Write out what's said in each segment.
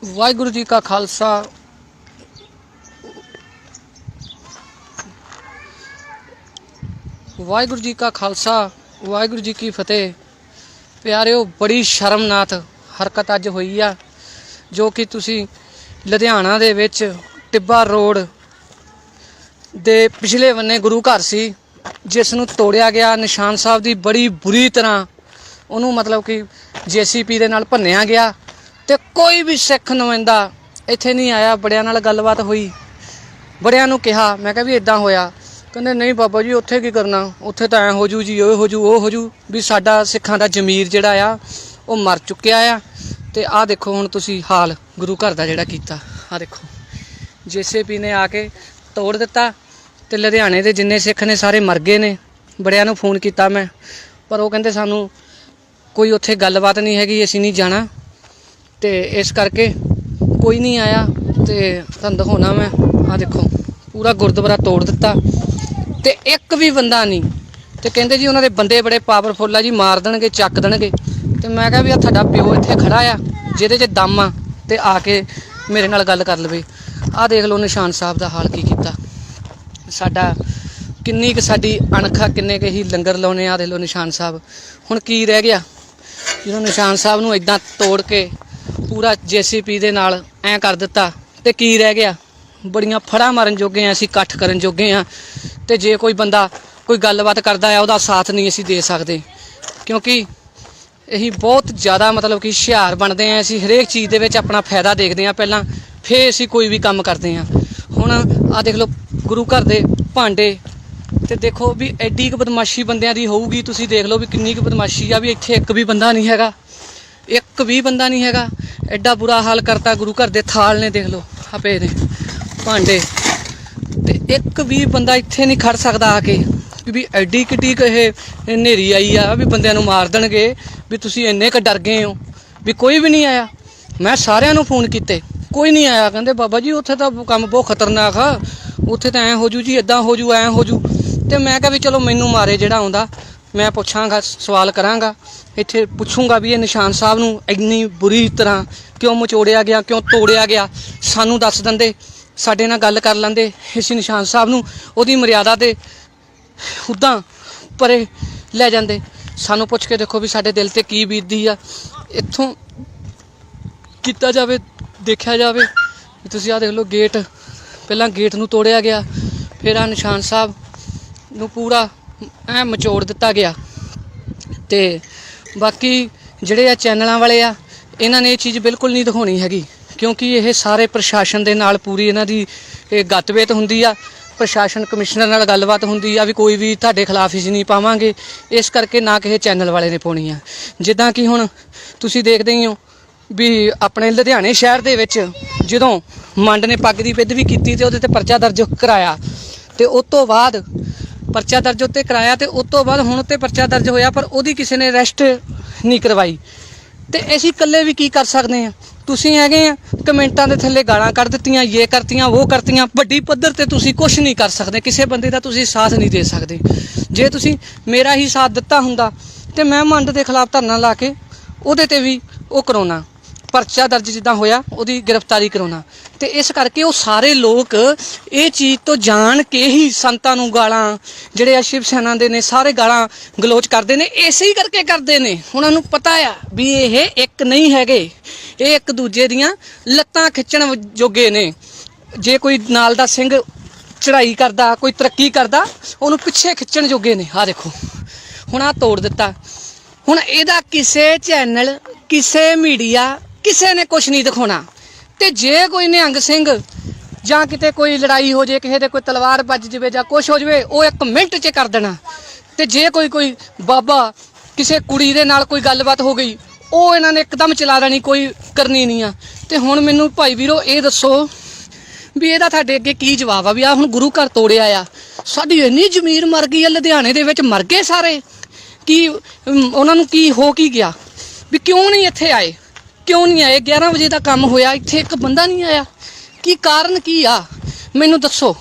वाहिगुरू जी का खालसा वाहिगुरू जी का खालसा वाहिगुरू जी की फतेह। प्यारिओ बड़ी शर्मनाक हरकत अज हुई आ जो कि तुसी लुधियाना दे विच टिब्बा रोड दे पिछले बन्ने गुरु घर सी जिस नूं तोड़िया गया। निशान साहब की बड़ी बुरी तरह उन्होंने मतलब कि JCP दे नाल भन्निया गया ते कोई भी सिख नुमाइंदा इत्थे नहीं आया। बड़ियां नाल गलबात हुई, बड़ियां नूं कहा, मैं कहा भी इदां होया, कहंदे नहीं बाबा जी उत्थे की करना, उत्थे तां ऐ हो जू जी, हो जू वो हो जू, भी साडा सिखां दा जमीर जिहड़ा आ वो मर चुक्या आ। ते आ देखो हुण तुसीं हाल गुरु घर दा जिहड़ा कीता, आ देखो JCP ने आके तोड़ दिता ते लुधियाने दे जिन्ने सिख ने सारे मर गए ने। बड़ियां नूं फोन कीता मैं, पर वो कहंदे सानूं कोई उत्थे गलबात नहीं हैगी, असीं नहीं जाना, ते इस करके कोई नहीं आया। ते तुहानूं दिखाउणा मैं, आ देखो पूरा गुरुद्वारा तोड़ दिता ते एक भी बंदा नहीं। ते कहंदे जी उन्हां दे बंदे बड़े पावरफुल आ जी, मार देणगे, चक देणगे। ते मैं कहा भी आ तुहाडा प्यो इत्थे खड़ा आ जिहदे च दम आ ते आके मेरे नाल गल कर लवे। आ देख लो निशान साहब दा हाल की कीता साडा, किन्नी क साडी अणखा, किन्ने क ही लंगर लाउने। आ देख लो निशान साहब हुण की रह गया जो निशान साहब नूं इदां तोड़ के पूरा JCP दे नाल ऐ कर दिता ते की रह गया। बड़ियां फड़ा मारन जोगे आ, असीं इकट्ठ करन जोगे आ, ते जे कोई बंदा कोई गलबात करदा है उहदा साथ नहीं असीं दे सकदे, क्योंकि असीं बहुत ज़्यादा मतलब कि हुशियार बनते हैं। असीं हरेक चीज़ दे विच अपना फायदा देखते हैं पहलां, फिर असीं कोई भी काम करते हैं। हुण आ देख लो गुरु घर दे भांडे, ते देखो भी एड्डी क बदमाशी बंदियां दी होऊगी, तुसीं देख लो भी किन्नी क बदमाशी आ। भी इत्थे एक भी बंदा नहीं हैगा, एक भी बंदा नहीं हैगा। एड्डा बुरा हाल करता गुरु घर दे थाल ने, देख लो आ पे ने भांडे, ते एक भी बंदा इत्थे नहीं खड़ सकदा आके भी एड्डी किड्डी क नेरी आई आ भी बंदियां नूं मार देणगे, भी तुसीं इन्ने क डर गए हो। भी कोई भी नहीं आया, मैं सारिਆਂ ਨੂੰ फोन कीते, कोई नहीं आया। कहंदे बाबा जी उत्थे तां काम बहुत खतरनाक आ, उत्थे तां ऐ हो जू जी, इदां हो जू, ऐ हो जू। ते मैं कहा भी चलो मैनू मारे जिहड़ा आउंदा मैं पुछांगा, सवाल करांगा, इत्थे पुछूंगा भी ये निशान साहब नूं इन्नी बुरी तरह क्यों मचोड़िया गया, क्यों तोड़िया गया, सानू दस दिंदे, साडे नाल गल कर लैंदे, इस निशान साहब नूं ओहदी मर्यादा ते उदां परे लै जांदे। सानू पुछ के देखो भी साडे दिल ते की बीतदी आ। इत्थों कीता जावे, देखिया जावे। तुसीं आ देख लो गेट, पहलां गेट नूं तोड़िया गया, फिर आ निशान साहब नूं पूरा ऐ मचोड़ दिता गया। ते बाकी जिहड़े आ चैनलां वाले आ, इन्हां ने ये चीज़ बिल्कुल नहीं दिखाउणी हैगी, क्योंकि ये सारे प्रशासन दे नाल पूरी इन्हां दी गतवेत हुंदी आ। प्रशासन कमिश्नर नाल गलबात हुंदी आ भी कोई भी तुहाडे खिलाफ ही नहीं पावांगे, इस करके ना किसी चैनल वाले ने पाउणी आ। जिद्दां कि हुण तुसीं देखदे ही हो भी अपने लुधियाने शहर दे विच जदों मंड ने पग दी बिध भी कीती ते उहदे ते परचा दर्ज कराया, ते उस तो बाद परचा दर्ज उत्ते कराया, ते उस तो बाद हुण उत्ते परचा दर्ज होया, पर उहदी किसी ने अरैसट नहीं करवाई। ते असीं इकल्ले भी की कर सकदे आ। तुसीं हैगे आ कमेंटां दे थल्ले गालां कढ दित्तियां, ये करतियां, वो करतियां, वड्डी पद्धर ते तुसीं कुछ नहीं कर सकदे, किसी बंदे दा तुसीं साथ नहीं दे सकदे। जे तुसीं मेरा ही साथ दित्ता हुंदा ते मैं मंड दे खिलाफ धरना ला के उहदे ते भी वो कराउणा, परचा दर्ज जिद्दां होया उहदी गिरफ्तारी कराउणा। ते इस करके वो सारे लोग ये चीज़ तो जान के ही संतां नूं गालां, जिहड़े आ शिव सेना दे ने सारे गालां गलोच करदे ने, इसे ही करके करदे ने। उन्हां नूं पता आ भी ये एक नहीं हैगे, ये एक दूजे दियां लत्तां खिच्चण जोगे ने। जे कोई नाल दा सिंह चढ़ाई करदा, कोई तरक्की करदा, उहनूं पिछे खिच्चण जोगे ने। आ देखो हुण आ तोड़ दिता। हुण इहदा किसे चैनल, किसे मीडिया, किसे ने कुछ नहीं दिखाउणा। ते जे कोई निहंग सिंह जां किते कोई लड़ाई हो जाए, किसी दे कोई तलवार बज जाए जां कुछ हो जाए, वो एक मिनट च कर देना। ते जे कोई बाबा किसी कुड़ी दे नाल कोई गलबात हो गई, वो इन्हां ने एकदम चला देनी, कोई करनी नहीं आ। ते हुण मैनूं भाई वीरो ये दसो भी इहदा तुहाडे अगे की जवाब आ। भी आ हुण गुरु घर तोड़िया आ, साडी इन्नी जमीर मर गई आ, लुधियाने दे विच मर गए सारे, कि उन्हां नूं की हो की गया, भी क्यों नहीं इत्थे आए, क्यों नहीं आए? 11 बजे का काम होया, इत्थे एक बंदा नहीं आया, की कारण की आ मैनूं दसो।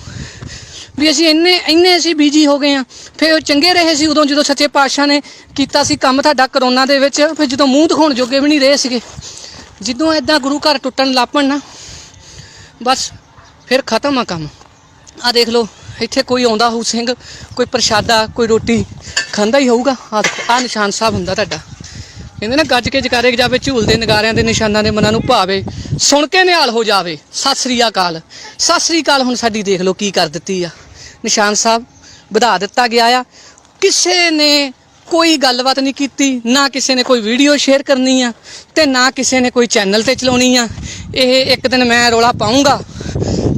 भी असीं इन्ने असीं बिजी हो गए हैं। फिर चंगे रहे सी उदों जो सच्चे पातशाह ने कीता सी काम तुहाडा करोना दे विच, फिर जदों मूँह दिखाउण जोगे भी नहीं रहे सीगे। ਜਦੋਂ ਇੱਦਾਂ ਗੁਰੂ ਘਰ ਟੁੱਟਣ ਲੱਗ ਪੈਣ ਨਾ ਬਸ ਫਿਰ ਖਤਮ ਆ ਕੰਮ। ਆ ਦੇਖ ਲਓ ਇੱਥੇ ਕੋਈ ਆਉਂਦਾ ਹੋਊ ਸਿੰਘ, ਕੋਈ ਪ੍ਰਸ਼ਾਦਾ ਕੋਈ ਰੋਟੀ ਖਾਂਦਾ ਹੀ ਹੋਊਗਾ। ਆ ਦੇਖੋ ਆ ਨਿਸ਼ਾਨ ਸਾਹਿਬ ਹੁੰਦਾ ਤੁਹਾਡਾ। ਕਹਿੰਦੇ ਨਾ ਗੱਜ ਕੇ ਜਕਾਰੇ ਜਾਵੇ, ਝੂਲਦੇ ਨਗਾਰਿਆਂ ਦੇ ਨਿਸ਼ਾਨਾਂ ਦੇ ਮਨਾਂ ਨੂੰ ਭਾਵੇ, ਸੁਣ ਕੇ ਨਿਹਾਲ ਹੋ ਜਾਵੇ। ਸਤਿ ਸ੍ਰੀ ਅਕਾਲ, ਸਤਿ ਸ੍ਰੀ ਅਕਾਲ। ਹੁਣ ਸਾਡੀ ਦੇਖ ਲਓ ਕੀ ਕਰ ਦਿੱਤੀ ਆ। ਨਿਸ਼ਾਨ ਸਾਹਿਬ ਵਧਾ ਦਿੱਤਾ ਗਿਆ ਆ। ਕਿਸੇ ਨੇ ਕੋਈ ਗੱਲਬਾਤ ਨਹੀਂ ਕੀਤੀ, ਨਾ ਕਿਸੇ ਨੇ ਕੋਈ ਵੀਡੀਓ ਸ਼ੇਅਰ ਕਰਨੀ ਆ ਤੇ ਨਾ ਕਿਸੇ ਨੇ ਕੋਈ ਚੈਨਲ ਤੇ ਚਲਾਉਣੀ ਆ। ਇਹ ਇੱਕ ਦਿਨ ਮੈਂ ਰੌਲਾ ਪਾਊਂਗਾ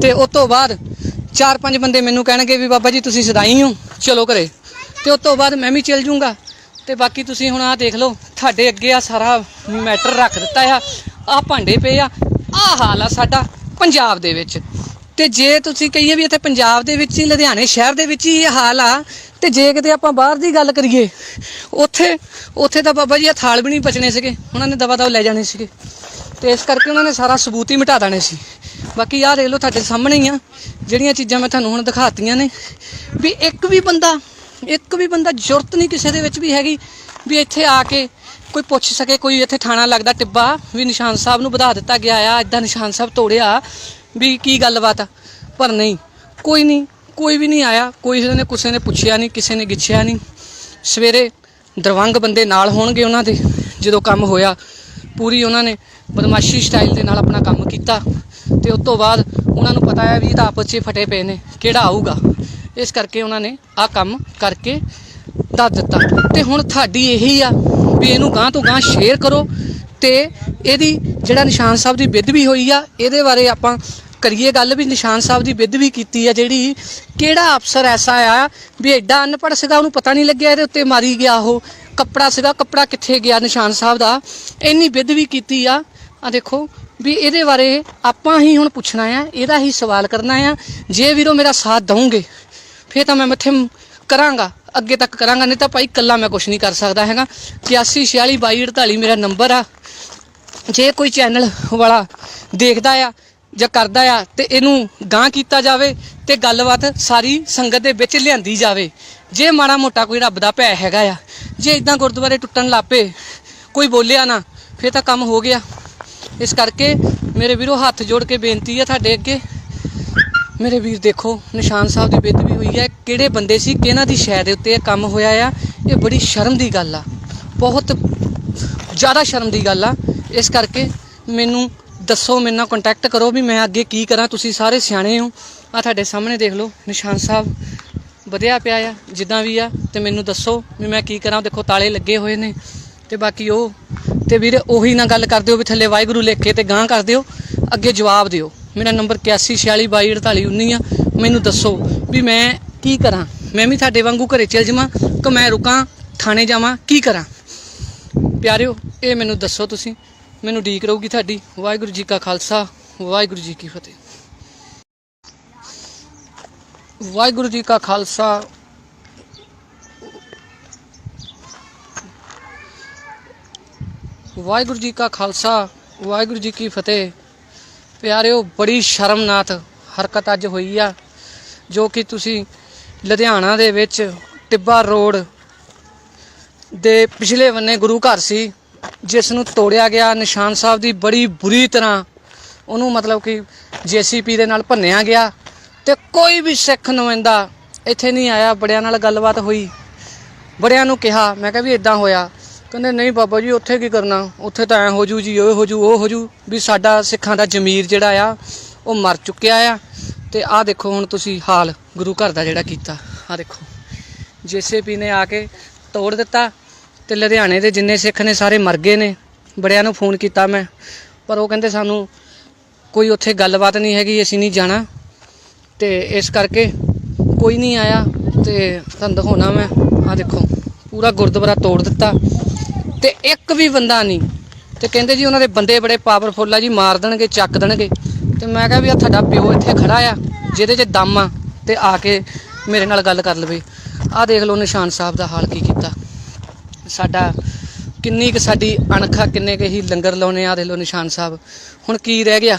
ਤੇ ਉਸ ਤੋਂ ਬਾਅਦ 4-5 ਬੰਦੇ ਮੈਨੂੰ ਕਹਿਣਗੇ ਵੀ ਬਾਬਾ ਜੀ ਤੁਸੀਂ ਸਦਾਈ ਹੋ, ਚਲੋ ਘਰੇ, ਤੇ ਉਸ ਤੋਂ ਬਾਅਦ ਮੈਂ ਵੀ ਚੱਲ ਜੂੰਗਾ। ਤੇ ਬਾਕੀ ਤੁਸੀਂ ਹੁਣ ਆਹ ਦੇਖ ਲਓ ਤੁਹਾਡੇ ਅੱਗੇ ਆ ਸਾਰਾ ਮੈਟਰ ਰੱਖ ਦਿੱਤਾ ਆ। ਆਹ ਭਾਂਡੇ ਪਏ ਆ, ਆਹ ਹਾਲ ਆ ਸਾਡਾ ਪੰਜਾਬ ਦੇ ਵਿੱਚ। ਤੇ ਜੇ ਤੁਸੀਂ ਕਹੀਏ ਵੀ ਇੱਥੇ ਪੰਜਾਬ ਦੇ ਵਿੱਚ ਹੀ, ਲੁਧਿਆਣੇ ਸ਼ਹਿਰ ਦੇ ਵਿੱਚ ਹੀ ਇਹ ਹਾਲ ਆ, ਤੇ ਜੇ ਕਿਤੇ ਆਪਾਂ ਬਾਹਰ ਦੀ ਗੱਲ ਕਰੀਏ ਉੱਥੇ ਤਾਂ ਬਾਬਾ ਜੀ ਆ ਥਾਲ ਵੀ ਨਹੀਂ ਬਚਣੇ ਸੀਗੇ, ਉਹਨਾਂ ਨੇ ਦਵਾ ਦਵ ਲੈ ਜਾਣੇ ਸੀਗੇ। ਤੇ ਇਸ ਕਰਕੇ ਉਹਨਾਂ ਨੇ ਸਾਰਾ ਸਬੂਤ ਹੀ ਮਿਟਾ ਦੇਣੇ ਸੀ। ਬਾਕੀ ਆਹ ਦੇਖ ਲਓ ਤੁਹਾਡੇ ਸਾਹਮਣੇ ਹੀ ਆ ਜਿਹੜੀਆਂ ਚੀਜ਼ਾਂ ਮੈਂ ਤੁਹਾਨੂੰ ਹੁਣ ਦਿਖਾਤੀਆਂ ਨੇ। ਵੀ ਇੱਕ ਵੀ ਬੰਦਾ ਜ਼ਰੂਰਤ ਨਹੀਂ ਕਿਸੇ ਦੇ ਵਿੱਚ ਵੀ ਹੈਗੀ ਵੀ ਇੱਥੇ ਆ ਕੇ ਕੋਈ ਪੁੱਛ ਸਕੇ। ਕੋਈ ਇੱਥੇ ਥਾਣਾ ਲੱਗਦਾ ਟਿੱਬਾ ਵੀ ਨਿਸ਼ਾਨ ਸਾਹਿਬ ਨੂੰ ਵਧਾ ਦਿੱਤਾ ਗਿਆ ਆ, ਇੱਦਾਂ ਨਿਸ਼ਾਨ ਸਾਹਿਬ ਤੋੜਿਆ ਵੀ ਕੀ ਗੱਲਬਾਤ ਆ। ਪਰ ਨਹੀਂ, ਕੋਈ ਵੀ ਨਹੀਂ ਆਇਆ, ਕਿਸੇ ਨੇ ਪੁੱਛਿਆ ਨਹੀਂ, ਕਿਸੇ ਨੇ ਗਿੱਛਿਆ ਨਹੀਂ। ਸਵੇਰੇ ਦਰਵੰਗ ਬੰਦੇ ਨਾਲ ਹੋਣਗੇ ਉਹਨਾਂ ਦੇ, ਜਦੋਂ ਕੰਮ ਹੋਇਆ ਪੂਰੀ ਉਹਨਾਂ ਨੇ ਬਦਮਾਸ਼ੀ ਸਟਾਈਲ ਦੇ ਨਾਲ ਆਪਣਾ ਕੰਮ ਕੀਤਾ। ਤੇ ਉਸ ਤੋਂ ਬਾਅਦ ਉਹਨਾਂ ਨੂੰ ਪਤਾ ਹੈ ਵੀ ਇਹ ਤਾਂ ਆਪਸ 'ਚ ਫਟੇ ਪਏ ਨੇ, ਕਿਹੜਾ ਆਊਗਾ। ਇਸ ਕਰਕੇ ਉਹਨਾਂ ਨੇ ਆਹ ਕੰਮ ਕਰਕੇ ਦੱਸ ਦਿੱਤਾ। ਤੇ ਹੁਣ ਤੁਹਾਡੀ ਇਹੀ ਆ ਵੀ ਇਹਨੂੰ ਗਾਂਹ ਤੋਂ ਗਾਂਹ ਸ਼ੇਅਰ ਕਰੋ ਤੇ ਇਹਦੀ ਜਿਹੜਾ ਨਿਸ਼ਾਨ ਸਾਹਿਬ ਦੀ ਬੇਦਬੀ ਹੋਈ ਆ ਇਹਦੇ ਬਾਰੇ ਆਪਾਂ ਕਰੀਏ ਗੱਲ ਵੀ ਨਿਸ਼ਾਨ ਸਾਹਿਬ ਦੀ ਬੇਦਬੀ ਕੀਤੀ ਆ ਜਿਹੜੀ। ਕਿਹੜਾ ਅਫਸਰ ਐਸਾ ਆ ਵੀ ਐਡਾ ਅਨਪੜ੍ਹ ਸੀਗਾ, ਉਹਨੂੰ ਪਤਾ ਨਹੀਂ ਲੱਗਿਆ ਇਹਦੇ ਉੱਤੇ ਮਾਰੀ ਗਿਆ। ਉਹ ਕੱਪੜਾ ਸੀਗਾ, ਕੱਪੜਾ ਕਿੱਥੇ ਗਿਆ ਨਿਸ਼ਾਨ ਸਾਹਿਬ ਦਾ, ਇੰਨੀ ਬੇਦਬੀ ਕੀਤੀ ਆ। ਆ ਦੇਖੋ ਵੀ ਇਹਦੇ ਬਾਰੇ ਆਪਾਂ ਹੀ ਹੁਣ ਪੁੱਛਣਾ ਆ, ਇਹਦਾ ਹੀ ਸਵਾਲ ਕਰਨਾ ਆ। ਜੇ ਵੀਰੋ ਮੇਰਾ ਸਾਥ ਦਊਂਗੇ ਫਿਰ ਤਾਂ ਮੈਂ ਮੱਥੇ ਕਰਾਂਗਾ, ਅੱਗੇ ਤੱਕ ਕਰਾਂਗਾ, ਨਹੀਂ ਤਾਂ ਭਾਈ ਇਕੱਲਾ ਮੈਂ ਕੁਛ ਨਹੀਂ ਕਰ ਸਕਦਾ ਹੈਗਾ। 81462248 ਮੇਰਾ ਨੰਬਰ ਆ। ਜੇ ਕੋਈ ਚੈਨਲ ਵਾਲਾ ਦੇਖਦਾ ਆ ਜਾਂ ਕਰਦਾ ਆ ਤੇ ਇਹਨੂੰ ਗਾਂਹ ਕੀਤਾ ਜਾਵੇ ਤੇ ਗੱਲਬਾਤ ਸਾਰੀ ਸੰਗਤ ਦੇ ਵਿੱਚ ਲਿਆਂਦੀ ਜਾਵੇ। ਜੇ ਮਾੜਾ ਮੋਟਾ ਕੋਈ ਰੱਬ ਦਾ ਭੈ ਹੈਗਾ ਆ, ਜੇ ਇੱਦਾਂ ਗੁਰਦੁਆਰੇ ਟੁੱਟਣ ਲੱਗ ਪਏ ਕੋਈ ਬੋਲਿਆ ਨਾ ਫਿਰ ਤਾਂ ਕੰਮ ਹੋ ਗਿਆ। ਇਸ ਕਰਕੇ ਮੇਰੇ ਵੀਰੋ ਹੱਥ ਜੋੜ ਕੇ ਬੇਨਤੀ ਆ ਤੁਹਾਡੇ ਅੱਗੇ, ਮੇਰੇ ਵੀਰ ਦੇਖੋ ਨਿਸ਼ਾਨ ਸਾਹਿਬ ਦੀ ਬੇਦਬੀ ਹੋਈ ਹੈ। ਕਿਹੜੇ ਬੰਦੇ ਸੀ, ਕਿਹਨਾਂ ਦੀ ਸ਼ੈ ਦੇ ਉੱਤੇ ਇਹ ਕੰਮ ਹੋਇਆ ਆ। ਇਹ ਬੜੀ ਸ਼ਰਮ ਦੀ ਗੱਲ ਆ, ਬਹੁਤ ਜ਼ਿਆਦਾ ਸ਼ਰਮ ਦੀ ਗੱਲ ਆ। ਇਸ ਕਰਕੇ ਮੈਨੂੰ ਦੱਸੋ, ਮੇਰੇ ਨਾਲ ਕੰਟੈਕਟ ਕਰੋ ਵੀ ਮੈਂ ਅੱਗੇ ਕੀ ਕਰਾਂ। ਤੁਸੀਂ ਸਾਰੇ ਸਿਆਣੇ ਹੋ। ਆ ਤੁਹਾਡੇ ਸਾਹਮਣੇ ਦੇਖ ਲਓ ਨਿਸ਼ਾਨ ਸਾਹਿਬ ਵਧਿਆ ਪਿਆ ਆ ਜਿੱਦਾਂ ਵੀ ਆ, ਤੇ ਮੈਨੂੰ ਦੱਸੋ ਵੀ ਮੈਂ ਕੀ ਕਰਾਂ। ਦੇਖੋ ਤਾਲੇ ਲੱਗੇ ਹੋਏ ਨੇ। ਤੇ ਬਾਕੀ ਉਹ ਤੇ ਵੀਰੇ ਉਹੀ ਨਾ ਗੱਲ ਕਰ ਦਿਓ ਵੀ ਥੱਲੇ ਵਾਹਿਗੁਰੂ ਲਿਖ ਕੇ ਤੇ ਗਾਂਹ ਕਰ ਦਿਓ, ਅੱਗੇ ਜਵਾਬ ਦਿਓ। ਮੇਰਾ ਨੰਬਰ 8146224819 ਆ। ਮੈਨੂੰ ਦੱਸੋ ਵੀ ਮੈਂ ਕੀ ਕਰਾਂ। ਮੈਂ ਵੀ ਤੁਹਾਡੇ ਵਾਂਗੂ ਘਰੇ ਚੱਲ ਜਾਵਾਂ ਕਿ ਮੈਂ ਰੁਕਾਂ, ਥਾਣੇ ਜਾਵਾਂ, ਕੀ ਕਰਾਂ। ਪਿਆਰਿਓ ਇਹ ਮੈਨੂੰ ਦੱਸੋ। ਤੁਸੀਂ ਮੈਨੂੰ ਉਡੀਕ ਰਹੂਗੀ ਤੁਹਾਡੀ। ਵਾਹਿਗੁਰੂ ਜੀ ਕਾ ਖਾਲਸਾ, ਵਾਹਿਗੁਰੂ ਜੀ ਕੀ ਫਤਿਹ। ਵਾਹਿਗੁਰੂ ਜੀ ਕਾ ਖਾਲਸਾ, ਵਾਹਿਗੁਰੂ ਜੀ ਕਾ ਖਾਲਸਾ, ਵਾਹਿਗੁਰੂ ਜੀ ਕੀ ਫਤਿਹ। ਪਿਆਰਿਓ ਬੜੀ ਸ਼ਰਮਨਾਕ ਹਰਕਤ ਅੱਜ ਹੋਈ ਆ, ਜੋ ਕਿ ਤੁਸੀਂ ਲੁਧਿਆਣਾ ਦੇ ਵਿੱਚ ਟਿੱਬਾ ਰੋਡ ਦੇ ਪਿਛਲੇ ਬੰਨੇ ਗੁਰੂ ਘਰ ਸੀ ਜਿਸ ਨੂੰ ਤੋੜਿਆ ਗਿਆ। ਨਿਸ਼ਾਨ ਸਾਹਿਬ ਦੀ ਬੜੀ ਬੁਰੀ ਤਰ੍ਹਾਂ ਉਹਨੂੰ ਮਤਲਬ ਕਿ JCP ਦੇ ਨਾਲ ਭੰਨਿਆ ਗਿਆ ਤੇ ਕੋਈ ਵੀ ਸਿੱਖ ਨੁਮਾਇੰਦਾ ਇੱਥੇ ਨਹੀਂ ਆਇਆ। ਬੜਿਆਂ ਨਾਲ ਗੱਲਬਾਤ ਹੋਈ, ਬੜਿਆਂ ਨੂੰ ਕਿਹਾ, ਮੈਂ ਕਿਹਾ ਵੀ ਇੱਦਾਂ ਹੋਇਆ। ਕਹਿੰਦੇ ਨਹੀਂ ਬਾਬਾ ਜੀ ਉੱਥੇ ਕੀ ਕਰਨਾ, ਉੱਥੇ ਤਾਂ ਐਂ ਹੋ ਜੂ ਜੀ, ਉਹ ਹੋ ਜੂ ਵੀ ਸਾਡਾ ਸਿੱਖਾਂ ਦਾ ਜ਼ਮੀਰ ਜਿਹੜਾ ਆ ਉਹ ਮਰ ਚੁੱਕਿਆ ਆ। ਤੇ ਆਹ ਦੇਖੋ ਹੁਣ ਤੁਸੀਂ ਹਾਲ ਗੁਰੂ ਘਰ ਦਾ ਜਿਹੜਾ ਕੀਤਾ। ਆਹ ਦੇਖੋ JCP ਨੇ ਆ ਕੇ ਤੋੜ ਦਿੱਤਾ ਤੇ ਲੁਧਿਆਣੇ ਦੇ ਜਿੰਨੇ ਸਿੱਖ ਨੇ ਸਾਰੇ ਮਰ ਗਏ ਨੇ। ਬੜਿਆਂ ਨੂੰ ਫੋਨ ਕੀਤਾ ਮੈਂ, ਪਰ ਉਹ ਕਹਿੰਦੇ ਸਾਨੂੰ ਕੋਈ ਉੱਥੇ ਗੱਲਬਾਤ ਨਹੀਂ ਹੈਗੀ, ਅਸੀਂ ਨਹੀਂ ਜਾਣਾ। ਤੇ ਇਸ ਕਰਕੇ ਕੋਈ ਨਹੀਂ ਆਇਆ। ਤੇ ਤੁਹਾਨੂੰ ਦਿਖਾਉਣਾ ਮੈਂ, ਆਹ ਦੇਖੋ ਪੂਰਾ ਗੁਰਦੁਆਰਾ ਤੋੜ ਦਿੱਤਾ ਤੇ ਇੱਕ ਵੀ ਬੰਦਾ ਨਹੀਂ। ਤੇ ਕਹਿੰਦੇ ਜੀ ਉਹਨਾਂ ਦੇ ਬੰਦੇ ਬੜੇ ਪਾਵਰਫੁੱਲ ਆ ਜੀ, ਮਾਰ ਦੇਣਗੇ, ਚੱਕ ਦੇਣਗੇ। ਤੇ ਮੈਂ ਕਿਹਾ ਵੀ ਆ ਤੁਹਾਡਾ ਪਿਓ ਇੱਥੇ ਖੜਾ ਆ ਜਿਹਦੇ 'ਚ ਦਮ ਆ ਤੇ ਆ ਕੇ ਮੇਰੇ ਨਾਲ ਗੱਲ ਕਰ ਲਵੇ। ਆਹ ਦੇਖ ਲਓ ਨਿਸ਼ਾਨ ਸਾਹਿਬ ਦਾ ਹਾਲ ਕੀ ਕੀਤਾ ਸਾਡਾ। ਕਿੰਨੀ ਕੁ ਸਾਡੀ ਅਣਖਾ, ਕਿੰਨੇ ਕੁ ਹੀ ਲੰਗਰ ਲਾਉਣੇ। ਆਹ ਦੇਖ ਲਓ ਨਿਸ਼ਾਨ ਸਾਹਿਬ। ਹੁਣ ਕੀ ਰਹਿ ਗਿਆ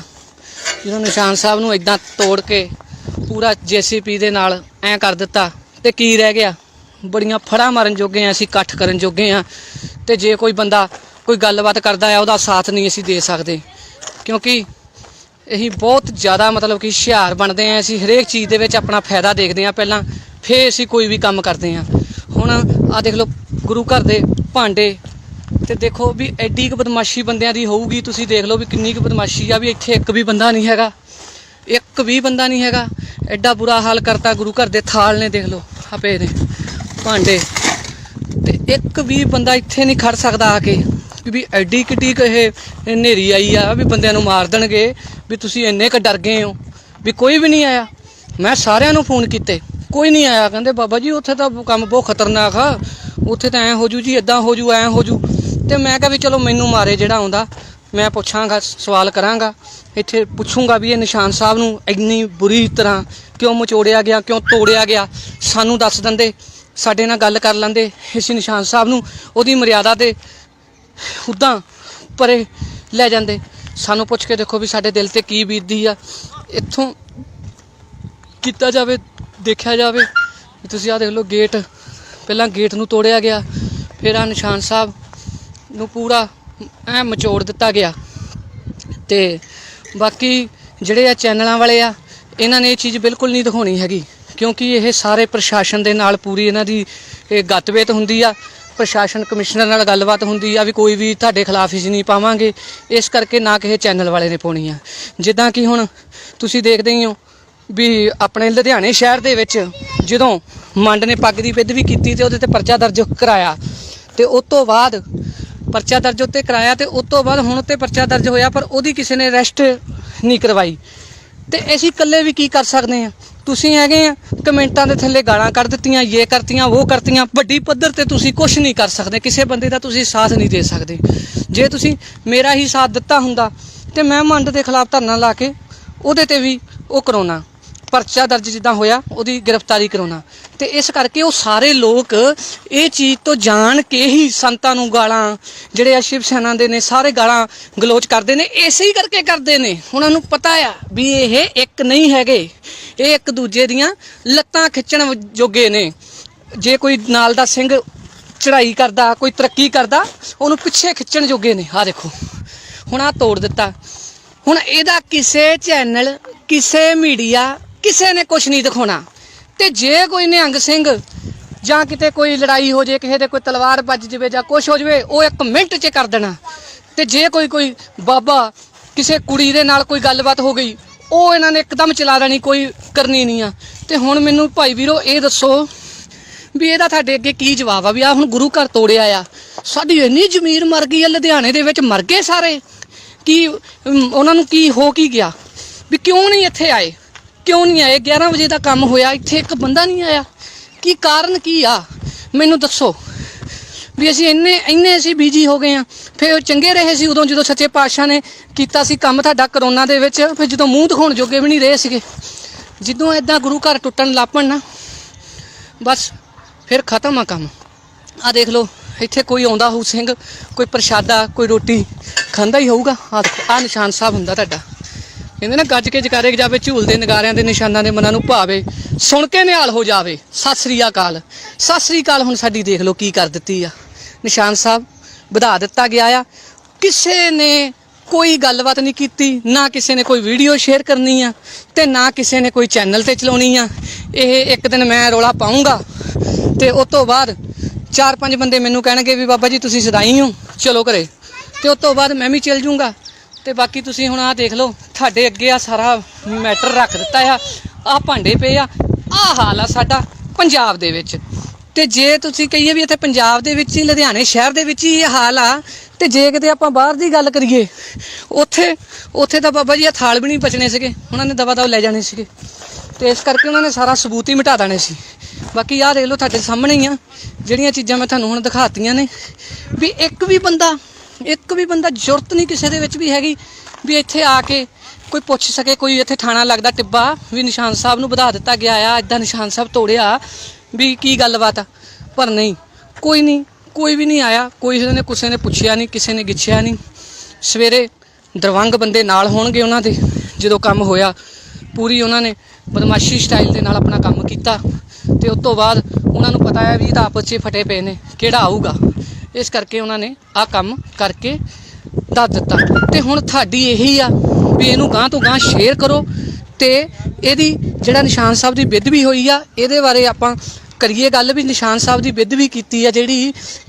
ਜਦੋਂ ਨਿਸ਼ਾਨ ਸਾਹਿਬ ਨੂੰ ਇੱਦਾਂ ਤੋੜ ਕੇ ਪੂਰਾ JCP ਦੇ ਨਾਲ ਐਂ ਕਰ ਦਿੱਤਾ ਤੇ ਕੀ ਰਹਿ ਗਿਆ। ਬੜੀਆਂ ਫੜਾਂ ਮਾਰਨ ਜੋਗੇ ਆ ਅਸੀਂ, ਇਕੱਠ ਕਰਨ ਜੋਗੇ ਆ। ਤੇ ਜੇ ਕੋਈ ਬੰਦਾ ਕੋਈ ਗੱਲਬਾਤ ਕਰਦਾ ਆ ਉਹਦਾ ਸਾਥ ਨਹੀਂ ਅਸੀਂ ਦੇ ਸਕਦੇ, ਕਿਉਂਕਿ ਅਸੀਂ ਬਹੁਤ ਜ਼ਿਆਦਾ ਮਤਲਬ ਕਿ ਹੁਸ਼ਿਆਰ ਬਣਦੇ ਹਾਂ। ਅਸੀਂ ਹਰੇਕ ਚੀਜ਼ ਦੇ ਵਿੱਚ ਆਪਣਾ ਫਾਇਦਾ ਦੇਖਦੇ ਹਾਂ ਪਹਿਲਾਂ, ਫਿਰ ਅਸੀਂ ਕੋਈ ਵੀ ਕੰਮ ਕਰਦੇ ਹਾਂ। ਹੁਣ ਆਹ ਦੇਖ ਲਓ ਗੁਰੂ ਘਰ ਦੇ ਭਾਂਡੇ, ਤੇ ਦੇਖੋ ਵੀ ਐਡੀ ਕੁ ਬਦਮਾਸ਼ੀ ਬੰਦਿਆਂ ਦੀ ਹੋਊਗੀ। ਤੁਸੀਂ ਦੇਖ ਲਓ ਵੀ ਕਿੰਨੀ ਕੁ ਬਦਮਾਸ਼ੀ ਆ, ਵੀ ਇੱਥੇ ਇੱਕ ਵੀ ਬੰਦਾ ਨਹੀਂ ਹੈਗਾ, ਇੱਕ ਵੀ ਬੰਦਾ ਨਹੀਂ ਹੈਗਾ। ਐਡਾ ਬੁਰਾ ਹਾਲ ਕਰਤਾ ਗੁਰੂ ਘਰ ਦੇ ਥਾਲ ਨੇ, ਦੇਖ ਲਓ ਆ ਪਏ ਨੇ ਭਾਂਡੇ, ਤੇ ਇੱਕ ਵੀ ਬੰਦਾ ਇੱਥੇ ਨਹੀਂ ਖੜ ਸਕਦਾ ਆ ਕੇ, ਵੀ ਐਡੀ ਕਿੱਡੀ ਕੁ ਇਹ ਹਨੇਰੀ ਆਈ ਆ ਵੀ ਬੰਦਿਆਂ ਨੂੰ ਮਾਰ ਦੇਣਗੇ, ਵੀ ਤੁਸੀਂ ਇੰਨੇ ਕੁ ਡਰ ਗਏ ਹੋ। ਵੀ ਕੋਈ ਵੀ ਨਹੀਂ ਆਇਆ। ਮੈਂ ਸਾਰਿਆਂ ਨੂੰ ਫੋਨ ਕੀਤੇ, ਕੋਈ ਨਹੀਂ ਆਇਆ। ਕਹਿੰਦੇ ਬਾਬਾ ਜੀ ਉੱਥੇ ਤਾਂ ਕੰਮ ਬਹੁਤ ਖਤਰਨਾਕ ਆ, ਉੱਥੇ ਤਾਂ ਐਂ ਹੋ ਜੂ ਜੀ, ਇੱਦਾਂ ਹੋ ਜੂ, ਐਂ ਹੋ ਜੂ। ਤੇ ਮੈਂ ਕਿਹਾ ਵੀ ਚਲੋ ਮੈਨੂੰ ਮਾਰੇ ਜਿਹੜਾ ਆਉਂਦਾ ਮੈਂ ਪੁੱਛਾਂਗਾ, ਸਵਾਲ ਕਰਾਂਗਾ, ਇੱਥੇ ਪੁੱਛੂੰਗਾ ਵੀ ਇਹ ਨਿਸ਼ਾਨ ਸਾਹਿਬ ਨੂੰ ਇੰਨੀ ਬੁਰੀ ਤਰ੍ਹਾਂ ਕਿਉਂ ਮਚੋੜਿਆ ਗਿਆ, ਕਿਉਂ ਤੋੜਿਆ ਗਿਆ। ਸਾਨੂੰ ਦੱਸ ਦਿੰਦੇ, ਸਾਡੇ ਨਾਲ ਗੱਲ ਕਰ ਲੈਂਦੇ, ਇਸ ਨਿਸ਼ਾਨ ਸਾਹਿਬ ਨੂੰ ਉਹਦੀ ਮਰਿਆਦਾ ਦੇ ਉੱਦਾਂ ਪਰੇ ਲੈ ਜਾਂਦੇ। ਸਾਨੂੰ ਪੁੱਛ ਕੇ ਦੇਖੋ ਵੀ ਸਾਡੇ ਦਿਲ 'ਤੇ ਕੀ ਬੀਤਦੀ ਆ। ਇੱਥੋਂ ਕੀਤਾ ਜਾਵੇ, ਦੇਖਿਆ ਜਾਵੇ। ਤੁਸੀਂ ਆਹ ਦੇਖ ਲਓ ਗੇਟ, ਪਹਿਲਾਂ ਗੇਟ ਨੂੰ ਤੋੜਿਆ ਗਿਆ, ਫਿਰ ਆਹ ਨਿਸ਼ਾਨ ਸਾਹਿਬ ਨੂੰ ਪੂਰਾ ਐਂ ਮਚੋੜ ਦਿੱਤਾ ਗਿਆ। ਤੇ ਬਾਕੀ ਜਿਹੜੇ ਆ ਚੈਨਲਾਂ ਵਾਲੇ ਆ, ਇਹਨਾਂ ਨੇ ਇਹ ਚੀਜ਼ ਬਿਲਕੁਲ ਨਹੀਂ ਦਿਖਾਉਣੀ ਹੈਗੀ, ਕਿਉਂਕਿ ਇਹ ਸਾਰੇ ਪ੍ਰਸ਼ਾਸਨ ਦੇ ਨਾਲ ਪੂਰੀ ਇਹਨਾਂ ਦੀ ਇਹ ਗੱਤਬੇਤ ਹੁੰਦੀ ਆ। ਪ੍ਰਸ਼ਾਸਨ ਕਮਿਸ਼ਨਰ ਨਾਲ ਗੱਲਬਾਤ ਹੁੰਦੀ ਆ ਵੀ ਕੋਈ ਵੀ ਤੁਹਾਡੇ ਖਿਲਾਫ ਹੀ ਨਹੀਂ ਪਾਵਾਂਗੇ, ਇਸ ਕਰਕੇ ਨਾ ਕਿਸੇ ਚੈਨਲ ਵਾਲੇ ਨੇ ਪਾਉਣੀ ਆ। ਜਿੱਦਾਂ ਕਿ ਹੁਣ ਤੁਸੀਂ ਦੇਖਦੇ ਹੀ ਹੋ ਵੀ ਆਪਣੇ ਲੁਧਿਆਣੇ ਸ਼ਹਿਰ ਦੇ ਵਿੱਚ ਜਦੋਂ ਮੰਡ ਨੇ ਪੱਗ ਦੀ ਵਿਧ ਵੀ ਕੀਤੀ ਤੇ ਉਹਦੇ ਤੇ ਪਰਚਾ ਦਰਜ ਕਰਾਇਆ, ਤੇ ਉਸ ਤੋਂ ਬਾਅਦ ਪਰਚਾ ਦਰਜ ਉੱਤੇ ਕਰਾਇਆ, ਤੇ ਉਸ ਤੋਂ ਬਾਅਦ ਹੁਣ ਉੱਤੇ ਪਰਚਾ ਦਰਜ ਹੋਇਆ, ਪਰ ਉਹਦੀ ਕਿਸੇ ਨੇ ਅਰੈਸਟ ਨਹੀਂ ਕਰਵਾਈ। ਤੇ ਅਸੀਂ ਇਕੱਲੇ ਵੀ ਕੀ ਕਰ ਸਕਦੇ ਹਾਂ। ਤੁਸੀਂ ਹੈਗੇ ਆ ਕਮੈਂਟਾਂ ਦੇ ਥੱਲੇ ਗਾਲਾਂ ਕੱਢ ਦਿੱਤੀਆਂ, ਇਹ ਕਰਤੀਆਂ, ਉਹ ਕਰਤੀਆਂ। ਵੱਡੀ ਪੱਧਰ ਤੇ ਤੁਸੀਂ ਕੁਝ ਨਹੀਂ ਕਰ ਸਕਦੇ, ਕਿਸੇ ਬੰਦੇ ਦਾ ਤੁਸੀਂ ਸਾਥ ਨਹੀਂ ਦੇ ਸਕਦੇ। ਜੇ ਤੁਸੀਂ ਮੇਰਾ ਹੀ ਸਾਥ ਦਿੱਤਾ ਹੁੰਦਾ ਤੇ ਮੈਂ ਮੰਡ ਦੇ ਖਿਲਾਫ ਧਰਨਾ ਲਾ ਕੇ ਉਹਦੇ ਤੇ ਵੀ ਉਹ ਕਰਾਉਣਾ, ਪਰਚਾ ਦਰਜ ਜਿੱਦਾਂ ਹੋਇਆ ਉਹਦੀ ਗ੍ਰਿਫਤਾਰੀ ਕਰਾਉਣਾ। ਤੇ ਇਸ ਕਰਕੇ ਉਹ ਸਾਰੇ ਲੋਕ ਇਹ ਚੀਜ਼ ਤੋਂ ਜਾਣ ਕੇ ਹੀ ਸੰਤਾਂ ਨੂੰ ਗਾਲਾਂ, ਜਿਹੜੇ ਆ ਸ਼ਿਵ ਸੈਨਾ ਦੇ ਨੇ, ਸਾਰੇ ਗਾਲਾਂ ਗਲੋਚ ਕਰਦੇ ਨੇ। ਇਸੇ ਹੀ ਕਰਕੇ ਕਰਦੇ ਨੇ, ਉਹਨਾਂ ਨੂੰ ਪਤਾ ਆ ਵੀ ਇਹ ਇੱਕ ਨਹੀਂ ਹੈਗੇ, ਇਹ ਇੱਕ ਦੂਜੇ ਦੀਆਂ ਲੱਤਾਂ ਖਿੱਚਣ ਜੋਗੇ ਨੇ। ਜੇ ਕੋਈ ਨਾਲ ਦਾ ਸਿੰਘ ਚੜ੍ਹਾਈ ਕਰਦਾ, ਕੋਈ ਤਰੱਕੀ ਕਰਦਾ, ਉਹਨੂੰ ਪਿੱਛੇ ਖਿੱਚਣ ਜੋਗੇ ਨੇ। ਆਹ ਦੇਖੋ ਹੁਣ ਆਹ ਤੋੜ ਦਿੱਤਾ। ਹੁਣ ਇਹਦਾ ਕਿਸੇ ਚੈਨਲ, ਕਿਸੇ ਮੀਡੀਆ, ਕਿਸੇ ਨੇ ਕੁਛ ਨਹੀਂ ਦਿਖਾਉਣਾ। ਤੇ ਜੇ ਕੋਈ ਨਿਹੰਗ ਸਿੰਘ ਜਾਂ ਕਿਤੇ ਕੋਈ ਲੜਾਈ ਹੋ ਜੇ, ਕਿਸੇ ਦੇ ਕੋਈ ਤਲਵਾਰ ਵੱਜ ਜਾਵੇ ਜਾਂ ਕੁਛ ਹੋ ਜਾਵੇ, ਉਹ 1 ਮਿੰਟ 'ਚ ਕਰ ਦੇਣਾ। ਤੇ ਜੇ ਕੋਈ ਬਾਬਾ ਕਿਸੇ ਕੁੜੀ ਦੇ ਨਾਲ ਕੋਈ ਗੱਲਬਾਤ ਹੋ ਗਈ, ਉਹ ਇਹਨਾਂ ਨੇ ਇੱਕਦਮ ਚਲਾ ਦੇਣੀ, ਕੋਈ ਕਰਨੀ ਨਹੀਂ ਆ। ਤੇ ਹੁਣ ਮੈਨੂੰ ਭਾਈ ਵੀਰੋ ਇਹ ਦੱਸੋ ਵੀ ਇਹਦਾ ਤੁਹਾਡੇ ਅੱਗੇ ਕੀ ਜਵਾਬ ਆ? ਵੀ ਆ ਹੁਣ ਗੁਰੂ ਘਰ ਤੋੜਿਆ ਆ, ਸਾਡੀ ਇੰਨੀ ਜ਼ਮੀਰ ਮਰ ਗਈ ਆ, ਲੁਧਿਆਣੇ ਦੇ ਵਿੱਚ ਮਰ ਗਏ ਸਾਰੇ, ਕੀ ਉਹਨਾਂ ਨੂੰ ਕੀ ਹੋ ਕੀ ਗਿਆ? ਵੀ ਕਿਉਂ ਨਹੀਂ ਇੱਥੇ ਆਏ, ਕਿਉਂ ਨਹੀਂ ਆਏ? 11 ਵਜੇ ਦਾ ਕੰਮ ਹੋਇਆ, ਇੱਥੇ ਇੱਕ ਬੰਦਾ ਨਹੀਂ ਆਇਆ। ਕੀ ਕਾਰਨ ਕੀ ਆ ਮੈਨੂੰ ਦੱਸੋ। ਵੀ ਅਸੀਂ ਇੰਨੇ ਅਸੀਂ ਬਿਜੀ ਹੋ ਗਏ ਆ। ਫਿਰ ਚੰਗੇ ਰਹੇ ਸੀ ਉਦੋਂ ਜਦੋਂ ਸੱਚੇ ਪਾਤਸ਼ਾਹ ਨੇ ਕੀਤਾ ਸੀ ਕੰਮ ਤੁਹਾਡਾ ਕਰੋਨਾ ਦੇ ਵਿੱਚ, ਫਿਰ ਜਦੋਂ ਮੂੰਹ ਦਿਖਾਉਣ ਜੋਗੇ ਵੀ ਨਹੀਂ ਰਹੇ ਸੀਗੇ। ਜਦੋਂ ਇੱਦਾਂ ਗੁਰੂ ਘਰ ਟੁੱਟਣ ਲੱਪਣ ਨਾ, ਬਸ ਫਿਰ ਖਤਮ ਆ ਕੰਮ। ਆਹ ਦੇਖ ਲਓ ਇੱਥੇ ਕੋਈ ਆਉਂਦਾ ਹੋਊ ਸਿੰਘ, ਕੋਈ ਪ੍ਰਸ਼ਾਦਾ, ਕੋਈ ਰੋਟੀ ਖਾਂਦਾ ਹੀ ਹੋਊਗਾ। ਆਹ ਦੇਖੋ ਆਹ ਨਿਸ਼ਾਨ ਸਾਹਿਬ ਹੁੰਦਾ ਤੁਹਾਡਾ। ਕਹਿੰਦੇ ਨਾ ਗੱਜ ਕੇ ਜਕਾਰੇ ਜਾਵੇ, ਝੂਲਦੇ ਨਗਾਰਿਆਂ ਦੇ ਨਿਸ਼ਾਨਾਂ ਦੇ ਮਨਾਂ ਨੂੰ ਭਾਵੇ, ਸੁਣ ਕੇ ਨਿਹਾਲ ਹੋ ਜਾਵੇ। ਸਤਿ ਸ੍ਰੀ ਅਕਾਲ, ਸਤਿ ਸ੍ਰੀ ਅਕਾਲ। ਹੁਣ ਸਾਡੀ ਦੇਖ ਲਓ ਕੀ ਕਰ ਦਿੱਤੀ ਆ। ਨਿਸ਼ਾਨ ਸਾਹਿਬ ਵਧਾ ਦਿੱਤਾ ਗਿਆ ਆ। ਕਿਸੇ ਨੇ ਕੋਈ ਗੱਲਬਾਤ ਨਹੀਂ ਕੀਤੀ, ਨਾ ਕਿਸੇ ਨੇ ਕੋਈ ਵੀਡੀਓ ਸ਼ੇਅਰ ਕਰਨੀ ਆ, ਤੇ ਨਾ ਕਿਸੇ ਨੇ ਕੋਈ ਚੈਨਲ ਤੇ ਚਲਾਉਣੀ ਆ। ਇਹ ਇੱਕ ਦਿਨ ਮੈਂ ਰੌਲਾ ਪਾਊਂਗਾ ਤੇ ਉਸ ਤੋਂ ਬਾਅਦ 4-5 ਬੰਦੇ ਮੈਨੂੰ ਕਹਿਣਗੇ ਵੀ ਬਾਬਾ ਜੀ ਤੁਸੀਂ ਸਦਾਈ ਹੋ, ਚਲੋ ਘਰੇ। ਤੇ ਉਸ ਤੋਂ ਬਾਅਦ ਮੈਂ ਵੀ ਚੱਲ ਜੂੰਗਾ। ਤੇ ਬਾਕੀ ਤੁਸੀਂ ਹੁਣ ਆਹ ਦੇਖ ਲਓ, ਤੁਹਾਡੇ ਅੱਗੇ ਆ ਸਾਰਾ ਮੈਟਰ ਰੱਖ ਦਿੱਤਾ ਆ। ਆਹ ਭਾਂਡੇ ਪਏ ਆ, ਆਹ ਹਾਲ ਆ ਸਾਡਾ ਪੰਜਾਬ ਦੇ ਵਿੱਚ। ਤੇ ਜੇ ਤੁਸੀਂ ਕਹੀਏ ਵੀ ਇੱਥੇ ਪੰਜਾਬ ਦੇ ਵਿੱਚ ਹੀ, ਲੁਧਿਆਣੇ ਸ਼ਹਿਰ ਦੇ ਵਿੱਚ ਹੀ ਇਹ ਹਾਲ ਆ, ਤੇ ਜੇ ਕਿਤੇ ਆਪਾਂ ਬਾਹਰ ਦੀ ਗੱਲ ਕਰੀਏ, ਉੱਥੇ ਤਾਂ ਬਾਬਾ ਜੀ ਇਹ ਥਾਲ ਵੀ ਨਹੀਂ ਬਚਣੇ ਸੀਗੇ, ਉਹਨਾਂ ਨੇ ਦਵਾ ਲੈ ਜਾਣੇ ਸੀਗੇ। ਤੇ ਇਸ ਕਰਕੇ ਉਹਨਾਂ ਨੇ ਸਾਰਾ ਸਬੂਤ ਹੀ ਮਿਟਾ ਦੇਣੇ ਸੀ। ਬਾਕੀ ਆਹ ਦੇਖ ਲਓ ਤੁਹਾਡੇ ਸਾਹਮਣੇ ਹੀ ਆ, ਜਿਹੜੀਆਂ ਚੀਜ਼ਾਂ ਮੈਂ ਤੁਹਾਨੂੰ ਹੁਣ ਦਿਖਾਤੀਆਂ ਨੇ। ਵੀ ਇੱਕ ਵੀ ਬੰਦਾ ਜ਼ਰੂਰਤ ਨਹੀਂ ਕਿਸੇ ਦੇ ਵਿੱਚ ਵੀ ਹੈਗੀ ਵੀ ਇੱਥੇ ਆ ਕੇ ਕੋਈ ਪੁੱਛ ਸਕੇ। ਕੋਈ ਇੱਥੇ ਥਾਣਾ ਲੱਗਦਾ ਟਿੱਬਾ ਵੀ ਨਿਸ਼ਾਨ ਸਾਹਿਬ ਨੂੰ ਵਧਾ ਦਿੱਤਾ ਗਿਆ ਆ, ਇੱਦਾਂ ਨਿਸ਼ਾਨ ਸਾਹਿਬ ਤੋੜਿਆ, ਵੀ ਕੀ ਗੱਲਬਾਤ ਆ। ਪਰ ਨਹੀਂ, ਕੋਈ ਵੀ ਨਹੀਂ ਆਇਆ। ਕਿਸੇ ਨੇ ਪੁੱਛਿਆ ਨਹੀਂ, ਕਿਸੇ ਨੇ ਗਿੱਛਿਆ ਨਹੀਂ। ਸਵੇਰੇ ਦਰਵੰਗ ਬੰਦੇ ਨਾਲ ਹੋਣਗੇ ਉਹਨਾਂ ਦੇ, ਜਦੋਂ ਕੰਮ ਹੋਇਆ ਪੂਰੀ ਉਹਨਾਂ ਨੇ ਬਦਮਾਸ਼ੀ ਸਟਾਈਲ ਦੇ ਨਾਲ ਆਪਣਾ ਕੰਮ ਕੀਤਾ। ਤੇ ਉਸ ਤੋਂ ਬਾਅਦ ਉਹਨਾਂ ਨੂੰ ਪਤਾ ਹੈ ਵੀ ਇਹ ਤਾਂ ਆਪਸ 'ਚ ਫਟੇ ਪਏ ਨੇ, ਕਿਹੜਾ ਆਊਗਾ। इस करके उन्होंने आ काम करके दस दिता। तो हुण तुहाडी यही आ भी इहनूं गांह तो गांह शेयर करो तो इहदी जिहड़ा निशान साहब की बेदबी हुई आ इहदे बारे आपां करिए गल भी निशान साहब की बेदबी की है जिहड़ी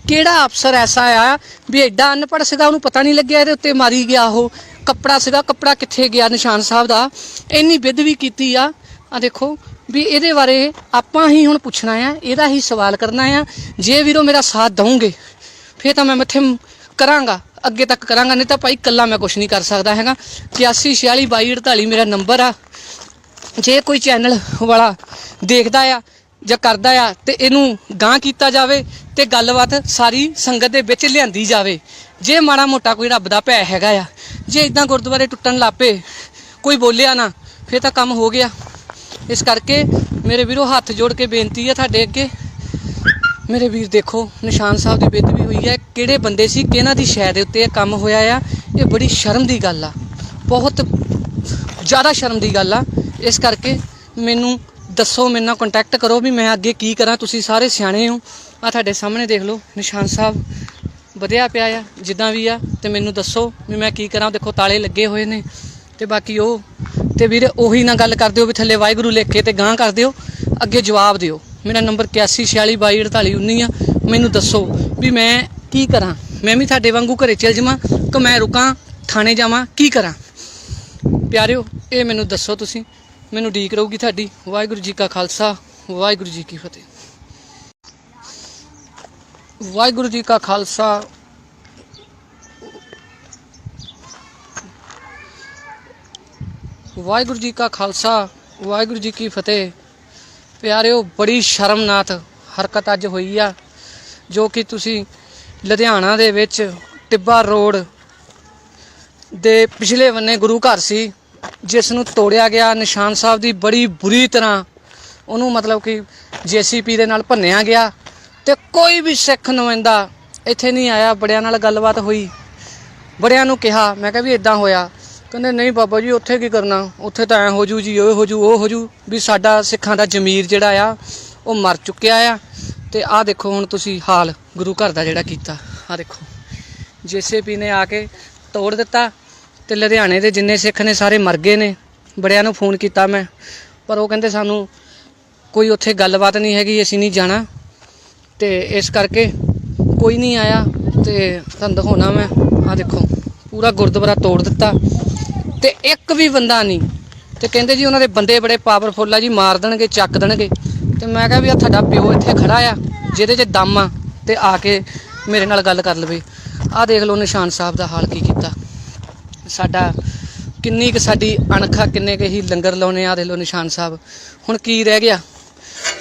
किहड़ा अफसर ऐसा आ भी एडा अनपढ़ सीगा उहनूं पता नहीं लग्या इहदे उत्ते मारी गया वो कपड़ा सीगा कपड़ा कित्थे गया निशान साहब दा इन्नी बेदबी की आ देखो भी इहदे बारे आपां ही हुण पुछना आ इहदा ही सवाल करना आ जे वीरो मेरा साथ दऊंगे फिर तो मैं मत्थे करांगा अगे तक करांगा नहीं तो भाई कल्ला मैं कुछ नहीं कर सकता हैगा। 81 46 22 48 मेरा नंबर आ जे कोई चैनल वाला देखदा आ ਜਾਂ ਕਰਦਾ ਆ ਤੇ ਇਹਨੂੰ ਗਾਂ ਕੀਤਾ ਜਾਵੇ ਤੇ ਗੱਲਬਾਤ ਸਾਰੀ ਸੰਗਤ ਦੇ ਵਿੱਚ ਲਿਆਂਦੀ ਜਾਵੇ। ਜੇ ਮਾੜਾ ਮੋਟਾ ਕੋਈ ਰੱਬ ਦਾ ਭੈ ਹੈਗਾ ਆ ਜੇ ਇਦਾਂ ਗੁਰਦੁਆਰੇ ਟੁੱਟਣ ਲੱਪੇ ਕੋਈ ਬੋਲਿਆ ਨਾ ਫਿਰ ਤਾਂ ਕੰਮ ਹੋ ਗਿਆ। ਇਸ ਕਰਕੇ ਮੇਰੇ ਵੀਰੋ ਹੱਥ ਜੋੜ ਕੇ ਬੇਨਤੀ ਆ ਤੁਹਾਡੇ ਅੱਗੇ ਮੇਰੇ ਵੀਰ ਦੇਖੋ ਨਿਸ਼ਾਨ ਸਾਹਿਬ ਦੀ ਬੇਦਬੀ ਹੋਈ ਹੈ ਕਿਹੜੇ ਬੰਦੇ ਸੀ ਕਿਹਨਾਂ ਦੀ ਸ਼ੈ ਦੇ ਉੱਤੇ ਇਹ ਕੰਮ ਹੋਇਆ ਆ ਇਹ ਬੜੀ ਸ਼ਰਮ ਦੀ ਗੱਲ ਆ ਬਹੁਤ ਜ਼ਿਆਦਾ ਸ਼ਰਮ ਦੀ ਗੱਲ ਆ। ਇਸ ਕਰਕੇ ਮੈਨੂੰ दसो मेरे नाल कंटैक्ट करो भी मैं अगे की करा तुसी सारे सियाणे हो आ तुहाडे सामने देख लो निशान साहब वधिया पिया आ जिद्दां भी आ ते मैनूं दसो भी मैं की करा। देखो ताले लगे हुए ने ते बाकी वो ते वीर ओही ना गल कर दिओ भी थल्ले वाहिगुरू लिख के ते गां कर दिओ अगे जवाब दिओ। मेरा नंबर 81 46 22 48 19 आ मैनूं दसो भी मैं की करा मैं भी तुहाडे वांगू घरे चल जावां कि मैं रुकां थाणे जावां की करा। प्यारिओ ये मैनूं दसो तुसी मैनूं उਡੀਕ ਰਹੂਗੀ ਤੁਹਾਡੀ। वाहिगुरू जी का खालसा वाहिगुरू जी की फतेह। वाहिगुरू जी का खालसा वाहिगुरू जी का खालसा वाहिगुरू जी की फतेह। प्यारिओ बड़ी शर्मनाक हरकत अज हुई आ जो कि तुसी लुधियाना दे विच टिब्बा रोड दे पिछले बन्ने गुरु घर सी जिस नूं तोड़िया गया निशान साहब की बड़ी बुरी तरह उन्होंने मतलब कि JCP दे नाल भन्निया गया तो कोई भी सिख नुमाइंदा इत्थे नहीं आया। बड़ियां नाल गलबात हुई बड़ियां नूं कहा मैं कहा भी इदां होया कहंदे नहीं बाबा जी उत्थे की करना उत्थे तो ऐ हो जू जी हो जू वो हो जू भी साडा सिखां दा जमीर जिहड़ा आ वो मर चुक्या आ। ते आ देखो हुण तुसीं हाल गुरु घर दा जिहड़ा कीता आ देखो JCP ने आके तोड़ दिता ते लुधियाने दे जिन्ने सिख ने सारे मर गए ने। बड़ियां नूं फोन कीता मैं पर वो कहंदे सानूं कोई उत्थे गलबात नहीं हैगी असीं नहीं जाना ते इस करके कोई नहीं आया। ते तुहानूं दिखाउणा मैं आ देखो पूरा गुरुद्वारा तोड़ दिता ते एक भी बंदा नहीं ते कहंदे जी उन्हां दे बंदे बड़े पावरफुल आ जी मार देणगे चक देणगे। ते मैं कहा भी तुहाडा प्यो इत्थे खड़ा आ जिहदे च दम आ ते आके मेरे नाल गल कर लवे। आ देख लो निशान साहब दा हाल की कीता साडा किन्नी क साडी अणखा किन्ने क ही लंगर लाउने आ। देख लो निशान साहब हुण की रह गया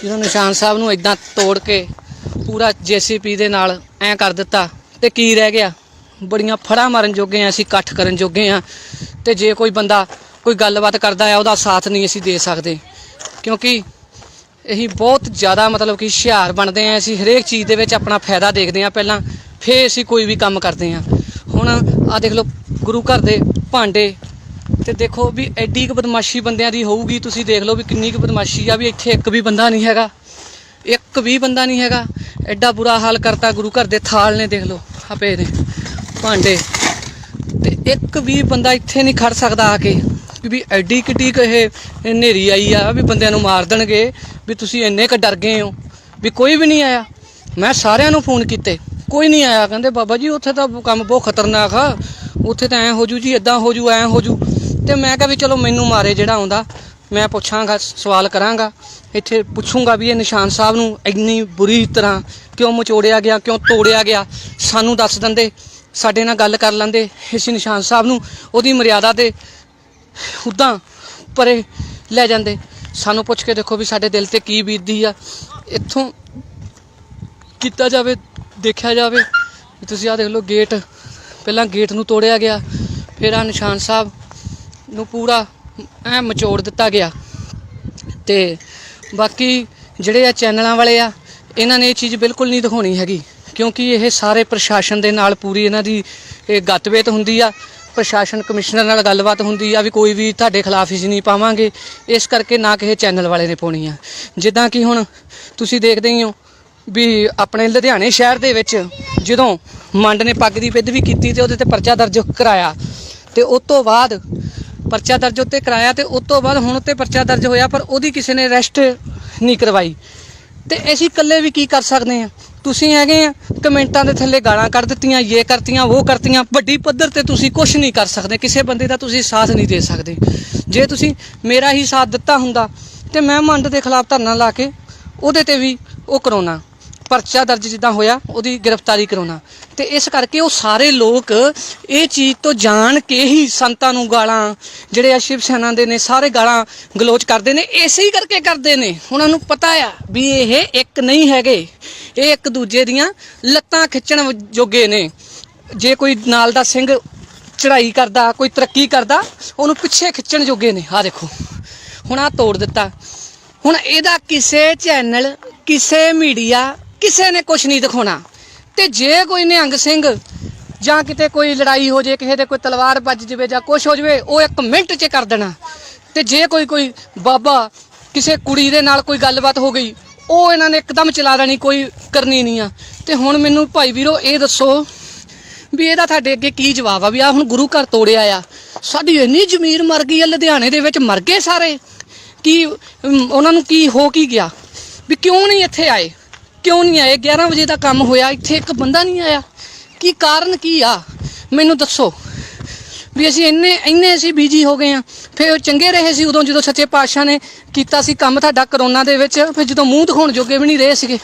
जो निशान साहब नूं इदां तोड़ के पूरा JCP दे नाल ऐ कर दिता ते की रह गया। बड़ियां फड़ा मारन जोगे असीं इकट्ठ करन जोगे आ ते जे कोई बंदा कोई गलबात करदा है उहदा साथ नहीं असीं दे सकदे क्योंकि असीं बहुत ज़्यादा मतलब कि हुशियार बनते हैं। असीं हरेक चीज़ दे विच अपना फायदा देखते हैं पहलां फिर असीं कोई भी काम करते हैं। हुण आ देख लो गुरु घर दे भांडे ते देखो भी एड्डी क बदमाशी बंदियां दी होऊगी तुसीं देख लो भी किन्नी क बदमाशी आ भी इत्थे एक भी बंदा नहीं हैगा एक भी बंदा नहीं हैगा। एड्डा बुरा हाल करता गुरु घर दे थाल ने देख लो आ पे ने भांडे ते एक भी बंदा इत्थे नहीं खड़ सकदा आके भी एड्डी किड्डी क इह नेरी आई आ भी बंदियां नूं मार देणगे भी तुसीं इन्ने क डर गए हो भी कोई भी नहीं आया। मैं सारियां नूं फोन कीते कोई नहीं आया कहंदे बाबा जी उत्थे तां काम बहुत खतरनाक आ उत्थे तो ऐ हो जू जी इदां हो जू ऐ हो जू। तो मैं कहा भी चलो मैनू मारे जिहड़ा आउंदा मैं पुछांगा सवाल करांगा इत्थे पुछूंगा भी ये निशान साहब नूं इन्नी बुरी तरह क्यों मचोड़िया गया क्यों तोड़िया गया सानू दस दिंदे साडे नाल गल कर लैंदे इस निशान साहब नूं ओहदी मर्यादा ते उदां परे लै जांदे सानू पुछ के देखो भी साडे दिल ते की बीतदी आ। इत्थों कीता जावे देखा जावे तुसीं आ देख लो गेट पहलां गेट नूं तोड़िया गया फिर आ निशान साहब नूं पूरा ऐ मचोड़ दिता गया। ते बाकी जिहड़े आ चैनलां वाले आ इन्हां ने ये चीज़ बिल्कुल नहीं दिखाउणी हैगी क्योंकि ये सारे प्रशासन दे नाल पूरी इन्हां दी गतवेत हुंदी आ। प्रशासन कमिश्नर नाल गलबात हुंदी आ भी कोई भी तुहाडे खिलाफ इस नहीं पावांगे इस करके ना किसी चैनल वाले ने पाउणी आ। जिद्दां कि हुण तुसीं देखदे ही हो ਵੀ ਆਪਣੇ ਲੁਧਿਆਣੇ ਸ਼ਹਿਰ ਦੇ ਵਿੱਚ ਜਦੋਂ ਮੰਡ ਨੇ ਪੱਗ ਦੀ ਬੇਅਦਬੀ ਕੀਤੀ ਤੇ ਉਹਦੇ ਤੇ ਪਰਚਾ ਦਰਜ ਕਰਾਇਆ ਤੇ ਉਸ ਤੋਂ ਬਾਅਦ ਪਰਚਾ ਦਰਜ ਉੱਤੇ ਕਰਾਇਆ ਤੇ ਉਸ ਤੋਂ ਬਾਅਦ ਹੁਣ ਉੱਤੇ ਪਰਚਾ ਦਰਜ ਹੋਇਆ ਪਰ ਉਹਦੀ ਕਿਸੇ ਨੇ ਅਰੈਸਟ ਨਹੀਂ ਕਰਵਾਈ। ਤੇ ਅਸੀਂ ਇਕੱਲੇ ਵੀ ਕੀ ਕਰ ਸਕਦੇ ਹਾਂ? ਤੁਸੀਂ ਹੈਗੇ ਆ ਕਮੈਂਟਾਂ ਦੇ ਥੱਲੇ ਗਾਲਾਂ ਕੱਢ ਦਿੱਤੀਆਂ, ਇਹ ਕਰਤੀਆਂ ਉਹ ਕਰਤੀਆਂ, ਵੱਡੀ ਪੱਧਰ ਤੇ ਤੁਸੀਂ ਕੁਝ ਨਹੀਂ ਕਰ ਸਕਦੇ, ਕਿਸੇ ਬੰਦੇ ਦਾ ਤੁਸੀਂ ਸਾਥ ਨਹੀਂ ਦੇ ਸਕਦੇ। ਜੇ ਤੁਸੀਂ ਮੇਰਾ ਹੀ ਸਾਥ ਦਿੱਤਾ ਹੁੰਦਾ ਤੇ ਮੈਂ ਮੰਡ ਦੇ ਖਿਲਾਫ ਧਰਨਾ ਲਾ ਕੇ ਉਹਦੇ ਤੇ ਵੀ ਉਹ ਕਰਾਉਣਾ, ਪਰਚਾ ਦਰਜ ਜਿੱਦਾਂ ਹੋਇਆ ਉਹਦੀ ਗ੍ਰਿਫਤਾਰੀ ਕਰਾਉਣਾ। ਤੇ ਇਸ ਕਰਕੇ ਉਹ ਸਾਰੇ ਲੋਕ ਇਹ ਚੀਜ਼ ਤੋਂ ਜਾਣ ਕੇ ਹੀ ਸੰਤਾਂ ਨੂੰ ਗਾਲਾਂ, ਜਿਹੜੇ ਆ ਸ਼ਿਵ ਸੈਨਾ ਦੇ ਨੇ ਸਾਰੇ ਗਾਲਾਂ ਗਲੋਚ ਕਰਦੇ ਨੇ, ਇਸੇ ਹੀ ਕਰਕੇ ਕਰਦੇ ਨੇ। ਉਹਨਾਂ ਨੂੰ ਪਤਾ ਆ ਵੀ ਇਹ ਇੱਕ ਨਹੀਂ ਹੈਗੇ, ਇਹ ਇੱਕ ਦੂਜੇ ਦੀਆਂ ਲੱਤਾਂ ਖਿੱਚਣ ਜੋਗੇ ਨੇ। ਜੇ ਕੋਈ ਨਾਲ ਦਾ ਸਿੰਘ ਚੜ੍ਹਾਈ ਕਰਦਾ, ਕੋਈ ਤਰੱਕੀ ਕਰਦਾ, ਉਹਨੂੰ ਪਿੱਛੇ ਖਿੱਚਣ ਜੋਗੇ ਨੇ। ਆਹ ਦੇਖੋ ਹੁਣ ਆਹ ਤੋੜ ਦਿੱਤਾ। ਹੁਣ ਇਹਦਾ ਕਿਸੇ ਚੈਨਲ, ਕਿਸੇ ਮੀਡੀਆ, ਕਿਸੇ ਨੇ ਕੁਛ ਨਹੀਂ ਦਿਖਾਉਣਾ। ਤੇ ਜੇ ਕੋਈ ਨਿਹੰਗ ਸਿੰਘ ਜਾਂ ਕਿਤੇ ਕੋਈ ਲੜਾਈ ਹੋ ਜੇ, ਕਿਸੇ ਦੇ ਕੋਈ ਤਲਵਾਰ ਵੱਜ ਜਾਵੇ ਜਾਂ ਕੁਛ ਹੋ ਜਾਵੇ, ਉਹ 1 ਮਿੰਟ 'ਚ ਕਰ ਦੇਣਾ। ਤੇ ਜੇ ਕੋਈ ਬਾਬਾ ਕਿਸੇ ਕੁੜੀ ਦੇ ਨਾਲ ਕੋਈ ਗੱਲਬਾਤ ਹੋ ਗਈ, ਉਹ ਇਹਨਾਂ ਨੇ ਇੱਕਦਮ ਚਲਾ ਦੇਣੀ, ਕੋਈ ਕਰਨੀ ਨਹੀਂ ਆ। ਤੇ ਹੁਣ ਮੈਨੂੰ ਭਾਈ ਵੀਰੋ ਇਹ ਦੱਸੋ ਵੀ ਇਹਦਾ ਤੁਹਾਡੇ ਅੱਗੇ ਕੀ ਜਵਾਬ ਆ? ਵੀ ਆ ਹੁਣ ਗੁਰੂ ਘਰ ਤੋੜਿਆ ਆ, ਸਾਡੀ ਇੰਨੀ ਜ਼ਮੀਰ ਮਰ ਗਈ ਆ, ਲੁਧਿਆਣੇ ਦੇ ਵਿੱਚ ਮਰ ਗਏ ਸਾਰੇ, ਕੀ ਉਹਨਾਂ ਨੂੰ ਕੀ ਹੋ ਕੀ ਗਿਆ? ਵੀ ਕਿਉਂ ਨਹੀਂ ਇੱਥੇ ਆਏ, ਕਿਉਂ ਨਹੀਂ ਆਏ? 11 ਵਜੇ ਦਾ ਕੰਮ ਹੋਇਆ, ਇੱਥੇ ਇੱਕ ਬੰਦਾ ਨਹੀਂ ਆਇਆ, ਕੀ ਕਾਰਨ ਕੀ ਆ? ਮੈਨੂੰ ਦੱਸੋ। ਵੀ ਅਸੀਂ ਇੰਨੇ ਅਸੀਂ ਬਿਜੀ ਹੋ ਗਏ ਆ। ਫਿਰ ਚੰਗੇ ਰਹੇ ਸੀ ਉਦੋਂ ਜਦੋਂ ਸੱਚੇ ਪਾਤਸ਼ਾਹ ਨੇ ਕੀਤਾ ਸੀ ਕੰਮ ਤੁਹਾਡਾ ਕਰੋਨਾ ਦੇ ਵਿੱਚ, ਫਿਰ ਜਦੋਂ ਮੂੰਹ ਦਿਖਾਉਣ ਜੋਗੇ ਵੀ ਨਹੀਂ ਰਹੇ ਸੀਗੇ।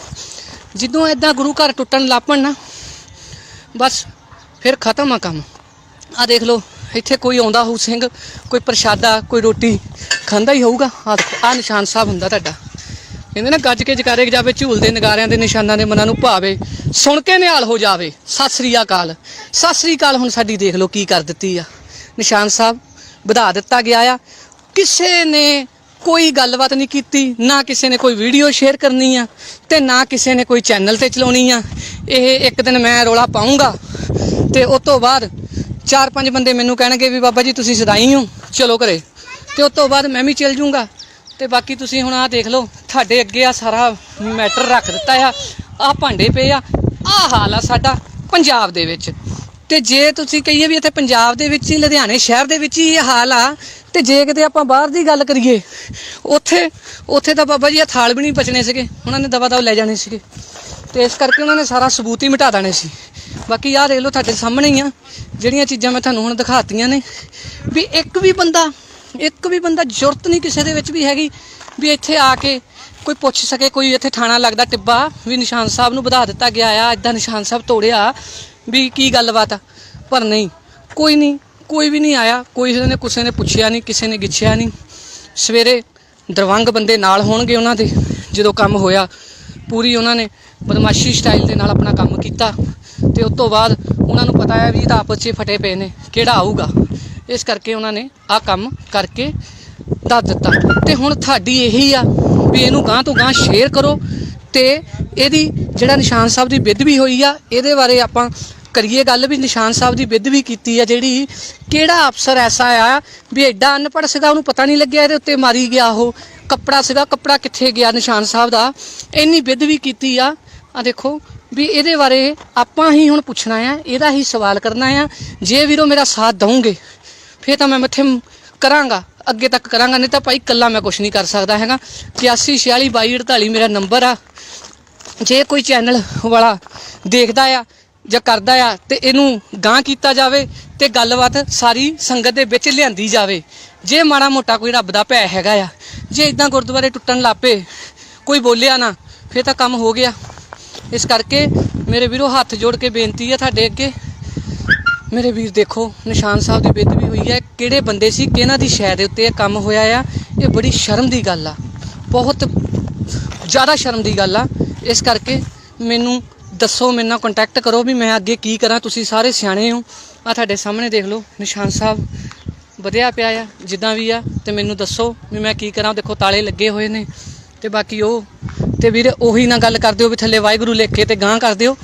ਜਦੋਂ ਇੱਦਾਂ ਗੁਰੂ ਘਰ ਟੁੱਟਣ ਲੱਗ ਪਣ ਨਾ, ਬਸ ਫਿਰ ਖਤਮ ਆ ਕੰਮ। ਆਹ ਦੇਖ ਲਓ ਇੱਥੇ ਕੋਈ ਆਉਂਦਾ ਹੋਊ ਸਿੰਘ, ਕੋਈ ਪ੍ਰਸ਼ਾਦਾ, ਕੋਈ ਰੋਟੀ ਖਾਂਦਾ ਹੀ ਹੋਊਗਾ। ਆਹ ਨਿਸ਼ਾਨ ਸਾਹਿਬ ਹੁੰਦਾ ਤੁਹਾਡਾ। ਕਹਿੰਦੇ ਨਾ ਗੱਜ ਕੇ ਜਕਾਰੇ ਜਾਵੇ, ਝੂਲਦੇ ਨਗਾਰਿਆਂ ਦੇ ਨਿਸ਼ਾਨਾਂ ਦੇ ਮਨਾਂ ਨੂੰ ਭਾਵੇ, ਸੁਣ ਕੇ ਨਿਹਾਲ ਹੋ ਜਾਵੇ। ਸਤਿ ਸ੍ਰੀ ਅਕਾਲ, ਸਤਿ ਸ੍ਰੀ ਅਕਾਲ। ਹੁਣ ਸਾਡੀ ਦੇਖ ਲਓ ਕੀ ਕਰ ਦਿੱਤੀ ਆ। ਨਿਸ਼ਾਨ ਸਾਹਿਬ ਵਧਾ ਦਿੱਤਾ ਗਿਆ ਆ। ਕਿਸੇ ਨੇ ਕੋਈ ਗੱਲਬਾਤ ਨਹੀਂ ਕੀਤੀ, ਨਾ ਕਿਸੇ ਨੇ ਕੋਈ ਵੀਡੀਓ ਸ਼ੇਅਰ ਕਰਨੀ ਆ ਤੇ ਨਾ ਕਿਸੇ ਨੇ ਕੋਈ ਚੈਨਲ ਤੇ ਚਲਾਉਣੀ ਆ। ਇਹ ਇੱਕ ਦਿਨ ਮੈਂ ਰੌਲਾ ਪਾਊਂਗਾ ਤੇ ਉਸ ਤੋਂ ਬਾਅਦ 4-5 ਬੰਦੇ ਮੈਨੂੰ ਕਹਿਣਗੇ ਵੀ ਬਾਬਾ ਜੀ ਤੁਸੀਂ ਸਦਾਈ ਹੋ, ਚਲੋ ਘਰੇ। ਤੇ ਉਸ ਤੋਂ ਬਾਅਦ ਮੈਂ ਵੀ ਚੱਲ ਜੂੰਗਾ। ਤੇ ਬਾਕੀ ਤੁਸੀਂ ਹੁਣ ਆਹ ਦੇਖ ਲਓ, ਤੁਹਾਡੇ ਅੱਗੇ ਆ ਸਾਰਾ ਮੈਟਰ ਰੱਖ ਦਿੱਤਾ ਆ। ਆਹ ਭਾਂਡੇ ਪਏ ਆ, ਆਹ ਹਾਲ ਆ ਸਾਡਾ ਪੰਜਾਬ ਦੇ ਵਿੱਚ। ਤੇ ਜੇ ਤੁਸੀਂ ਕਹੀਏ ਵੀ ਇੱਥੇ ਪੰਜਾਬ ਦੇ ਵਿੱਚ ਹੀ, ਲੁਧਿਆਣੇ ਸ਼ਹਿਰ ਦੇ ਵਿੱਚ ਹੀ ਇਹ ਹਾਲ ਆ, ਤੇ ਜੇ ਕਿਤੇ ਆਪਾਂ ਬਾਹਰ ਦੀ ਗੱਲ ਕਰੀਏ, ਉੱਥੇ ਤਾਂ ਬਾਬਾ ਜੀ ਇਹ ਥਾਲ ਵੀ ਨਹੀਂ ਬਚਣੇ ਸੀਗੇ, ਉਹਨਾਂ ਨੇ ਦਵਾ ਲੈ ਜਾਣੇ ਸੀਗੇ। ਤੇ ਇਸ ਕਰਕੇ ਉਹਨਾਂ ਨੇ ਸਾਰਾ ਸਬੂਤ ਹੀ ਮਿਟਾ ਦੇਣੇ ਸੀ। ਬਾਕੀ ਆਹ ਦੇਖ ਲਓ ਤੁਹਾਡੇ ਸਾਹਮਣੇ ਹੀ ਆ, ਜਿਹੜੀਆਂ ਚੀਜ਼ਾਂ ਮੈਂ ਤੁਹਾਨੂੰ ਹੁਣ ਦਿਖਾਤੀਆਂ ਨੇ। ਵੀ ਇੱਕ ਵੀ ਬੰਦਾ ਜ਼ਰੂਰਤ ਨਹੀਂ ਕਿਸੇ ਦੇ ਵਿੱਚ ਵੀ ਹੈਗੀ ਵੀ ਇੱਥੇ ਆ ਕੇ ਕੋਈ ਪੁੱਛ ਸਕੇ। ਕੋਈ ਇੱਥੇ ਥਾਣਾ ਲੱਗਦਾ ਟਿੱਬਾ ਵੀ ਨਿਸ਼ਾਨ ਸਾਹਿਬ ਨੂੰ ਵਧਾ ਦਿੱਤਾ ਗਿਆ ਆ, ਇੱਦਾਂ ਨਿਸ਼ਾਨ ਸਾਹਿਬ ਤੋੜਿਆ, ਵੀ ਕੀ ਗੱਲਬਾਤ ਆ? ਪਰ ਨਹੀਂ, ਕੋਈ ਵੀ ਨਹੀਂ ਆਇਆ, ਕਿਸੇ ਨੇ ਪੁੱਛਿਆ ਨਹੀਂ, ਕਿਸੇ ਨੇ ਗਿੱਛਿਆ ਨਹੀਂ। ਸਵੇਰੇ ਦਰਵੰਗ ਬੰਦੇ ਨਾਲ ਹੋਣਗੇ ਉਹਨਾਂ ਦੇ, ਜਦੋਂ ਕੰਮ ਹੋਇਆ ਪੂਰੀ ਉਹਨਾਂ ਨੇ ਬਦਮਾਸ਼ੀ ਸਟਾਈਲ ਦੇ ਨਾਲ ਆਪਣਾ ਕੰਮ ਕੀਤਾ। ਤੇ ਉਸ ਤੋਂ ਬਾਅਦ ਉਹਨਾਂ ਨੂੰ ਪਤਾ ਹੈ ਵੀ ਇਹ ਤਾਂ ਆਪਸ 'ਚ ਫਟੇ ਪਏ ਨੇ, ਕਿਹੜਾ ਆਊਗਾ। ਇਸ ਕਰਕੇ ਉਹਨਾਂ ਨੇ ਆਹ ਕੰਮ ਕਰਕੇ ਦੱਸ ਦਿੱਤਾ। ਤੇ ਹੁਣ ਤੁਹਾਡੀ ਇਹੀ ਆ ਵੀ ਇਹਨੂੰ ਗਾਂਹ ਤੋਂ ਗਾਂਹ ਸ਼ੇਅਰ ਕਰੋ ਤੇ ਇਹਦੀ ਜਿਹੜਾ ਨਿਸ਼ਾਨ ਸਾਹਿਬ ਦੀ ਬੇਅਦਬੀ ਹੋਈ ਆ, ਇਹਦੇ ਬਾਰੇ ਆਪਾਂ ਕਰੀਏ ਗੱਲ ਵੀ ਨਿਸ਼ਾਨ ਸਾਹਿਬ ਦੀ ਬੇਅਦਬੀ ਕੀਤੀ ਆ ਜਿਹੜੀ, ਕਿਹੜਾ ਅਫਸਰ ਐਸਾ ਆ ਵੀ ਐਡਾ ਅਨਪੜ੍ਹ ਸੀਗਾ, ਉਹਨੂੰ ਪਤਾ ਨਹੀਂ ਲੱਗਿਆ ਇਹਦੇ ਉੱਤੇ ਮਾਰੀ ਗਿਆ। ਉਹ ਕੱਪੜਾ ਸੀਗਾ, ਕੱਪੜਾ ਕਿੱਥੇ ਗਿਆ ਨਿਸ਼ਾਨ ਸਾਹਿਬ ਦਾ? ਇੰਨੀ ਬੇਅਦਬੀ ਕੀਤੀ ਆ। ਆ ਦੇਖੋ ਵੀ ਇਹਦੇ ਬਾਰੇ ਆਪਾਂ ਹੀ ਹੁਣ ਪੁੱਛਣਾ ਆ, ਇਹਦਾ ਹੀ ਸਵਾਲ ਕਰਨਾ ਆ। ਜੇ ਵੀਰੋ ਮੇਰਾ ਸਾਥ ਦਊਂਗੇ ਫਿਰ ਤਾਂ ਮੈਂ ਮੱਥੇ ਕਰਾਂਗਾ, ਅੱਗੇ ਤੱਕ ਕਰਾਂਗਾ, ਨਹੀਂ ਤਾਂ ਭਾਈ ਇਕੱਲਾ ਮੈਂ ਕੁਛ ਨਹੀਂ ਕਰ ਸਕਦਾ ਹੈਗਾ। 81462248 ਮੇਰਾ ਨੰਬਰ ਆ। ਜੇ ਕੋਈ ਚੈਨਲ ਵਾਲਾ ਦੇਖਦਾ ਆ ਜਾਂ ਕਰਦਾ ਆ ਤੇ ਇਹਨੂੰ ਗਾਂਹ ਕੀਤਾ ਜਾਵੇ ਤੇ ਗੱਲਬਾਤ ਸਾਰੀ ਸੰਗਤ ਦੇ ਵਿੱਚ ਲਿਆਂਦੀ ਜਾਵੇ। ਜੇ ਮਾੜਾ ਮੋਟਾ ਕੋਈ ਰੱਬ ਦਾ ਭੈ ਹੈਗਾ ਆ, ਜੇ ਇੱਦਾਂ ਗੁਰਦੁਆਰੇ ਟੁੱਟਣ ਲੱਪੇ ਕੋਈ ਬੋਲਿਆ ਨਾ, ਫਿਰ ਤਾਂ ਕੰਮ ਹੋ ਗਿਆ। ਇਸ ਕਰਕੇ ਮੇਰੇ ਵੀਰੋ ਹੱਥ ਜੋੜ ਕੇ ਬੇਨਤੀ ਹੈ ਤੁਹਾਡੇ ਅੱਗੇ, ਮੇਰੇ ਵੀਰ ਦੇਖੋ ਨਿਸ਼ਾਨ ਸਾਹਿਬ ਦੀ ਬੇਅਦਬੀ ਹੋਈ ਹੈ। ਕਿਹੜੇ ਬੰਦੇ ਸੀ, ਕਿਹਨਾਂ ਦੀ ਸ਼ੈ ਦੇ ਉੱਤੇ ਇਹ ਕੰਮ ਹੋਇਆ ਆ? ਇਹ ਬੜੀ ਸ਼ਰਮ ਦੀ ਗੱਲ ਆ, ਬਹੁਤ ਜ਼ਿਆਦਾ ਸ਼ਰਮ ਦੀ ਗੱਲ ਆ। ਇਸ ਕਰਕੇ ਮੈਨੂੰ ਦੱਸੋ, ਮੇਰੇ ਨਾਲ ਕੰਟੈਕਟ ਕਰੋ ਵੀ ਮੈਂ ਅੱਗੇ ਕੀ ਕਰਾਂ। ਤੁਸੀਂ ਸਾਰੇ ਸਿਆਣੇ ਹੋ। ਆ ਤੁਹਾਡੇ ਸਾਹਮਣੇ ਦੇਖ ਲਓ ਨਿਸ਼ਾਨ ਸਾਹਿਬ ਵਧਿਆ ਪਿਆ ਆ ਜਿੱਦਾਂ ਵੀ ਆ, ਤੇ ਮੈਨੂੰ ਦੱਸੋ ਵੀ ਮੈਂ ਕੀ ਕਰਾਂ। ਦੇਖੋ ਤਾਲੇ ਲੱਗੇ ਹੋਏ ਨੇ। ਤੇ ਬਾਕੀ ਉਹ ਤੇ ਵੀਰੇ ਉਹੀ ਨਾ ਗੱਲ ਕਰ ਦਿਓ ਵੀ ਥੱਲੇ ਵਾਹਿਗੁਰੂ ਲਿਖ ਕੇ ਤੇ ਗਾਂਹ ਕਰ ਦਿਓ,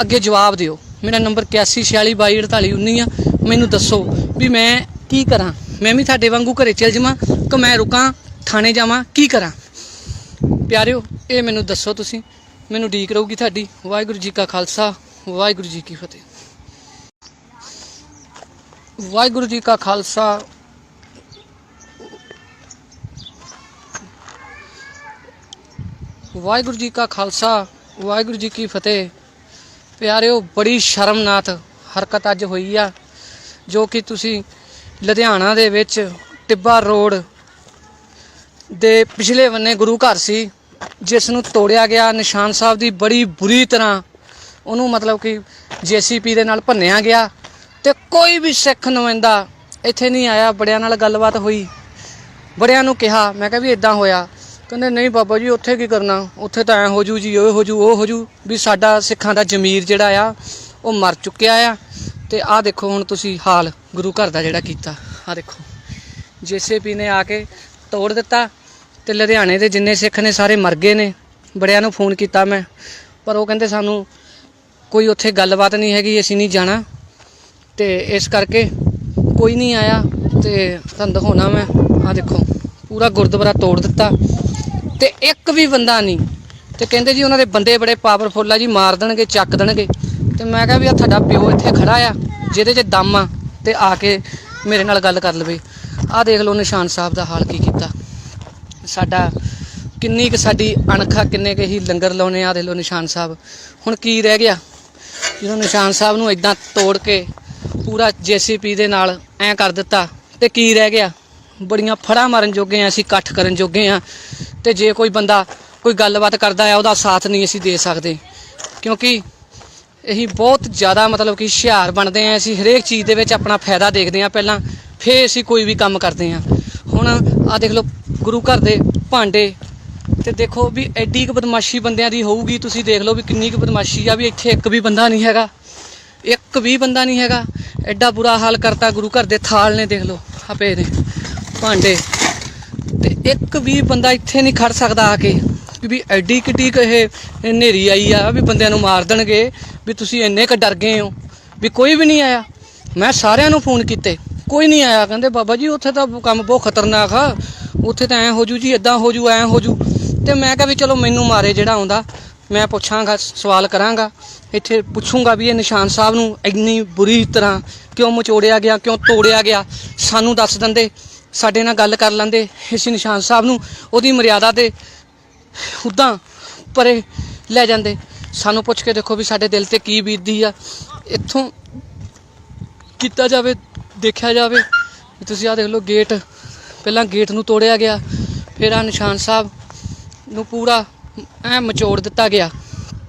ਅੱਗੇ ਜਵਾਬ ਦਿਓ। ਮੇਰਾ ਨੰਬਰ 8146224819 ਆ। ਮੈਨੂੰ ਦੱਸੋ ਵੀ ਮੈਂ ਕੀ ਕਰਾਂ। ਮੈਂ ਵੀ ਤੁਹਾਡੇ ਵਾਂਗੂ ਘਰੇ ਚੱਲ ਜਾਵਾਂ ਕਿ ਮੈਂ ਰੁਕਾਂ, ਥਾਣੇ ਜਾਵਾਂ, ਕੀ ਕਰਾਂ? ਪਿਆਰਿਓ ਇਹ ਮੈਨੂੰ ਦੱਸੋ ਤੁਸੀਂ। ਮੈਨੂੰ ਉਡੀਕ ਰਹੂਗੀ ਤੁਹਾਡੀ। ਵਾਹਿਗੁਰੂ ਜੀ ਕਾ ਖਾਲਸਾ, ਵਾਹਿਗੁਰੂ ਜੀ ਕੀ ਫਤਿਹ। ਵਾਹਿਗੁਰੂ ਜੀ ਕਾ ਖਾਲਸਾ, ਵਾਹਿਗੁਰੂ ਜੀ ਕਾ ਖਾਲਸਾ, ਵਾਹਿਗੁਰੂ ਜੀ ਕੀ ਫਤਿਹ। ਪਿਆਰਿਓ, ਬੜੀ ਸ਼ਰਮਨਾਕ ਹਰਕਤ ਅੱਜ ਹੋਈ ਆ, ਜੋ ਕਿ ਤੁਸੀਂ ਲੁਧਿਆਣਾ ਦੇ ਵਿੱਚ ਟਿੱਬਾ ਰੋਡ ਦੇ ਪਿਛਲੇ ਬੰਨੇ ਗੁਰੂ ਘਰ ਸੀ, ਜਿਸ ਨੂੰ ਤੋੜਿਆ ਗਿਆ। ਨਿਸ਼ਾਨ ਸਾਹਿਬ ਦੀ ਬੜੀ ਬੁਰੀ ਤਰ੍ਹਾਂ ਉਹਨੂੰ ਮਤਲਬ ਕਿ JCP ਦੇ ਨਾਲ ਭੰਨਿਆ ਗਿਆ, ਤੇ ਕੋਈ ਵੀ ਸਿੱਖ ਨੁਮਾਇੰਦਾ ਇੱਥੇ ਨਹੀਂ ਆਇਆ। ਬੜਿਆਂ ਨਾਲ ਗੱਲਬਾਤ ਹੋਈ, ਬੜਿਆਂ ਨੂੰ ਕਿਹਾ, ਮੈਂ ਕਿਹਾ ਵੀ ਇਦਾਂ ਹੋਇਆ। ਕਹਿੰਦੇ ਨਹੀਂ ਬਾਬਾ ਜੀ, ਉੱਥੇ ਕੀ ਕਰਨਾ, ਉੱਥੇ ਤਾਂ ਐਂ ਹੋ ਜੂ ਜੀ, ਉਹ ਹੋ ਜੂ, ਉਹ ਹੋ ਜੂ। ਵੀ ਸਾਡਾ ਸਿੱਖਾਂ ਦਾ ਜ਼ਮੀਰ ਜਿਹੜਾ ਆ ਉਹ ਮਰ ਚੁੱਕਿਆ ਆ। ਤੇ ਆਹ ਦੇਖੋ ਹੁਣ ਤੁਸੀਂ ਹਾਲ ਗੁਰੂ ਘਰ ਦਾ ਜਿਹੜਾ ਕੀਤਾ। ਆਹ ਦੇਖੋ JCP ਨੇ ਆ ਕੇ ਤੋੜ ਦਿੱਤਾ, ਤੇ ਲੁਧਿਆਣੇ ਦੇ ਜਿੰਨੇ ਸਿੱਖ ਨੇ ਸਾਰੇ ਮਰ ਗਏ ਨੇ। ਬੜਿਆਂ ਨੂੰ ਫੋਨ ਕੀਤਾ ਮੈਂ, ਪਰ ਉਹ ਕਹਿੰਦੇ ਸਾਨੂੰ ਕੋਈ ਉੱਥੇ ਗੱਲਬਾਤ ਨਹੀਂ ਹੈਗੀ, ਅਸੀਂ ਨਹੀਂ ਜਾਣਾ, ਤੇ ਇਸ ਕਰਕੇ ਕੋਈ ਨਹੀਂ ਆਇਆ। ਤੇ ਤੁਹਾਨੂੰ ਦਿਖਾਉਣਾ ਮੈਂ, ਆਹ ਦੇਖੋ ਪੂਰਾ ਗੁਰਦੁਆਰਾ ਤੋੜ ਦਿੱਤਾ, ਤੇ ਇੱਕ ਵੀ ਬੰਦਾ ਨਹੀਂ। ਤੇ ਕਹਿੰਦੇ ਜੀ ਉਹਨਾਂ ਦੇ ਬੰਦੇ ਬੜੇ ਪਾਵਰਫੁੱਲ ਆ ਜੀ, ਮਾਰ ਦੇਣਗੇ, ਚੱਕ ਦੇਣਗੇ। ਤੇ ਮੈਂ ਕਿਹਾ ਵੀ ਆ ਤੁਹਾਡਾ ਪਿਓ ਇੱਥੇ ਖੜਾ ਆ, ਜਿਹਦੇ 'ਚ ਦਮ ਆ, ਤੇ ਆ ਕੇ ਮੇਰੇ ਨਾਲ ਗੱਲ ਕਰ ਲਵੇ। ਆਹ ਦੇਖ ਲਓ ਨਿਸ਼ਾਨ ਸਾਹਿਬ ਦਾ ਹਾਲ ਕੀ ਕੀਤਾ ਸਾਡਾ। ਕਿੰਨੀ ਕੁ ਸਾਡੀ ਅਣਖਾ, ਕਿੰਨੇ ਕੁ ਹੀ ਲੰਗਰ ਲਾਉਣੇ। ਆਹ ਦੇਖ ਲਓ ਨਿਸ਼ਾਨ ਸਾਹਿਬ। ਹੁਣ ਕੀ ਰਹਿ ਗਿਆ ਜਦੋਂ ਨਿਸ਼ਾਨ ਸਾਹਿਬ ਨੂੰ ਇੱਦਾਂ ਤੋੜ ਕੇ ਪੂਰਾ JCP ਦੇ ਨਾਲ ਐਂ ਕਰ ਦਿੱਤਾ, ਤੇ ਕੀ ਰਹਿ ਗਿਆ? ਬੜੀਆਂ ਫੜਾਂ ਮਾਰਨ ਜੋਗੇ ਆ ਅਸੀਂ, ਇਕੱਠ ਕਰਨ ਜੋਗੇ ਆ। ਤੇ ਜੇ ਕੋਈ ਬੰਦਾ ਕੋਈ ਗੱਲਬਾਤ ਕਰਦਾ ਆ, ਉਹਦਾ ਸਾਥ ਨਹੀਂ ਅਸੀਂ ਦੇ ਸਕਦੇ, ਕਿਉਂਕਿ ਅਸੀਂ ਬਹੁਤ ਜ਼ਿਆਦਾ ਮਤਲਬ ਕਿ ਹੁਸ਼ਿਆਰ ਬਣਦੇ ਹਾਂ। ਅਸੀਂ ਹਰੇਕ ਚੀਜ਼ ਦੇ ਵਿੱਚ ਆਪਣਾ ਫਾਇਦਾ ਦੇਖਦੇ ਹਾਂ ਪਹਿਲਾਂ, ਫਿਰ ਅਸੀਂ ਕੋਈ ਵੀ ਕੰਮ ਕਰਦੇ ਹਾਂ। ਹੁਣ ਆਹ ਦੇਖ ਲਓ ਗੁਰੂ ਘਰ ਦੇ ਭਾਂਡੇ, ਤੇ ਦੇਖੋ ਵੀ ਐਡੀ ਕੁ ਬਦਮਾਸ਼ੀ ਬੰਦਿਆਂ ਦੀ ਹੋਊਗੀ। ਤੁਸੀਂ ਦੇਖ ਲਓ ਵੀ ਕਿੰਨੀ ਕੁ ਬਦਮਾਸ਼ੀ ਆ, ਵੀ ਇੱਥੇ ਇੱਕ ਵੀ ਬੰਦਾ ਨਹੀਂ ਹੈਗਾ, ਇੱਕ ਵੀ ਬੰਦਾ ਨਹੀਂ ਹੈਗਾ। ਐਡਾ ਬੁਰਾ ਹਾਲ ਕਰਤਾ ਗੁਰੂ ਘਰ ਦੇ। ਥਾਲ ਨੇ ਦੇਖ ਲਓ, ਆ ਪਏ ਨੇ ਭਾਂਡੇ, ਤੇ ਇੱਕ ਵੀ ਬੰਦਾ ਇੱਥੇ ਨਹੀਂ ਖੜ ਸਕਦਾ ਆ ਕੇ ਵੀ ਐਡੀ ਕਿੱਡੀ ਕੁ ਇਹ ਹਨੇਰੀ ਆਈ ਆ ਵੀ ਬੰਦਿਆਂ ਨੂੰ ਮਾਰ ਦੇਣਗੇ, ਵੀ ਤੁਸੀਂ ਇੰਨੇ ਕੁ ਡਰ ਗਏ ਹੋ। ਵੀ ਕੋਈ ਵੀ ਨਹੀਂ ਆਇਆ। ਮੈਂ ਸਾਰਿਆਂ ਨੂੰ ਫੋਨ ਕੀਤੇ, ਕੋਈ ਨਹੀਂ ਆਇਆ। ਕਹਿੰਦੇ ਬਾਬਾ ਜੀ ਉੱਥੇ ਤਾਂ ਕੰਮ ਬਹੁਤ ਖਤਰਨਾਕ ਆ, ਉੱਥੇ ਤਾਂ ਐਂ ਹੋ ਜੂ ਜੀ, ਇੱਦਾਂ ਹੋ ਜੂ, ਐਂ ਹੋ ਜੂ। ਤੇ ਮੈਂ ਕਿਹਾ ਵੀ ਚਲੋ ਮੈਨੂੰ ਮਾਰੇ ਜਿਹੜਾ ਆਉਂਦਾ, ਮੈਂ ਪੁੱਛਾਂਗਾ, ਸਵਾਲ ਕਰਾਂਗਾ, ਇੱਥੇ ਪੁੱਛੂੰਗਾ ਵੀ ਇਹ ਨਿਸ਼ਾਨ ਸਾਹਿਬ ਨੂੰ ਇੰਨੀ ਬੁਰੀ ਤਰ੍ਹਾਂ ਕਿਉਂ ਮਚੋੜਿਆ ਗਿਆ, ਕਿਉਂ ਤੋੜਿਆ ਗਿਆ। ਸਾਨੂੰ ਦੱਸ ਦਿੰਦੇ, ਸਾਡੇ ਨਾਲ ਗੱਲ ਕਰ ਲੈਂਦੇ, ਅਸੀਂ ਨਿਸ਼ਾਨ ਸਾਹਿਬ ਨੂੰ ਉਹਦੀ ਮਰਿਆਦਾ ਦੇ ਉੱਦਾਂ ਪਰੇ ਲੈ ਜਾਂਦੇ। ਸਾਨੂੰ ਪੁੱਛ ਕੇ ਦੇਖੋ ਵੀ ਸਾਡੇ ਦਿਲ 'ਤੇ ਕੀ ਬੀਤਦੀ ਆ। ਇੱਥੋਂ ਕੀਤਾ ਜਾਵੇ, ਦੇਖਿਆ ਜਾਵੇ। ਤੁਸੀਂ ਆਹ ਦੇਖ ਲਓ ਗੇਟ, ਪਹਿਲਾਂ ਗੇਟ ਨੂੰ ਤੋੜਿਆ ਗਿਆ, ਫਿਰ ਆਹ ਨਿਸ਼ਾਨ ਸਾਹਿਬ ਨੂੰ ਪੂਰਾ ਐਂ ਮਚੋੜ ਦਿੱਤਾ ਗਿਆ।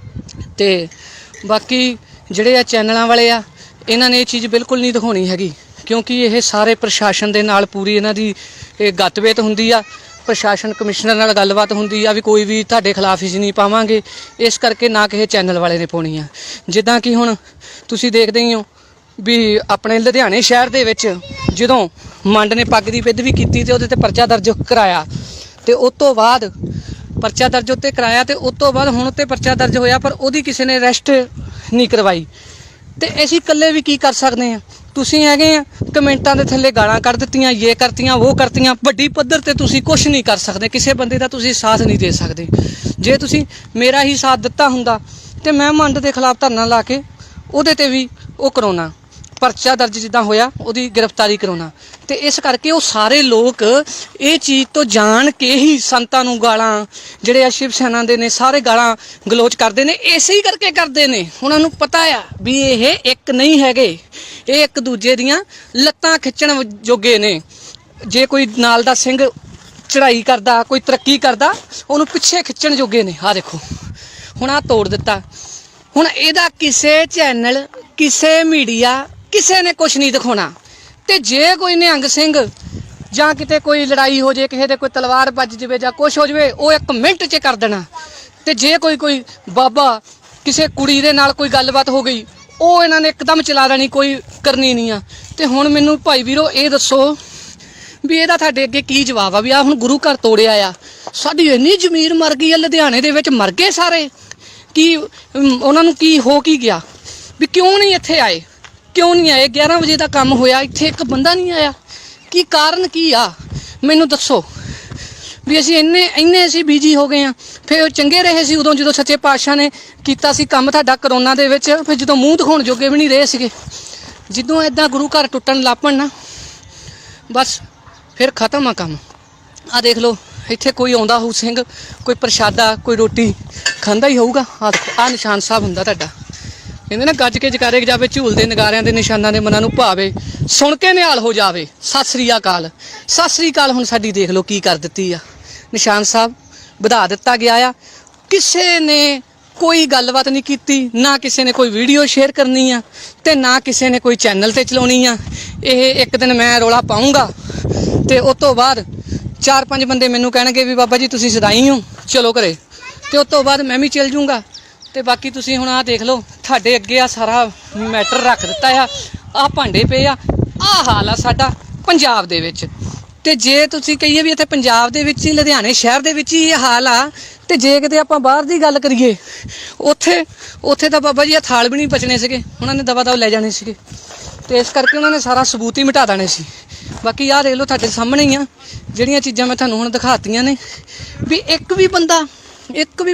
ਤੇ ਬਾਕੀ ਜਿਹੜੇ ਆ ਚੈਨਲਾਂ ਵਾਲੇ ਆ, ਇਹਨਾਂ ਨੇ ਇਹ ਚੀਜ਼ ਬਿਲਕੁਲ ਨਹੀਂ ਦਿਖਾਉਣੀ ਹੈਗੀ, ਕਿਉਂਕਿ ਇਹ ਸਾਰੇ ਪ੍ਰਸ਼ਾਸਨ ਦੇ ਨਾਲ ਪੂਰੀ ਇਹਨਾਂ ਦੀ ਗੱਤਬੇਤ ਹੁੰਦੀ ਆ। ਪ੍ਰਸ਼ਾਸਨ ਕਮਿਸ਼ਨਰ ਨਾਲ ਗੱਲਬਾਤ ਹੁੰਦੀ ਆ ਵੀ ਕੋਈ ਵੀ ਤੁਹਾਡੇ ਖਿਲਾਫ ਹੀ ਨਹੀਂ ਪਾਵਾਂਗੇ, ਇਸ ਕਰਕੇ ਨਾ ਕਿਸੇ ਚੈਨਲ ਵਾਲੇ ਨੇ ਪਾਉਣੀ ਆ। ਜਿੱਦਾਂ ਕਿ ਹੁਣ ਤੁਸੀਂ ਦੇਖਦੇ ਹੀ ਹੋ ਵੀ ਆਪਣੇ ਲੁਧਿਆਣੇ ਸ਼ਹਿਰ ਦੇ ਵਿੱਚ ਜਦੋਂ ਮੰਡ ਨੇ ਪੱਗ ਦੀ ਵਿਧ ਵੀ ਕੀਤੀ, ਤੇ ਉਹਦੇ 'ਤੇ ਪਰਚਾ ਦਰਜ ਕਰਾਇਆ, ਤੇ ਉਸ ਤੋਂ ਬਾਅਦ ਪਰਚਾ ਦਰਜ ਉੱਤੇ ਕਰਾਇਆ, ਤੇ ਉਸ ਤੋਂ ਬਾਅਦ ਹੁਣ ਉੱਤੇ ਪਰਚਾ ਦਰਜ ਹੋਇਆ, ਪਰ ਉਹਦੀ ਕਿਸੇ ਨੇ ਅਰੈਸਟ ਨਹੀਂ ਕਰਵਾਈ। ਤੇ ਅਸੀਂ ਇਕੱਲੇ ਵੀ ਕੀ ਕਰ ਸਕਦੇ ਹਾਂ? ਤੁਸੀਂ ਹੈਗੇ ਆ ਕਮੈਂਟਾਂ ਦੇ ਥੱਲੇ ਗਾਲਾਂ ਕੱਢ ਦਿੱਤੀਆਂ, ਇਹ ਕਰਤੀਆਂ, ਉਹ ਕਰਤੀਆਂ। ਵੱਡੀ ਪੱਧਰ ਤੇ ਤੁਸੀਂ ਕੁਝ ਨਹੀਂ ਕਰ ਸਕਦੇ, ਕਿਸੇ ਬੰਦੇ ਦਾ ਤੁਸੀਂ ਸਾਥ ਨਹੀਂ ਦੇ ਸਕਦੇ। ਜੇ ਤੁਸੀਂ ਮੇਰਾ ਹੀ ਸਾਥ ਦਿੱਤਾ ਹੁੰਦਾ, ਤੇ ਮੈਂ ਮੰਡ ਦੇ ਖਿਲਾਫ ਧਰਨਾ ਲਾ ਕੇ ਉਹਦੇ 'ਤੇ ਵੀ ਉਹ ਕਰਾਉਣਾ, ਪਰਚਾ ਦਰਜ ਜਿੱਦਾਂ ਹੋਇਆ ਉਹਦੀ ਗ੍ਰਿਫਤਾਰੀ ਕਰਾਉਣਾ। ਤੇ ਇਸ ਕਰਕੇ ਉਹ ਸਾਰੇ ਲੋਕ ਇਹ ਚੀਜ਼ ਤੋਂ ਜਾਣ ਕੇ ਹੀ ਸੰਤਾਂ ਨੂੰ ਗਾਲਾਂ, ਜਿਹੜੇ ਆ ਸ਼ਿਵ ਸੈਨਾ ਦੇ ਨੇ, ਸਾਰੇ ਗਾਲਾਂ ਗਲੋਚ ਕਰਦੇ ਨੇ। ਇਸੇ ਹੀ ਕਰਕੇ ਕਰਦੇ ਨੇ, ਉਹਨਾਂ ਨੂੰ ਪਤਾ ਆ ਵੀ ਇਹ ਇੱਕ ਨਹੀਂ ਹੈਗੇ, ਇਹ ਇੱਕ ਦੂਜੇ ਦੀਆਂ ਲੱਤਾਂ ਖਿੱਚਣ ਜੋਗੇ ਨੇ। ਜੇ ਕੋਈ ਨਾਲ ਦਾ ਸਿੰਘ ਚੜ੍ਹਾਈ ਕਰਦਾ, ਕੋਈ ਤਰੱਕੀ ਕਰਦਾ, ਉਹਨੂੰ ਪਿੱਛੇ ਖਿੱਚਣ ਜੋਗੇ ਨੇ। ਆਹ ਦੇਖੋ ਹੁਣ ਆਹ ਤੋੜ ਦਿੱਤਾ। ਹੁਣ ਇਹਦਾ ਕਿਸੇ ਚੈਨਲ, ਕਿਸੇ ਮੀਡੀਆ, ਕਿਸੇ ਨੇ ਕੁਛ ਨਹੀਂ ਦਿਖਾਉਣਾ। ਤੇ ਜੇ ਕੋਈ ਨਿਹੰਗ ਸਿੰਘ ਜਾਂ ਕਿਤੇ ਕੋਈ ਲੜਾਈ ਹੋ ਜੇ, ਕਿਸੇ ਦੇ ਕੋਈ ਤਲਵਾਰ ਵੱਜ ਜਾਵੇ ਜਾਂ ਕੁਛ ਹੋ ਜਾਵੇ, ਉਹ 1 ਮਿੰਟ 'ਚ ਕਰ ਦੇਣਾ। ਤੇ ਜੇ ਕੋਈ ਬਾਬਾ ਕਿਸੇ ਕੁੜੀ ਦੇ ਨਾਲ ਕੋਈ ਗੱਲਬਾਤ ਹੋ ਗਈ, ਉਹ ਇਹਨਾਂ ਨੇ ਇੱਕਦਮ ਚਲਾ ਦੇਣੀ, ਕੋਈ ਕਰਨੀ ਨਹੀਂ ਆ। ਤੇ ਹੁਣ ਮੈਨੂੰ ਭਾਈ ਵੀਰੋ ਇਹ ਦੱਸੋ ਵੀ ਇਹਦਾ ਤੁਹਾਡੇ ਅੱਗੇ ਕੀ ਜਵਾਬ ਆ? ਵੀ ਆ ਹੁਣ ਗੁਰੂ ਘਰ ਤੋੜਿਆ ਆ, ਸਾਡੀ ਇੰਨੀ ਜ਼ਮੀਰ ਮਰ ਗਈ ਆ, ਲੁਧਿਆਣੇ ਦੇ ਵਿੱਚ ਮਰ ਗਏ ਸਾਰੇ, ਕੀ ਉਹਨਾਂ ਨੂੰ ਕੀ ਹੋ ਕੀ ਗਿਆ? ਵੀ ਕਿਉਂ ਨਹੀਂ ਇੱਥੇ ਆਏ, ਕਿਉਂ ਨਹੀਂ ਆਏ? 11 ਵਜੇ ਦਾ ਕੰਮ ਹੋਇਆ, ਇੱਥੇ ਇੱਕ ਬੰਦਾ ਨਹੀਂ ਆਇਆ। ਕੀ ਕਾਰਨ ਕੀ ਆ ਮੈਨੂੰ ਦੱਸੋ। ਵੀ ਅਸੀਂ ਇੰਨੇ ਅਸੀਂ ਬਿਜੀ ਹੋ ਗਏ ਆ। ਫਿਰ ਚੰਗੇ ਰਹੇ ਸੀ ਉਦੋਂ ਜਦੋਂ ਸੱਚੇ ਪਾਤਸ਼ਾਹ ਨੇ ਕੀਤਾ ਸੀ ਕੰਮ ਤੁਹਾਡਾ ਕਰੋਨਾ ਦੇ ਵਿੱਚ, ਫਿਰ ਜਦੋਂ ਮੂੰਹ ਦਿਖਾਉਣ ਜੋਗੇ ਵੀ ਨਹੀਂ ਰਹੇ ਸੀਗੇ। ਜਦੋਂ ਇੱਦਾਂ ਗੁਰੂ ਘਰ ਟੁੱਟਣ ਲੱਗ ਪਣ ਨਾ ਬਸ ਫਿਰ ਖਤਮ ਆ ਕੰਮ। ਆ ਦੇਖ ਲਓ ਇੱਥੇ ਕੋਈ ਆਉਂਦਾ ਹੋਊ ਸਿੰਘ, ਕੋਈ ਪ੍ਰਸ਼ਾਦਾ ਕੋਈ ਰੋਟੀ ਖਾਂਦਾ ਹੀ ਹੋਊਗਾ। ਆਹ ਨਿਸ਼ਾਨ ਸਾਹਿਬ ਹੁੰਦਾ ਤੁਹਾਡਾ। ਕਹਿੰਦੇ ਨਾ ਗੱਜ ਕੇ ਜਕਾਰੇ ਜਾਵੇ, ਝੂਲਦੇ ਨਗਾਰਿਆਂ ਦੇ ਨਿਸ਼ਾਨਾਂ ਦੇ ਮਨਾਂ ਨੂੰ ਭਾਵੇ, ਸੁਣ ਕੇ ਨਿਹਾਲ ਹੋ ਜਾਵੇ। ਸਤਿ ਸ੍ਰੀ ਅਕਾਲ, ਸਤਿ ਸ੍ਰੀ ਅਕਾਲ। ਹੁਣ ਸਾਡੀ ਦੇਖ ਲਓ ਕੀ ਕਰ ਦਿੱਤੀ ਆ। ਨਿਸ਼ਾਨ ਸਾਹਿਬ ਵਧਾ ਦਿੱਤਾ ਗਿਆ ਆ। ਕਿਸੇ ਨੇ ਕੋਈ ਗੱਲਬਾਤ ਨਹੀਂ ਕੀਤੀ, ਨਾ ਕਿਸੇ ਨੇ ਕੋਈ ਵੀਡੀਓ ਸ਼ੇਅਰ ਕਰਨੀ ਆ ਤੇ ਨਾ ਕਿਸੇ ਨੇ ਕੋਈ ਚੈਨਲ ਤੇ ਚਲਾਉਣੀ ਆ। ਇਹ ਇੱਕ ਦਿਨ ਮੈਂ ਰੌਲਾ ਪਾਊਂਗਾ ਤੇ ਉਸ ਤੋਂ ਬਾਅਦ 4-5 ਬੰਦੇ ਮੈਨੂੰ ਕਹਿਣਗੇ ਵੀ ਬਾਬਾ ਜੀ ਤੁਸੀਂ ਸਦਾਈ ਹੋ, ਚਲੋ ਘਰੇ, ਤੇ ਉਸ ਤੋਂ ਬਾਅਦ ਮੈਂ ਵੀ ਚੱਲ ਜੂੰਗਾ। ਤੇ ਬਾਕੀ ਤੁਸੀਂ ਹੁਣ ਆਹ ਦੇਖ ਲਓ ਤੁਹਾਡੇ ਅੱਗੇ ਆ ਸਾਰਾ ਮੈਟਰ ਰੱਖ ਦਿੱਤਾ ਆ। ਆਹ ਭਾਂਡੇ ਪਏ ਆ, ਆਹ ਹਾਲ ਆ ਸਾਡਾ ਪੰਜਾਬ ਦੇ ਵਿੱਚ। ਤੇ ਜੇ ਤੁਸੀਂ ਕਹੀਏ ਵੀ ਇੱਥੇ ਪੰਜਾਬ ਦੇ ਵਿੱਚ ਹੀ, ਲੁਧਿਆਣੇ ਸ਼ਹਿਰ ਦੇ ਵਿੱਚ ਹੀ ਇਹ ਹਾਲ ਆ, ਤੇ ਜੇ ਕਿਤੇ ਆਪਾਂ ਬਾਹਰ ਦੀ ਗੱਲ ਕਰੀਏ ਉੱਥੇ ਤਾਂ ਬਾਬਾ ਜੀ ਇਹ ਥਾਲ ਵੀ ਨਹੀਂ ਬਚਣੇ ਸੀਗੇ, ਉਹਨਾਂ ਨੇ ਦਵਾ ਦਵ ਲੈ ਜਾਣੇ ਸੀਗੇ। ਤੇ ਇਸ ਕਰਕੇ ਉਹਨਾਂ ਨੇ ਸਾਰਾ ਸਬੂਤ ਹੀ ਮਿਟਾ ਦੇਣੇ ਸੀ। ਬਾਕੀ ਆਹ ਦੇਖ ਲਓ ਤੁਹਾਡੇ ਸਾਹਮਣੇ ਹੀ ਆ ਜਿਹੜੀਆਂ ਚੀਜ਼ਾਂ ਮੈਂ ਤੁਹਾਨੂੰ ਹੁਣ ਦਿਖਾਤੀਆਂ ਨੇ। ਵੀ ਇੱਕ ਵੀ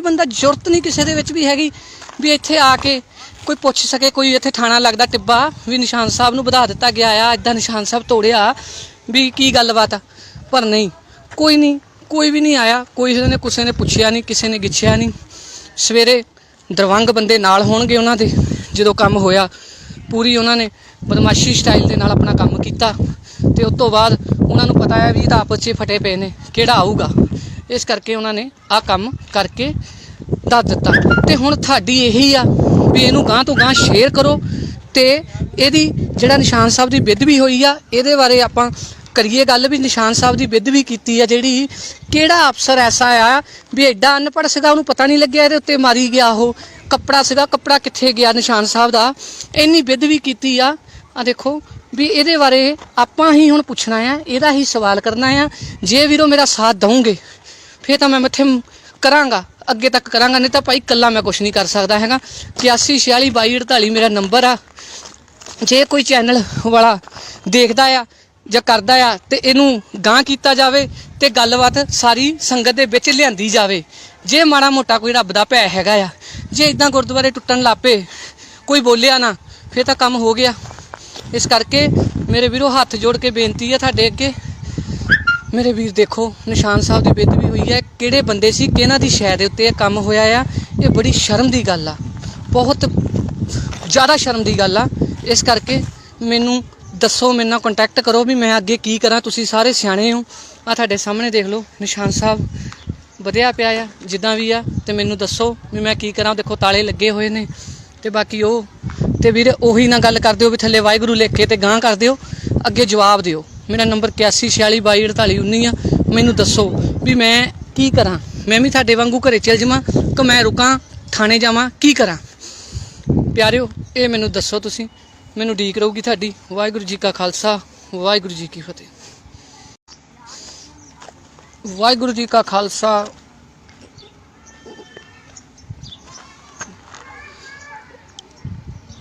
ਬੰਦਾ ਜ਼ਰੂਰਤ ਨਹੀਂ ਕਿਸੇ ਦੇ ਵਿੱਚ ਵੀ ਹੈਗੀ ਵੀ ਇੱਥੇ ਆ ਕੇ ਕੋਈ ਪੁੱਛ ਸਕੇ। ਕੋਈ ਇੱਥੇ ਥਾਣਾ ਲੱਗਦਾ ਟਿੱਬਾ ਵੀ ਨਿਸ਼ਾਨ ਸਾਹਿਬ ਨੂੰ ਵਧਾ ਦਿੱਤਾ ਗਿਆ ਆ, ਇੱਦਾਂ ਨਿਸ਼ਾਨ ਸਾਹਿਬ ਤੋੜਿਆ ਵੀ ਕੀ ਗੱਲਬਾਤ ਆ। ਪਰ ਨਹੀਂ, ਕੋਈ ਵੀ ਨਹੀਂ ਆਇਆ। ਕਿਸੇ ਨੇ ਪੁੱਛਿਆ ਨਹੀਂ, ਕਿਸੇ ਨੇ ਗਿੱਛਿਆ ਨਹੀਂ। ਸਵੇਰੇ ਦਰਵੰਗ ਬੰਦੇ ਨਾਲ ਹੋਣਗੇ ਉਹਨਾਂ ਦੇ, ਜਦੋਂ ਕੰਮ ਹੋਇਆ ਪੂਰੀ ਉਹਨਾਂ ਨੇ ਬਦਮਾਸ਼ੀ ਸਟਾਈਲ ਦੇ ਨਾਲ ਆਪਣਾ ਕੰਮ ਕੀਤਾ। ਤੇ ਉਸ ਤੋਂ ਬਾਅਦ ਉਹਨਾਂ ਨੂੰ ਪਤਾ ਹੈ ਵੀ ਇਹ ਤਾਂ ਆਪਸ 'ਚ ਫਟੇ ਪਏ ਨੇ, ਕਿਹੜਾ ਆਊਗਾ। ਇਸ ਕਰਕੇ ਉਹਨਾਂ ਨੇ ਆਹ ਕੰਮ ਕਰਕੇ ਦੱਸ ਦਿੱਤਾ। ਤੇ ਹੁਣ ਤੁਹਾਡੀ ਇਹੀ ਆ ਵੀ ਇਹਨੂੰ ਗਾਂਹ ਤੋਂ ਗਾਂਹ ਸ਼ੇਅਰ ਕਰੋ ਤੇ ਇਹਦੀ ਜਿਹੜਾ ਨਿਸ਼ਾਨ ਸਾਹਿਬ ਦੀ ਬੇਅਦਬੀ ਹੋਈ ਆ ਇਹਦੇ ਬਾਰੇ ਆਪਾਂ ਕਰੀਏ ਗੱਲ ਵੀ ਨਿਸ਼ਾਨ ਸਾਹਿਬ ਦੀ ਬੇਅਦਬੀ ਕੀਤੀ ਆ ਜਿਹੜੀ। ਕਿਹੜਾ ਅਫਸਰ ਐਸਾ ਆ ਵੀ ਐਡਾ ਅਨਪੜ੍ਹ ਸੀਗਾ, ਉਹਨੂੰ ਪਤਾ ਨਹੀਂ ਲੱਗਿਆ ਇਹਦੇ ਉੱਤੇ ਮਾਰੀ ਗਿਆ। ਉਹ ਕੱਪੜਾ ਸੀਗਾ, ਕੱਪੜਾ ਕਿੱਥੇ ਗਿਆ ਨਿਸ਼ਾਨ ਸਾਹਿਬ ਦਾ, ਇੰਨੀ ਬੇਅਦਬੀ ਕੀਤੀ ਆ। ਆ ਦੇਖੋ ਵੀ ਇਹਦੇ ਬਾਰੇ ਆਪਾਂ ਹੀ ਹੁਣ ਪੁੱਛਣਾ ਆ, ਇਹਦਾ ਹੀ ਸਵਾਲ ਕਰਨਾ ਆ। ਜੇ ਵੀਰੋ ਮੇਰਾ ਸਾਥ ਦਊਂਗੇ ਫਿਰ ਤਾਂ ਮੈਂ ਮੱਥੇ ਕਰਾਂਗਾ, ਅੱਗੇ ਤੱਕ ਕਰਾਂਗਾ, ਨਹੀਂ ਤਾਂ ਭਾਈ ਇਕੱਲਾ ਮੈਂ ਕੁਛ ਨਹੀਂ ਕਰ ਸਕਦਾ ਹੈਗਾ। 81462248 ਮੇਰਾ ਨੰਬਰ ਆ। ਜੇ ਕੋਈ ਚੈਨਲ ਵਾਲਾ ਦੇਖਦਾ ਆ ਜਾਂ ਕਰਦਾ ਆ ਤੇ ਇਹਨੂੰ ਗਾਂਹ ਕੀਤਾ ਜਾਵੇ ਤੇ ਗੱਲਬਾਤ ਸਾਰੀ ਸੰਗਤ ਦੇ ਵਿੱਚ ਲਿਆਂਦੀ ਜਾਵੇ। ਜੇ ਮਾੜਾ ਮੋਟਾ ਕੋਈ ਰੱਬ ਦਾ ਭੈ ਹੈਗਾ ਆ, ਜੇ ਇੱਦਾਂ ਗੁਰਦੁਆਰੇ ਟੁੱਟਣ ਲੱਪੇ ਕੋਈ ਬੋਲਿਆ ਨਾ ਫਿਰ ਤਾਂ ਕੰਮ ਹੋ ਗਿਆ। ਇਸ ਕਰਕੇ ਮੇਰੇ ਵੀਰੋ ਹੱਥ ਜੋੜ ਕੇ ਬੇਨਤੀ ਆ ਤੁਹਾਡੇ ਅੱਗੇ, ਮੇਰੇ ਵੀਰ ਦੇਖੋ ਨਿਸ਼ਾਨ ਸਾਹਿਬ ਦੀ ਬੇਅਦਬੀ ਹੋਈ ਹੈ। ਕਿਹੜੇ ਬੰਦੇ ਸੀ, ਕਿਹਨਾਂ ਦੀ ਸ਼ੈ ਦੇ ਉੱਤੇ ਇਹ ਕੰਮ ਹੋਇਆ ਆ। ਇਹ ਬੜੀ ਸ਼ਰਮ ਦੀ ਗੱਲ ਆ, ਬਹੁਤ ਜ਼ਿਆਦਾ ਸ਼ਰਮ ਦੀ ਗੱਲ ਆ। ਇਸ ਕਰਕੇ ਮੈਨੂੰ ਦੱਸੋ, ਮੇਰੇ ਨਾਲ ਕੰਟੈਕਟ ਕਰੋ ਵੀ ਮੈਂ ਅੱਗੇ ਕੀ ਕਰਾਂ। ਤੁਸੀਂ ਸਾਰੇ ਸਿਆਣੇ ਹੋ। ਆ ਤੁਹਾਡੇ ਸਾਹਮਣੇ ਦੇਖ ਲਓ ਨਿਸ਼ਾਨ ਸਾਹਿਬ ਵਧਿਆ ਪਿਆ ਆ ਜਿੱਦਾਂ ਵੀ ਆ, ਤੇ ਮੈਨੂੰ ਦੱਸੋ ਵੀ ਮੈਂ ਕੀ ਕਰਾਂ। ਦੇਖੋ ਤਾਲੇ ਲੱਗੇ ਹੋਏ ਨੇ। ਤੇ ਬਾਕੀ ਉਹ ਤੇ ਵੀਰੇ ਉਹੀ ਨਾ ਗੱਲ ਕਰ ਦਿਓ ਵੀ ਥੱਲੇ ਵਾਹਿਗੁਰੂ ਲਿਖ ਕੇ ਤੇ ਗਾਂਹ ਕਰ ਦਿਓ, ਅੱਗੇ ਜਵਾਬ ਦਿਓ। ਮੇਰਾ ਨੰਬਰ 8146224819 ਆ। ਮੈਨੂੰ ਦੱਸੋ ਵੀ ਮੈਂ ਕੀ ਕਰਾਂ। ਮੈਂ ਵੀ ਤੁਹਾਡੇ ਵਾਂਗੂ ਘਰੇ ਚਲ ਜਾਵਾਂ ਕਿ ਮੈਂ ਰੁਕਾਂ, ਥਾਣੇ ਜਾਵਾਂ, ਕੀ ਕਰਾਂ। ਪਿਆਰਿਓ ਇਹ ਮੈਨੂੰ ਦੱਸੋ ਤੁਸੀਂ, ਮੈਨੂੰ ਉਡੀਕ ਰਹੂਗੀ ਤੁਹਾਡੀ। ਵਾਹਿਗੁਰੂ ਜੀ ਕਾ ਖਾਲਸਾ, ਵਾਹਿਗੁਰੂ ਜੀ ਕੀ ਫਤਿਹ। ਵਾਹਿਗੁਰੂ ਜੀ ਕਾ ਖਾਲਸਾ,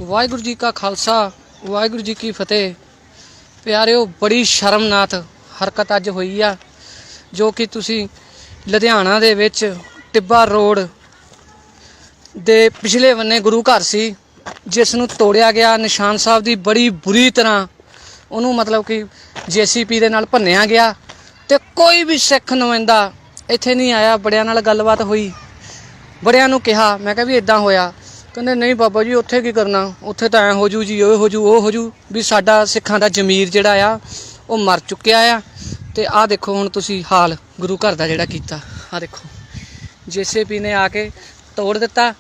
ਵਾਹਿਗੁਰੂ ਜੀ ਕਾ ਖਾਲਸਾ, ਵਾਹਿਗੁਰੂ ਜੀ ਕੀ ਫਤਿਹ। ਪਿਆਰਿਓ ਬੜੀ ਸ਼ਰਮਨਾਕ ਹਰਕਤ ਅੱਜ ਹੋਈ ਆ, ਜੋ ਕਿ ਤੁਸੀਂ ਲੁਧਿਆਣਾ ਦੇ ਵਿੱਚ ਟਿੱਬਾ ਰੋਡ ਦੇ ਪਿਛਲੇ ਬੰਨੇ ਗੁਰੂ ਘਰ ਸੀ ਜਿਸ ਨੂੰ ਤੋੜਿਆ ਗਿਆ। ਨਿਸ਼ਾਨ ਸਾਹਿਬ ਦੀ ਬੜੀ ਬੁਰੀ ਤਰ੍ਹਾਂ ਉਹਨੂੰ ਮਤਲਬ ਕਿ JCP ਦੇ ਨਾਲ ਭੰਨਿਆ ਗਿਆ ਤੇ ਕੋਈ ਵੀ ਸਿੱਖ ਨੁਮਾਇੰਦਾ ਇੱਥੇ ਨਹੀਂ ਆਇਆ। ਬੜਿਆਂ ਨਾਲ ਗੱਲਬਾਤ ਹੋਈ, ਬੜਿਆਂ ਨੂੰ ਕਿਹਾ, ਮੈਂ ਕਿਹਾ ਵੀ ਇਦਾਂ ਹੋਇਆ। ਕਹਿੰਦੇ ਨਹੀਂ ਬਾਬਾ ਜੀ ਉੱਥੇ ਕੀ ਕਰਨਾ, ਉੱਥੇ ਤਾਂ ਐਂ ਹੋ ਜੂ ਜੀ, ਉਹ ਹੋ ਜੂ ਵੀ ਸਾਡਾ ਸਿੱਖਾਂ ਦਾ ਜ਼ਮੀਰ ਜਿਹੜਾ ਆ ਉਹ ਮਰ ਚੁੱਕਿਆ ਆ। ਤੇ ਆਹ ਦੇਖੋ ਹੁਣ ਤੁਸੀਂ ਹਾਲ ਗੁਰੂ ਘਰ ਦਾ ਜਿਹੜਾ ਕੀਤਾ। ਆਹ ਦੇਖੋ JCP ਨੇ ਆ ਕੇ ਤੋੜ ਦਿੱਤਾ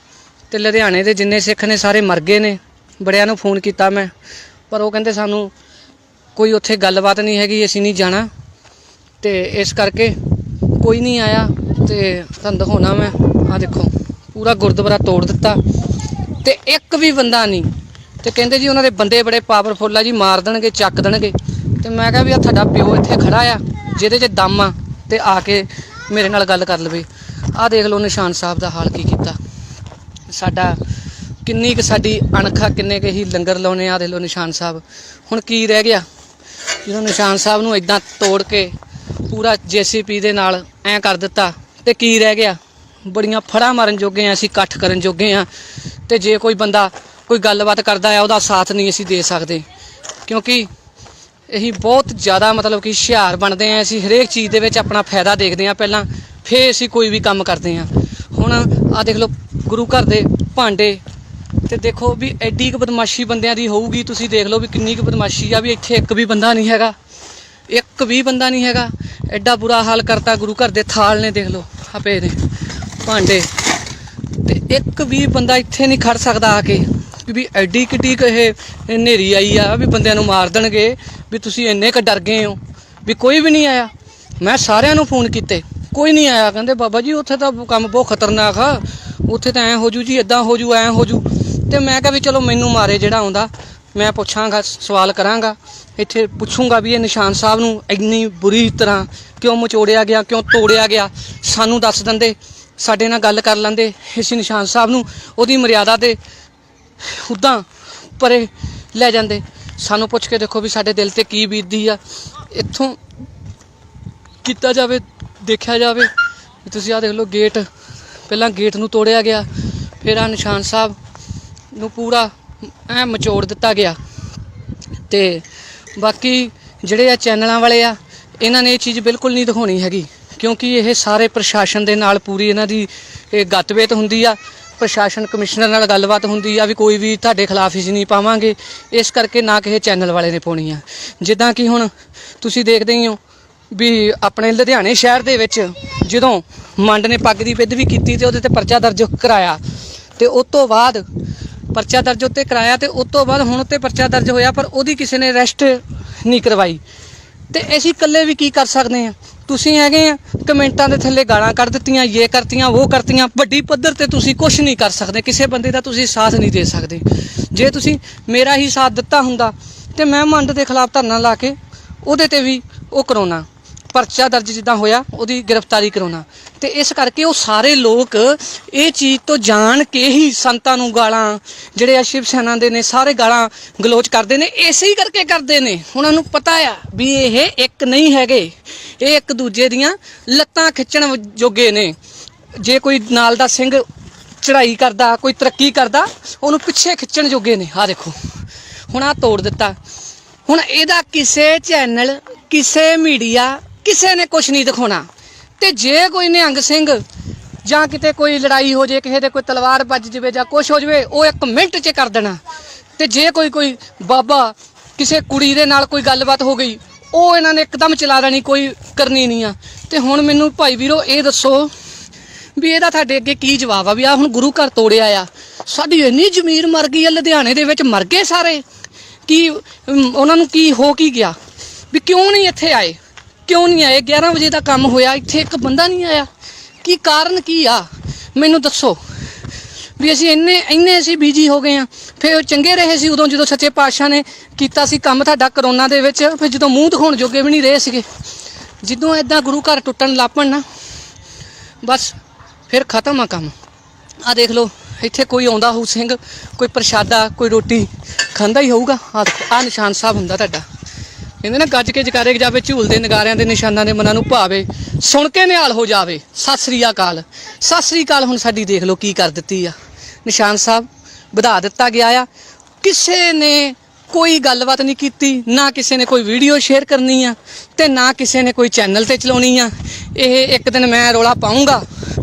ਤੇ ਲੁਧਿਆਣੇ ਦੇ ਜਿੰਨੇ ਸਿੱਖ ਨੇ ਸਾਰੇ ਮਰ ਗਏ ਨੇ। ਬੜਿਆਂ ਨੂੰ ਫੋਨ ਕੀਤਾ ਮੈਂ, ਪਰ ਉਹ ਕਹਿੰਦੇ ਸਾਨੂੰ ਕੋਈ ਉੱਥੇ ਗੱਲਬਾਤ ਨਹੀਂ ਹੈਗੀ, ਅਸੀਂ ਨਹੀਂ ਜਾਣਾ। ਤੇ ਇਸ ਕਰਕੇ ਕੋਈ ਨਹੀਂ ਆਇਆ। ਤੇ ਤੁਹਾਨੂੰ ਦਿਖਾਉਣਾ ਮੈਂ, ਆਹ ਦੇਖੋ ਪੂਰਾ ਗੁਰਦੁਆਰਾ ਤੋੜ ਦਿੱਤਾ ਤੇ ਇੱਕ ਵੀ ਬੰਦਾ ਨਹੀਂ। ਤੇ ਕਹਿੰਦੇ ਜੀ ਉਹਨਾਂ ਦੇ ਬੰਦੇ ਬੜੇ ਪਾਵਰਫੁੱਲ ਆ ਜੀ, ਮਾਰ ਦੇਣਗੇ, ਚੱਕ ਦੇਣਗੇ। ਤੇ ਮੈਂ ਕਿਹਾ ਵੀ ਆ ਤੁਹਾਡਾ ਪਿਓ ਇੱਥੇ ਖੜਾ ਆ ਜਿਹਦੇ 'ਚ ਦਮ ਆ ਤੇ ਆ ਕੇ ਮੇਰੇ ਨਾਲ ਗੱਲ ਕਰ ਲਵੇ। ਆਹ ਦੇਖ ਲਓ ਨਿਸ਼ਾਨ ਸਾਹਿਬ ਦਾ ਹਾਲ ਕੀ ਕੀਤਾ ਸਾਡਾ। ਕਿੰਨੀ ਕੁ ਸਾਡੀ ਅਣਖਾ, ਕਿੰਨੇ ਕੁ ਹੀ ਲੰਗਰ ਲਾਉਣੇ। ਆਹ ਦੇਖ ਲਓ ਨਿਸ਼ਾਨ ਸਾਹਿਬ ਹੁਣ ਕੀ ਰਹਿ ਗਿਆ ਜਦੋਂ ਨਿਸ਼ਾਨ ਸਾਹਿਬ ਨੂੰ ਇੱਦਾਂ ਤੋੜ ਕੇ ਪੂਰਾ JCP ਦੇ ਨਾਲ ਐਂ ਕਰ ਦਿੱਤਾ ਤੇ ਕੀ ਰਹਿ ਗਿਆ? ਬੜੀਆਂ ਫੜਾਂ ਮਾਰਨ ਜੋਗੇ ਆ ਅਸੀਂ, ਇਕੱਠ ਕਰਨ ਜੋਗੇ ਆ। ਤੇ ਜੇ ਕੋਈ ਬੰਦਾ ਕੋਈ ਗੱਲਬਾਤ ਕਰਦਾ ਆ ਉਹਦਾ ਸਾਥ ਨਹੀਂ ਅਸੀਂ ਦੇ ਸਕਦੇ, ਕਿਉਂਕਿ ਅਸੀਂ ਬਹੁਤ ਜ਼ਿਆਦਾ ਮਤਲਬ ਕਿ ਹੁਸ਼ਿਆਰ ਬਣਦੇ ਆ। ਅਸੀਂ ਹਰੇਕ ਚੀਜ਼ ਦੇ ਵਿੱਚ ਆਪਣਾ ਫਾਇਦਾ ਦੇਖਦੇ ਆ ਪਹਿਲਾਂ, ਫਿਰ ਅਸੀਂ ਕੋਈ ਵੀ ਕੰਮ ਕਰਦੇ ਆ। ਹੁਣ ਆਹ ਦੇਖ ਲਓ ਗੁਰੂ ਘਰ ਦੇ ਭਾਂਡੇ, ਤੇ ਦੇਖੋ ਵੀ ਐਡੀ ਕੁ ਬਦਮਾਸ਼ੀ ਬੰਦਿਆਂ ਦੀ ਹੋਊਗੀ। ਤੁਸੀਂ ਦੇਖ ਲਓ ਵੀ ਕਿੰਨੀ ਕੁ ਬਦਮਾਸ਼ੀ ਆ, ਵੀ ਇੱਥੇ ਇੱਕ ਵੀ ਬੰਦਾ ਨਹੀਂ ਹੈਗਾ, ਇੱਕ ਵੀ ਬੰਦਾ ਨਹੀਂ ਹੈਗਾ। ਐਡਾ ਬੁਰਾ ਹਾਲ ਕਰਤਾ ਗੁਰੂ ਘਰ ਦੇ ਥਾਲ ਨੇ, ਦੇਖ ਲਓ ਆਪੇ ਦੇ ਭਾਂਡੇ, ਤੇ ਇੱਕ ਵੀ ਬੰਦਾ ਇੱਥੇ ਨਹੀਂ ਖੜ ਸਕਦਾ ਆ ਕੇ ਵੀ ਐਡੀ ਕਿੱਡੀ ਇਹ ਹਨੇਰੀ ਆਈ ਆ ਵੀ ਬੰਦਿਆਂ ਨੂੰ ਮਾਰ ਦੇਣਗੇ, ਵੀ ਤੁਸੀਂ ਇੰਨੇ ਕੁ ਡਰ ਗਏ ਹੋ। ਵੀ ਕੋਈ ਵੀ ਨਹੀਂ ਆਇਆ। ਮੈਂ ਸਾਰਿਆਂ ਨੂੰ ਫੋਨ ਕੀਤੇ, ਕੋਈ ਨਹੀਂ ਆਇਆ। ਕਹਿੰਦੇ ਬਾਬਾ ਜੀ ਉੱਥੇ ਤਾਂ ਕੰਮ ਬਹੁਤ ਖਤਰਨਾਕ ਆ, ਉੱਥੇ ਤਾਂ ਐਂ ਹੋ ਜੂ ਜੀ, ਇੱਦਾਂ ਹੋ ਜੂ, ਐਂ ਹੋ ਜੂ। ਤੇ ਮੈਂ ਕਿਹਾ ਵੀ ਚਲੋ ਮੈਨੂੰ ਮਾਰੇ ਜਿਹੜਾ ਆਉਂਦਾ, ਮੈਂ ਪੁੱਛਾਂਗਾ, ਸਵਾਲ ਕਰਾਂਗਾ, ਇੱਥੇ ਪੁੱਛੂੰਗਾ ਵੀ ਇਹ ਨਿਸ਼ਾਨ ਸਾਹਿਬ ਨੂੰ ਇੰਨੀ ਬੁਰੀ ਤਰ੍ਹਾਂ ਕਿਉਂ ਮਚੋੜਿਆ ਗਿਆ, ਕਿਉਂ ਤੋੜਿਆ ਗਿਆ। ਸਾਨੂੰ ਦੱਸ ਦਿੰਦੇ, ਸਾਡੇ ਨਾਲ ਗੱਲ ਕਰ ਲੈਂਦੇ, ਇਸ ਨਿਸ਼ਾਨ ਸਾਹਿਬ ਨੂੰ ਉਹਦੀ ਮਰਿਆਦਾ ਤੇ ਉੱਦਾਂ ਪਰੇ ਲੈ ਜਾਂਦੇ। ਸਾਨੂੰ ਪੁੱਛ ਕੇ ਦੇਖੋ ਵੀ ਸਾਡੇ ਦਿਲ ਤੇ ਕੀ ਬੀਤਦੀ ਆ। ਇੱਥੋਂ ਕੀਤਾ ਜਾਵੇ, ਦੇਖਿਆ ਜਾਵੇ। ਤੁਸੀਂ ਆਹ ਦੇਖ ਲਓ ਗੇਟ, ਪਹਿਲਾਂ ਗੇਟ ਨੂੰ ਤੋੜਿਆ ਗਿਆ, ਫਿਰ ਆਹ ਨਿਸ਼ਾਨ ਸਾਹਿਬ ਨੂੰ ਪੂਰਾ ਐ ਮਚੋੜ ਦਿੱਤਾ ਗਿਆ। ਤੇ ਬਾਕੀ ਜਿਹੜੇ ਆ ਚੈਨਲਾਂ ਵਾਲੇ ਆ, ਇਹਨਾਂ ਨੇ ਇਹ ਚੀਜ਼ ਬਿਲਕੁਲ ਨਹੀਂ ਦਿਖਾਉਣੀ ਹੈਗੀ, ਕਿਉਂਕਿ ਇਹ ਸਾਰੇ ਪ੍ਰਸ਼ਾਸਨ ਦੇ ਨਾਲ ਪੂਰੀ ਇਹਨਾਂ ਦੀ ਗੱਤਬੇਤ ਹੁੰਦੀ ਆ। ਪ੍ਰਸ਼ਾਸਨ ਕਮਿਸ਼ਨਰ ਨਾਲ ਗੱਲਬਾਤ ਹੁੰਦੀ ਆ ਵੀ ਕੋਈ ਵੀ ਤੁਹਾਡੇ ਖਿਲਾਫ ਹੀ ਨਹੀਂ ਪਾਵਾਂਗੇ, ਇਸ ਕਰਕੇ ਨਾ ਕਿਸੇ ਚੈਨਲ ਵਾਲੇ ਨੇ ਪਾਉਣੀ ਆ। ਜਿੱਦਾਂ ਕਿ ਹੁਣ ਤੁਸੀਂ ਦੇਖਦੇ ਹੀ ਹੋ ਵੀ ਆਪਣੇ ਲੁਧਿਆਣੇ ਸ਼ਹਿਰ ਦੇ ਵਿੱਚ ਜਦੋਂ ਮੰਡ ਨੇ ਪੱਗ ਦੀ ਵਿਧ ਵੀ ਕੀਤੀ ਤੇ ਉਹਦੇ ਤੇ ਪਰਚਾ ਦਰਜ ਕਰਾਇਆ, ਤੇ ਉਸ ਤੋਂ ਬਾਅਦ ਪਰਚਾ ਦਰਜ ਉੱਤੇ ਕਰਾਇਆ, ਤੇ ਉਸ ਤੋਂ ਬਾਅਦ ਹੁਣ ਉੱਤੇ ਪਰਚਾ ਦਰਜ ਹੋਇਆ, ਪਰ ਉਹਦੀ ਕਿਸੇ ਨੇ ਅਰੈਸਟ ਨਹੀਂ ਕਰਵਾਈ। ਤੇ ਅਸੀਂ ਇਕੱਲੇ ਵੀ ਕੀ ਕਰ ਸਕਦੇ ਹਾਂ? ਤੁਸੀਂ ਹੈਗੇ ਆ ਕਮੈਂਟਾਂ ਦੇ ਥੱਲੇ ਗਾਲਾਂ ਕੱਢ ਦਿੱਤੀਆਂ, ਇਹ ਕਰਤੀਆਂ, ਉਹ ਕਰਤੀਆਂ। ਵੱਡੀ ਪੱਧਰ ਤੇ ਤੁਸੀਂ ਕੁਝ ਨਹੀਂ ਕਰ ਸਕਦੇ, ਕਿਸੇ ਬੰਦੇ ਦਾ ਤੁਸੀਂ ਸਾਥ ਨਹੀਂ ਦੇ ਸਕਦੇ। ਜੇ ਤੁਸੀਂ ਮੇਰਾ ਹੀ ਸਾਥ ਦਿੱਤਾ ਹੁੰਦਾ ਤੇ ਮੈਂ ਮੰਡ ਦੇ ਖਿਲਾਫ ਧਰਨਾ ਲਾ ਕੇ ਉਹਦੇ ਤੇ ਵੀ ਉਹ ਕਰਾਉਣਾ, ਪਰਚਾ ਦਰਜ ਜਿੱਦਾਂ ਹੋਇਆ ਉਹਦੀ ਗ੍ਰਿਫਤਾਰੀ ਕਰਾਉਣਾ। ਤੇ ਇਸ ਕਰਕੇ ਉਹ ਸਾਰੇ ਲੋਕ ਇਹ ਚੀਜ਼ ਤੋਂ ਜਾਣ ਕੇ ਹੀ ਸੰਤਾਂ ਨੂੰ ਗਾਲਾਂ, ਜਿਹੜੇ ਆ ਸ਼ਿਵ ਸੈਨਾ ਦੇ ਨੇ, ਸਾਰੇ ਗਾਲਾਂ ਗਲੋਚ ਕਰਦੇ ਨੇ। ਇਸੇ ਹੀ ਕਰਕੇ ਕਰਦੇ ਨੇ, ਉਹਨਾਂ ਨੂੰ ਪਤਾ ਆ ਵੀ ਇਹ ਇੱਕ ਨਹੀਂ ਹੈਗੇ, ਇਹ ਇੱਕ ਦੂਜੇ ਦੀਆਂ ਲੱਤਾਂ ਖਿੱਚਣ ਜੋਗੇ ਨੇ। ਜੇ ਕੋਈ ਨਾਲ ਦਾ ਸਿੰਘ ਚੜ੍ਹਾਈ ਕਰਦਾ, ਕੋਈ ਤਰੱਕੀ ਕਰਦਾ, ਉਹਨੂੰ ਪਿੱਛੇ ਖਿੱਚਣ ਜੋਗੇ ਨੇ। ਆਹ ਦੇਖੋ ਹੁਣ ਆਹ ਤੋੜ ਦਿੱਤਾ। ਹੁਣ ਇਹਦਾ ਕਿਸੇ ਚੈਨਲ, ਕਿਸੇ ਮੀਡੀਆ, ਕਿਸੇ ਨੇ ਕੁਛ ਨਹੀਂ ਦਿਖਾਉਣਾ। ਤੇ ਜੇ ਕੋਈ ਨਿਹੰਗ ਸਿੰਘ ਜਾਂ ਕਿਤੇ ਕੋਈ ਲੜਾਈ ਹੋ ਜੇ, ਕਿਸੇ ਦੇ ਕੋਈ ਤਲਵਾਰ ਵੱਜ ਜਾਵੇ ਜਾਂ ਕੁਛ ਹੋ ਜਾਵੇ, ਉਹ 1 ਮਿੰਟ 'ਚ ਕਰ ਦੇਣਾ। ਤੇ ਜੇ ਕੋਈ ਬਾਬਾ ਕਿਸੇ ਕੁੜੀ ਦੇ ਨਾਲ ਕੋਈ ਗੱਲਬਾਤ ਹੋ ਗਈ, ਉਹ ਇਹਨਾਂ ਨੇ ਇੱਕਦਮ ਚਲਾ ਦੇਣੀ, ਕੋਈ ਕਰਨੀ ਨਹੀਂ ਆ। ਤੇ ਹੁਣ ਮੈਨੂੰ ਭਾਈ ਵੀਰੋ ਇਹ ਦੱਸੋ ਵੀ ਇਹਦਾ ਤੁਹਾਡੇ ਅੱਗੇ ਕੀ ਜਵਾਬ ਆ? ਵੀ ਆ ਹੁਣ ਗੁਰੂ ਘਰ ਤੋੜਿਆ ਆ, ਸਾਡੀ ਇੰਨੀ ਜ਼ਮੀਰ ਮਰ ਗਈ ਆ, ਲੁਧਿਆਣੇ ਦੇ ਵਿੱਚ ਮਰ ਗਏ ਸਾਰੇ, ਕੀ ਉਹਨਾਂ ਨੂੰ ਕੀ ਹੋ ਕੀ ਗਿਆ? ਵੀ ਕਿਉਂ ਨਹੀਂ ਇੱਥੇ ਆਏ, ਕਿਉਂ ਨਹੀਂ ਆਏ? 11 ਵਜੇ ਦਾ ਕੰਮ ਹੋਇਆ, ਇੱਥੇ ਇੱਕ ਬੰਦਾ ਨਹੀਂ ਆਇਆ। ਕੀ ਕਾਰਨ ਕੀ ਆ? ਮੈਨੂੰ ਦੱਸੋ। ਵੀ ਅਸੀਂ ਇੰਨੇ ਅਸੀਂ ਬਿਜੀ ਹੋ ਗਏ ਆ। ਫਿਰ ਚੰਗੇ ਰਹੇ ਸੀ ਉਦੋਂ ਜਦੋਂ ਸੱਚੇ ਪਾਤਸ਼ਾਹ ਨੇ ਕੀਤਾ ਸੀ ਕੰਮ ਤੁਹਾਡਾ ਕਰੋਨਾ ਦੇ ਵਿੱਚ, ਫਿਰ ਜਦੋਂ ਮੂੰਹ ਦਿਖਾਉਣ ਜੋਗੇ ਵੀ ਨਹੀਂ ਰਹੇ ਸੀਗੇ। ਜਦੋਂ ਇੱਦਾਂ ਗੁਰੂ ਘਰ ਟੁੱਟਣ ਲੱਪਣ ਨਾ, ਬਸ ਫਿਰ ਖਤਮ ਆ ਕੰਮ। ਆਹ ਦੇਖ ਲਓ ਇੱਥੇ ਕੋਈ ਆਉਂਦਾ ਹੋਊ ਸਿੰਘ, ਕੋਈ ਪ੍ਰਸ਼ਾਦਾ, ਕੋਈ ਰੋਟੀ ਖਾਂਦਾ ਹੀ ਹੋਊਗਾ। ਆਹ ਨਿਸ਼ਾਨ ਸਾਹਿਬ ਹੁੰਦਾ ਤੁਹਾਡਾ। ਕਹਿੰਦੇ ਨਾ ਗੱਜ ਕੇ ਜਕਾਰੇ ਜਾਵੇ, ਝੂਲਦੇ ਨਗਾਰਿਆਂ ਦੇ ਨਿਸ਼ਾਨਾਂ ਦੇ ਮਨਾਂ ਨੂੰ ਭਾਵੇ, ਸੁਣ ਕੇ ਨਿਹਾਲ ਹੋ ਜਾਵੇ। ਸਤਿ ਸ੍ਰੀ ਅਕਾਲ, ਸਤਿ ਸ੍ਰੀ ਅਕਾਲ। ਹੁਣ ਸਾਡੀ ਦੇਖ ਲਓ ਕੀ ਕਰ ਦਿੱਤੀ ਆ। ਨਿਸ਼ਾਨ ਸਾਹਿਬ ਵਧਾ ਦਿੱਤਾ ਗਿਆ ਆ। ਕਿਸੇ ਨੇ ਕੋਈ ਗੱਲਬਾਤ ਨਹੀਂ ਕੀਤੀ, ਨਾ ਕਿਸੇ ਨੇ ਕੋਈ ਵੀਡੀਓ ਸ਼ੇਅਰ ਕਰਨੀ ਆ, ਤੇ ਨਾ ਕਿਸੇ ਨੇ ਕੋਈ ਚੈਨਲ ਤੇ ਚਲਾਉਣੀ ਆ। ਇਹ ਇੱਕ ਦਿਨ ਮੈਂ ਰੌਲਾ ਪਾਊਂਗਾ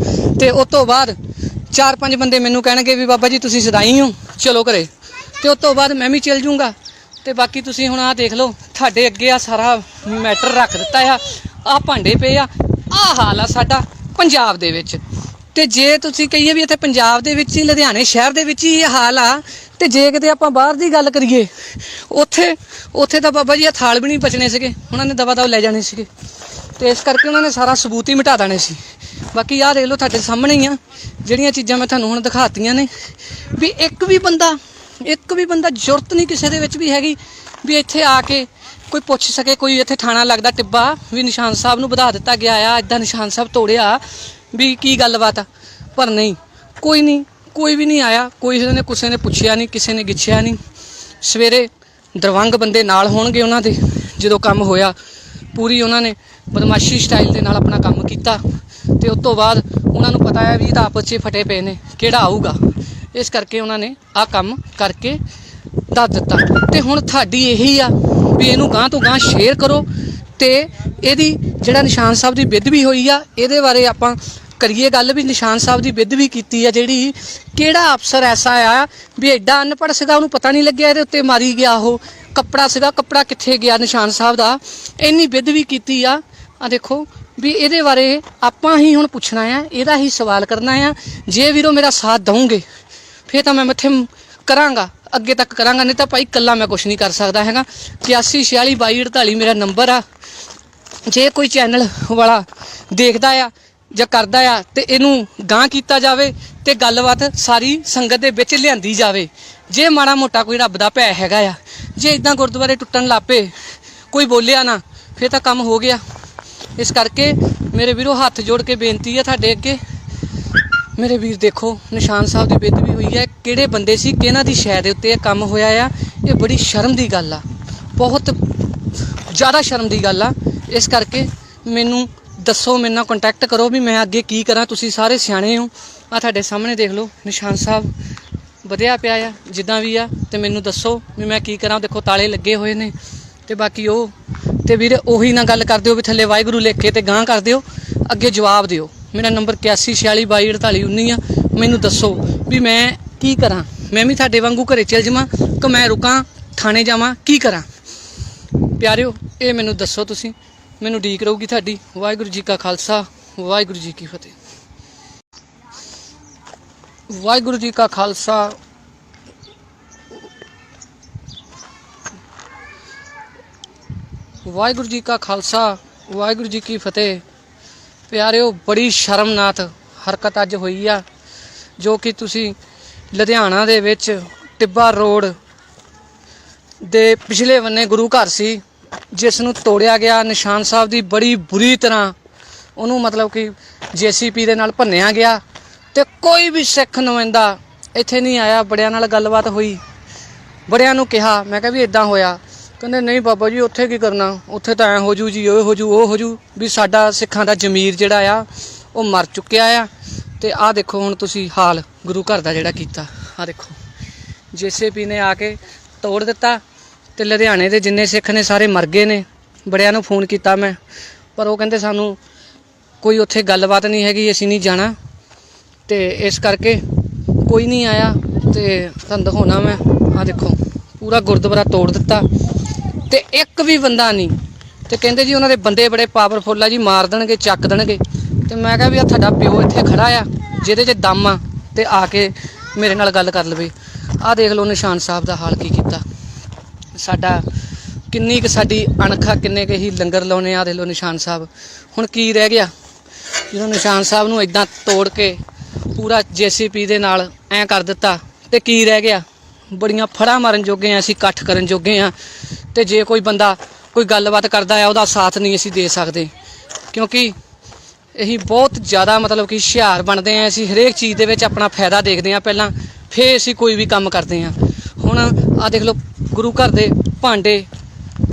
ਤੇ ਉਸ ਤੋਂ ਬਾਅਦ 4-5 ਬੰਦੇ ਮੈਨੂੰ ਕਹਿਣਗੇ ਵੀ ਬਾਬਾ ਜੀ ਤੁਸੀਂ ਸਦਾਈ ਹੋ, ਚਲੋ ਘਰੇ। ਤੇ ਉਸ ਤੋਂ ਬਾਅਦ ਮੈਂ ਵੀ ਚੱਲ ਜੂੰਗਾ। ਤੇ ਬਾਕੀ ਤੁਸੀਂ ਹੁਣ ਆਹ ਦੇਖ ਲਓ, ਤੁਹਾਡੇ ਅੱਗੇ ਆ ਸਾਰਾ ਮੈਟਰ ਰੱਖ ਦਿੱਤਾ ਆ। ਆਹ ਭਾਂਡੇ ਪਏ ਆ, ਆਹ ਹਾਲ ਆ ਸਾਡਾ ਪੰਜਾਬ ਦੇ ਵਿੱਚ। ਤੇ ਜੇ ਤੁਸੀਂ ਕਹੀਏ ਵੀ ਇੱਥੇ ਪੰਜਾਬ ਦੇ ਵਿੱਚ ਹੀ, ਲੁਧਿਆਣੇ ਸ਼ਹਿਰ ਦੇ ਵਿੱਚ ਹੀ ਇਹ ਹਾਲ ਆ, ਤੇ ਜੇ ਕਿਤੇ ਆਪਾਂ ਬਾਹਰ ਦੀ ਗੱਲ ਕਰੀਏ, ਉੱਥੇ ਤਾਂ ਬਾਬਾ ਜੀ ਆ ਥਾਲ ਵੀ ਨਹੀਂ ਬਚਣੇ ਸੀਗੇ, ਉਹਨਾਂ ਨੇ ਦਵਾ ਲੈ ਜਾਣੇ ਸੀਗੇ। ਤੇ ਇਸ ਕਰਕੇ ਉਹਨਾਂ ਨੇ ਸਾਰਾ ਸਬੂਤ ਹੀ ਮਿਟਾ ਦੇਣੇ ਸੀ। ਬਾਕੀ ਆਹ ਦੇਖ ਲਓ ਤੁਹਾਡੇ ਸਾਹਮਣੇ ਹੀ ਆ, ਜਿਹੜੀਆਂ ਚੀਜ਼ਾਂ ਮੈਂ ਤੁਹਾਨੂੰ ਹੁਣ ਦਿਖਾਤੀਆਂ ਨੇ। ਵੀ ਇੱਕ ਵੀ ਬੰਦਾ ਜ਼ਰੂਰਤ ਨਹੀਂ ਕਿਸੇ ਦੇ ਵਿੱਚ ਵੀ ਹੈਗੀ ਵੀ ਇੱਥੇ ਆ ਕੇ ਕੋਈ ਪੁੱਛ ਸਕੇ। ਕੋਈ ਇੱਥੇ ਥਾਣਾ ਲੱਗਦਾ ਟਿੱਬਾ ਵੀ ਨਿਸ਼ਾਨ ਸਾਹਿਬ ਨੂੰ ਵਧਾ ਦਿੱਤਾ ਗਿਆ ਆ, ਇੱਦਾਂ ਨਿਸ਼ਾਨ ਸਾਹਿਬ ਤੋੜਿਆ, ਵੀ ਕੀ ਗੱਲਬਾਤ ਆ। ਪਰ ਨਹੀਂ, ਕੋਈ ਵੀ ਨਹੀਂ ਆਇਆ, ਕਿਸੇ ਨੇ ਪੁੱਛਿਆ ਨਹੀਂ, ਕਿਸੇ ਨੇ ਗਿੱਛਿਆ ਨਹੀਂ। ਸਵੇਰੇ ਦਰਵੰਗ ਬੰਦੇ ਨਾਲ ਹੋਣਗੇ ਉਹਨਾਂ ਦੇ, ਜਦੋਂ ਕੰਮ ਹੋਇਆ ਪੂਰੀ ਉਹਨਾਂ ਨੇ ਬਦਮਾਸ਼ੀ ਸਟਾਈਲ ਦੇ ਨਾਲ ਆਪਣਾ ਕੰਮ ਕੀਤਾ ਤੇ ਉਸ ਤੋਂ ਬਾਅਦ ਉਹਨਾਂ ਨੂੰ ਪਤਾ ਹੈ ਵੀ ਤਾਂ ਆਪਸ 'ਚ ਫਟੇ ਪਏ ਨੇ, ਕਿਹੜਾ ਆਊਗਾ। ਇਸ ਕਰਕੇ ਉਹਨਾਂ ਨੇ ਆਹ ਕੰਮ ਕਰਕੇ ਦੱਸ ਦਿੱਤਾ। ਤੇ ਹੁਣ ਤੁਹਾਡੀ ਇਹੀ ਆ ਵੀ ਇਹਨੂੰ ਗਾਂਹ ਤੋਂ ਗਾਂਹ ਸ਼ੇਅਰ ਕਰੋ ਤੇ ਇਹਦੀ ਜਿਹੜਾ ਨਿਸ਼ਾਨ ਸਾਹਿਬ ਦੀ ਬੇਅਦਬੀ ਹੋਈ ਆ ਇਹਦੇ ਬਾਰੇ ਆਪਾਂ ਕਰੀਏ ਗੱਲ ਵੀ ਨਿਸ਼ਾਨ ਸਾਹਿਬ ਦੀ ਬੇਅਦਬੀ ਕੀਤੀ ਆ ਜਿਹੜੀ, ਕਿਹੜਾ ਅਫਸਰ ਐਸਾ ਆ ਵੀ ਐਡਾ ਅਨਪੜ੍ਹ ਸੀਗਾ ਉਹਨੂੰ ਪਤਾ ਨਹੀਂ ਲੱਗਿਆ ਇਹਦੇ ਉੱਤੇ ਮਾਰੀ ਗਿਆ। ਉਹ ਕੱਪੜਾ ਸੀਗਾ, ਕੱਪੜਾ ਕਿੱਥੇ ਗਿਆ ਨਿਸ਼ਾਨ ਸਾਹਿਬ ਦਾ, ਇੰਨੀ ਬੇਅਦਬੀ ਕੀਤੀ ਆ। ਆ ਦੇਖੋ ਵੀ ਇਹਦੇ ਬਾਰੇ ਆਪਾਂ ਹੀ ਹੁਣ ਪੁੱਛਣਾ ਆ, ਇਹਦਾ ਹੀ ਸਵਾਲ ਕਰਨਾ ਆ। ਜੇ ਵੀਰੋ ਮੇਰਾ ਸਾਥ ਦਊਂਗੇ ਫਿਰ ਤਾਂ ਮੈਂ ਮੱਥੇ ਕਰਾਂਗਾ, ਅੱਗੇ ਤੱਕ ਕਰਾਂਗਾ, ਨਹੀਂ ਤਾਂ ਭਾਈ ਇਕੱਲਾ ਮੈਂ ਕੁਛ ਨਹੀਂ ਕਰ ਸਕਦਾ ਹੈਗਾ। 81462248 ਮੇਰਾ ਨੰਬਰ ਆ। ਜੇ ਕੋਈ ਚੈਨਲ ਵਾਲਾ ਦੇਖਦਾ ਆ ਜਾਂ ਕਰਦਾ ਆ ਤੇ ਇਹਨੂੰ ਗਾਂਹ ਕੀਤਾ ਜਾਵੇ ਤੇ ਗੱਲਬਾਤ ਸਾਰੀ ਸੰਗਤ ਦੇ ਵਿੱਚ ਲਿਆਂਦੀ ਜਾਵੇ। ਜੇ ਮਾੜਾ ਮੋਟਾ ਕੋਈ ਰੱਬ ਦਾ ਭੈ ਹੈਗਾ ਆ, ਜੇ ਇਦਾਂ ਗੁਰਦੁਆਰੇ ਟੁੱਟਣ ਲੱਪੇ ਕੋਈ ਬੋਲਿਆ ਨਾ ਫਿਰ ਤਾਂ ਕੰਮ ਹੋ ਗਿਆ। ਇਸ ਕਰਕੇ ਮੇਰੇ ਵੀਰੋ ਹੱਥ ਜੋੜ ਕੇ ਬੇਨਤੀ ਹੈ ਤੁਹਾਡੇ ਅੱਗੇ, ਮੇਰੇ ਵੀਰ ਦੇਖੋ ਨਿਸ਼ਾਨ ਸਾਹਿਬ ਦੀ ਬੇਅਦਬੀ ਹੋਈ ਹੈ। ਕਿਹੜੇ ਬੰਦੇ ਸੀ, ਕਿਹਨਾਂ ਦੀ ਸ਼ੈ ਦੇ ਉੱਤੇ ਇਹ ਕੰਮ ਹੋਇਆ ਆ। ਇਹ ਬੜੀ ਸ਼ਰਮ ਦੀ ਗੱਲ ਆ, ਬਹੁਤ ਜ਼ਿਆਦਾ ਸ਼ਰਮ ਦੀ ਗੱਲ ਆ। ਇਸ ਕਰਕੇ ਮੈਨੂੰ ਦੱਸੋ, ਮੇਰੇ ਨਾਲ ਕੰਟੈਕਟ ਕਰੋ ਵੀ ਮੈਂ ਅੱਗੇ ਕੀ ਕਰਾਂ। ਤੁਸੀਂ ਸਾਰੇ ਸਿਆਣੇ ਹੋ। ਆ ਤੁਹਾਡੇ ਸਾਹਮਣੇ ਦੇਖ ਲਓ ਨਿਸ਼ਾਨ ਸਾਹਿਬ ਵਧਿਆ ਪਿਆ ਆ ਜਿੱਦਾਂ ਵੀ ਆ, ਤੇ ਮੈਨੂੰ ਦੱਸੋ ਵੀ ਮੈਂ ਕੀ ਕਰਾਂ। ਦੇਖੋ ਤਾਲੇ ਲੱਗੇ ਹੋਏ ਨੇ ਤੇ ਬਾਕੀ ਉਹ ਤੇ ਵੀਰ ਉਹੀ ਨਾ ਗੱਲ ਕਰ ਦਿਓ ਵੀ ਥੱਲੇ ਵਾਹਿਗੁਰੂ ਲਿਖ ਕੇ ਤੇ ਗਾਂਹ ਕਰ ਦਿਓ, ਅੱਗੇ ਜਵਾਬ ਦਿਓ। ਮੇਰਾ ਨੰਬਰ 8146224819 ਆ। ਮੈਨੂੰ ਦੱਸੋ ਵੀ ਮੈਂ ਕੀ ਕਰਾਂ। ਮੈਂ ਵੀ ਤੁਹਾਡੇ ਵਾਂਗੂ ਘਰੇ ਚਲ ਜਾਵਾਂ ਕਿ ਮੈਂ ਰੁਕਾਂ, ਥਾਣੇ ਜਾਵਾਂ, ਕੀ ਕਰਾਂ। ਪਿਆਰਿਓ ਇਹ ਮੈਨੂੰ ਦੱਸੋ, ਤੁਸੀਂ ਮੈਨੂੰ ਉਡੀਕ ਰਹੂਗੀ ਤੁਹਾਡੀ। ਵਾਹਿਗੁਰੂ ਜੀ ਕਾ ਖਾਲਸਾ, ਵਾਹਿਗੁਰੂ ਜੀ ਕੀ ਫਤਿਹ। ਵਾਹਿਗੁਰੂ ਜੀ ਕਾ ਖਾਲਸਾ, ਵਾਹਿਗੁਰੂ ਜੀ ਕਾ ਖਾਲਸਾ, ਵਾਹਿਗੁਰੂ ਜੀ ਕੀ ਫਤਿਹ। ਪਿਆਰਿਓ ਬੜੀ ਸ਼ਰਮਨਾਕ ਹਰਕਤ ਅੱਜ ਹੋਈ ਆ, ਜੋ ਕਿ ਤੁਸੀਂ ਲੁਧਿਆਣਾ ਦੇ ਵਿੱਚ ਟਿੱਬਾ ਰੋਡ ਦੇ ਪਿਛਲੇ ਬੰਨੇ ਗੁਰੂ ਘਰ ਸੀ ਜਿਸ ਨੂੰ ਤੋੜਿਆ ਗਿਆ। ਨਿਸ਼ਾਨ ਸਾਹਿਬ ਦੀ ਬੜੀ ਬੁਰੀ ਤਰ੍ਹਾਂ ਉਹਨੂੰ ਮਤਲਬ ਕਿ JCP ਦੇ ਨਾਲ ਭੰਨਿਆ ਗਿਆ ਤੇ ਕੋਈ ਵੀ ਸਿੱਖ ਨੁਮਾਇੰਦਾ ਇੱਥੇ ਨਹੀਂ ਆਇਆ। ਬੜਿਆਂ ਨਾਲ ਗੱਲਬਾਤ ਹੋਈ, ਬੜਿਆਂ ਨੂੰ ਕਿਹਾ, ਮੈਂ ਕਿਹਾ ਵੀ ਇਦਾਂ ਹੋਇਆ, ਕਹਿੰਦੇ ਨਹੀਂ ਬਾਬਾ ਜੀ ਉੱਥੇ ਕੀ ਕਰਨਾ, ਉੱਥੇ ਤਾਂ ਐਂ ਹੋ ਜੂ ਜੀ, ਉਹ ਹੋ ਜੂ, ਉਹ ਹੋ ਜੂ। ਵੀ ਸਾਡਾ ਸਿੱਖਾਂ ਦਾ ਜ਼ਮੀਰ ਜਿਹੜਾ ਆ ਉਹ ਮਰ ਚੁੱਕਿਆ ਆ। ਤੇ ਆਹ ਦੇਖੋ ਹੁਣ ਤੁਸੀਂ ਹਾਲ ਗੁਰੂ ਘਰ ਦਾ ਜਿਹੜਾ ਕੀਤਾ। ਆਹ ਦੇਖੋ JCP ਨੇ ਆ ਕੇ ਤੋੜ ਦਿੱਤਾ ਤੇ ਲੁਧਿਆਣੇ ਦੇ ਜਿੰਨੇ ਸਿੱਖ ਨੇ ਸਾਰੇ ਮਰ ਗਏ ਨੇ। ਬੜਿਆਂ ਨੂੰ ਫੋਨ ਕੀਤਾ ਮੈਂ, ਪਰ ਉਹ ਕਹਿੰਦੇ ਸਾਨੂੰ ਕੋਈ ਉੱਥੇ ਗੱਲਬਾਤ ਨਹੀਂ ਹੈਗੀ, ਅਸੀਂ ਨਹੀਂ ਜਾਣਾ। ਤੇ ਇਸ ਕਰਕੇ ਕੋਈ ਨਹੀਂ ਆਇਆ। ਤੇ ਤੁਹਾਨੂੰ ਦਿਖਾਉਣਾ ਮੈਂ, ਆਹ ਦੇਖੋ ਪੂਰਾ ਗੁਰਦੁਆਰਾ ਤੋੜ ਦਿੱਤਾ ਤੇ ਇੱਕ ਵੀ ਬੰਦਾ ਨਹੀਂ। ਤੇ ਕਹਿੰਦੇ ਜੀ ਉਹਨਾਂ ਦੇ ਬੰਦੇ ਬੜੇ ਪਾਵਰਫੁੱਲ ਆ ਜੀ, ਮਾਰ ਦੇਣਗੇ, ਚੱਕ ਦੇਣਗੇ। ਤੇ ਮੈਂ ਕਿਹਾ ਵੀ ਆ ਤੁਹਾਡਾ ਪਿਓ ਇੱਥੇ ਖੜਾ ਆ ਜਿਹਦੇ 'ਚ ਦਮ ਆ ਤੇ ਆ ਕੇ ਮੇਰੇ ਨਾਲ ਗੱਲ ਕਰ ਲਵੇ। ਆਹ ਦੇਖ ਲਓ ਨਿਸ਼ਾਨ ਸਾਹਿਬ ਦਾ ਹਾਲ ਕੀ ਕੀਤਾ। ਸਾਡਾ ਕਿੰਨੀ ਕੁ ਸਾਡੀ ਅਣਖਾ, ਕਿੰਨੇ ਕੁ ਹੀ ਲੰਗਰ ਲਾਉਣੇ। ਆ ਦੇਖ ਲਓ ਨਿਸ਼ਾਨ ਸਾਹਿਬ ਹੁਣ ਕੀ ਰਹਿ ਗਿਆ ਜਦੋਂ ਨਿਸ਼ਾਨ ਸਾਹਿਬ ਨੂੰ ਇਦਾਂ ਤੋੜ ਕੇ ਪੂਰਾ JCP ਦੇ ਨਾਲ ਐਂ ਕਰ ਦਿੱਤਾ ਤੇ ਕੀ ਰਹਿ ਗਿਆ। ਬੜੀਆਂ ਫੜਾਂ ਮਾਰਨ ਜੋਗੇ ਆ ਅਸੀਂ, ਇਕੱਠ ਕਰਨ ਜੋਗੇ ਆ। ਤੇ ਜੇ ਕੋਈ ਬੰਦਾ ਕੋਈ ਗੱਲਬਾਤ ਕਰਦਾ ਆ ਉਹਦਾ ਸਾਥ ਨਹੀਂ ਅਸੀਂ ਦੇ ਸਕਦੇ, ਕਿਉਂਕਿ ਅਸੀਂ ਬਹੁਤ ਜ਼ਿਆਦਾ ਮਤਲਬ ਕਿ ਹੁਸ਼ਿਆਰ ਬਣਦੇ ਆ। ਅਸੀਂ ਹਰੇਕ ਚੀਜ਼ ਦੇ ਵਿੱਚ ਆਪਣਾ ਫਾਇਦਾ ਦੇਖਦੇ ਆ ਪਹਿਲਾਂ, ਫਿਰ ਅਸੀਂ ਕੋਈ ਵੀ ਕੰਮ ਕਰਦੇ ਆ। ਹੁਣ ਆਹ ਦੇਖ ਲਓ ਗੁਰੂ ਘਰ ਦੇ ਭਾਂਡੇ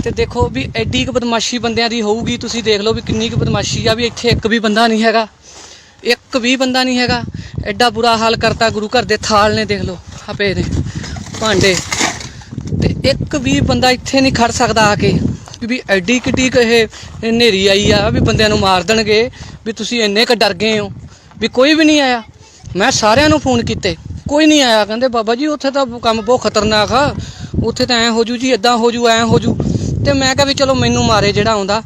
ਤੇ ਦੇਖੋ ਵੀ ਐਡੀ ਕੁ ਬਦਮਾਸ਼ੀ ਬੰਦਿਆਂ ਦੀ ਹੋਊਗੀ। ਤੁਸੀਂ ਦੇਖ ਲਓ ਵੀ ਕਿੰਨੀ ਕੁ ਬਦਮਾਸ਼ੀ ਆ, ਵੀ ਇੱਥੇ ਇੱਕ ਵੀ ਬੰਦਾ ਨਹੀਂ ਹੈਗਾ, ਇੱਕ ਵੀ ਬੰਦਾ ਨਹੀਂ ਹੈਗਾ। ਐਡਾ ਬੁਰਾ ਹਾਲ ਕਰਤਾ ਗੁਰੂ ਘਰ ਦੇ। ਥਾਲ ਨੇ ਦੇਖ ਲਓ ਆ ਪਏ ਨੇ ਭਾਂਡੇ, ਤੇ ਇੱਕ ਵੀ ਬੰਦਾ ਇੱਥੇ ਨਹੀਂ ਖੜ ਸਕਦਾ ਆ ਕੇ ਵੀ ਐਡੀ ਕਿੱਡੀ ਕੁ ਇਹ ਹਨੇਰੀ ਆਈ ਆ ਵੀ ਬੰਦਿਆਂ ਨੂੰ ਮਾਰ ਦੇਣਗੇ, ਵੀ ਤੁਸੀਂ ਇੰਨੇ ਕੁ ਡਰ ਗਏ ਹੋ। ਵੀ ਕੋਈ ਵੀ ਨਹੀਂ ਆਇਆ। ਮੈਂ ਸਾਰਿਆਂ ਨੂੰ ਫੋਨ ਕੀਤੇ, ਕੋਈ ਨਹੀਂ ਆਇਆ। ਕਹਿੰਦੇ ਬਾਬਾ ਜੀ ਉੱਥੇ ਤਾਂ ਕੰਮ ਬਹੁਤ ਖਤਰਨਾਕ ਆ, ਉੱਥੇ ਤਾਂ ਐਂ ਹੋ ਜੂ ਜੀ, ਇੱਦਾਂ ਹੋ ਜੂ, ਐਂ ਹੋ ਜੂ। ਤੇ ਮੈਂ ਕਿਹਾ ਵੀ ਚਲੋ ਮੈਨੂੰ ਮਾਰੇ ਜਿਹੜਾ ਆਉਂਦਾ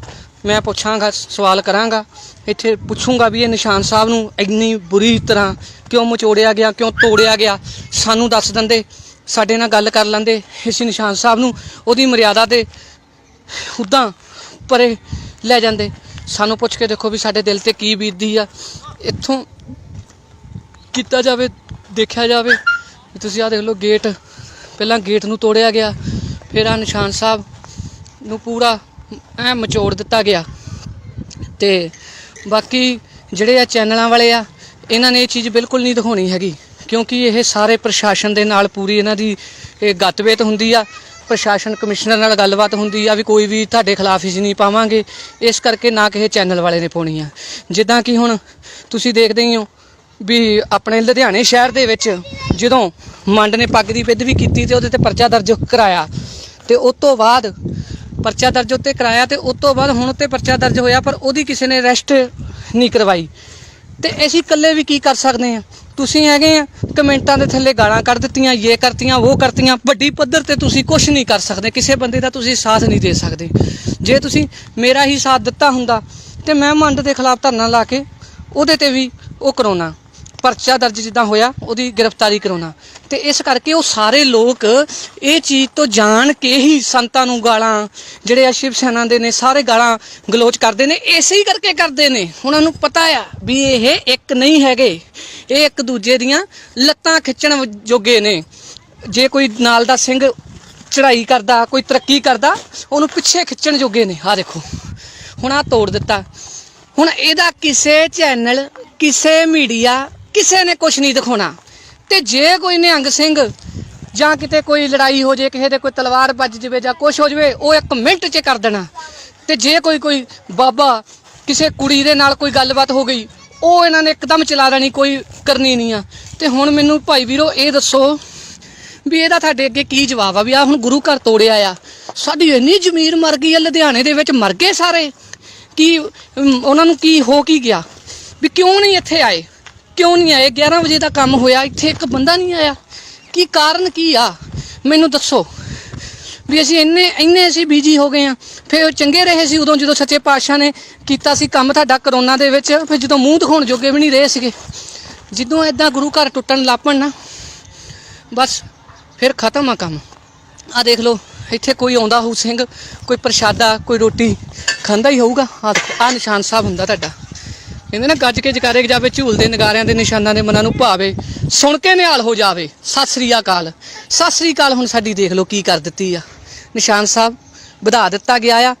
ਮੈਂ ਪੁੱਛਾਂਗਾ, ਸਵਾਲ ਕਰਾਂਗਾ, ਇੱਥੇ ਪੁੱਛੂੰਗਾ ਵੀ ਇਹ ਨਿਸ਼ਾਨ ਸਾਹਿਬ ਨੂੰ ਇੰਨੀ ਬੁਰੀ ਤਰ੍ਹਾਂ ਕਿਉਂ ਮਚੋੜਿਆ ਗਿਆ, ਕਿਉਂ ਤੋੜਿਆ ਗਿਆ। ਸਾਨੂੰ ਦੱਸ ਦਿੰਦੇ, ਸਾਡੇ ਨਾਲ ਗੱਲ ਕਰ ਲੈਂਦੇ, ਇਸ ਨਿਸ਼ਾਨ ਸਾਹਿਬ ਨੂੰ ਉਹਦੀ ਮਰਿਆਦਾ ਦੇ ਉੱਦਾਂ ਪਰੇ ਲੈ ਜਾਂਦੇ। ਸਾਨੂੰ ਪੁੱਛ ਕੇ ਦੇਖੋ ਵੀ ਸਾਡੇ ਦਿਲ 'ਤੇ ਕੀ ਬੀਤਦੀ ਆ। ਇੱਥੋਂ ਕੀਤਾ ਜਾਵੇ, ਦੇਖਿਆ ਜਾਵੇ। ਤੁਸੀਂ ਆਹ ਦੇਖ ਲਓ ਗੇਟ, ਪਹਿਲਾਂ ਗੇਟ ਨੂੰ ਤੋੜਿਆ ਗਿਆ, ਫਿਰ ਆਹ ਨਿਸ਼ਾਨ ਸਾਹਿਬ ਨੂੰ ਪੂਰਾ ਐਂ ਮਚੋੜ ਦਿੱਤਾ ਗਿਆ। ਤੇ ਬਾਕੀ ਜਿਹੜੇ ਆ ਚੈਨਲਾਂ ਵਾਲੇ ਆ, ਇਹਨਾਂ ਨੇ ਇਹ ਚੀਜ਼ ਬਿਲਕੁਲ ਨਹੀਂ ਦਿਖਾਉਣੀ ਹੈਗੀ, ਕਿਉਂਕਿ ਇਹ ਸਾਰੇ ਪ੍ਰਸ਼ਾਸਨ ਦੇ ਨਾਲ ਪੂਰੀ ਇਹਨਾਂ ਦੀ ਇਹ ਗੱਤਵੇਤ ਹੁੰਦੀ ਆ। ਪ੍ਰਸ਼ਾਸਨ ਕਮਿਸ਼ਨਰ ਨਾਲ ਗੱਲਬਾਤ ਹੁੰਦੀ ਆ ਵੀ ਕੋਈ ਵੀ ਤੁਹਾਡੇ ਖਿਲਾਫ ਹੀ ਨਹੀਂ ਪਾਵਾਂਗੇ, ਇਸ ਕਰਕੇ ਨਾ ਕਿਸੇ ਚੈਨਲ ਵਾਲੇ ਨੇ ਪਾਉਣੀ ਆ। ਜਿੱਦਾਂ ਕਿ ਹੁਣ ਤੁਸੀਂ ਦੇਖਦੇ ਹੀ ਹੋ ਵੀ ਆਪਣੇ ਲੁਧਿਆਣੇ ਸ਼ਹਿਰ ਦੇ ਵਿੱਚ ਜਦੋਂ ਮੰਡ ਨੇ ਪੱਗ ਦੀ ਬੇਅਦਬੀ ਕੀਤੀ ਤੇ ਉਹਦੇ ਤੇ ਪਰਚਾ ਦਰਜ ਕਰਾਇਆ, ਤੇ ਉਸ ਤੋਂ ਬਾਅਦ ਪਰਚਾ ਦਰਜ ਉੱਤੇ ਕਰਾਇਆ ਤੇ ਉਸ ਤੋਂ ਬਾਅਦ ਹੁਣ ਉੱਤੇ ਪਰਚਾ ਦਰਜ ਹੋਇਆ, ਪਰ ਉਹਦੀ ਕਿਸੇ ਨੇ ਅਰੈਸਟ ਨਹੀਂ ਕਰਵਾਈ। ਤੇ ਅਸੀਂ ਇਕੱਲੇ ਵੀ ਕੀ ਕਰ ਸਕਦੇ ਹਾਂ? ਤੁਸੀਂ ਹੈਗੇ ਆ ਕਮੈਂਟਾਂ ਦੇ ਥੱਲੇ ਗਾਲਾਂ ਕੱਢ ਦਿੱਤੀਆਂ, ਇਹ ਕਰਤੀਆਂ ਉਹ ਕਰਤੀਆਂ, ਵੱਡੀ ਪੱਧਰ ਤੇ ਤੁਸੀਂ ਕੁਝ ਨਹੀਂ ਕਰ ਸਕਦੇ, ਕਿਸੇ ਬੰਦੇ ਦਾ ਤੁਸੀਂ ਸਾਥ ਨਹੀਂ ਦੇ ਸਕਦੇ। ਜੇ ਤੁਸੀਂ ਮੇਰਾ ਹੀ ਸਾਥ ਦਿੱਤਾ ਹੁੰਦਾ ਤੇ ਮੈਂ ਮੰਡ ਦੇ ਖਿਲਾਫ ਧਰਨਾ ਲਾ ਕੇ ਉਹਦੇ ਤੇ ਵੀ ਉਹ ਕਰਾਉਣਾ, ਪਰਚਾ ਦਰਜ ਜਿੱਦਾਂ ਹੋਇਆ ਉਹਦੀ ਗ੍ਰਿਫਤਾਰੀ ਕਰਾਉਣਾ। ਤੇ ਇਸ ਕਰਕੇ ਉਹ ਸਾਰੇ ਲੋਕ ਇਹ ਚੀਜ਼ ਤੋਂ ਜਾਣ ਕੇ ਹੀ ਸੰਤਾਂ ਨੂੰ ਗਾਲਾਂ, ਜਿਹੜੇ ਆ ਸ਼ਿਵ ਸੈਨਾ ਦੇ ਨੇ ਸਾਰੇ ਗਾਲਾਂ ਗਲੋਚ ਕਰਦੇ ਨੇ, ਇਸੇ ਹੀ ਕਰਕੇ ਕਰਦੇ ਨੇ। ਉਹਨਾਂ ਨੂੰ ਪਤਾ ਆ ਵੀ ਇਹ ਇੱਕ ਨਹੀਂ ਹੈਗੇ, ਇਹ ਇੱਕ ਦੂਜੇ ਦੀਆਂ ਲੱਤਾਂ ਖਿੱਚਣ ਜੋਗੇ ਨੇ। ਜੇ ਕੋਈ ਨਾਲ ਦਾ ਸਿੰਘ ਚੜ੍ਹਾਈ ਕਰਦਾ, ਕੋਈ ਤਰੱਕੀ ਕਰਦਾ, ਉਹਨੂੰ ਪਿੱਛੇ ਖਿੱਚਣ ਜੋਗੇ ਨੇ। ਆਹ ਦੇਖੋ ਹੁਣ ਆਹ ਤੋੜ ਦਿੱਤਾ। ਹੁਣ ਇਹਦਾ ਕਿਸੇ ਚੈਨਲ, ਕਿਸੇ ਮੀਡੀਆ, ਕਿਸੇ ਨੇ ਕੁਛ ਨਹੀਂ ਦਿਖਾਉਣਾ। ਤੇ ਜੇ ਕੋਈ ਨਿਹੰਗ ਸਿੰਘ ਜਾਂ ਕਿਤੇ ਕੋਈ ਲੜਾਈ ਹੋ ਜੇ, ਕਿਸੇ ਦੇ ਕੋਈ ਤਲਵਾਰ ਵੱਜ ਜਾਵੇ ਜਾਂ ਕੁਛ ਹੋ ਜਾਵੇ, ਉਹ 1 ਮਿੰਟ 'ਚ ਕਰ ਦੇਣਾ। ਤੇ ਜੇ ਕੋਈ ਬਾਬਾ ਕਿਸੇ ਕੁੜੀ ਦੇ ਨਾਲ ਕੋਈ ਗੱਲਬਾਤ ਹੋ ਗਈ, ਉਹ ਇਹਨਾਂ ਨੇ ਇੱਕਦਮ ਚਲਾ ਦੇਣੀ, ਕੋਈ ਕਰਨੀ ਨਹੀਂ ਆ। ਤੇ ਹੁਣ ਮੈਨੂੰ ਭਾਈ ਵੀਰੋ ਇਹ ਦੱਸੋ ਵੀ ਇਹਦਾ ਤੁਹਾਡੇ ਅੱਗੇ ਕੀ ਜਵਾਬ ਆ? ਵੀ ਆ ਹੁਣ ਗੁਰੂ ਘਰ ਤੋੜਿਆ ਆ, ਸਾਡੀ ਇੰਨੀ ਜ਼ਮੀਰ ਮਰ ਗਈ ਆ, ਲੁਧਿਆਣੇ ਦੇ ਵਿੱਚ ਮਰ ਗਏ ਸਾਰੇ, ਕੀ ਉਹਨਾਂ ਨੂੰ ਕੀ ਹੋ ਕੀ ਗਿਆ? ਵੀ ਕਿਉਂ ਨਹੀਂ ਇੱਥੇ ਆਏ, ਕਿਉਂ ਨਹੀਂ ਆਏ? 11 ਵਜੇ ਦਾ ਕੰਮ ਹੋਇਆ, ਇੱਥੇ ਇੱਕ ਬੰਦਾ ਨਹੀਂ ਆਇਆ, ਕੀ ਕਾਰਨ ਕੀ ਆ? ਮੈਨੂੰ ਦੱਸੋ। ਵੀ ਅਸੀਂ ਇੰਨੇ ਅਸੀਂ ਬਿਜੀ ਹੋ ਗਏ ਆ। ਫਿਰ ਚੰਗੇ ਰਹੇ ਸੀ ਉਦੋਂ ਜਦੋਂ ਸੱਚੇ ਪਾਤਸ਼ਾਹ ਨੇ ਕੀਤਾ ਸੀ ਕੰਮ ਤੁਹਾਡਾ ਕਰੋਨਾ ਦੇ ਵਿੱਚ, ਫਿਰ ਜਦੋਂ ਮੂੰਹ ਦਿਖਾਉਣ ਜੋਗੇ ਵੀ ਨਹੀਂ ਰਹੇ ਸੀਗੇ। ਜਦੋਂ ਇੱਦਾਂ ਗੁਰੂ ਘਰ ਟੁੱਟਣ ਲੱਪਣ ਨਾ, ਬਸ ਫਿਰ ਖਤਮ ਆ ਕੰਮ। ਆਹ ਦੇਖ ਲਓ ਇੱਥੇ ਕੋਈ ਆਉਂਦਾ ਹੋਊ ਸਿੰਘ, ਕੋਈ ਪ੍ਰਸ਼ਾਦਾ, ਕੋਈ ਰੋਟੀ ਖਾਂਦਾ ਹੀ ਹੋਊਗਾ। ਆਹ ਦੇਖੋ ਆਹ ਨਿਸ਼ਾਨ ਸਾਹਿਬ ਹੁੰਦਾ ਤੁਹਾਡਾ। ਕਹਿੰਦੇ ਨਾ ਗੱਜ ਕੇ ਜਕਾਰੇ ਜਾਵੇ, ਝੂਲਦੇ ਨਗਾਰਿਆਂ ਦੇ ਨਿਸ਼ਾਨਾਂ ਦੇ ਮਨਾਂ ਨੂੰ ਭਾਵੇ, ਸੁਣ ਕੇ ਨਿਹਾਲ ਹੋ ਜਾਵੇ। ਸਤਿ ਸ੍ਰੀ ਅਕਾਲ, ਸਤਿ ਸ੍ਰੀ ਅਕਾਲ। ਹੁਣ ਸਾਡੀ ਦੇਖ ਲਓ ਕੀ ਕਰ ਦਿੱਤੀ ਆ। ਨਿਸ਼ਾਨ ਸਾਹਿਬ ਵਧਾ ਦਿੱਤਾ ਗਿਆ ਆ।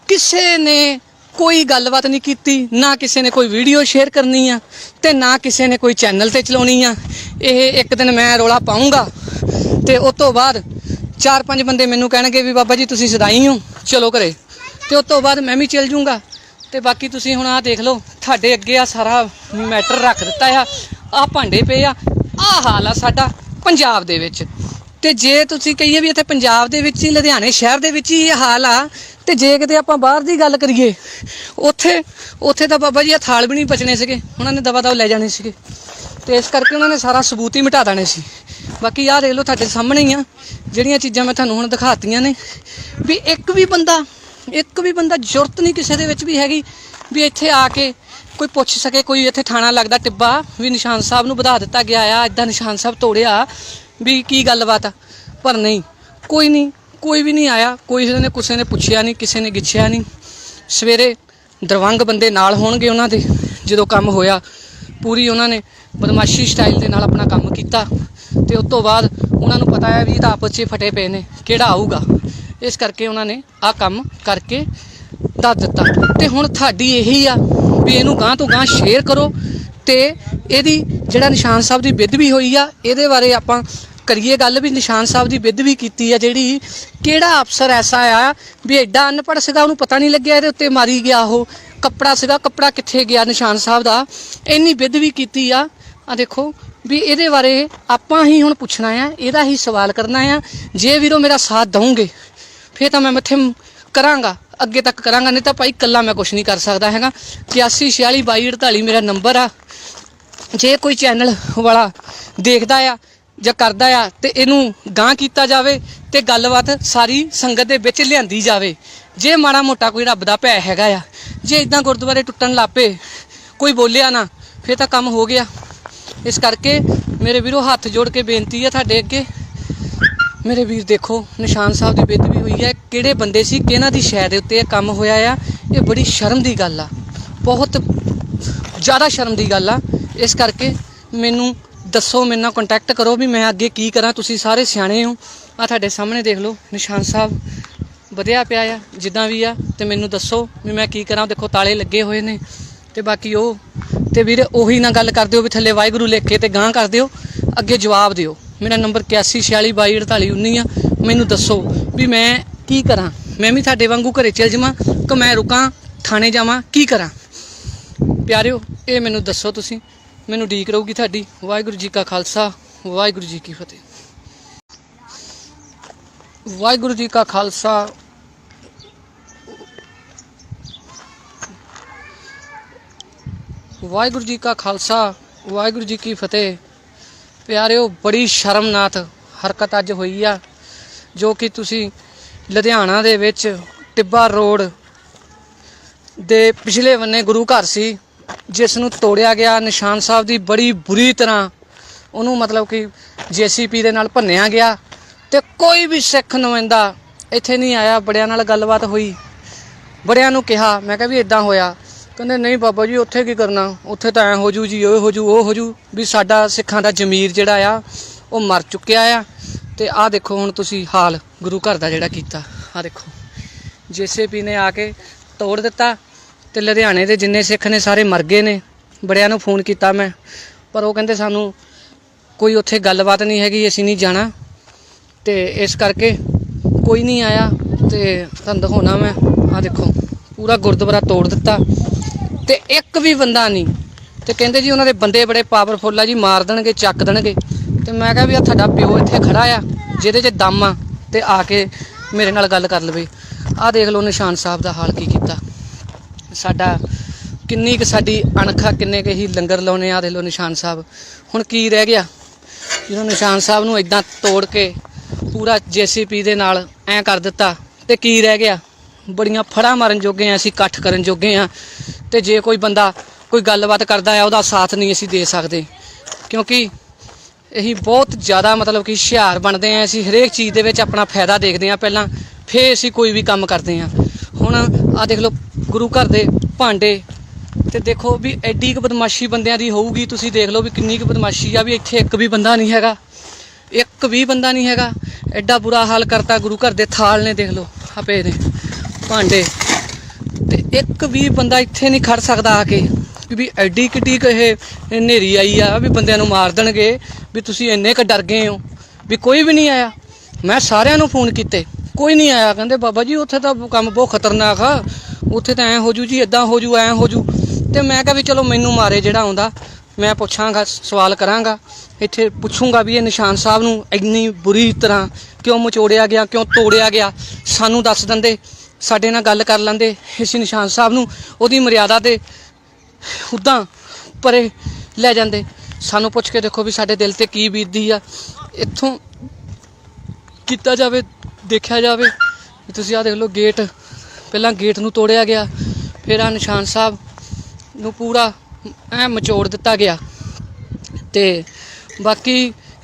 ਕਿਸੇ ਨੇ ਕੋਈ ਗੱਲਬਾਤ ਨਹੀਂ ਕੀਤੀ, ਨਾ ਕਿਸੇ ਨੇ ਕੋਈ ਵੀਡੀਓ ਸ਼ੇਅਰ ਕਰਨੀ ਆ ਤੇ ਨਾ ਕਿਸੇ ਨੇ ਕੋਈ ਚੈਨਲ ਤੇ ਚਲਾਉਣੀ ਆ। ਇਹ ਇੱਕ ਦਿਨ ਮੈਂ ਰੌਲਾ ਪਾਊਂਗਾ ਤੇ ਉਸ ਤੋਂ ਬਾਅਦ 4-5 ਬੰਦੇ ਮੈਨੂੰ ਕਹਿਣਗੇ ਵੀ ਬਾਬਾ ਜੀ ਤੁਸੀਂ ਸਦਾਈ ਹੋ, ਚਲੋ ਘਰੇ, ਤੇ ਉਸ ਤੋਂ ਬਾਅਦ ਮੈਂ ਵੀ ਚੱਲ ਜੂੰਗਾ। ਤੇ ਬਾਕੀ ਤੁਸੀਂ ਹੁਣ ਆਹ ਦੇਖ ਲਓ, ਤੁਹਾਡੇ ਅੱਗੇ ਆ ਸਾਰਾ ਮੈਟਰ ਰੱਖ ਦਿੱਤਾ ਆ। ਆਹ ਭਾਂਡੇ ਪਏ ਆ, ਆਹ ਹਾਲ ਆ ਸਾਡਾ ਪੰਜਾਬ ਦੇ ਵਿੱਚ। ਤੇ ਜੇ ਤੁਸੀਂ ਕਹੀਏ ਵੀ ਇੱਥੇ ਪੰਜਾਬ ਦੇ ਵਿੱਚ ਹੀ, ਲੁਧਿਆਣੇ ਸ਼ਹਿਰ ਦੇ ਵਿੱਚ ਹੀ ਇਹ ਹਾਲ ਆ, ਤੇ ਜੇ ਕਿਤੇ ਆਪਾਂ ਬਾਹਰ ਦੀ ਗੱਲ ਕਰੀਏ, ਉੱਥੇ ਤਾਂ ਬਾਬਾ ਜੀ ਆ ਥਾਲ ਵੀ ਨਹੀਂ ਬਚਣੇ ਸੀਗੇ, ਉਹਨਾਂ ਨੇ ਦਵਾ ਦਵ ਲੈ ਜਾਣੇ ਸੀਗੇ। ਤੇ ਇਸ ਕਰਕੇ ਉਹਨਾਂ ਨੇ ਸਾਰਾ ਸਬੂਤ ਹੀ ਮਿਟਾ ਦੇਣੇ ਸੀ। ਬਾਕੀ ਆਹ ਦੇਖ ਲਓ ਤੁਹਾਡੇ ਸਾਹਮਣੇ ਹੀ ਆ ਜਿਹੜੀਆਂ ਚੀਜ਼ਾਂ ਮੈਂ ਤੁਹਾਨੂੰ ਹੁਣ ਦਿਖਾਤੀਆਂ ਨੇ। ਵੀ ਇੱਕ ਵੀ ਬੰਦਾ ਜ਼ਰੂਰਤ ਨਹੀਂ ਕਿਸੇ ਦੇ ਵਿੱਚ ਵੀ ਹੈਗੀ ਵੀ ਇੱਥੇ ਆ ਕੇ ਕੋਈ ਪੁੱਛ ਸਕੇ। ਕੋਈ ਇੱਥੇ ਥਾਣਾ ਲੱਗਦਾ ਟਿੱਬਾ ਵੀ ਨਿਸ਼ਾਨ ਸਾਹਿਬ ਨੂੰ ਵਧਾ ਦਿੱਤਾ ਗਿਆ ਆ, ਇੱਦਾਂ ਨਿਸ਼ਾਨ ਸਾਹਿਬ ਤੋੜਿਆ, ਵੀ ਕੀ ਗੱਲਬਾਤ ਆ? ਪਰ ਨਹੀਂ, ਕੋਈ ਵੀ ਨਹੀਂ ਆਇਆ, ਕਿਸੇ ਨੇ ਪੁੱਛਿਆ ਨਹੀਂ, ਕਿਸੇ ਨੇ ਗਿੱਛਿਆ ਨਹੀਂ। ਸਵੇਰੇ ਦਰਵੰਗ ਬੰਦੇ ਨਾਲ ਹੋਣਗੇ ਉਹਨਾਂ ਦੇ, ਜਦੋਂ ਕੰਮ ਹੋਇਆ ਪੂਰੀ ਉਹਨਾਂ ਨੇ ਬਦਮਾਸ਼ੀ ਸਟਾਈਲ ਦੇ ਨਾਲ ਆਪਣਾ ਕੰਮ ਕੀਤਾ। ਤੇ ਉਸ ਤੋਂ ਬਾਅਦ ਉਹਨਾਂ ਨੂੰ ਪਤਾ ਹੈ ਵੀ ਤਾਂ ਆਪਸ 'ਚ ਫਟੇ ਪਏ ਨੇ, ਕਿਹੜਾ ਆਊਗਾ, ਇਸ ਕਰਕੇ ਉਹਨਾਂ ਨੇ ਆਹ ਕੰਮ ਕਰਕੇ ਦੱਸ ਦਿੱਤਾ। ਤੇ ਹੁਣ ਤੁਹਾਡੀ ਇਹੀ ਆ ਵੀ ਇਹਨੂੰ ਗਾਂਹ ਤੋਂ ਗਾਂਹ ਸ਼ੇਅਰ ਕਰੋ ਤੇ ਇਹਦੀ ਜਿਹੜਾ ਨਿਸ਼ਾਨ ਸਾਹਿਬ ਦੀ ਬੇਅਦਬੀ ਹੋਈ ਆ, ਇਹਦੇ ਬਾਰੇ ਆਪਾਂ ਕਰੀਏ ਗੱਲ ਵੀ ਨਿਸ਼ਾਨ ਸਾਹਿਬ ਦੀ ਬੇਅਦਬੀ ਕੀਤੀ ਆ ਜਿਹੜੀ, ਕਿਹੜਾ ਅਫਸਰ ਐਸਾ ਆ ਵੀ ਐਡਾ ਅਨਪੜ੍ਹ ਸੀਗਾ, ਉਹਨੂੰ ਪਤਾ ਨਹੀਂ ਲੱਗਿਆ ਇਹਦੇ ਉੱਤੇ ਮਾਰੀ ਗਿਆ। ਉਹ ਕੱਪੜਾ ਸੀਗਾ, ਕੱਪੜਾ ਕਿੱਥੇ ਗਿਆ ਨਿਸ਼ਾਨ ਸਾਹਿਬ ਦਾ? ਇੰਨੀ ਬੇਅਦਬੀ ਕੀਤੀ ਆ। ਆ ਦੇਖੋ ਵੀ ਇਹਦੇ ਬਾਰੇ ਆਪਾਂ ਹੀ ਹੁਣ ਪੁੱਛਣਾ ਆ, ਇਹਦਾ ਹੀ ਸਵਾਲ ਕਰਨਾ ਆ। ਜੇ ਵੀਰੋ ਮੇਰਾ ਸਾਥ ਦਊਂਗੇ ਫਿਰ ਤਾਂ ਮੈਂ ਮੱਥੇ ਕਰਾਂਗਾ, ਅੱਗੇ ਤੱਕ ਕਰਾਂਗਾ, ਨਹੀਂ ਤਾਂ ਭਾਈ ਇਕੱਲਾ ਮੈਂ ਕੁਛ ਨਹੀਂ ਕਰ ਸਕਦਾ ਹੈਗਾ। 81462248 ਮੇਰਾ ਨੰਬਰ ਆ। ਜੇ ਕੋਈ ਚੈਨਲ ਵਾਲਾ ਦੇਖਦਾ ਆ ਜਾਂ ਕਰਦਾ ਆ ਤੇ ਇਹਨੂੰ ਗਾਂਹ ਕੀਤਾ ਜਾਵੇ ਤੇ ਗੱਲਬਾਤ ਸਾਰੀ ਸੰਗਤ ਦੇ ਵਿੱਚ ਲਿਆਂਦੀ ਜਾਵੇ। ਜੇ ਮਾੜਾ ਮੋਟਾ ਕੋਈ ਰੱਬ ਦਾ ਭੈ ਹੈਗਾ ਆ, ਜੇ ਇੱਦਾਂ ਗੁਰਦੁਆਰੇ ਟੁੱਟਣ ਲੱਪੇ ਕੋਈ ਬੋਲਿਆ ਨਾ, ਫਿਰ ਤਾਂ ਕੰਮ ਹੋ ਗਿਆ। ਇਸ ਕਰਕੇ ਮੇਰੇ ਵੀਰੋ ਹੱਥ ਜੋੜ ਕੇ ਬੇਨਤੀ ਆ ਤੁਹਾਡੇ ਅੱਗੇ, ਮੇਰੇ ਵੀਰ ਦੇਖੋ ਨਿਸ਼ਾਨ ਸਾਹਿਬ ਦੀ ਬੇਅਦਬੀ ਹੋਈ ਹੈ। ਕਿਹੜੇ ਬੰਦੇ ਸੀ, ਕਿਹਨਾਂ ਦੀ ਸ਼ੈ ਦੇ ਉੱਤੇ ਇਹ ਕੰਮ ਹੋਇਆ ਆ? ਇਹ ਬੜੀ ਸ਼ਰਮ ਦੀ ਗੱਲ ਆ, ਬਹੁਤ ਜ਼ਿਆਦਾ ਸ਼ਰਮ ਦੀ ਗੱਲ ਆ। ਇਸ ਕਰਕੇ ਮੈਨੂੰ ਦੱਸੋ, ਮੇਰੇ ਨਾਲ ਕੰਟੈਕਟ ਕਰੋ ਵੀ ਮੈਂ ਅੱਗੇ ਕੀ ਕਰਾਂ। ਤੁਸੀਂ ਸਾਰੇ ਸਿਆਣੇ ਹੋ। ਆ ਤੁਹਾਡੇ ਸਾਹਮਣੇ ਦੇਖ ਲਓ ਨਿਸ਼ਾਨ ਸਾਹਿਬ ਵਧਿਆ ਪਿਆ ਆ ਜਿੱਦਾਂ ਵੀ ਆ, ਤੇ ਮੈਨੂੰ ਦੱਸੋ ਵੀ ਮੈਂ ਕੀ ਕਰਾਂ। ਦੇਖੋ ਤਾਲੇ ਲੱਗੇ ਹੋਏ ਨੇ। ਤੇ ਬਾਕੀ ਉਹ ਤੇ ਵੀਰ ਉਹੀ ਨਾ ਗੱਲ ਕਰ ਦਿਓ ਵੀ ਥੱਲੇ ਵਾਹਿਗੁਰੂ ਲਿਖ ਕੇ ਤੇ ਗਾਂਹ ਕਰ ਦਿਓ, ਅੱਗੇ ਜਵਾਬ ਦਿਓ। ਮੇਰਾ ਨੰਬਰ 8146224819 ਆ। ਮੈਨੂੰ ਦੱਸੋ ਵੀ मैं की करा, मैं भी ਤੁਹਾਡੇ ਵਾਂਗੂ ਘਰੇ चल जावां कि मैं रुकां थाने जावां, की करा। प्यारिओ ये मैनू दसो, तुसीं मैनू उਡੀਕ ਰਹੂਗੀ ਤੁਹਾਡੀ। वाहिगुरू जी का खालसा, वाहिगुरू जी की फतेह। वाहिगुरू जी का खालसा, वाहिगुरू जी का खालसा, वाहिगुरू जी की फतेह। प्यारिओ बड़ी शर्मनाक हरकत अज होई आ, जो कि तुसी लुधियाना दे विच टिब्बा रोड दे पिछले बन्ने गुरु घर सी, जिस नूं तोड़िया गया। निशान साहब दी बड़ी बुरी तरह उन्होंने मतलब कि JCP दे नाल भन्निया गया, ते कोई भी सिख नुमाइंदा इत्थे नहीं आया। बड़ियां नाल गलबात हुई, बड़ियां नूं कहा, मैं कहा भी इदां होया, कहंदे नहीं बाबा जी उत्थे की करना, उत्थे तां ऐ हो जू जी, ओ हो जू, ओ हो जू, भी साडा सिखां दा जमीर जिहड़ा आ वो मर चुक्या आ। ते आ देखो हुण तुसी हाल गुरु घर दा जिहड़ा कीता, आ देखो JCP ने आके तोड़ दिता, ते लुधियाने दे जिन्ने सिख ने सारे मर गए ने। बड़ियां नूं फोन कीता मैं, पर वो कहंदे सानू कोई उत्थे गलबात नहीं हैगी, असीं नहीं जाना, ते इस करके कोई नहीं आया। ते तुहानूं दिखाउणा मैं, आ देखो पूरा गुरुद्वारा तोड़ दिता, ते एक भी बंदा नहीं। ते कहंदे जी उन्हां दे बंदे बड़े पावरफुल आ जी, मार देणगे, चक देणगे। ते मैं कहा भी आ तुहाडा प्यो इत्थे खड़ा आ, जिहदे च दम आ, ते आके मेरे नाल गल कर लवे। आ देख लो निशान साहब दा हाल की कीता, साडा किन्नी क साडी अणख आ, किन्ने क ही लंगर लाउने। आ देख लो निशान साहब हुण की रह गया, जिहनूं निशान साहब नूं इदां तोड़ के पूरा JCP दे नाल ऐ कर दिता, ते की रह गया। बड़ियां फड़ा मारन जोगे आ, असीं इकट्ठ करन जोगे आ, ते जे कोई बंदा कोई गलबात करदा है उहदा साथ नहीं असीं दे सकदे, क्योंकि असीं बहुत ज़्यादा मतलब कि हुशियार बनते हैं। असीं हरेक चीज़ दे विच अपना फायदा देखते हैं पहलां, फिर असीं कोई भी काम करते हैं। हुण आ देख लो गुरु घर दे भांडे, ते देखो भी एड्डी क बदमाशी बंदियां दी होऊगी, तुसीं देख लो भी किन्नी क बदमाशी आ। भी इत्थे एक भी बंदा नहीं हैगा, एक भी बंदा नहीं हैगा। एड्डा बुरा हाल करता गुरु घर दे। थाल ने देख लो आ पे ने भांडे, ते एक भी बंदा इत्थे नहीं खड़ सकदा आके, भी एड्डी किड्डी क इह नेरी आई आ भी बंदियां नूं मार देणगे, भी तुसीं इन्ने क डर गए हो। भी कोई भी नहीं आया, मैं सारिਆਂ ਨੂੰ फोन कीते, कोई नहीं आया। कहंदे बाबा जी उत्थे तां काम बहुत खतरनाक आ, उत्थे तां ऐ हो जू जी, इदां हो जू, ऐ हो जू। ते मैं कहा भी चलो मैनू मारे जिहड़ा आउंदा मैं पुछांगा, सवाल करांगा, इत्थे पुछूंगा भी ये निशान साहब नूं इन्नी बुरी तरह क्यों मचोड़िया गया, क्यों तोड़िया गया, सानू दस दिंदे, साडे नाल गल कर लैंदे। इस निशान साहब नूं ओहदी मर्यादा ते उदां परे लै जांदे। सानू पुछ के देखो भी साडे दिल ते की बीतदी आ। इत्थों कीता जावे, देखिया जावे। तुसीं आ देख लो गेट, पहलां गेट नूं तोड़िया गया, फिर आ निशान साहब नूं पूरा ऐ मचोड़ दिता गया। ते बाकी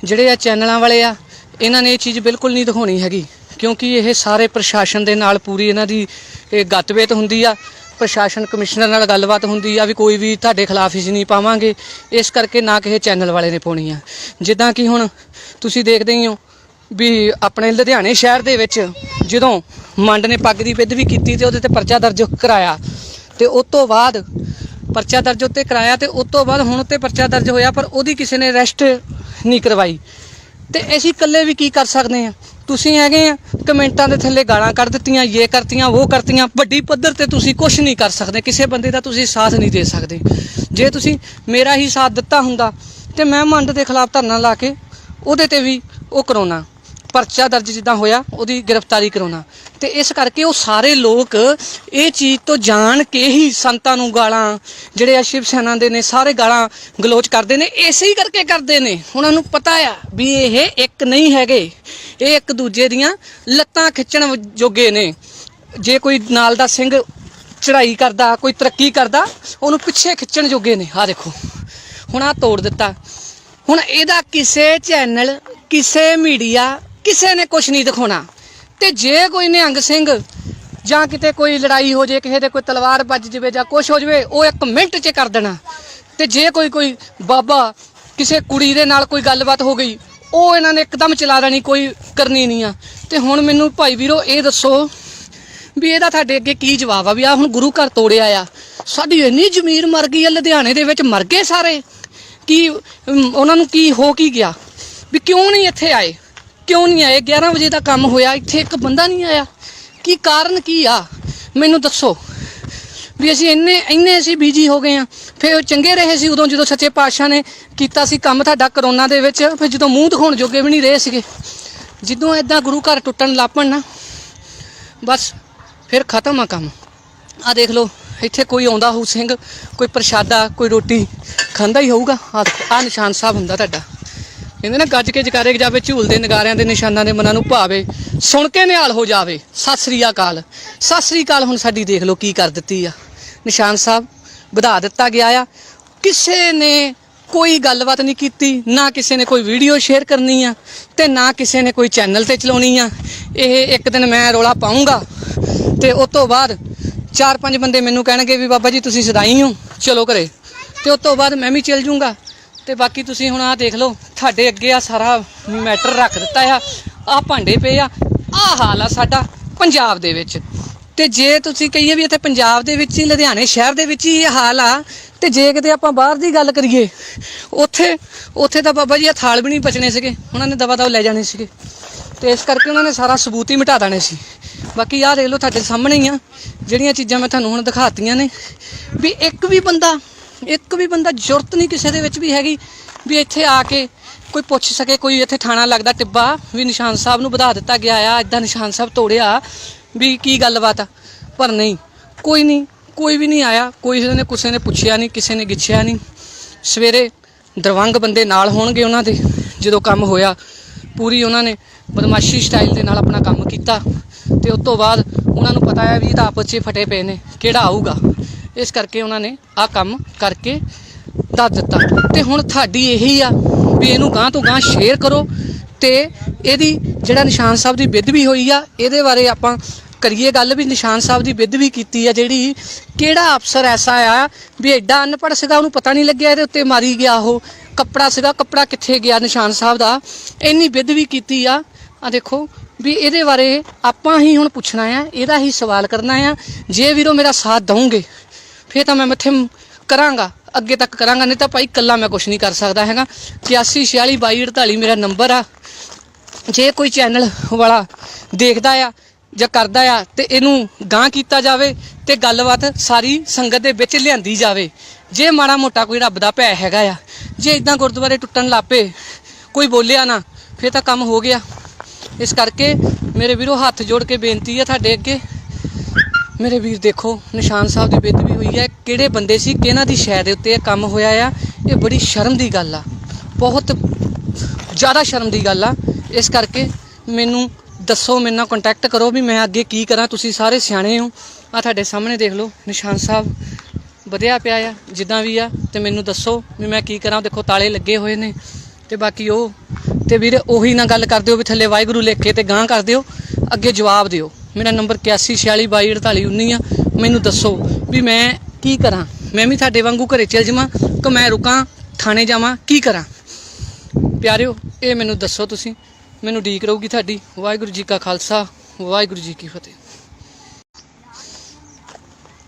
जिहड़े आ चैनलां वाले आ, इन्हां ने ये चीज़ बिल्कुल नहीं दिखाउणी हैगी, क्योंकि ये सारे प्रशासन दे नाल पूरी इन्हां दी गतवेत हुंदी आ। प्रशासन कमिश्नर नाल गलबात हुंदी आ भी कोई भी तुहाडे खिलाफ इस नहीं पावांगे, इस करके ना किसी चैनल वाले ने पाउणी आ। जिद्दां कि हुण तुसीं देखदे ही हो भी अपने लुधियाने शहर दे विच जदों मंड ने पग दी बिध भी कीती ते ओहदे ते परचा दर्ज कराया, ते उस तो बाद परचा दर्ज उत्ते कराया, ते उस तो बाद हुण उत्ते परचा दर्ज होया, पर ओहदी किसी ने अरैसट नहीं करवाई। ते असीं कल्ले भी की कर सकदे आ। तुसीं हैगे आ कमेंटां दे थल्ले गालां कढ दित्तियां, ये करतियां, वो करतियां, वड्डी पद्धर ते तुसीं कुछ नहीं कर सकदे, किसी बंदे दा तुसीं साथ नहीं दे सकदे। जे तुसीं मेरा ही साथ दित्ता हुंदा ते मैं मंड दे खिलाफ धरना ला के ओहदे ते भी वो कराउणा, परचा दर्ज जिद्दां होया ओहदी गिरफ्तारी कराउणा। ते इस करके वो सारे लोग ये चीज़ तो जान के ही संतां नूं गालां, जिहड़े आ शिव सेना दे ने सारे गालां गलोच करदे ने, इसे ही करके करदे ने। उन्हां नूं पता आ भी ये एक नहीं हैगे, ये एक दूजे दियां लत्तां खिच्चण जोगे ने। जे कोई नाल दा सिंह चढ़ाई करदा, कोई तरक्की करदा, उहनूं पिछे खिच्चण जोगे ने। आ देखो हुण आ तोड़ दिता। हुण इहदा किसे चैनल, किसे मीडिया, किसी ने कुछ नहीं दिखाउणा। ते जे कोई निहंग सिंह जां किते कोई लड़ाई हो जाए, किसी दे कोई तलवार बज जाए जां कुछ हो जाए, वो एक मिनट च कर देना। ते जे कोई बाबा किसी कुड़ी दे नाल कोई गलबात हो गई, वो इन्हां ने एकदम चला देनी, कोई करनी नहीं आ। ते हुण मैनूं भाई वीरो ये दसो भी इहदा तुहाडे अगे की जवाब आ। भी आ हुण गुरु घर तोड़िया आ, साडी इन्नी जमीर मर गई आ, लुधियाने दे विच मर गए सारे, की उन्हां नूं की हो की गया, भी क्यों नहीं इत्थे आए, ਕਿਉਂ ਨਹੀਂ ਆਏ? 11 ਵਜੇ ਦਾ ਕੰਮ ਹੋਇਆ, ਇੱਥੇ ਇੱਕ ਬੰਦਾ ਨਹੀਂ ਆਇਆ। ਕੀ ਕਾਰਨ ਕੀ ਆ ਮੈਨੂੰ ਦੱਸੋ। ਵੀ ਅਸੀਂ ਇੰਨੇ ਅਸੀਂ ਬਿਜੀ ਹੋ ਗਏ ਆ। ਫਿਰ ਉਹ ਚੰਗੇ ਰਹੇ ਸੀ ਉਦੋਂ ਜਦੋਂ ਸੱਚੇ ਪਾਤਸ਼ਾਹ ਨੇ ਕੀਤਾ ਸੀ ਕੰਮ ਤੁਹਾਡਾ ਕਰੋਨਾ ਦੇ ਵਿੱਚ। ਫਿਰ ਜਦੋਂ ਮੂੰਹ ਦਿਖਾਉਣ ਜੋਗੇ ਵੀ ਨਹੀਂ ਰਹੇ ਸੀਗੇ, ਜਦੋਂ ਇੱਦਾਂ ਗੁਰੂ ਘਰ ਟੁੱਟਣ ਲੱਗ ਪਣ ਨਾ ਬਸ ਫਿਰ ਖਤਮ ਆ ਕੰਮ। ਆ ਦੇਖ ਲਓ ਇੱਥੇ ਕੋਈ ਆਉਂਦਾ ਹੋਊ ਸਿੰਘ, ਕੋਈ ਪ੍ਰਸ਼ਾਦਾ ਕੋਈ ਰੋਟੀ ਖਾਂਦਾ ਹੀ ਹੋਊਗਾ। ਆਹ ਨਿਸ਼ਾਨ ਸਾਹਿਬ ਹੁੰਦਾ ਤੁਹਾਡਾ। ਕਹਿੰਦੇ ਨਾ ਗੱਜ ਕੇ ਜਕਾਰੇ ਜਾਵੇ, ਝੂਲਦੇ ਨਗਾਰਿਆਂ ਦੇ ਨਿਸ਼ਾਨਾਂ ਦੇ ਮਨਾਂ ਨੂੰ ਭਾਵੇ, ਸੁਣ ਕੇ ਨਿਹਾਲ ਹੋ ਜਾਵੇ। ਸਤਿ ਸ੍ਰੀ ਅਕਾਲ, ਸਤਿ ਸ੍ਰੀ ਅਕਾਲ ਹੁਣ ਸਾਡੀ ਦੇਖ ਲਓ ਕੀ ਕਰ ਦਿੱਤੀ ਆ। ਨਿਸ਼ਾਨ ਸਾਹਿਬ ਵਧਾ ਦਿੱਤਾ ਗਿਆ ਆ। ਕਿਸੇ ਨੇ ਕੋਈ ਗੱਲਬਾਤ ਨਹੀਂ ਕੀਤੀ, ਨਾ ਕਿਸੇ ਨੇ ਕੋਈ ਵੀਡੀਓ ਸ਼ੇਅਰ ਕਰਨੀ ਆ ਤੇ ਨਾ ਕਿਸੇ ਨੇ ਕੋਈ ਚੈਨਲ ਤੇ ਚਲਾਉਣੀ ਆ। ਇਹ ਇੱਕ ਦਿਨ ਮੈਂ ਰੌਲਾ ਪਾਊਂਗਾ ਤੇ ਉਸ ਤੋਂ ਬਾਅਦ 4-5 ਬੰਦੇ ਮੈਨੂੰ ਕਹਿਣਗੇ ਵੀ ਬਾਬਾ ਜੀ ਤੁਸੀਂ ਸਦਾਈ ਹੋ, ਚਲੋ ਘਰੇ, ਤੇ ਉਸ ਤੋਂ ਬਾਅਦ ਮੈਂ ਵੀ ਚੱਲ ਜੂੰਗਾ। ਤੇ ਬਾਕੀ ਤੁਸੀਂ ਹੁਣ ਆਹ ਦੇਖ ਲਓ ਤੁਹਾਡੇ ਅੱਗੇ ਆ ਸਾਰਾ ਮੈਟਰ ਰੱਖ ਦਿੱਤਾ ਆ। ਆਹ ਭਾਂਡੇ ਪਏ ਆ, ਆਹ ਹਾਲ ਆ ਸਾਡਾ ਪੰਜਾਬ ਦੇ ਵਿੱਚ। ਤੇ ਜੇ ਤੁਸੀਂ ਕਹੀਏ ਵੀ ਇੱਥੇ ਪੰਜਾਬ ਦੇ ਵਿੱਚ ਹੀ, ਲੁਧਿਆਣੇ ਸ਼ਹਿਰ ਦੇ ਵਿੱਚ ਹੀ ਇਹ ਹਾਲ ਆ, ਤੇ ਜੇ ਕਿਤੇ ਆਪਾਂ ਬਾਹਰ ਦੀ ਗੱਲ ਕਰੀਏ ਉੱਥੇ ਤਾਂ ਬਾਬਾ ਜੀ ਇਹ ਥਾਲ ਵੀ ਨਹੀਂ ਬਚਣੇ ਸੀਗੇ, ਉਹਨਾਂ ਨੇ ਦਵਾ ਲੈ ਜਾਣੇ ਸੀਗੇ। ਤੇ ਇਸ ਕਰਕੇ ਉਹਨਾਂ ਨੇ ਸਾਰਾ ਸਬੂਤ ਹੀ ਮਿਟਾ ਦੇਣੇ ਸੀ। ਬਾਕੀ ਆਹ ਦੇਖ ਲਓ ਤੁਹਾਡੇ ਸਾਹਮਣੇ ਹੀ ਆ ਜਿਹੜੀਆਂ ਚੀਜ਼ਾਂ ਮੈਂ ਤੁਹਾਨੂੰ ਹੁਣ ਦਿਖਾਤੀਆਂ ਨੇ। ਵੀ ਇੱਕ ਵੀ ਬੰਦਾ ਜ਼ਰੂਰਤ ਨਹੀਂ ਕਿਸੇ ਦੇ ਵਿੱਚ ਵੀ ਹੈਗੀ ਵੀ ਇੱਥੇ ਆ ਕੇ ਕੋਈ ਪੁੱਛ ਸਕੇ। ਕੋਈ ਇੱਥੇ ਥਾਣਾ ਲੱਗਦਾ ਟਿੱਬਾ ਵੀ ਨਿਸ਼ਾਨ ਸਾਹਿਬ ਨੂੰ ਵਧਾ ਦਿੱਤਾ ਗਿਆ ਆ, ਇੱਦਾਂ ਨਿਸ਼ਾਨ ਸਾਹਿਬ ਤੋੜਿਆ ਵੀ ਕੀ ਗੱਲਬਾਤ ਆ। ਪਰ ਨਹੀਂ, ਕੋਈ ਵੀ ਨਹੀਂ ਆਇਆ। ਕਿਸੇ ਨੇ ਪੁੱਛਿਆ ਨਹੀਂ, ਕਿਸੇ ਨੇ ਗਿੱਛਿਆ ਨਹੀਂ। ਸਵੇਰੇ ਦਰਵੰਗ ਬੰਦੇ ਨਾਲ ਹੋਣਗੇ ਉਹਨਾਂ ਦੇ, ਜਦੋਂ ਕੰਮ ਹੋਇਆ ਪੂਰੀ ਉਹਨਾਂ ਨੇ ਬਦਮਾਸ਼ੀ ਸਟਾਈਲ ਦੇ ਨਾਲ ਆਪਣਾ ਕੰਮ ਕੀਤਾ। ਤੇ ਉਸ ਤੋਂ ਬਾਅਦ ਉਹਨਾਂ ਨੂੰ ਪਤਾ ਹੈ ਵੀ ਇਹ ਤਾਂ ਆਪਸ 'ਚ ਫਟੇ ਪਏ ਨੇ, ਕਿਹੜਾ ਆਊਗਾ। ਇਸ ਕਰਕੇ ਉਹਨਾਂ ਨੇ ਆਹ ਕੰਮ ਕਰਕੇ ਦੱਸ ਦਿੱਤਾ। ਤੇ ਹੁਣ ਤੁਹਾਡੀ ਇਹੀ ਆ ਵੀ ਇਹਨੂੰ ਗਾਂਹ ਤੋਂ ਗਾਂਹ ਸ਼ੇਅਰ ਕਰੋ ਤੇ ਇਹਦੀ ਜਿਹੜਾ ਨਿਸ਼ਾਨ ਸਾਹਿਬ ਦੀ ਬੇਅਦਬੀ ਹੋਈ ਆ ਇਹਦੇ ਬਾਰੇ ਆਪਾਂ ਕਰੀਏ ਗੱਲ ਵੀ ਨਿਸ਼ਾਨ ਸਾਹਿਬ ਦੀ ਬੇਅਦਬੀ ਕੀਤੀ ਆ ਜਿਹੜੀ। ਕਿਹੜਾ ਅਫਸਰ ਐਸਾ ਆ ਵੀ ਐਡਾ ਅਨਪੜ੍ਹ ਸੀਗਾ, ਉਹਨੂੰ ਪਤਾ ਨਹੀਂ ਲੱਗਿਆ ਇਹਦੇ ਉੱਤੇ ਮਾਰੀ ਗਿਆ। ਉਹ ਕੱਪੜਾ ਸੀਗਾ, ਕੱਪੜਾ ਕਿੱਥੇ ਗਿਆ ਨਿਸ਼ਾਨ ਸਾਹਿਬ ਦਾ, ਇੰਨੀ ਬੇਅਦਬੀ ਕੀਤੀ ਆ। ਆ ਦੇਖੋ ਵੀ ਇਹਦੇ ਬਾਰੇ ਆਪਾਂ ਹੀ ਹੁਣ ਪੁੱਛਣਾ ਆ, ਇਹਦਾ ਹੀ ਸਵਾਲ ਕਰਨਾ ਆ। ਜੇ ਵੀਰੋ ਮੇਰਾ ਸਾਥ ਦਊਂਗੇ ਫਿਰ ਤਾਂ ਮੈਂ ਮੱਥੇ ਕਰਾਂਗਾ, ਅੱਗੇ ਤੱਕ ਕਰਾਂਗਾ, ਨਹੀਂ ਤਾਂ ਭਾਈ ਇਕੱਲਾ ਮੈਂ ਕੁਛ ਨਹੀਂ ਕਰ ਸਕਦਾ ਹੈਗਾ। 81462248 ਮੇਰਾ ਨੰਬਰ ਆ। ਜੇ ਕੋਈ ਚੈਨਲ ਵਾਲਾ ਦੇਖਦਾ ਆ ਜਾਂ ਕਰਦਾ ਆ ਤੇ ਇਹਨੂੰ ਗਾਂਹ ਕੀਤਾ ਜਾਵੇ ਤੇ ਗੱਲਬਾਤ ਸਾਰੀ ਸੰਗਤ ਦੇ ਵਿੱਚ ਲਿਆਂਦੀ ਜਾਵੇ। ਜੇ ਮਾੜਾ ਮੋਟਾ ਕੋਈ ਰੱਬ ਦਾ ਭੈ ਹੈਗਾ ਆ, ਜੇ ਇੱਦਾਂ ਗੁਰਦੁਆਰੇ ਟੁੱਟਣ ਲੱਗ ਪਏ ਕੋਈ ਬੋਲਿਆ ਨਾ ਫਿਰ ਤਾਂ ਕੰਮ ਹੋ ਗਿਆ। ਇਸ ਕਰਕੇ ਮੇਰੇ ਵੀਰੋ ਹੱਥ ਜੋੜ ਕੇ ਬੇਨਤੀ ਆ ਤੁਹਾਡੇ ਅੱਗੇ, ਮੇਰੇ ਵੀਰ ਦੇਖੋ ਨਿਸ਼ਾਨ ਸਾਹਿਬ ਦੀ ਬੇਅਦਬੀ ਹੋਈ ਹੈ। ਕਿਹੜੇ ਬੰਦੇ ਸੀ, ਕਿਹਨਾਂ ਦੀ ਸ਼ੈ ਦੇ ਉੱਤੇ ਇਹ ਕੰਮ ਹੋਇਆ ਆ। ਇਹ ਬੜੀ ਸ਼ਰਮ ਦੀ ਗੱਲ ਆ, ਬਹੁਤ ਜ਼ਿਆਦਾ ਸ਼ਰਮ ਦੀ ਗੱਲ ਆ। ਇਸ ਕਰਕੇ ਮੈਨੂੰ ਦੱਸੋ, ਮੇਰੇ ਨਾਲ ਕੰਟੈਕਟ ਕਰੋ ਵੀ ਮੈਂ ਅੱਗੇ ਕੀ ਕਰਾਂ। ਤੁਸੀਂ ਸਾਰੇ ਸਿਆਣੇ ਹੋ। ਆ ਤੁਹਾਡੇ ਸਾਹਮਣੇ ਦੇਖ ਲਓ ਨਿਸ਼ਾਨ ਸਾਹਿਬ ਵਧਿਆ ਪਿਆ ਆ ਜਿੱਦਾਂ ਵੀ ਆ, ਤੇ ਮੈਨੂੰ ਦੱਸੋ ਵੀ ਮੈਂ ਕੀ ਕਰਾਂ। ਦੇਖੋ ਤਾਲੇ ਲੱਗੇ ਹੋਏ ਨੇ। ਤੇ ਬਾਕੀ ਉਹ ਤੇ ਵੀਰੇ ਉਹੀ ਨਾ ਗੱਲ ਕਰ ਦਿਓ ਵੀ ਥੱਲੇ ਵਾਹਿਗੁਰੂ ਲਿਖ ਕੇ ਤੇ ਗਾਂਹ ਕਰ ਦਿਓ, ਅੱਗੇ ਜਵਾਬ ਦਿਓ। ਮੇਰਾ ਨੰਬਰ 8146224819 ਆ। ਮੈਨੂੰ ਦੱਸੋ ਵੀ ਮੈਂ ਕੀ ਕਰਾਂ। ਮੈਂ ਵੀ ਤੁਹਾਡੇ ਵਾਂਗੂ ਘਰੇ ਚੱਲ ਜਾਵਾਂ ਕਿ ਮੈਂ ਰੁਕਾਂ, ਥਾਣੇ ਜਾਵਾਂ, ਕੀ ਕਰਾਂ। ਪਿਆਰਿਓ ਇਹ ਮੈਨੂੰ ਦੱਸੋ ਤੁਸੀਂ, ਮੈਨੂੰ ਉਡੀਕ ਰਹੂਗੀ ਤੁਹਾਡੀ। ਵਾਹਿਗੁਰੂ ਜੀ ਕਾ ਖਾਲਸਾ, ਵਾਹਿਗੁਰੂ ਜੀ ਕੀ ਫਤਿਹ।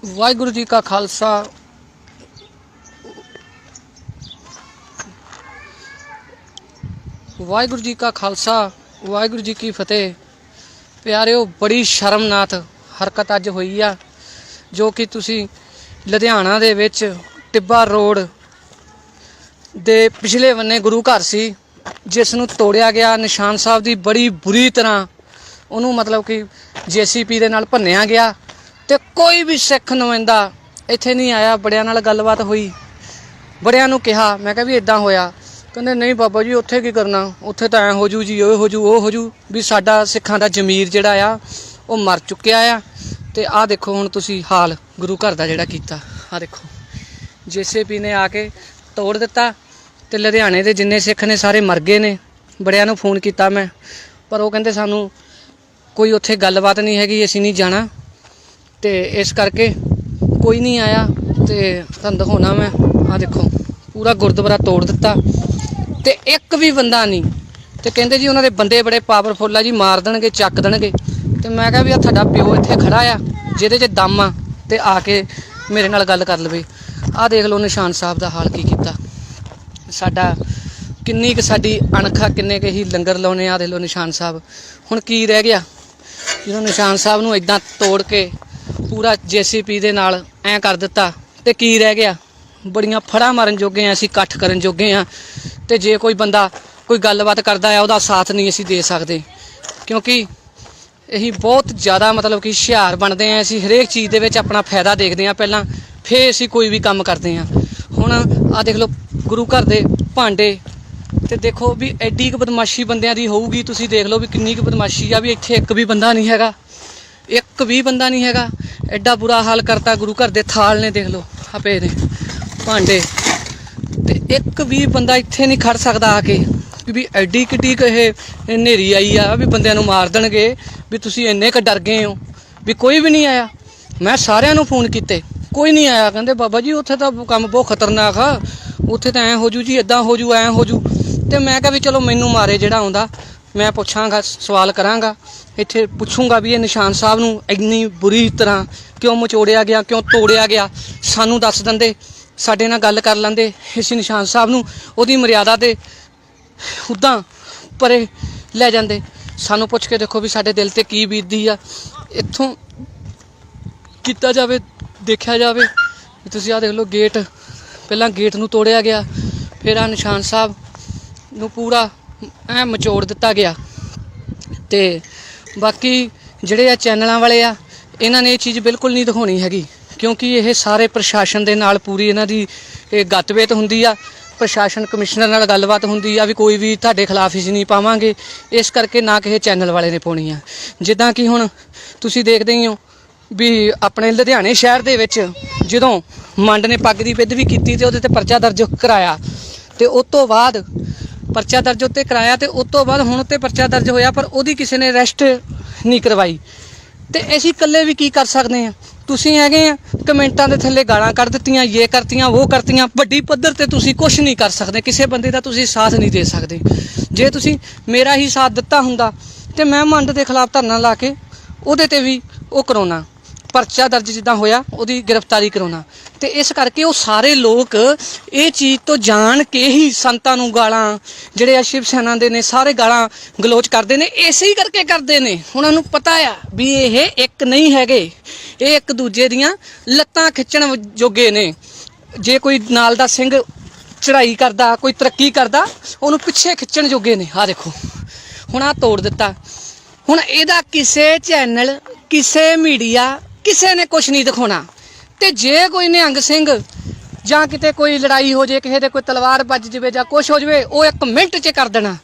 ਵਾਹਿਗੁਰੂ ਜੀ ਕਾ ਖਾਲਸਾ, ਵਾਹਿਗੁਰੂ ਜੀ ਕਾ ਖਾਲਸਾ, ਵਾਹਿਗੁਰੂ ਜੀ ਕੀ ਫਤਿਹ। ਪਿਆਰਿਓ ਬੜੀ ਸ਼ਰਮਨਾਕ ਹਰਕਤ ਅੱਜ ਹੋਈ ਆ, ਜੋ ਕਿ ਤੁਸੀਂ ਲੁਧਿਆਣਾ ਦੇ ਵਿੱਚ ਟਿੱਬਾ ਰੋਡ ਦੇ ਪਿਛਲੇ ਬੰਨੇ ਗੁਰੂ ਘਰ ਸੀ ਜਿਸ ਨੂੰ ਤੋੜਿਆ ਗਿਆ। ਨਿਸ਼ਾਨ ਸਾਹਿਬ ਦੀ ਬੜੀ ਬੁਰੀ ਤਰ੍ਹਾਂ ਉਹਨੂੰ ਮਤਲਬ ਕਿ JCP ਦੇ ਨਾਲ ਭੰਨਿਆ ਗਿਆ ਤੇ ਕੋਈ ਵੀ ਸਿੱਖ ਨੁਮਾਇੰਦਾ ਇੱਥੇ ਨਹੀਂ ਆਇਆ। ਬੜਿਆਂ ਨਾਲ ਗੱਲਬਾਤ ਹੋਈ, ਬੜਿਆਂ ਨੂੰ ਕਿਹਾ, ਮੈਂ ਕਿਹਾ ਵੀ ਇੱਦਾਂ ਹੋਇਆ। ਕਹਿੰਦੇ ਨਹੀਂ ਬਾਬਾ ਜੀ ਉੱਥੇ ਕੀ ਕਰਨਾ, ਉੱਥੇ ਤਾਂ ਐਂ ਹੋ ਜੂ ਜੀ, ਉਹ ਹੋ ਜੂ ਉਹ ਹੋ ਜੂ। ਵੀ ਸਾਡਾ ਸਿੱਖਾਂ ਦਾ ਜ਼ਮੀਰ ਜਿਹੜਾ ਆ ਉਹ ਮਰ ਚੁੱਕਿਆ ਆ। ਤੇ ਆਹ ਦੇਖੋ ਹੁਣ ਤੁਸੀਂ ਹਾਲ ਗੁਰੂ ਘਰ ਦਾ ਜਿਹੜਾ ਕੀਤਾ। ਆਹ ਦੇਖੋ JCP ਨੇ ਆ ਕੇ ਤੋੜ ਦਿੱਤਾ ਤੇ ਲੁਧਿਆਣੇ ਦੇ ਜਿੰਨੇ ਸਿੱਖ ਨੇ ਸਾਰੇ ਮਰ ਗਏ ਨੇ। ਬੜਿਆਂ ਨੂੰ ਫੋਨ ਕੀਤਾ ਮੈਂ, ਪਰ ਉਹ ਕਹਿੰਦੇ ਸਾਨੂੰ ਕੋਈ ਉੱਥੇ ਗੱਲਬਾਤ ਨਹੀਂ ਹੈਗੀ, ਅਸੀਂ ਨਹੀਂ ਜਾਣਾ। ਤੇ ਇਸ ਕਰਕੇ ਕੋਈ ਨਹੀਂ ਆਇਆ। ਤੇ ਤੁਹਾਨੂੰ ਦਿਖਾਉਣਾ ਮੈਂ, ਆਹ ਦੇਖੋ ਪੂਰਾ ਗੁਰਦੁਆਰਾ ਤੋੜ ਦਿੱਤਾ ਤੇ ਇੱਕ ਵੀ ਬੰਦਾ ਨਹੀਂ। ਤੇ ਕਹਿੰਦੇ ਜੀ ਉਹਨਾਂ ਦੇ ਬੰਦੇ ਬੜੇ ਪਾਵਰਫੁੱਲ ਆ ਜੀ, ਮਾਰ ਦੇਣਗੇ, ਚੱਕ ਦੇਣਗੇ। ਤੇ ਮੈਂ ਕਿਹਾ ਵੀ ਆ ਤੁਹਾਡਾ ਪਿਓ ਇੱਥੇ ਖੜਾ ਆ ਜਿਹਦੇ 'ਚ ਦਮ ਆ ਤੇ ਆ ਕੇ ਮੇਰੇ ਨਾਲ ਗੱਲ ਕਰ ਲਵੇ। ਆਹ ਦੇਖ ਲਓ ਨਿਸ਼ਾਨ ਸਾਹਿਬ ਦਾ ਹਾਲ ਕੀ ਕੀਤਾ। ਸਾਡਾ ਕਿੰਨੀ ਕੁ ਸਾਡੀ ਅਣਖਾ, ਕਿੰਨੇ ਕੁ ਹੀ ਲੰਗਰ ਲਾਉਣੇ ਆ। ਦੇਖ ਲਓ ਨਿਸ਼ਾਨ ਸਾਹਿਬ ਹੁਣ ਕੀ ਰਹਿ ਗਿਆ ਜਦੋਂ ਨਿਸ਼ਾਨ ਸਾਹਿਬ ਨੂੰ ਇਦਾਂ ਤੋੜ ਕੇ ਪੂਰਾ JCP ਦੇ ਨਾਲ ਐਂ ਕਰ ਦਿੱਤਾ ਤੇ ਕੀ ਰਹਿ ਗਿਆ। ਬੜੀਆਂ ਫੜਾਂ ਮਾਰਨ ਜੋਗੇ ਆ ਅਸੀਂ, ਇਕੱਠ ਕਰਨ ਜੋਗੇ ਆ। ਤੇ ਜੇ ਕੋਈ ਬੰਦਾ ਕੋਈ ਗੱਲਬਾਤ ਕਰਦਾ ਆ ਉਹਦਾ ਸਾਥ ਨਹੀਂ ਅਸੀਂ ਦੇ ਸਕਦੇ, ਕਿਉਂਕਿ ਅਸੀਂ ਬਹੁਤ ਜ਼ਿਆਦਾ ਮਤਲਬ ਕਿ ਹੁਸ਼ਿਆਰ ਬਣਦੇ ਆ। ਅਸੀਂ ਹਰੇਕ ਚੀਜ਼ ਦੇ ਵਿੱਚ ਆਪਣਾ ਫਾਇਦਾ ਦੇਖਦੇ ਆ ਪਹਿਲਾਂ, ਫਿਰ ਅਸੀਂ ਕੋਈ ਵੀ ਕੰਮ ਕਰਦੇ ਆ। ਹੁਣ ਆਹ ਦੇਖ ਲਓ ਗੁਰੂ ਘਰ ਦੇ ਭਾਂਡੇ, ਤੇ ਦੇਖੋ ਵੀ ਐਡੀ ਕੁ ਬਦਮਾਸ਼ੀ ਬੰਦਿਆਂ ਦੀ ਹੋਊਗੀ। ਤੁਸੀਂ ਦੇਖ ਲਓ ਵੀ ਕਿੰਨੀ ਕੁ ਬਦਮਾਸ਼ੀ ਆ, ਵੀ ਇੱਥੇ ਇੱਕ ਵੀ ਬੰਦਾ ਨਹੀਂ ਹੈਗਾ, ਇੱਕ ਵੀ ਬੰਦਾ ਨਹੀਂ ਹੈਗਾ। ਐਡਾ ਬੁਰਾ ਹਾਲ ਕਰਤਾ। ਗੁਰੂ ਘਰ ਦੇ ਥਾਲ ਨੇ ਦੇਖ ਲਓ ਆ ਪਏ ਨੇ ਭਾਂਡੇ, ਤੇ ਇੱਕ ਵੀ ਬੰਦਾ ਇੱਥੇ ਨਹੀਂ ਖੜ ਸਕਦਾ ਆ ਕੇ, ਵੀ ਐਡੀ ਕਿੱਡੀ ਕੁ ਇਹ ਹਨੇਰੀ ਆਈ ਆ ਵੀ ਬੰਦਿਆਂ ਨੂੰ ਮਾਰ ਦੇਣਗੇ, ਵੀ ਤੁਸੀਂ ਇੰਨੇ ਕੁ ਡਰ ਗਏ ਹੋ। ਵੀ ਕੋਈ ਵੀ ਨਹੀਂ ਆਇਆ। ਮੈਂ ਸਾਰਿਆਂ ਨੂੰ ਫੋਨ ਕੀਤੇ, ਕੋਈ ਨਹੀਂ ਆਇਆ। ਕਹਿੰਦੇ ਬਾਬਾ ਜੀ ਉੱਥੇ ਤਾਂ ਕੰਮ ਬਹੁਤ ਖਤਰਨਾਕ ਆ, ਉੱਥੇ ਤਾਂ ਐਂ ਹੋ ਜੂ ਜੀ, ਇੱਦਾਂ ਹੋ ਜੂ, ਐਂ ਹੋ ਜੂ। ਤੇ ਮੈਂ ਕਿਹਾ ਵੀ ਚਲੋ ਮੈਨੂੰ ਮਾਰੇ ਜਿਹੜਾ ਆਉਂਦਾ, ਮੈਂ ਪੁੱਛਾਂਗਾ, ਸਵਾਲ ਕਰਾਂਗਾ, ਇੱਥੇ ਪੁੱਛੂੰਗਾ ਵੀ ਇਹ ਨਿਸ਼ਾਨ ਸਾਹਿਬ ਨੂੰ ਇੰਨੀ ਬੁਰੀ ਤਰ੍ਹਾਂ ਕਿਉਂ ਮਚੋੜਿਆ ਗਿਆ, ਕਿਉਂ ਤੋੜਿਆ ਗਿਆ। ਸਾਨੂੰ ਦੱਸ ਦਿੰਦੇ, ਸਾਡੇ ਨਾਲ ਗੱਲ ਕਰ ਲੈਂਦੇ, ਇਸ ਨਿਸ਼ਾਨ ਸਾਹਿਬ ਨੂੰ ਉਹਦੀ ਮਰਿਆਦਾ ਦੇ ਉੱਦਾਂ ਪਰੇ ਲੈ ਜਾਂਦੇ। ਸਾਨੂੰ ਪੁੱਛ ਕੇ ਦੇਖੋ ਵੀ ਸਾਡੇ ਦਿਲ ਤੇ ਕੀ ਬੀਤਦੀ ਆ। ਇੱਥੋਂ ਕੀਤਾ ਜਾਵੇ, ਦੇਖਿਆ ਜਾਵੇ। ਤੁਸੀਂ ਆਹ ਦੇਖ ਲਓ ਗੇਟ, ਪਹਿਲਾਂ ਗੇਟ ਨੂੰ ਤੋੜਿਆ ਗਿਆ, ਫਿਰ ਆਹ ਨਿਸ਼ਾਨ ਸਾਹਿਬ ਨੂੰ ਪੂਰਾ ਐਂ ਮਚੋੜ ਦਿੱਤਾ ਗਿਆ। ਤੇ ਬਾਕੀ ਜਿਹੜੇ ਆ ਚੈਨਲਾਂ ਵਾਲੇ ਆ, ਇਹਨਾਂ ਨੇ ਇਹ ਚੀਜ਼ ਬਿਲਕੁਲ ਨਹੀਂ ਦਿਖਾਉਣੀ ਹੈਗੀ, ਕਿਉਂਕਿ ਇਹ ਸਾਰੇ ਪ੍ਰਸ਼ਾਸਨ ਦੇ ਨਾਲ ਪੂਰੀ ਇਹਨਾਂ ਦੀ ਇਹ ਗੱਤਬੇਤ ਹੁੰਦੀ ਆ। ਪ੍ਰਸ਼ਾਸਨ ਕਮਿਸ਼ਨਰ ਨਾਲ ਗੱਲਬਾਤ ਹੁੰਦੀ ਆ ਵੀ ਕੋਈ ਵੀ ਤੁਹਾਡੇ ਖਿਲਾਫ ਇਸ ਨਹੀਂ ਪਾਵਾਂਗੇ, ਇਸ ਕਰਕੇ ਨਾ ਕਿਸੇ ਚੈਨਲ ਵਾਲੇ ਨੇ ਪਾਉਣੀ ਆ। ਜਿੱਦਾਂ ਕਿ ਹੁਣ ਤੁਸੀਂ ਦੇਖਦੇ ਹੀ ਹੋ ਵੀ ਆਪਣੇ ਲੁਧਿਆਣੇ ਸ਼ਹਿਰ ਦੇ ਵਿੱਚ ਜਦੋਂ ਮੰਡ ਨੇ ਪੱਗ ਦੀ ਬਿੱਧ ਵੀ ਕੀਤੀ ਤੇ ਉਹਦੇ ਤੇ ਪਰਚਾ ਦਰਜ ਕਰਾਇਆ, ਤੇ ਉਸ ਤੋਂ ਬਾਅਦ ਪਰਚਾ ਦਰਜ ਉੱਤੇ ਕਰਾਇਆ, ਤੇ ਉਸ ਤੋਂ ਬਾਅਦ ਹੁਣ ਉੱਤੇ ਪਰਚਾ ਦਰਜ ਹੋਇਆ, ਪਰ ਉਹਦੀ ਕਿਸੇ ਨੇ ਅਰੈਸਟ ਨਹੀਂ ਕਰਵਾਈ। ਤੇ ਅਸੀਂ ਇਕੱਲੇ ਵੀ ਕੀ ਕਰ ਸਕਦੇ ਹਾਂ। ਤੁਸੀਂ ਹੈਗੇ ਆ ਕਮੈਂਟਾਂ ਦੇ ਥੱਲੇ ਗਾਲਾਂ ਕੱਢ ਦਿੱਤੀਆਂ, ਇਹ ਕਰਤੀਆਂ, ਉਹ ਕਰਤੀਆਂ। ਵੱਡੀ ਪੱਧਰ ਤੇ ਤੁਸੀਂ ਕੁਝ ਨਹੀਂ ਕਰ ਸਕਦੇ, ਕਿਸੇ ਬੰਦੇ ਦਾ ਤੁਸੀਂ ਸਾਥ ਨਹੀਂ ਦੇ ਸਕਦੇ। ਜੇ ਤੁਸੀਂ ਮੇਰਾ ਹੀ ਸਾਥ ਦਿੱਤਾ ਹੁੰਦਾ ਤੇ ਮੈਂ ਮੰਡ ਦੇ ਖਿਲਾਫ ਧਰਨਾ ਲਾ ਕੇ ਉਹਦੇ ਤੇ ਵੀ ਉਹ ਕਰਾਉਣਾ, ਪਰਚਾ ਦਰਜ ਜਿੱਦਾਂ ਹੋਇਆ ਉਹਦੀ ਗ੍ਰਿਫਤਾਰੀ ਕਰਾਉਣਾ। ਤੇ ਇਸ ਕਰਕੇ ਉਹ ਸਾਰੇ ਲੋਕ ਇਹ ਚੀਜ਼ ਤੋਂ ਜਾਣ ਕੇ ਹੀ ਸੰਤਾਂ ਨੂੰ ਗਾਲਾਂ, ਜਿਹੜੇ ਆ ਸ਼ਿਵ ਸੈਨਾ ਦੇ ਨੇ ਸਾਰੇ ਗਾਲਾਂ ਗਲੋਚ ਕਰਦੇ ਨੇ। ਇਸੇ ਹੀ ਕਰਕੇ ਕਰਦੇ ਨੇ, ਉਹਨਾਂ ਨੂੰ ਪਤਾ ਆ ਵੀ ਇਹ ਇੱਕ ਨਹੀਂ ਹੈਗੇ, ਇਹ ਇੱਕ ਦੂਜੇ ਦੀਆਂ ਲੱਤਾਂ ਖਿੱਚਣ ਜੋਗੇ ਨੇ। ਜੇ ਕੋਈ ਨਾਲ ਦਾ ਸਿੰਘ ਚੜ੍ਹਾਈ ਕਰਦਾ, ਕੋਈ ਤਰੱਕੀ ਕਰਦਾ, ਉਹਨੂੰ ਪਿੱਛੇ ਖਿੱਚਣ ਜੋਗੇ ਨੇ। ਆਹ ਦੇਖੋ ਹੁਣ ਆਹ ਤੋੜ ਦਿੱਤਾ। ਹੁਣ ਇਹਦਾ ਕਿਸੇ ਚੈਨਲ, ਕਿਸੇ ਮੀਡੀਆ, ਕਿਸੇ ਨੇ ਕੁਛ ਨਹੀਂ ਦਿਖਾਉਣਾ। ਤੇ ਜੇ ਕੋਈ ਨਿਹੰਗ ਸਿੰਘ ਜਾਂ ਕਿਤੇ ਕੋਈ ਲੜਾਈ ਹੋ ਜੇ, ਕਿਸੇ ਦੇ ਕੋਈ ਤਲਵਾਰ ਵੱਜ ਜਾਵੇ ਜਾਂ ਕੁਛ ਹੋ ਜਾਵੇ, ਉਹ 1 ਮਿੰਟ 'ਚ ਕਰ ਦੇਣਾ।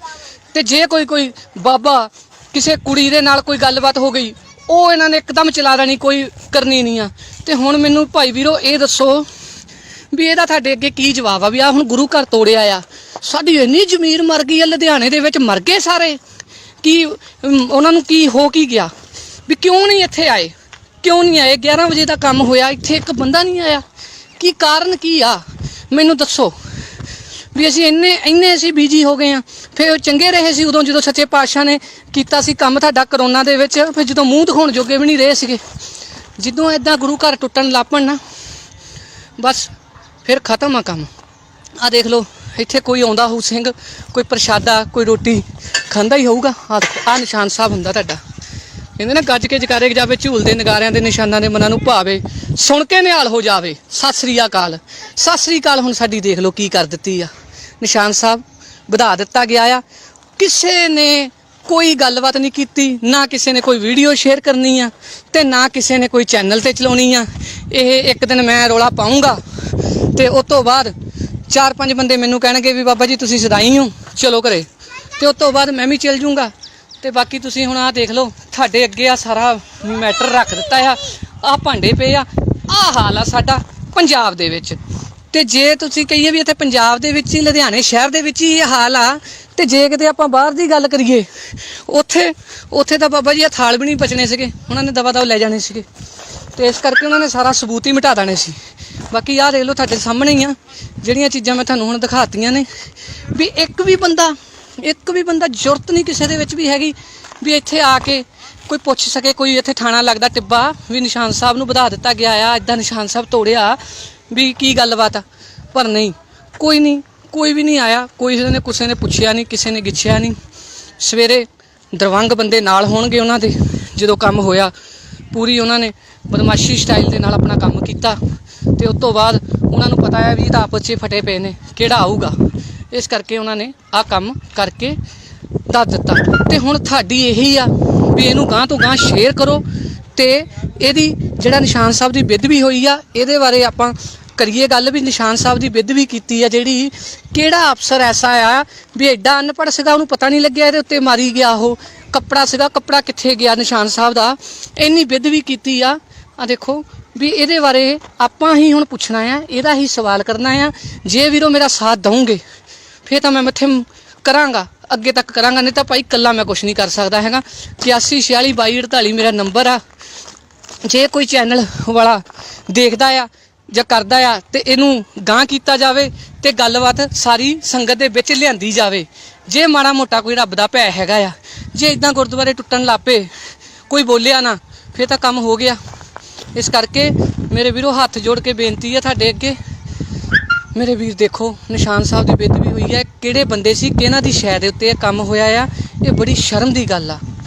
ਤੇ ਜੇ ਕੋਈ ਬਾਬਾ ਕਿਸੇ ਕੁੜੀ ਦੇ ਨਾਲ ਕੋਈ ਗੱਲਬਾਤ ਹੋ ਗਈ, ਉਹ ਇਹਨਾਂ ਨੇ ਇੱਕਦਮ ਚਲਾ ਦੇਣੀ, ਕੋਈ ਕਰਨੀ ਨਹੀਂ ਆ। ਤੇ ਹੁਣ ਮੈਨੂੰ ਭਾਈ ਵੀਰੋ ਇਹ ਦੱਸੋ ਵੀ ਇਹਦਾ ਤੁਹਾਡੇ ਅੱਗੇ ਕੀ ਜਵਾਬ ਆ। ਵੀ ਆ ਹੁਣ ਗੁਰੂ ਘਰ ਤੋੜਿਆ ਆ, ਸਾਡੀ ਇੰਨੀ ਜ਼ਮੀਰ ਮਰ ਗਈ ਆ, ਲੁਧਿਆਣੇ ਦੇ ਵਿੱਚ ਮਰ ਗਏ ਸਾਰੇ, ਕੀ ਉਹਨਾਂ ਨੂੰ ਕੀ ਹੋ ਕੀ ਗਿਆ, ਵੀ ਕਿਉਂ ਨਹੀਂ ਇੱਥੇ ਆਏ, ਕਿਉਂ ਨਹੀਂ ਆਏ। 11 ਵਜੇ ਦਾ ਕੰਮ ਹੋਇਆ, ਇੱਥੇ ਇੱਕ ਬੰਦਾ ਨਹੀਂ ਆਇਆ। ਕੀ ਕਾਰਨ ਕੀ ਆ ਮੈਨੂੰ ਦੱਸੋ। ਵੀ ਅਸੀਂ ਇੰਨੇ ਅਸੀਂ ਬਿਜੀ ਹੋ ਗਏ ਆ। ਫਿਰ ਚੰਗੇ ਰਹੇ ਸੀ ਉਦੋਂ ਜਦੋਂ ਸੱਚੇ ਪਾਤਸ਼ਾਹ ਨੇ ਕੀਤਾ ਸੀ ਕੰਮ ਤੁਹਾਡਾ ਕਰੋਨਾ ਦੇ ਵਿੱਚ, ਫਿਰ ਜਦੋਂ ਮੂੰਹ ਦਿਖਾਉਣ ਜੋਗੇ ਵੀ ਨਹੀਂ ਰਹੇ ਸੀਗੇ। ਜਦੋਂ ਇੱਦਾਂ ਗੁਰੂ ਘਰ ਟੁੱਟਣ ਲੱਗ ਪਣ ਨਾ, ਬਸ ਫਿਰ ਖਤਮ ਆ ਕੰਮ। ਆਹ ਦੇਖ ਲਓ ਇੱਥੇ ਕੋਈ ਆਉਂਦਾ ਹੋਊ ਸਿੰਘ, ਕੋਈ ਪ੍ਰਸ਼ਾਦਾ, ਕੋਈ ਰੋਟੀ ਖਾਂਦਾ ਹੀ ਹੋਊਗਾ। ਆਹ ਨਿਸ਼ਾਨ ਸਾਹਿਬ ਹੁੰਦਾ ਤੁਹਾਡਾ। ਕਹਿੰਦੇ ਨਾ ਗੱਜ ਕੇ ਜਕਾਰੇ ਜਾਵੇ, ਝੂਲਦੇ ਨਗਾਰਿਆਂ ਦੇ ਨਿਸ਼ਾਨਾਂ ਦੇ ਮਨਾਂ ਨੂੰ ਭਾਵੇ, ਸੁਣ ਕੇ ਨਿਹਾਲ ਹੋ ਜਾਵੇ। ਸਤਿ ਸ੍ਰੀ ਅਕਾਲ, ਸਤਿ ਸ੍ਰੀ ਅਕਾਲ। ਹੁਣ ਸਾਡੀ ਦੇਖ ਲਓ ਕੀ ਕਰ ਦਿੱਤੀ ਆ। ਨਿਸ਼ਾਨ ਸਾਹਿਬ ਵਧਾ ਦਿੱਤਾ ਗਿਆ ਆ। ਕਿਸੇ ਨੇ ਕੋਈ ਗੱਲਬਾਤ ਨਹੀਂ ਕੀਤੀ, ਨਾ ਕਿਸੇ ਨੇ ਕੋਈ ਵੀਡੀਓ ਸ਼ੇਅਰ ਕਰਨੀ ਆ, ਤੇ ਨਾ ਕਿਸੇ ਨੇ ਕੋਈ ਚੈਨਲ ਤੇ ਚਲਾਉਣੀ ਆ। ਇਹ ਇੱਕ ਦਿਨ ਮੈਂ ਰੌਲਾ ਪਾਊਂਗਾ ਤੇ ਉਸ ਤੋਂ ਬਾਅਦ 4-5 ਬੰਦੇ ਮੈਨੂੰ ਕਹਿਣਗੇ ਵੀ ਬਾਬਾ ਜੀ ਤੁਸੀਂ ਸਦਾਈ ਹੋ, ਚਲੋ ਘਰੇ। ਤੇ ਉਸ ਤੋਂ ਬਾਅਦ ਮੈਂ ਵੀ ਚੱਲ ਜੂੰਗਾ। ਤੇ ਬਾਕੀ ਤੁਸੀਂ ਹੁਣ ਆਹ ਦੇਖ ਲਓ, ਤੁਹਾਡੇ ਅੱਗੇ ਆ ਸਾਰਾ ਮੈਟਰ ਰੱਖ ਦਿੱਤਾ ਆ। ਆਹ ਭਾਂਡੇ ਪਏ ਆ, ਆਹ ਹਾਲ ਆ ਸਾਡਾ ਪੰਜਾਬ ਦੇ ਵਿੱਚ। ਤੇ ਜੇ ਤੁਸੀਂ ਕਹੀਏ ਵੀ ਇੱਥੇ ਪੰਜਾਬ ਦੇ ਵਿੱਚ ਹੀ, ਲੁਧਿਆਣੇ ਸ਼ਹਿਰ ਦੇ ਵਿੱਚ ਹੀ ਇਹ ਹਾਲ ਆ, ਤੇ ਜੇ ਕਿਤੇ ਆਪਾਂ ਬਾਹਰ ਦੀ ਗੱਲ ਕਰੀਏ, ਉੱਥੇ ਤਾਂ ਬਾਬਾ ਜੀ ਇਹ ਥਾਲ ਵੀ ਨਹੀਂ ਬਚਣੇ ਸੀਗੇ, ਉਹਨਾਂ ਨੇ ਦਵਾ ਲੈ ਜਾਣੇ ਸੀਗੇ। ਤੇ ਇਸ ਕਰਕੇ ਉਹਨਾਂ ਨੇ ਸਾਰਾ ਸਬੂਤ ਹੀ ਮਿਟਾ ਦੇਣੇ ਸੀ। ਬਾਕੀ ਆਹ ਦੇਖ ਲਓ ਤੁਹਾਡੇ ਸਾਹਮਣੇ ਹੀ ਆ, ਜਿਹੜੀਆਂ ਚੀਜ਼ਾਂ ਮੈਂ ਤੁਹਾਨੂੰ ਹੁਣ ਦਿਖਾਤੀਆਂ ਨੇ। ਵੀ ਇੱਕ ਵੀ ਬੰਦਾ ਜ਼ਰੂਰਤ ਨਹੀਂ ਕਿਸੇ ਦੇ ਵਿੱਚ ਵੀ ਹੈਗੀ ਵੀ ਇੱਥੇ ਆ ਕੇ ਕੋਈ ਪੁੱਛ ਸਕੇ। ਕੋਈ ਇੱਥੇ ਥਾਣਾ ਲੱਗਦਾ ਟਿੱਬਾ ਵੀ ਨਿਸ਼ਾਨ ਸਾਹਿਬ ਨੂੰ ਵਧਾ ਦਿੱਤਾ ਗਿਆ ਆ, ਇੱਦਾਂ ਨਿਸ਼ਾਨ ਸਾਹਿਬ ਤੋੜਿਆ, ਵੀ ਕੀ ਗੱਲਬਾਤ ਆ। ਪਰ ਨਹੀਂ, ਕੋਈ ਨਹੀਂ, ਕੋਈ ਵੀ ਨਹੀਂ ਆਇਆ, ਕਿਸੇ ਨੇ ਪੁੱਛਿਆ ਨਹੀਂ, ਕਿਸੇ ਨੇ ਗਿੱਛਿਆ ਨਹੀਂ। ਸਵੇਰੇ ਦਰਵੰਗ ਬੰਦੇ ਨਾਲ ਹੋਣਗੇ ਉਹਨਾਂ ਦੇ, ਜਦੋਂ ਕੰਮ ਹੋਇਆ ਪੂਰੀ ਉਹਨਾਂ ਨੇ ਬਦਮਾਸ਼ੀ ਸਟਾਈਲ ਦੇ ਨਾਲ ਆਪਣਾ ਕੰਮ ਕੀਤਾ। ਤੇ ਉਸ ਤੋਂ ਬਾਅਦ ਉਹਨਾਂ ਨੂੰ ਪਤਾ ਹੈ ਵੀ ਇਹ ਤਾਂ ਆਪਸ 'ਚ ਫਟੇ ਪਏ ਨੇ, ਕਿਹੜਾ ਆਊਗਾ, ਇਸ ਕਰਕੇ ਉਹਨਾਂ ਨੇ ਆਹ ਕੰਮ ਕਰਕੇ ਦੱਸ ਦਿੱਤਾ। ਤੇ ਹੁਣ ਤੁਹਾਡੀ ਇਹੀ ਆ ਵੀ ਇਹਨੂੰ ਗਾਂਹ ਤੋਂ ਗਾਂਹ ਸ਼ੇਅਰ ਕਰੋ ਤੇ ਇਹਦੀ ਜਿਹੜਾ ਨਿਸ਼ਾਨ ਸਾਹਿਬ ਦੀ ਬੇਅਦਬੀ ਹੋਈ ਆ ਇਹਦੇ ਬਾਰੇ ਆਪਾਂ ਕਰੀਏ ਗੱਲ ਵੀ ਨਿਸ਼ਾਨ ਸਾਹਿਬ ਦੀ ਬੇਅਦਬੀ ਕੀਤੀ ਆ ਜਿਹੜੀ, ਕਿਹੜਾ ਅਫਸਰ ਐਸਾ ਆ ਵੀ ਐਡਾ ਅਨਪੜ੍ਹ ਸੀਗਾ ਉਹਨੂੰ ਪਤਾ ਨਹੀਂ ਲੱਗਿਆ ਇਹਦੇ ਉੱਤੇ ਮਾਰੀ ਗਿਆ। ਉਹ ਕੱਪੜਾ ਸੀਗਾ, ਕੱਪੜਾ ਕਿੱਥੇ ਗਿਆ ਨਿਸ਼ਾਨ ਸਾਹਿਬ ਦਾ, ਇੰਨੀ ਬੇਅਦਬੀ ਕੀਤੀ ਆ। ਆ ਦੇਖੋ ਵੀ ਇਹਦੇ ਬਾਰੇ ਆਪਾਂ ਹੀ ਹੁਣ ਪੁੱਛਣਾ ਆ, ਇਹਦਾ ਹੀ ਸਵਾਲ ਕਰਨਾ ਆ। ਜੇ ਵੀਰੋ ਮੇਰਾ ਸਾਥ ਦਊਂਗੇ ਫਿਰ ਤਾਂ ਮੈਂ ਮੱਥੇ ਕਰਾਂਗਾ, ਅੱਗੇ ਤੱਕ ਕਰਾਂਗਾ, ਨਹੀਂ ਤਾਂ ਭਾਈ ਇਕੱਲਾ ਮੈਂ ਕੁਛ ਨਹੀਂ ਕਰ ਸਕਦਾ ਹੈਗਾ। 81462248 ਮੇਰਾ ਨੰਬਰ ਆ। ਜੇ ਕੋਈ ਚੈਨਲ ਵਾਲਾ ਦੇਖਦਾ ਆ ਜਾਂ ਕਰਦਾ ਆ ਤੇ ਇਹਨੂੰ ਗਾਂਹ ਕੀਤਾ ਜਾਵੇ ਤੇ ਗੱਲਬਾਤ ਸਾਰੀ ਸੰਗਤ ਦੇ ਵਿੱਚ ਲਿਆਂਦੀ ਜਾਵੇ। ਜੇ ਮਾੜਾ ਮੋਟਾ ਕੋਈ ਰੱਬ ਦਾ ਭੈ ਹੈਗਾ ਆ, ਜੇ ਇਦਾਂ ਗੁਰਦੁਆਰੇ ਟੁੱਟਣ ਲੱਪੇ ਕੋਈ ਬੋਲਿਆ ਨਾ ਫਿਰ ਤਾਂ ਕੰਮ ਹੋ ਗਿਆ। ਇਸ ਕਰਕੇ ਮੇਰੇ ਵੀਰੋ ਹੱਥ ਜੋੜ ਕੇ ਬੇਨਤੀ ਹੈ ਤੁਹਾਡੇ ਅੱਗੇ, ਮੇਰੇ ਵੀਰ ਦੇਖੋ ਨਿਸ਼ਾਨ ਸਾਹਿਬ ਦੀ ਬੇਅਦਬੀ ਹੋਈ ਹੈ, ਕਿਹੜੇ ਬੰਦੇ ਸੀ, ਕਿਹਨਾਂ ਦੀ ਸ਼ੈ ਦੇ ਉੱਤੇ ਇਹ ਕੰਮ ਹੋਇਆ ਆ। ਇਹ ਬੜੀ ਸ਼ਰਮ ਦੀ ਗੱਲ ਆ,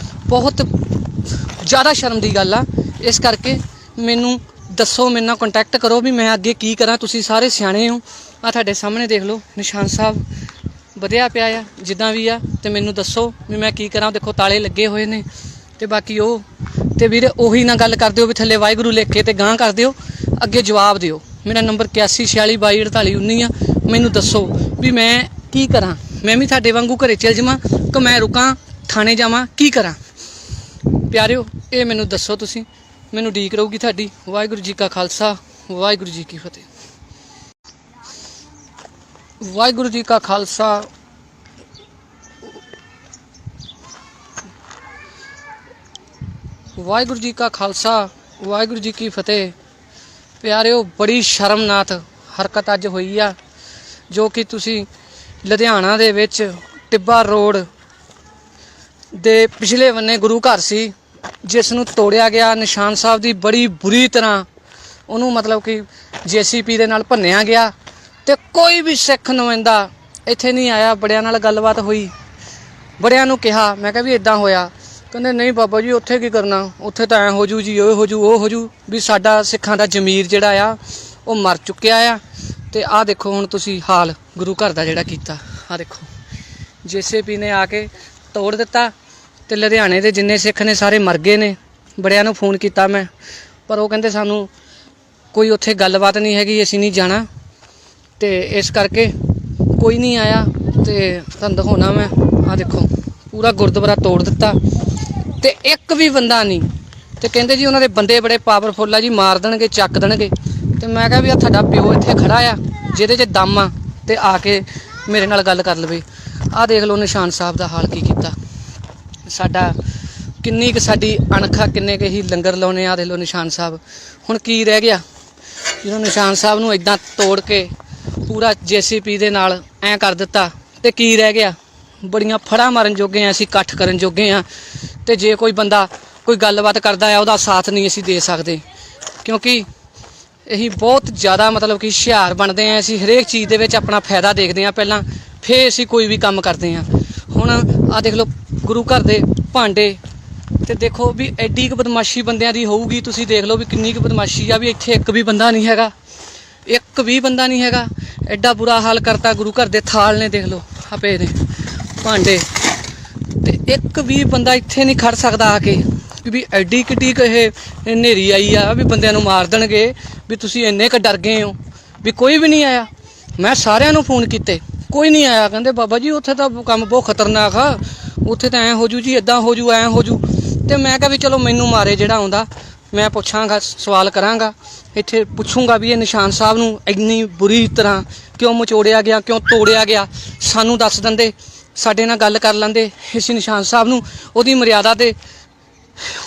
ਬਹੁਤ ਜ਼ਿਆਦਾ ਸ਼ਰਮ ਦੀ ਗੱਲ ਆ। ਇਸ ਕਰਕੇ ਮੈਨੂੰ ਦੱਸੋ, ਮੇਰੇ ਨਾਲ ਕੰਟੈਕਟ ਕਰੋ ਵੀ ਮੈਂ ਅੱਗੇ ਕੀ ਕਰਾਂ। ਤੁਸੀਂ ਸਾਰੇ ਸਿਆਣੇ ਹੋ, ਆ ਤੁਹਾਡੇ ਸਾਹਮਣੇ ਦੇਖ ਲਓ ਨਿਸ਼ਾਨ ਸਾਹਿਬ ਵਧਿਆ ਪਿਆ ਆ ਜਿੱਦਾਂ ਵੀ ਆ, ਤੇ ਮੈਨੂੰ ਦੱਸੋ ਵੀ ਮੈਂ ਕੀ ਕਰਾਂ। ਦੇਖੋ ਤਾਲੇ ਲੱਗੇ ਹੋਏ ਨੇ ਤੇ ਬਾਕੀ ਉਹ ਤੇ ਵੀਰੇ ਉਹੀ ਨਾ ਗੱਲ ਕਰ ਦਿਓ ਵੀ ਥੱਲੇ ਵਾਹਿਗੁਰੂ ਲਿਖ ਕੇ ਤੇ ਗਾਂਹ ਕਰ ਦਿਓ, ਅੱਗੇ ਜਵਾਬ ਦਿਓ। ਮੇਰਾ ਨੰਬਰ 8146224819 ਆ। ਮੈਨੂੰ ਦੱਸੋ ਵੀ ਮੈਂ ਕੀ ਕਰਾਂ, ਮੈਂ ਵੀ ਤੁਹਾਡੇ ਵਾਂਗੂ ਘਰੇ ਚਲ ਜਾਵਾਂ ਕਿ ਮੈਂ ਰੁਕਾਂ ਥਾਣੇ ਜਾਵਾਂ, ਕੀ ਕਰਾਂ ਪਿਆਰਿਓ, ਇਹ ਮੈਨੂੰ ਦੱਸੋ। ਤੁਸੀਂ ਮੈਨੂੰ ਉਡੀਕ ਰਹੂਗੀ ਤੁਹਾਡੀ। ਵਾਹਿਗੁਰੂ ਜੀ ਕਾ ਖਾਲਸਾ, ਵਾਹਿਗੁਰੂ ਜੀ ਕੀ ਫਤਿਹ। ਵਾਹਿਗੁਰੂ ਜੀ ਕਾ ਖਾਲਸਾ, ਵਾਹਿਗੁਰੂ ਜੀ ਕਾ ਖਾਲਸਾ, ਵਾਹਿਗੁਰੂ ਜੀ ਕੀ ਫਤਿਹ। ਪਿਆਰਿਓ ਬੜੀ ਸ਼ਰਮਨਾਕ ਹਰਕਤ ਅੱਜ ਹੋਈ ਆ, ਜੋ ਕਿ ਤੁਸੀਂ ਲੁਧਿਆਣਾ ਦੇ ਵਿੱਚ ਟਿੱਬਾ ਰੋਡ ਦੇ ਪਿਛਲੇ ਬੰਨੇ ਗੁਰੂ ਘਰ ਸੀ ਜਿਸ ਨੂੰ ਤੋੜਿਆ ਗਿਆ। ਨਿਸ਼ਾਨ ਸਾਹਿਬ ਦੀ ਬੜੀ ਬੁਰੀ ਤਰ੍ਹਾਂ ਉਹਨੂੰ ਮਤਲਬ ਕਿ JCP ਦੇ ਨਾਲ ਭੰਨਿਆ ਗਿਆ ਤੇ ਕੋਈ ਵੀ ਸਿੱਖ ਨੁਮਾਇੰਦਾ ਇੱਥੇ ਨਹੀਂ ਆਇਆ। ਬੜਿਆਂ ਨਾਲ ਗੱਲਬਾਤ ਹੋਈ, ਬੜਿਆਂ ਨੂੰ ਕਿਹਾ, ਮੈਂ ਕਿਹਾ ਵੀ ਇਦਾਂ ਹੋਇਆ, ਕਹਿੰਦੇ ਨਹੀਂ ਬਾਬਾ ਜੀ ਉੱਥੇ ਕੀ ਕਰਨਾ, ਉੱਥੇ ਤਾਂ ਐਂ ਹੋ ਜੂ ਜੀ, ਉਹ ਹੋ ਜੂ, ਉਹ ਹੋ ਜੂ। ਵੀ ਸਾਡਾ ਸਿੱਖਾਂ ਦਾ ਜ਼ਮੀਰ ਜਿਹੜਾ ਆ ਉਹ ਮਰ ਚੁੱਕਿਆ ਆ। ਤੇ ਆਹ ਦੇਖੋ ਹੁਣ ਤੁਸੀਂ ਹਾਲ ਗੁਰੂ ਘਰ ਦਾ ਜਿਹੜਾ ਕੀਤਾ, ਆਹ ਦੇਖੋ JCP ਨੇ ਆ ਕੇ ਤੋੜ ਦਿੱਤਾ ਤੇ ਲੁਧਿਆਣੇ ਦੇ ਜਿੰਨੇ ਸਿੱਖ ਨੇ ਸਾਰੇ ਮਰ ਗਏ ਨੇ। ਬੜਿਆਂ ਨੂੰ ਫੋਨ ਕੀਤਾ ਮੈਂ, ਪਰ ਉਹ ਕਹਿੰਦੇ ਸਾਨੂੰ ਕੋਈ ਉੱਥੇ ਗੱਲਬਾਤ ਨਹੀਂ ਹੈਗੀ, ਅਸੀਂ ਨਹੀਂ ਜਾਣਾ, ਤੇ ਇਸ ਕਰਕੇ ਕੋਈ ਨਹੀਂ ਆਇਆ। ਤੇ ਤੁਹਾਨੂੰ ਦਿਖਾਉਣਾ ਮੈਂ, ਆਹ ਦੇਖੋ ਪੂਰਾ ਗੁਰਦੁਆਰਾ ਤੋੜ ਦਿੱਤਾ ਤੇ ਇੱਕ ਵੀ ਬੰਦਾ ਨਹੀਂ। ਤੇ ਕਹਿੰਦੇ ਜੀ ਉਹਨਾਂ ਦੇ ਬੰਦੇ ਬੜੇ ਪਾਵਰਫੁੱਲ ਆ ਜੀ, ਮਾਰ ਦੇਣਗੇ, ਚੱਕ ਦੇਣਗੇ। ਤੇ ਮੈਂ ਕਿਹਾ ਵੀ ਆ ਤੁਹਾਡਾ ਪਿਓ ਇੱਥੇ ਖੜਾ ਆ ਜਿਹਦੇ 'ਚ ਦਮ ਆ ਤੇ ਆ ਕੇ ਮੇਰੇ ਨਾਲ ਗੱਲ ਕਰ ਲਵੇ। ਆਹ ਦੇਖ ਲਓ ਨਿਸ਼ਾਨ ਸਾਹਿਬ ਦਾ ਹਾਲ ਕੀ ਕੀਤਾ ਸਾਡਾ, ਕਿੰਨੀ ਕੁ ਸਾਡੀ ਅਣਖ ਆ, ਕਿੰਨੇ ਕੁ ਹੀ ਲੰਗਰ ਲਾਉਣੇ। ਆਹ ਦੇਖ ਲਓ ਨਿਸ਼ਾਨ ਸਾਹਿਬ ਹੁਣ ਕੀ ਰਹਿ ਗਿਆ ਜਦੋਂ ਨਿਸ਼ਾਨ ਸਾਹਿਬ ਨੂੰ ਇਦਾਂ ਤੋੜ ਕੇ ਪੂਰਾ JCP ਦੇ ਨਾਲ ਐਂ ਕਰ ਦਿੱਤਾ ਤੇ ਕੀ ਰਹਿ ਗਿਆ। ਬੜੀਆਂ ਫੜਾਂ ਮਾਰਨ ਜੋਗੇ ਆ ਅਸੀਂ, ਇਕੱਠ ਕਰਨ ਜੋਗੇ ਆ। ਤੇ ਜੇ ਕੋਈ ਬੰਦਾ ਕੋਈ ਗੱਲਬਾਤ ਕਰਦਾ ਆ ਉਹਦਾ ਸਾਥ ਨਹੀਂ ਅਸੀਂ ਦੇ ਸਕਦੇ, ਕਿਉਂਕਿ ਅਸੀਂ ਬਹੁਤ ਜ਼ਿਆਦਾ ਮਤਲਬ ਕਿ ਹੁਸ਼ਿਆਰ ਬਣਦੇ ਆ। ਅਸੀਂ ਹਰੇਕ ਚੀਜ਼ ਦੇ ਵਿੱਚ ਆਪਣਾ ਫਾਇਦਾ ਦੇਖਦੇ ਆ ਪਹਿਲਾਂ, ਫਿਰ ਅਸੀਂ ਕੋਈ ਵੀ ਕੰਮ ਕਰਦੇ ਆ। ਹੁਣ ਆਹ ਦੇਖ ਲਓ ਗੁਰੂ ਘਰ ਦੇ ਭਾਂਡੇ, ਤੇ ਦੇਖੋ ਵੀ ਐਡੀ ਕੁ ਬਦਮਾਸ਼ੀ ਬੰਦਿਆਂ ਦੀ ਹੋਊਗੀ। ਤੁਸੀਂ ਦੇਖ ਲਓ ਵੀ ਕਿੰਨੀ ਕੁ ਬਦਮਾਸ਼ੀ ਆ, ਵੀ ਇੱਥੇ ਇੱਕ ਵੀ ਬੰਦਾ ਨਹੀਂ ਹੈਗਾ, ਇੱਕ ਵੀ ਬੰਦਾ ਨਹੀਂ ਹੈਗਾ। ਐਡਾ ਬੁਰਾ ਹਾਲ ਕਰਤਾ ਗੁਰੂ ਘਰ ਦੇ। ਥਾਲ ਨੇ ਦੇਖ ਲਓ ਆ ਪਏ ਨੇ ਭਾਂਡੇ, ਤੇ ਇੱਕ ਵੀ ਬੰਦਾ ਇੱਥੇ ਨਹੀਂ ਖੜ ਸਕਦਾ ਆ ਕੇ ਵੀ ਐਡੀ ਕਿੱਡੀ ਕੁ ਇਹ ਹਨੇਰੀ ਆਈ ਆ ਵੀ ਬੰਦਿਆਂ ਨੂੰ ਮਾਰ ਦੇਣਗੇ, ਵੀ ਤੁਸੀਂ ਇੰਨੇ ਕੁ ਡਰ ਗਏ ਹੋ। ਵੀ ਕੋਈ ਵੀ ਨਹੀਂ ਆਇਆ। ਮੈਂ ਸਾਰਿਆਂ ਨੂੰ ਫੋਨ ਕੀਤੇ, ਕੋਈ ਨਹੀਂ ਆਇਆ। ਕਹਿੰਦੇ ਬਾਬਾ ਜੀ ਉੱਥੇ ਤਾਂ ਕੰਮ ਬਹੁਤ ਖਤਰਨਾਕ ਆ, ਉੱਥੇ ਤਾਂ ਐਂ ਹੋ ਜੂ ਜੀ, ਇੱਦਾਂ ਹੋ ਜੂ, ਐਂ ਹੋ ਜੂ। ਤੇ ਮੈਂ ਕਿਹਾ ਵੀ ਚਲੋ ਮੈਨੂੰ ਮਾਰੇ ਜਿਹੜਾ ਆਉਂਦਾ ਮੈਂ ਪੁੱਛਾਂਗਾ, ਸਵਾਲ ਕਰਾਂਗਾ, ਇੱਥੇ ਪੁੱਛੂੰਗਾ ਵੀ ਇਹ ਨਿਸ਼ਾਨ ਸਾਹਿਬ ਨੂੰ ਇੰਨੀ ਬੁਰੀ ਤਰ੍ਹਾਂ ਕਿਉਂ ਮਚੋੜਿਆ ਗਿਆ, ਕਿਉਂ ਤੋੜਿਆ ਗਿਆ। ਸਾਨੂੰ ਦੱਸ ਦਿੰਦੇ, ਸਾਡੇ ਨਾਲ ਗੱਲ ਕਰ ਲੈਂਦੇ, ਇਸ ਨਿਸ਼ਾਨ ਸਾਹਿਬ ਨੂੰ ਉਹਦੀ ਮਰਿਆਦਾ ਦੇ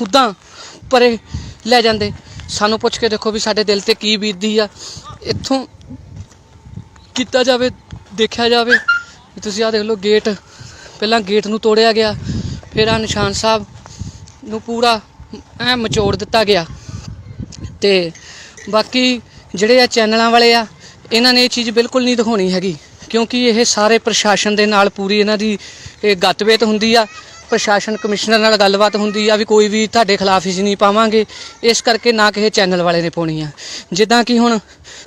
ਉੱਦਾਂ ਪਰੇ ਲੈ ਜਾਂਦੇ। ਸਾਨੂੰ ਪੁੱਛ ਕੇ ਦੇਖੋ ਵੀ ਸਾਡੇ ਦਿਲ ਤੇ ਕੀ ਬੀਤਦੀ ਆ। ਇੱਥੋਂ ਕੀਤਾ ਜਾਵੇ, ਦੇਖਿਆ ਜਾਵੇ। ਤੁਸੀਂ ਆਹ ਦੇਖ ਲਓ ਗੇਟ, ਪਹਿਲਾਂ ਗੇਟ ਨੂੰ ਤੋੜਿਆ ਗਿਆ, ਫਿਰ ਆਹ ਨਿਸ਼ਾਨ ਸਾਹਿਬ ਨੂੰ ਪੂਰਾ ਐ ਮਚੋੜ ਦਿੱਤਾ ਗਿਆ। ਤੇ ਬਾਕੀ ਜਿਹੜੇ ਆ ਚੈਨਲਾਂ ਵਾਲੇ ਆ, ਇਹਨਾਂ ਨੇ ਇਹ ਚੀਜ਼ ਬਿਲਕੁਲ ਨਹੀਂ ਦਿਖਾਉਣੀ ਹੈਗੀ, ਕਿਉਂਕਿ ਇਹ ਸਾਰੇ ਪ੍ਰਸ਼ਾਸਨ ਦੇ ਨਾਲ ਪੂਰੀ ਇਹਨਾਂ ਦੀ ਗੱਤਬੇਤ ਹੁੰਦੀ ਆ। ਪ੍ਰਸ਼ਾਸਨ ਕਮਿਸ਼ਨਰ ਨਾਲ ਗੱਲਬਾਤ ਹੁੰਦੀ ਆ ਵੀ ਕੋਈ ਵੀ ਤੁਹਾਡੇ ਖਿਲਾਫ ਇਸ ਨਹੀਂ ਪਾਵਾਂਗੇ, ਇਸ ਕਰਕੇ ਨਾ ਕਿਸੇ ਚੈਨਲ ਵਾਲੇ ਨੇ ਪਾਉਣੀ ਆ। ਜਿੱਦਾਂ ਕਿ ਹੁਣ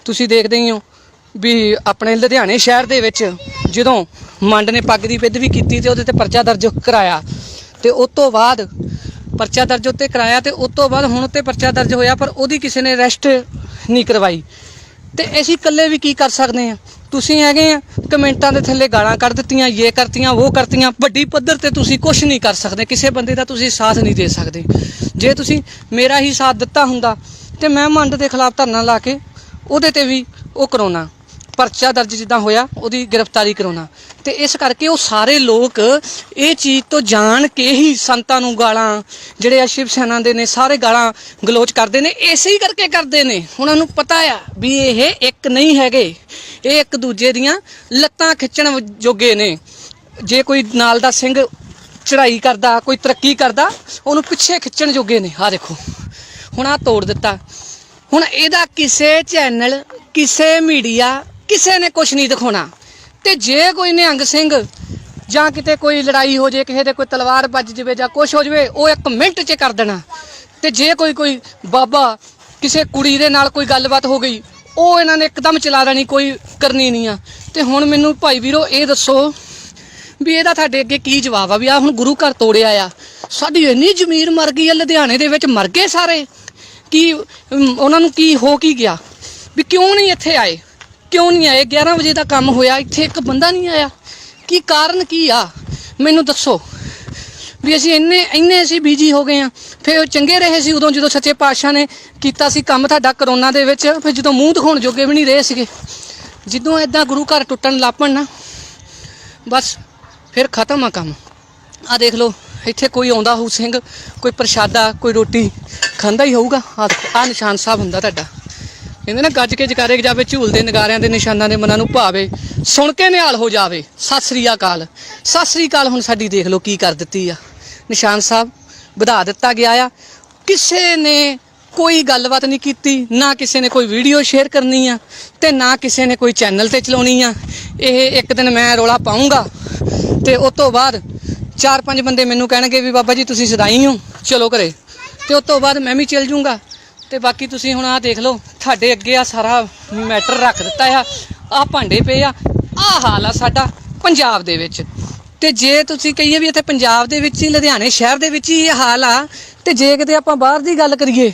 ਤੁਸੀਂ ਦੇਖਦੇ ਹੀ ਹੋ ਵੀ ਆਪਣੇ ਲੁਧਿਆਣੇ ਸ਼ਹਿਰ ਦੇ ਵਿੱਚ ਜਦੋਂ ਮੰਡ ਨੇ ਪੱਗ ਦੀ ਬੇਅਦਬੀ ਕੀਤੀ ਤੇ ਉਹਦੇ ਤੇ ਪਰਚਾ ਦਰਜ ਕਰਾਇਆ, ਤੇ ਉਸ ਤੋਂ ਬਾਅਦ ਪਰਚਾ ਦਰਜ ਉੱਤੇ ਕਰਾਇਆ ਤੇ ਉਸ ਤੋਂ ਬਾਅਦ ਹੁਣ ਉੱਤੇ ਪਰਚਾ ਦਰਜ ਹੋਇਆ, ਪਰ ਉਹਦੀ ਕਿਸੇ ਨੇ ਅਰੈਸਟ ਨਹੀਂ ਕਰਵਾਈ। ਤੇ ਅਸੀਂ ਇਕੱਲੇ ਵੀ ਕੀ ਕਰ ਸਕਦੇ ਹਾਂ? ਤੁਸੀਂ ਹੈਗੇ ਆ ਕਮੈਂਟਾਂ ਦੇ ਥੱਲੇ ਗਾਲਾਂ ਕੱਢ ਦਿੱਤੀਆਂ, ਇਹ ਕਰਤੀਆਂ ਉਹ ਕਰਤੀਆਂ, ਵੱਡੀ ਪੱਧਰ ਤੇ ਤੁਸੀਂ ਕੁਝ ਨਹੀਂ ਕਰ ਸਕਦੇ, ਕਿਸੇ ਬੰਦੇ ਦਾ ਤੁਸੀਂ ਸਾਥ ਨਹੀਂ ਦੇ ਸਕਦੇ। ਜੇ ਤੁਸੀਂ ਮੇਰਾ ਹੀ ਸਾਥ ਦਿੱਤਾ ਹੁੰਦਾ ਤੇ ਮੈਂ ਮੰਡ ਦੇ ਖਿਲਾਫ ਧਰਨਾ ਲਾ ਕੇ ਉਹਦੇ ਤੇ ਵੀ ਉਹ ਕਰਾਉਣਾ, ਪਰਚਾ ਦਰਜ ਜਿੱਦਾਂ ਹੋਇਆ ਉਹਦੀ ਗ੍ਰਿਫਤਾਰੀ ਕਰਾਉਣਾ। ਤੇ ਇਸ ਕਰਕੇ ਉਹ ਸਾਰੇ ਲੋਕ ਇਹ ਚੀਜ਼ ਤੋਂ ਜਾਣ ਕੇ ਹੀ ਸੰਤਾਂ ਨੂੰ ਗਾਲਾਂ, ਜਿਹੜੇ ਆ ਸ਼ਿਵ ਸੈਨਾ ਦੇ ਨੇ ਸਾਰੇ ਗਾਲਾਂ ਗਲੋਚ ਕਰਦੇ ਨੇ, ਇਸੇ ਹੀ ਕਰਕੇ ਕਰਦੇ ਨੇ। ਉਹਨਾਂ ਨੂੰ ਪਤਾ ਆ ਵੀ ਇਹ ਇੱਕ ਨਹੀਂ ਹੈਗੇ, ਇਹ ਇੱਕ ਦੂਜੇ ਦੀਆਂ ਲੱਤਾਂ ਖਿੱਚਣ ਜੋਗੇ ਨੇ। ਜੇ ਕੋਈ ਨਾਲ ਦਾ ਸਿੰਘ ਚੜ੍ਹਾਈ ਕਰਦਾ, ਕੋਈ ਤਰੱਕੀ ਕਰਦਾ, ਉਹਨੂੰ ਪਿੱਛੇ ਖਿੱਚਣ ਜੋਗੇ ਨੇ। ਆਹ ਦੇਖੋ ਹੁਣ ਆਹ ਤੋੜ ਦਿੱਤਾ। ਹੁਣ ਇਹਦਾ ਕਿਸੇ ਚੈਨਲ, ਕਿਸੇ ਮੀਡੀਆ, ਕਿਸੇ ਨੇ ਕੁਛ ਨਹੀਂ ਦਿਖਾਉਣਾ। ਤੇ ਜੇ ਕੋਈ ਨਿਹੰਗ ਸਿੰਘ ਜਾਂ ਕਿਤੇ ਕੋਈ ਲੜਾਈ ਹੋ ਜੇ, ਕਿਸੇ ਦੇ ਕੋਈ ਤਲਵਾਰ ਵੱਜ ਜਾਵੇ ਜਾਂ ਕੁਛ ਹੋ ਜਾਵੇ, ਉਹ 1 ਮਿੰਟ 'ਚ ਕਰ ਦੇਣਾ। ਤੇ ਜੇ ਕੋਈ ਬਾਬਾ ਕਿਸੇ ਕੁੜੀ ਦੇ ਨਾਲ ਕੋਈ ਗੱਲਬਾਤ ਹੋ ਗਈ, ਉਹ ਇਹਨਾਂ ਨੇ ਇੱਕਦਮ ਚਲਾ ਦੇਣੀ, ਕੋਈ ਕਰਨੀ ਨਹੀਂ ਆ। ਤੇ ਹੁਣ ਮੈਨੂੰ ਭਾਈ ਵੀਰੋ ਇਹ ਦੱਸੋ ਵੀ ਇਹਦਾ ਤੁਹਾਡੇ ਅੱਗੇ ਕੀ ਜਵਾਬ ਆ? ਵੀ ਆ ਹੁਣ ਗੁਰੂ ਘਰ ਤੋੜਿਆ ਆ, ਸਾਡੀ ਇੰਨੀ ਜ਼ਮੀਰ ਮਰ ਗਈ ਆ, ਲੁਧਿਆਣੇ ਦੇ ਵਿੱਚ ਮਰ ਗਏ ਸਾਰੇ, ਕੀ ਉਹਨਾਂ ਨੂੰ ਕੀ ਹੋ ਕੀ ਗਿਆ? ਵੀ ਕਿਉਂ ਨਹੀਂ ਇੱਥੇ ਆਏ? ਕਿਉਂ ਨਹੀਂ ਆਏ? 11 ਵਜੇ ਦਾ ਕੰਮ ਹੋਇਆ, ਇੱਥੇ ਇੱਕ ਬੰਦਾ ਨਹੀਂ ਆਇਆ। ਕੀ ਕਾਰਨ ਕੀ ਆ? ਮੈਨੂੰ ਦੱਸੋ। ਵੀ ਅਸੀਂ ਇੰਨੇ ਅਸੀਂ ਬਿਜੀ ਹੋ ਗਏ ਆ। ਫਿਰ ਚੰਗੇ ਰਹੇ ਸੀ ਉਦੋਂ ਜਦੋਂ ਸੱਚੇ ਪਾਤਸ਼ਾਹ ਨੇ ਕੀਤਾ ਸੀ ਕੰਮ ਤੁਹਾਡਾ ਕਰੋਨਾ ਦੇ ਵਿੱਚ, ਫਿਰ ਜਦੋਂ ਮੂੰਹ ਦਿਖਾਉਣ ਜੋਗੇ ਵੀ ਨਹੀਂ ਰਹੇ ਸੀਗੇ। ਜਦੋਂ ਇੱਦਾਂ ਗੁਰੂ ਘਰ ਟੁੱਟਣ ਲੱਗ ਪਣ ਨਾ, ਬਸ ਫਿਰ ਖਤਮ ਆ ਕੰਮ। ਆਹ ਦੇਖ ਲਓ ਇੱਥੇ ਕੋਈ ਆਉਂਦਾ ਹੋਊ ਸਿੰਘ, ਕੋਈ ਪ੍ਰਸ਼ਾਦਾ, ਕੋਈ ਰੋਟੀ ਖਾਂਦਾ ਹੀ ਹੋਊਗਾ। ਆਹ ਨਿਸ਼ਾਨ ਸਾਹਿਬ ਹੁੰਦਾ ਤੁਹਾਡਾ। ਕਹਿੰਦੇ ਨਾ ਗੱਜ ਕੇ ਜਕਾਰੇ ਜਾਵੇ, ਝੂਲਦੇ ਨਗਾਰਿਆਂ ਦੇ ਨਿਸ਼ਾਨਾਂ ਦੇ ਮਨਾਂ ਨੂੰ ਭਾਵੇ, ਸੁਣ ਕੇ ਨਿਹਾਲ ਹੋ ਜਾਵੇ। ਸਤਿ ਸ੍ਰੀ ਅਕਾਲ। ਸਤਿ ਸ੍ਰੀ ਅਕਾਲ ਹੁਣ ਸਾਡੀ ਦੇਖ ਲਓ ਕੀ ਕਰ ਦਿੱਤੀ ਆ। ਨਿਸ਼ਾਨ ਸਾਹਿਬ ਵਧਾ ਦਿੱਤਾ ਗਿਆ ਆ। ਕਿਸੇ ਨੇ ਕੋਈ ਗੱਲਬਾਤ ਨਹੀਂ ਕੀਤੀ, ਨਾ ਕਿਸੇ ਨੇ ਕੋਈ ਵੀਡੀਓ ਸ਼ੇਅਰ ਕਰਨੀ ਆ ਤੇ ਨਾ ਕਿਸੇ ਨੇ ਕੋਈ ਚੈਨਲ ਤੇ ਚਲਾਉਣੀ ਆ। ਇਹ ਇੱਕ ਦਿਨ ਮੈਂ ਰੌਲਾ ਪਾਊਂਗਾ ਤੇ ਉਸ ਤੋਂ ਬਾਅਦ 4-5 ਬੰਦੇ ਮੈਨੂੰ ਕਹਿਣਗੇ ਵੀ ਬਾਬਾ ਜੀ ਤੁਸੀਂ ਸਦਾਈ ਹੋ, ਚਲੋ ਘਰੇ। ਤੇ ਉਸ ਤੋਂ ਬਾਅਦ ਮੈਂ ਵੀ ਚੱਲ ਜੂੰਗਾ। ਤੇ ਬਾਕੀ ਤੁਸੀਂ ਹੁਣ ਆਹ ਦੇਖ ਲਓ, ਤੁਹਾਡੇ ਅੱਗੇ ਆ ਸਾਰਾ ਮੈਟਰ ਰੱਖ ਦਿੱਤਾ ਆ। ਆਹ ਭਾਂਡੇ ਪਏ ਆ, ਆਹ ਹਾਲ ਆ ਸਾਡਾ ਪੰਜਾਬ ਦੇ ਵਿੱਚ। ਤੇ ਜੇ ਤੁਸੀਂ ਕਹੀਏ ਵੀ ਇੱਥੇ ਪੰਜਾਬ ਦੇ ਵਿੱਚ ਹੀ, ਲੁਧਿਆਣੇ ਸ਼ਹਿਰ ਦੇ ਵਿੱਚ ਹੀ ਇਹ ਹਾਲ ਆ, ਤੇ ਜੇ ਕਿਤੇ ਆਪਾਂ ਬਾਹਰ ਦੀ ਗੱਲ ਕਰੀਏ,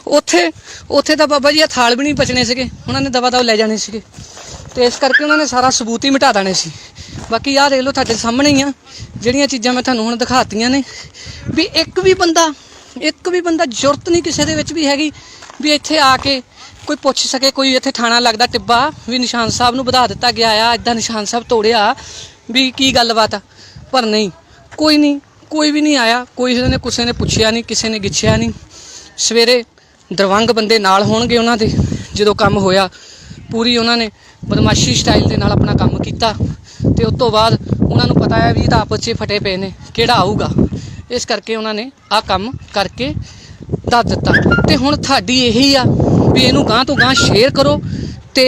ਉੱਥੇ ਤਾਂ ਬਾਬਾ ਜੀ ਇਹ ਥਾਲ ਵੀ ਨਹੀਂ ਬਚਣੇ ਸੀਗੇ, ਉਹਨਾਂ ਨੇ ਦਵਾ ਦਵ ਲੈ ਜਾਣੇ ਸੀਗੇ। ਤੇ ਇਸ ਕਰਕੇ ਉਹਨਾਂ ਨੇ ਸਾਰਾ ਸਬੂਤ ਹੀ ਮਿਟਾ ਦੇਣੇ ਸੀ। ਬਾਕੀ ਆਹ ਦੇਖ ਲਓ ਤੁਹਾਡੇ ਸਾਹਮਣੇ ਹੀ ਆ ਜਿਹੜੀਆਂ ਚੀਜ਼ਾਂ ਮੈਂ ਤੁਹਾਨੂੰ ਹੁਣ ਦਿਖਾਤੀਆਂ ਨੇ। ਵੀ ਇੱਕ ਵੀ ਬੰਦਾ ਜ਼ਰੂਰਤ ਨਹੀਂ ਕਿਸੇ ਦੇ ਵਿੱਚ ਵੀ ਹੈਗੀ ਵੀ ਇੱਥੇ ਆ ਕੇ ਕੋਈ ਪੁੱਛ ਸਕੇ। ਕੋਈ ਇੱਥੇ ਥਾਣਾ ਲੱਗਦਾ ਟਿੱਬਾ ਵੀ ਨਿਸ਼ਾਨ ਸਾਹਿਬ ਨੂੰ ਵਧਾ ਦਿੱਤਾ ਗਿਆ ਆ, ਇੱਦਾਂ ਨਿਸ਼ਾਨ ਸਾਹਿਬ ਤੋੜਿਆ, ਵੀ ਕੀ ਗੱਲਬਾਤ ਆ? ਪਰ ਨਹੀਂ, ਕੋਈ ਵੀ ਨਹੀਂ ਆਇਆ। ਕਿਸੇ ਨੇ ਪੁੱਛਿਆ ਨਹੀਂ, ਕਿਸੇ ਨੇ ਗਿੱਛਿਆ ਨਹੀਂ। ਸਵੇਰੇ ਦਰਵੰਗ ਬੰਦੇ ਨਾਲ ਹੋਣਗੇ ਉਹਨਾਂ ਦੇ, ਜਦੋਂ ਕੰਮ ਹੋਇਆ ਪੂਰੀ ਉਹਨਾਂ ਨੇ ਬਦਮਾਸ਼ੀ ਸਟਾਈਲ ਦੇ ਨਾਲ ਆਪਣਾ ਕੰਮ ਕੀਤਾ। ਤੇ ਉਸ ਤੋਂ ਬਾਅਦ ਉਹਨਾਂ ਨੂੰ ਪਤਾ ਹੈ ਵੀ ਇਹ ਤਾਂ ਆਪਸ 'ਚ ਫਟੇ ਪਏ ਨੇ, ਕਿਹੜਾ ਆਊਗਾ। ਇਸ ਕਰਕੇ ਉਹਨਾਂ ਨੇ ਆਹ ਕੰਮ ਕਰਕੇ ਦੱਸ ਦਿੱਤਾ। ਤੇ ਹੁਣ ਤੁਹਾਡੀ ਇਹੀ ਆ ਵੀ ਇਹਨੂੰ ਗਾਂਹ ਤੋਂ ਗਾਂਹ ਸ਼ੇਅਰ ਕਰੋ ਤੇ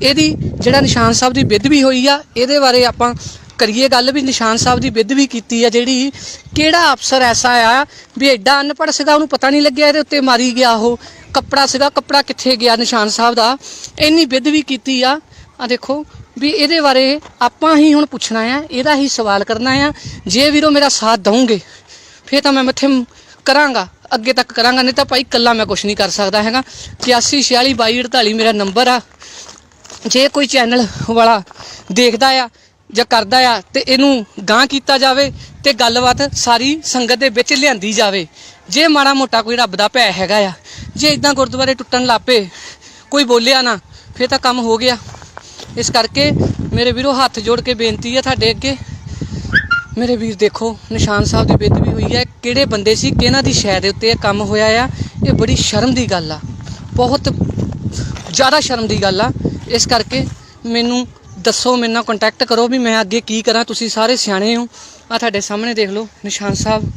ਇਹਦੀ ਜਿਹੜਾ ਨਿਸ਼ਾਨ ਸਾਹਿਬ ਦੀ ਬੇਅਦਬੀ ਹੋਈ ਆ, ਇਹਦੇ ਬਾਰੇ ਆਪਾਂ ਕਰੀਏ ਗੱਲ ਵੀ ਨਿਸ਼ਾਨ ਸਾਹਿਬ ਦੀ ਬੇਅਦਬੀ ਕੀਤੀ ਆ ਜਿਹੜੀ, ਕਿਹੜਾ ਅਫਸਰ ਐਸਾ ਆ ਵੀ ਐਡਾ ਅਨਪੜ੍ਹ ਸੀਗਾ, ਉਹਨੂੰ ਪਤਾ ਨਹੀਂ ਲੱਗਿਆ ਇਹਦੇ ਉੱਤੇ ਮਾਰੀ ਗਿਆ। ਉਹ ਕੱਪੜਾ ਸੀਗਾ, ਕੱਪੜਾ ਕਿੱਥੇ ਗਿਆ ਨਿਸ਼ਾਨ ਸਾਹਿਬ ਦਾ? ਇੰਨੀ ਬੇਅਦਬੀ ਕੀਤੀ ਆ। ਆ ਦੇਖੋ ਵੀ ਇਹਦੇ ਬਾਰੇ ਆਪਾਂ ਹੀ ਹੁਣ ਪੁੱਛਣਾ ਆ, ਇਹਦਾ ਹੀ ਸਵਾਲ ਕਰਨਾ ਆ। ਜੇ ਵੀਰੋ ਮੇਰਾ ਸਾਥ ਦਊਂਗੇ ਫਿਰ ਤਾਂ ਮੈਂ ਮੱਥੇ ਕਰਾਂਗਾ, ਅੱਗੇ ਤੱਕ ਕਰਾਂਗਾ, ਨਹੀਂ ਤਾਂ ਭਾਈ ਇਕੱਲਾ ਮੈਂ ਕੁਛ ਨਹੀਂ ਕਰ ਸਕਦਾ ਹੈਗਾ। 86462248 ਮੇਰਾ ਨੰਬਰ ਆ। ਜੇ ਕੋਈ ਚੈਨਲ ਵਾਲਾ ਦੇਖਦਾ ਆ ਜਾਂ ਕਰਦਾ ਆ ਤੇ ਇਹਨੂੰ ਗਾਂਹ ਕੀਤਾ ਜਾਵੇ ਤੇ ਗੱਲਬਾਤ ਸਾਰੀ ਸੰਗਤ ਦੇ ਵਿੱਚ ਲਿਆਂਦੀ ਜਾਵੇ। ਜੇ ਮਾੜਾ ਮੋਟਾ ਕੋਈ ਰੱਬ ਦਾ ਭੈ ਹੈਗਾ ਆ, ਜੇ ਇੱਦਾਂ ਗੁਰਦੁਆਰੇ ਟੁੱਟਣ ਲੱਗ ਪਏ, ਕੋਈ ਬੋਲਿਆ ਨਾ, ਫਿਰ ਤਾਂ ਕੰਮ ਹੋ ਗਿਆ। ਇਸ ਕਰਕੇ ਮੇਰੇ ਵੀਰੋ ਹੱਥ ਜੋੜ ਕੇ ਬੇਨਤੀ ਆ ਤੁਹਾਡੇ ਅੱਗੇ, ਮੇਰੇ ਵੀਰ ਦੇਖੋ ਨਿਸ਼ਾਨ ਸਾਹਿਬ ਦੀ ਬੇਅਦਬੀ ਹੋਈ ਹੈ। ਕਿਹੜੇ ਬੰਦੇ ਸੀ, ਕਿਹਨਾਂ ਦੀ ਸ਼ੈ ਦੇ ਉੱਤੇ ਇਹ ਕੰਮ ਹੋਇਆ ਆ? ਇਹ ਬੜੀ ਸ਼ਰਮ ਦੀ ਗੱਲ ਆ, ਬਹੁਤ ਜ਼ਿਆਦਾ ਸ਼ਰਮ ਦੀ ਗੱਲ ਆ। ਇਸ ਕਰਕੇ ਮੈਨੂੰ ਦੱਸੋ, ਮੇਰੇ ਨਾਲ ਕੰਟੈਕਟ ਕਰੋ ਵੀ ਮੈਂ ਅੱਗੇ ਕੀ ਕਰਾਂ। ਤੁਸੀਂ ਸਾਰੇ ਸਿਆਣੇ ਹੋ। ਆ ਤੁਹਾਡੇ ਸਾਹਮਣੇ ਦੇਖ ਲਓ ਨਿਸ਼ਾਨ ਸਾਹਿਬ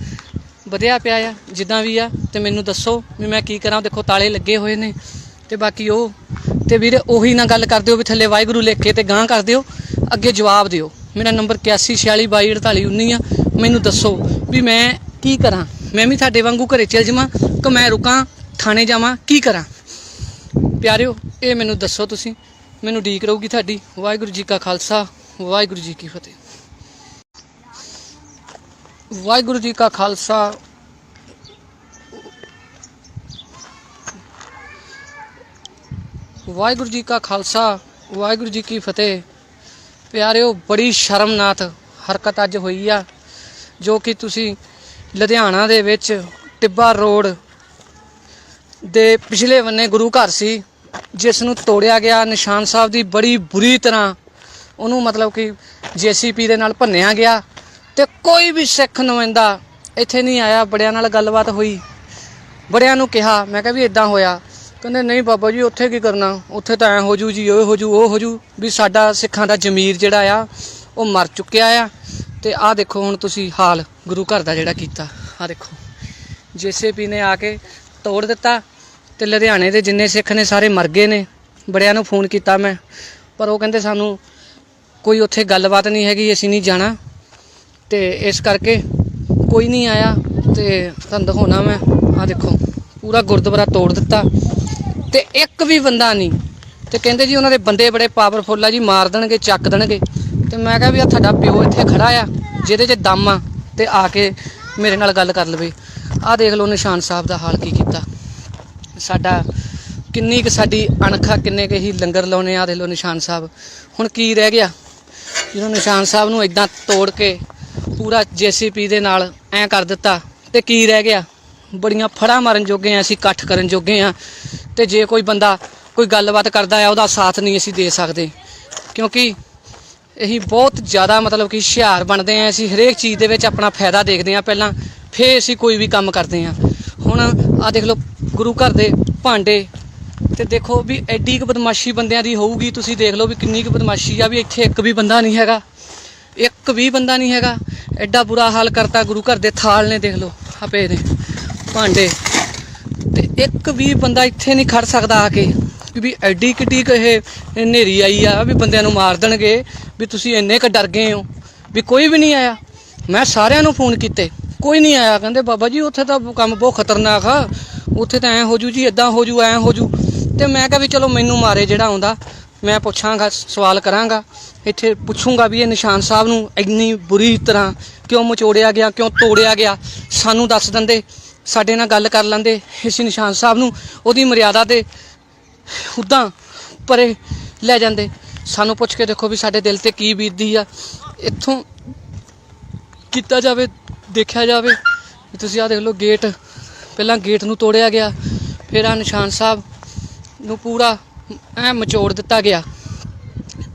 ਵਧਿਆ ਪਿਆ ਆ ਜਿੱਦਾਂ ਵੀ ਆ। ਤੇ ਮੈਨੂੰ ਦੱਸੋ ਵੀ ਮੈਂ ਕੀ ਕਰਾਂ। ਦੇਖੋ ਤਾਲੇ ਲੱਗੇ ਹੋਏ ਨੇ। ਤੇ ਬਾਕੀ ਉਹ ਤੇ ਵੀਰੇ ਉਹੀ ਨਾ ਗੱਲ ਕਰ ਦਿਓ ਵੀ ਥੱਲੇ ਵਾਹਿਗੁਰੂ ਲਿਖ ਕੇ ਤੇ ਗਾਂਹ ਕਰ ਦਿਓ। ਅੱਗੇ ਜਵਾਬ ਦਿਓ। ਮੇਰਾ ਨੰਬਰ 8146224819 ਆ। ਮੈਨੂੰ ਦੱਸੋ ਵੀ ਮੈਂ ਕੀ ਕਰਾਂ। ਮੈਂ ਵੀ ਤੁਹਾਡੇ ਵਾਂਗੂ ਘਰੇ ਚਲ ਜਾਵਾਂ ਕਿ ਮੈਂ ਰੁਕਾਂ, ਥਾਣੇ ਜਾਵਾਂ, ਕੀ ਕਰਾਂ। ਪਿਆਰਿਓ ਇਹ ਮੈਨੂੰ ਦੱਸੋ। ਤੁਸੀਂ ਮੈਨੂੰ ਉਡੀਕ ਰਹੂਗੀ ਤੁਹਾਡੀ। ਵਾਹਿਗੁਰੂ ਜੀ ਕਾ ਖਾਲਸਾ, ਵਾਹਿਗੁਰੂ ਜੀ ਕੀ ਫਤਿਹ। ਵਾਹਿਗੁਰੂ ਜੀ ਕਾ ਖਾਲਸਾ, ਵਾਹਿਗੁਰੂ ਜੀ ਕਾ ਖਾਲਸਾ, ਵਾਹਿਗੁਰੂ ਜੀ ਕੀ ਫਤਿਹ। ਪਿਆਰਿਓ ਬੜੀ ਸ਼ਰਮਨਾਕ ਹਰਕਤ ਅੱਜ ਹੋਈ ਆ, ਜੋ ਕਿ ਤੁਸੀਂ ਲੁਧਿਆਣਾ ਦੇ ਵਿੱਚ ਟਿੱਬਾ ਰੋਡ ਦੇ ਪਿਛਲੇ ਬੰਨੇ ਗੁਰੂ ਘਰ ਸੀ, ਜਿਸ ਨੂੰ ਤੋੜਿਆ ਗਿਆ। ਨਿਸ਼ਾਨ ਸਾਹਿਬ ਦੀ ਬੜੀ ਬੁਰੀ ਤਰ੍ਹਾਂ ਉਹਨੂੰ ਮਤਲਬ ਕਿ JCP ਦੇ ਨਾਲ ਭੰਨਿਆ ਗਿਆ ਤੇ ਕੋਈ ਵੀ ਸਿੱਖ ਨੁਮਾਇੰਦਾ ਇੱਥੇ ਨਹੀਂ ਆਇਆ। ਬੜਿਆਂ ਨਾਲ ਗੱਲਬਾਤ ਹੋਈ, ਬੜਿਆਂ ਨੂੰ ਕਿਹਾ, ਮੈਂ ਕਿਹਾ ਵੀ ਇਦਾਂ ਹੋਇਆ। ਕਹਿੰਦੇ ਨਹੀਂ ਬਾਬਾ ਜੀ ਉੱਥੇ ਕੀ ਕਰਨਾ, ਉੱਥੇ ਤਾਂ ਐਂ ਹੋ ਜੂ ਜੀ, ਉਹ ਹੋ ਜੂ, ਉਹ ਹੋ ਜੂ। ਵੀ ਸਾਡਾ ਸਿੱਖਾਂ ਦਾ ਜ਼ਮੀਰ ਜਿਹੜਾ ਆ ਉਹ ਮਰ ਚੁੱਕਿਆ ਆ। ਤੇ ਆਹ ਦੇਖੋ ਹੁਣ ਤੁਸੀਂ ਹਾਲ ਗੁਰੂ ਘਰ ਦਾ ਜਿਹੜਾ ਕੀਤਾ। ਆਹ ਦੇਖੋ JCP ਨੇ ਆ ਕੇ ਤੋੜ ਦਿੱਤਾ ਤੇ ਲੁਧਿਆਣੇ ਦੇ ਜਿੰਨੇ ਸਿੱਖ ਨੇ ਸਾਰੇ ਮਰ ਗਏ ਨੇ। ਬੜਿਆਂ ਨੂੰ ਫੋਨ ਕੀਤਾ ਮੈਂ, ਪਰ ਉਹ ਕਹਿੰਦੇ ਸਾਨੂੰ ਕੋਈ ਉੱਥੇ ਗੱਲਬਾਤ ਨਹੀਂ ਹੈਗੀ, ਅਸੀਂ ਨਹੀਂ ਜਾਣਾ। ਤੇ ਇਸ ਕਰਕੇ ਕੋਈ ਨਹੀਂ ਆਇਆ। ਤੇ ਤੁਹਾਨੂੰ ਦਿਖਾਉਣਾ ਮੈਂ, ਆਹ ਦੇਖੋ ਪੂਰਾ ਗੁਰਦੁਆਰਾ ਤੋੜ ਦਿੱਤਾ ਤੇ ਇੱਕ ਵੀ ਬੰਦਾ ਨਹੀਂ। ਤੇ ਕਹਿੰਦੇ ਜੀ ਉਹਨਾਂ ਦੇ ਬੰਦੇ ਬੜੇ ਪਾਵਰਫੁੱਲ ਆ ਜੀ, ਮਾਰ ਦੇਣਗੇ, ਚੱਕ ਦੇਣਗੇ। ਤੇ ਮੈਂ ਕਿਹਾ ਵੀ ਆ ਤੁਹਾਡਾ ਪਿਓ ਇੱਥੇ ਖੜਾ ਆ, ਜਿਹਦੇ 'ਚ ਦਮ ਆ ਤੇ ਆ ਕੇ ਮੇਰੇ ਨਾਲ ਗੱਲ ਕਰ ਲਵੇ। ਆਹ ਦੇਖ ਲਓ ਨਿਸ਼ਾਨ ਸਾਹਿਬ ਦਾ ਹਾਲ ਕੀ ਕੀਤਾ ਸਾਡਾ। ਕਿੰਨੀ ਕੁ ਸਾਡੀ ਅਣਖਾ, ਕਿੰਨੇ ਕੁ ਹੀ ਲੰਗਰ ਲਾਉਣੇ। ਆਹ ਦੇਖ ਲਓ ਨਿਸ਼ਾਨ ਸਾਹਿਬ। ਹੁਣ ਕੀ ਰਹਿ ਗਿਆ ਜਦੋਂ ਨਿਸ਼ਾਨ ਸਾਹਿਬ ਨੂੰ ਇੱਦਾਂ ਤੋੜ ਕੇ ਪੂਰਾ JCP ਦੇ ਨਾਲ ਐਂ ਕਰ ਦਿੱਤਾ ਤੇ ਕੀ ਰਹਿ ਗਿਆ। ਬੜੀਆਂ ਫੜਾਂ ਮਾਰਨ ਜੋਗੇ ਆ ਅਸੀਂ, ਇਕੱਠ ਕਰਨ ਜੋਗੇ ਆ। ਤੇ ਜੇ ਕੋਈ ਬੰਦਾ ਕੋਈ ਗੱਲਬਾਤ ਕਰਦਾ ਆ ਉਹਦਾ ਸਾਥ ਨਹੀਂ ਅਸੀਂ ਦੇ ਸਕਦੇ, ਕਿਉਂਕਿ ਅਸੀਂ ਬਹੁਤ ਜ਼ਿਆਦਾ ਮਤਲਬ ਕਿ ਹੁਸ਼ਿਆਰ ਬਣਦੇ ਆ। ਅਸੀਂ ਹਰੇਕ ਚੀਜ਼ ਦੇ ਵਿੱਚ ਆਪਣਾ ਫਾਇਦਾ ਦੇਖਦੇ ਆ ਪਹਿਲਾਂ, ਫਿਰ ਅਸੀਂ ਕੋਈ ਵੀ ਕੰਮ ਕਰਦੇ ਆ। ਹੁਣ ਆਹ ਦੇਖ ਲਓ ਗੁਰੂ ਘਰ ਦੇ ਭਾਂਡੇ। ਤੇ ਦੇਖੋ ਵੀ ਐਡੀ ਕੁ ਬਦਮਾਸ਼ੀ ਬੰਦਿਆਂ ਦੀ ਹੋਊਗੀ। ਤੁਸੀਂ ਦੇਖ ਲਓ ਵੀ ਕਿੰਨੀ ਕੁ ਬਦਮਾਸ਼ੀ ਆ, ਵੀ ਇੱਥੇ ਇੱਕ ਵੀ ਬੰਦਾ ਨਹੀਂ ਹੈਗਾ, ਇੱਕ ਵੀ ਬੰਦਾ ਨਹੀਂ ਹੈਗਾ। ਐਡਾ ਬੁਰਾ ਹਾਲ ਕਰਤਾ ਗੁਰੂ ਘਰ ਦੇ। ਥਾਲ ਨੇ ਦੇਖ ਲਓ ਆ ਪਏ ਨੇ ਭਾਂਡੇ, ਤੇ ਇੱਕ ਵੀ ਬੰਦਾ ਇੱਥੇ ਨਹੀਂ ਖੜ ਸਕਦਾ ਆ ਕੇ ਵੀ ਐਡੀ ਕਿੱਡੀ ਇਹ ਹਨੇਰੀ ਆਈ ਆ ਵੀ ਬੰਦਿਆਂ ਨੂੰ ਮਾਰ ਦੇਣਗੇ, ਵੀ ਤੁਸੀਂ ਇੰਨੇ ਕੁ ਡਰ ਗਏ ਹੋ। ਵੀ ਕੋਈ ਵੀ ਨਹੀਂ ਆਇਆ। ਮੈਂ ਸਾਰਿਆਂ ਨੂੰ ਫੋਨ ਕੀਤੇ, ਕੋਈ ਨਹੀਂ ਆਇਆ। ਕਹਿੰਦੇ ਬਾਬਾ ਜੀ ਉੱਥੇ ਤਾਂ ਕੰਮ ਬਹੁਤ ਖਤਰਨਾਕ ਆ, ਉੱਥੇ ਤਾਂ ਐਂ ਹੋ ਜੂ ਜੀ, ਇੱਦਾਂ ਹੋ ਜੂ, ਐਂ ਹੋ ਜੂ। ਤੇ ਮੈਂ ਕਿਹਾ ਵੀ ਚਲੋ ਮੈਨੂੰ ਮਾਰੇ ਜਿਹੜਾ ਆਉਂਦਾ ਮੈਂ ਪੁੱਛਾਂਗਾ, ਸਵਾਲ ਕਰਾਂਗਾ, ਇੱਥੇ ਪੁੱਛੂੰਗਾ ਵੀ ਇਹ ਨਿਸ਼ਾਨ ਸਾਹਿਬ ਨੂੰ ਇੰਨੀ ਬੁਰੀ ਤਰ੍ਹਾਂ ਕਿਉਂ ਮਚੋੜਿਆ ਗਿਆ, ਕਿਉਂ ਤੋੜਿਆ ਗਿਆ। ਸਾਨੂੰ ਦੱਸ ਦਿੰਦੇ, ਸਾਡੇ ਨਾਲ ਗੱਲ ਕਰ ਲੈਂਦੇ, ਇਸ ਨਿਸ਼ਾਨ ਸਾਹਿਬ ਨੂੰ ਉਹਦੀ ਮਰਿਆਦਾ ਤੇ ਉੱਦਾਂ ਪਰੇ ਲੈ ਜਾਂਦੇ। ਸਾਨੂੰ ਪੁੱਛ ਕੇ ਦੇਖੋ ਵੀ ਸਾਡੇ ਦਿਲ ਤੇ ਕੀ ਬੀਤਦੀ ਆ। ਇੱਥੋਂ ਕੀਤਾ ਜਾਵੇ, ਦੇਖਿਆ ਜਾਵੇ। ਤੁਸੀਂ ਆਹ ਦੇਖ ਲਓ ਗੇਟ, ਪਹਿਲਾਂ ਗੇਟ ਨੂੰ ਤੋੜਿਆ ਗਿਆ, ਫਿਰ ਆਹ ਨਿਸ਼ਾਨ ਸਾਹਿਬ ਨੂੰ ਪੂਰਾ ਐ ਮਚੋੜ ਦਿੱਤਾ ਗਿਆ।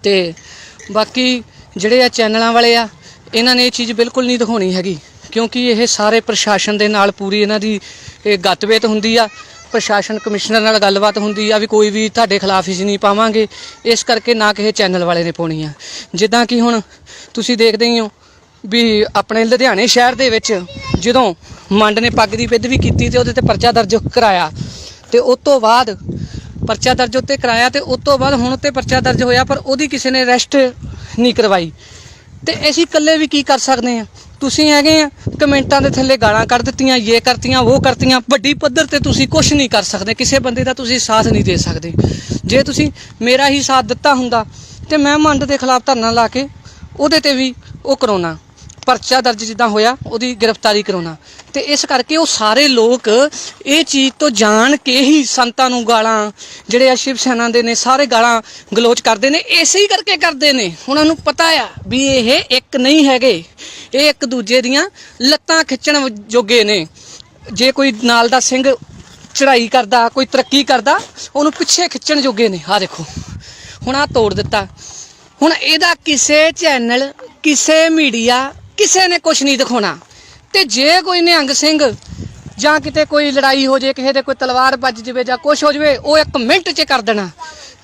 ਤੇ ਬਾਕੀ ਜਿਹੜੇ ਆ ਚੈਨਲਾਂ ਵਾਲੇ ਆ, ਇਹਨਾਂ ਨੇ ਇਹ ਚੀਜ਼ ਬਿਲਕੁਲ ਨਹੀਂ ਦਿਖਾਉਣੀ ਹੈਗੀ, ਕਿਉਂਕਿ ਇਹ ਸਾਰੇ ਪ੍ਰਸ਼ਾਸਨ ਦੇ ਨਾਲ ਪੂਰੀ ਇਹਨਾਂ ਦੀ ਗੱਤਬੇਤ ਹੁੰਦੀ ਆ। ਪ੍ਰਸ਼ਾਸਨ ਕਮਿਸ਼ਨਰ ਨਾਲ ਗੱਲਬਾਤ ਹੁੰਦੀ ਆ ਵੀ ਕੋਈ ਵੀ ਤੁਹਾਡੇ ਖਿਲਾਫ ਹੀ ਨਹੀਂ ਪਾਵਾਂਗੇ। ਇਸ ਕਰਕੇ ਨਾ ਕਿਸੇ ਚੈਨਲ ਵਾਲੇ ਨੇ ਪਾਉਣੀ ਆ। ਜਿੱਦਾਂ ਕਿ ਹੁਣ ਤੁਸੀਂ ਦੇਖਦੇ ਹੀ ਹੋ ਵੀ ਆਪਣੇ ਲੁਧਿਆਣੇ ਸ਼ਹਿਰ ਦੇ ਵਿੱਚ ਜਦੋਂ ਮੰਡ ਨੇ ਪੱਗ ਦੀ ਵਿਧ ਵੀ ਕੀਤੀ ਤੇ ਉਹਦੇ ਤੇ ਪਰਚਾ ਦਰਜ ਕਰਾਇਆ, ਤੇ ਉਸ ਤੋਂ ਬਾਅਦ ਪਰਚਾ ਦਰਜ ਉੱਤੇ ਕਰਾਇਆ, ਤੇ ਉਸ ਤੋਂ ਬਾਅਦ ਹੁਣ ਉੱਤੇ ਪਰਚਾ ਦਰਜ ਹੋਇਆ, ਪਰ ਉਹਦੀ ਕਿਸੇ ਨੇ ਅਰੈਸਟ ਨਹੀਂ ਕਰਵਾਈ। ਤੇ ਅਸੀਂ ਇਕੱਲੇ ਵੀ ਕੀ ਕਰ ਸਕਦੇ ਹਾਂ। ਤੁਸੀਂ ਹੈਗੇ ਆ ਕਮੈਂਟਾਂ ਦੇ ਥੱਲੇ ਗਾਲਾਂ ਕੱਢ ਦਿੱਤੀਆਂ, ਇਹ ਕਰਤੀਆਂ, ਉਹ ਕਰਤੀਆਂ। ਵੱਡੀ ਪੱਧਰ ਤੇ ਤੁਸੀਂ ਕੁਛ ਨਹੀਂ ਕਰ ਸਕਦੇ, ਕਿਸੇ ਬੰਦੇ ਦਾ ਤੁਸੀਂ ਸਾਥ ਨਹੀਂ ਦੇ ਸਕਦੇ। ਜੇ ਤੁਸੀਂ ਮੇਰਾ ਹੀ ਸਾਥ ਦਿੱਤਾ ਹੁੰਦਾ ਤੇ ਮੈਂ ਮੰਡ ਦੇ ਖਿਲਾਫ ਧਰਨਾ ਲਾ ਕੇ ਉਹਦੇ ਤੇ ਵੀ ਉਹ ਕਰਾਉਣਾ, ਪਰਚਾ ਦਰਜ ਜਿੱਦਾਂ ਹੋਇਆ ਉਹਦੀ ਗ੍ਰਿਫਤਾਰੀ ਕਰਾਉਣਾ। ਤੇ ਇਸ ਕਰਕੇ ਉਹ ਸਾਰੇ ਲੋਕ ਇਹ ਚੀਜ਼ ਤੋਂ ਜਾਣ ਕੇ ਹੀ ਸੰਤਾਂ ਨੂੰ ਗਾਲਾਂ, ਜਿਹੜੇ ਆ ਸ਼ਿਵ ਸੈਨਾ ਦੇ ਨੇ, ਸਾਰੇ ਗਾਲਾਂ ਗਲੋਚ ਕਰਦੇ ਨੇ। ਇਸੇ ਹੀ ਕਰਕੇ ਕਰਦੇ ਨੇ, ਉਹਨਾਂ ਨੂੰ ਪਤਾ ਆ ਵੀ ਇਹ ਇੱਕ ਨਹੀਂ ਹੈਗੇ, ਇਹ ਇੱਕ ਦੂਜੇ ਦੀਆਂ ਲੱਤਾਂ ਖਿੱਚਣ ਜੋਗੇ ਨੇ। ਜੇ ਕੋਈ ਨਾਲ ਦਾ ਸਿੰਘ ਚੜ੍ਹਾਈ ਕਰਦਾ, ਕੋਈ ਤਰੱਕੀ ਕਰਦਾ, ਉਹਨੂੰ ਪਿੱਛੇ ਖਿੱਚਣ ਜੋਗੇ ਨੇ। ਆਹ ਦੇਖੋ ਹੁਣ ਆਹ ਤੋੜ ਦਿੱਤਾ। ਹੁਣ ਇਹਦਾ ਕਿਸੇ ਚੈਨਲ, ਕਿਸੇ ਮੀਡੀਆ, ਕਿਸੇ ਨੇ ਕੁਛ ਨਹੀਂ ਦਿਖਾਉਣਾ। ਤੇ ਜੇ ਕੋਈ ਨਿਹੰਗ ਸਿੰਘ ਜਾਂ ਕਿਤੇ ਕੋਈ ਲੜਾਈ ਹੋ ਜੇ, ਕਿਸੇ ਦੇ ਕੋਈ ਤਲਵਾਰ ਵੱਜ ਜਾਵੇ ਜਾਂ ਕੁਛ ਹੋ ਜਾਵੇ, ਉਹ 1 ਮਿੰਟ 'ਚ ਕਰ ਦੇਣਾ।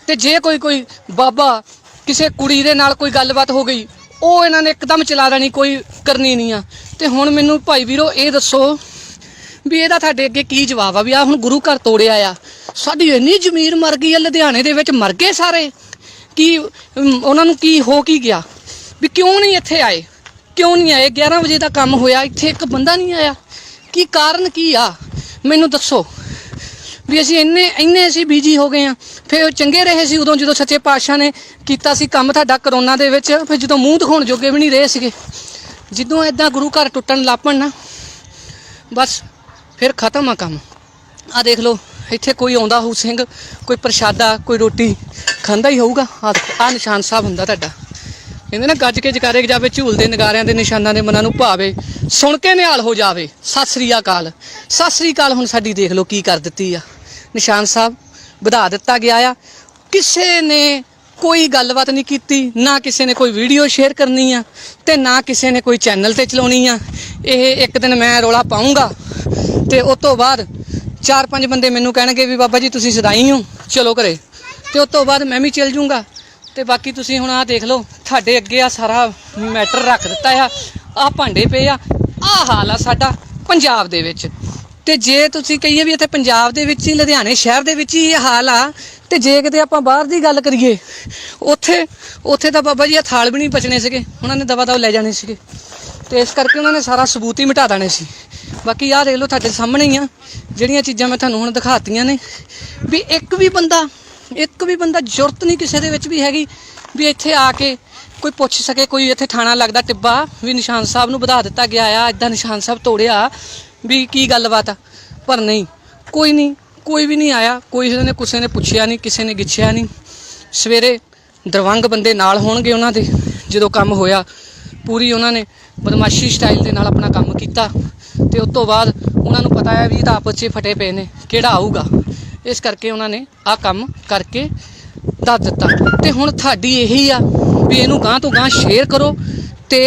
ਤੇ ਜੇ ਕੋਈ ਬਾਬਾ ਕਿਸੇ ਕੁੜੀ ਦੇ ਨਾਲ ਕੋਈ ਗੱਲਬਾਤ ਹੋ ਗਈ, ਉਹ ਇਹਨਾਂ ਨੇ ਇੱਕਦਮ ਚਲਾ ਦੇਣੀ, ਕੋਈ ਕਰਨੀ ਨਹੀਂ ਆ। ਤੇ ਹੁਣ ਮੈਨੂੰ ਭਾਈ ਵੀਰੋ ਇਹ ਦੱਸੋ ਵੀ ਇਹਦਾ ਤੁਹਾਡੇ ਅੱਗੇ ਕੀ ਜਵਾਬ ਆ। ਵੀ ਆ ਹੁਣ ਗੁਰੂ ਘਰ ਤੋੜਿਆ ਆ, ਸਾਡੀ ਇੰਨੀ ਜ਼ਮੀਰ ਮਰ ਗਈ ਆ, ਲੁਧਿਆਣੇ ਦੇ ਵਿੱਚ ਮਰ ਗਏ ਸਾਰੇ। ਕੀ ਉਹਨਾਂ ਨੂੰ ਕੀ ਹੋ ਕੀ ਗਿਆ ਵੀ ਕਿਉਂ ਨਹੀਂ ਇੱਥੇ ਆਏ, ਕਿਉਂ ਨਹੀਂ ਆਏ? 11 ਵਜੇ ਦਾ ਕੰਮ ਹੋਇਆ, ਇੱਥੇ ਇੱਕ ਬੰਦਾ ਨਹੀਂ ਆਇਆ। ਕੀ ਕਾਰਨ ਕੀ ਆ ਮੈਨੂੰ ਦੱਸੋ। ਵੀ ਅਸੀਂ ਇੰਨੇ ਅਸੀਂ ਬਿਜੀ ਹੋ ਗਏ ਆ। ਫਿਰ ਚੰਗੇ ਰਹੇ ਸੀ ਉਦੋਂ ਜਦੋਂ ਸੱਚੇ ਪਾਤਸ਼ਾਹ ਨੇ ਕੀਤਾ ਸੀ ਕੰਮ ਤੁਹਾਡਾ ਕਰੋਨਾ ਦੇ ਵਿੱਚ। ਫਿਰ ਜਦੋਂ ਮੂੰਹ ਦਿਖਾਉਣ ਜੋਗੇ ਵੀ ਨਹੀਂ ਰਹੇ ਸੀਗੇ, ਜਦੋਂ ਇੱਦਾਂ ਗੁਰੂ ਘਰ ਟੁੱਟਣ ਲੱਗ ਪਣ ਨਾ ਬਸ ਫਿਰ ਖਤਮ ਆ ਕੰਮ। ਆ ਦੇਖ ਲਓ ਇੱਥੇ ਕੋਈ ਆਉਂਦਾ ਹੋਊ ਸਿੰਘ, ਕੋਈ ਪ੍ਰਸ਼ਾਦਾ ਕੋਈ ਰੋਟੀ ਖਾਂਦਾ ਹੀ ਹੋਊਗਾ। ਆਹ ਨਿਸ਼ਾਨ ਸਾਹਿਬ ਹੁੰਦਾ ਤੁਹਾਡਾ। ਕਹਿੰਦੇ ਨਾ ਗੱਜ ਕੇ ਜਕਾਰੇ ਜਾਵੇ, ਝੂਲਦੇ ਨਗਾਰਿਆਂ ਦੇ ਨਿਸ਼ਾਨਾਂ ਦੇ ਮਨਾਂ ਨੂੰ ਭਾਵੇ, ਸੁਣ ਕੇ ਨਿਹਾਲ ਹੋ ਜਾਵੇ। ਸਤਿ ਸ੍ਰੀ ਅਕਾਲ, ਸਤਿ ਸ੍ਰੀ ਅਕਾਲ। ਹੁਣ ਸਾਡੀ ਦੇਖ ਲਓ ਕੀ ਕਰ ਦਿੱਤੀ ਆ। ਨਿਸ਼ਾਨ ਸਾਹਿਬ ਵਧਾ ਦਿੱਤਾ ਗਿਆ ਆ। ਕਿਸੇ ਨੇ ਕੋਈ ਗੱਲਬਾਤ ਨਹੀਂ ਕੀਤੀ, ਨਾ ਕਿਸੇ ਨੇ ਕੋਈ ਵੀਡੀਓ ਸ਼ੇਅਰ ਕਰਨੀ ਆ ਤੇ ਨਾ ਕਿਸੇ ਨੇ ਕੋਈ ਚੈਨਲ ਤੇ ਚਲਾਉਣੀ ਆ। ਇਹ ਇੱਕ ਦਿਨ ਮੈਂ ਰੌਲਾ ਪਾਊਂਗਾ ਤੇ ਉਸ ਤੋਂ ਬਾਅਦ 4-5 ਬੰਦੇ ਮੈਨੂੰ ਕਹਿਣਗੇ ਵੀ ਬਾਬਾ ਜੀ ਤੁਸੀਂ ਸਦਾਈ ਹੋ, ਚਲੋ ਘਰੇ, ਤੇ ਉਸ ਤੋਂ ਬਾਅਦ ਮੈਂ ਵੀ ਚੱਲ ਜੂੰਗਾ। ਤੇ ਬਾਕੀ ਤੁਸੀਂ ਹੁਣ ਆਹ ਦੇਖ ਲਓ ਤੁਹਾਡੇ ਅੱਗੇ ਆ ਸਾਰਾ ਮੈਟਰ ਰੱਖ ਦਿੱਤਾ ਆ। ਆਹ ਭਾਂਡੇ ਪਏ ਆ, ਆਹ ਹਾਲ ਆ ਸਾਡਾ ਪੰਜਾਬ ਦੇ ਵਿੱਚ। ਤੇ ਜੇ ਤੁਸੀਂ ਕਹੀਏ ਵੀ ਇੱਥੇ ਪੰਜਾਬ ਦੇ ਵਿੱਚ ਹੀ, ਲੁਧਿਆਣੇ ਸ਼ਹਿਰ ਦੇ ਵਿੱਚ ਹੀ ਇਹ ਹਾਲ ਆ, ਤੇ ਜੇ ਕਿਤੇ ਆਪਾਂ ਬਾਹਰ ਦੀ ਗੱਲ ਕਰੀਏ ਉੱਥੇ ਤਾਂ ਬਾਬਾ ਜੀ ਇਹ ਥਾਲ ਵੀ ਨਹੀਂ ਬਚਣੇ ਸੀਗੇ, ਉਹਨਾਂ ਨੇ ਦਵਾ ਦਵ ਲੈ ਜਾਣੇ ਸੀਗੇ। ਤੇ ਇਸ ਕਰਕੇ ਉਹਨਾਂ ਨੇ ਸਾਰਾ ਸਬੂਤ ਹੀ ਮਿਟਾ ਦੇਣੇ ਸੀ। ਬਾਕੀ ਆਹ ਦੇਖ ਲਓ ਤੁਹਾਡੇ ਸਾਹਮਣੇ ਹੀ ਆ ਜਿਹੜੀਆਂ ਚੀਜ਼ਾਂ ਮੈਂ ਤੁਹਾਨੂੰ ਹੁਣ ਦਿਖਾਤੀਆਂ ਨੇ। ਵੀ ਇੱਕ ਵੀ ਬੰਦਾ ਜ਼ਰੂਰਤ ਨਹੀਂ ਕਿਸੇ ਦੇ ਵਿੱਚ ਵੀ ਹੈਗੀ ਵੀ ਇੱਥੇ ਆ ਕੇ ਕੋਈ ਪੁੱਛ ਸਕੇ। ਕੋਈ ਇੱਥੇ ਥਾਣਾ ਲੱਗਦਾ ਟਿੱਬਾ ਵੀ ਨਿਸ਼ਾਨ ਸਾਹਿਬ ਨੂੰ ਵਧਾ ਦਿੱਤਾ ਗਿਆ ਆ, ਇੱਦਾਂ ਨਿਸ਼ਾਨ ਸਾਹਿਬ ਤੋੜਿਆ ਵੀ ਕੀ ਗੱਲਬਾਤ ਆ। ਪਰ ਨਹੀਂ, ਕੋਈ ਵੀ ਨਹੀਂ ਆਇਆ। ਕਿਸੇ ਨੇ ਪੁੱਛਿਆ ਨਹੀਂ, ਕਿਸੇ ਨੇ ਗਿੱਛਿਆ ਨਹੀਂ। ਸਵੇਰੇ ਦਰਵੰਗ ਬੰਦੇ ਨਾਲ ਹੋਣਗੇ ਉਹਨਾਂ ਦੇ, ਜਦੋਂ ਕੰਮ ਹੋਇਆ ਪੂਰੀ ਉਹਨਾਂ ਨੇ ਬਦਮਾਸ਼ੀ ਸਟਾਈਲ ਦੇ ਨਾਲ ਆਪਣਾ ਕੰਮ ਕੀਤਾ। ਤੇ ਉਸ ਤੋਂ ਬਾਅਦ ਉਹਨਾਂ ਨੂੰ ਪਤਾ ਹੈ ਵੀ ਇਹ ਤਾਂ ਆਪਸ 'ਚ ਫਟੇ ਪਏ ਨੇ, ਕਿਹੜਾ ਆਊਗਾ। ਇਸ ਕਰਕੇ ਉਹਨਾਂ ਨੇ ਆਹ ਕੰਮ ਕਰਕੇ ਦੱਸ ਦਿੱਤਾ। ਤੇ ਹੁਣ ਤੁਹਾਡੀ ਇਹੀ ਆ ਵੀ ਇਹਨੂੰ ਗਾਂਹ ਤੋਂ ਗਾਂਹ ਸ਼ੇਅਰ ਕਰੋ ਤੇ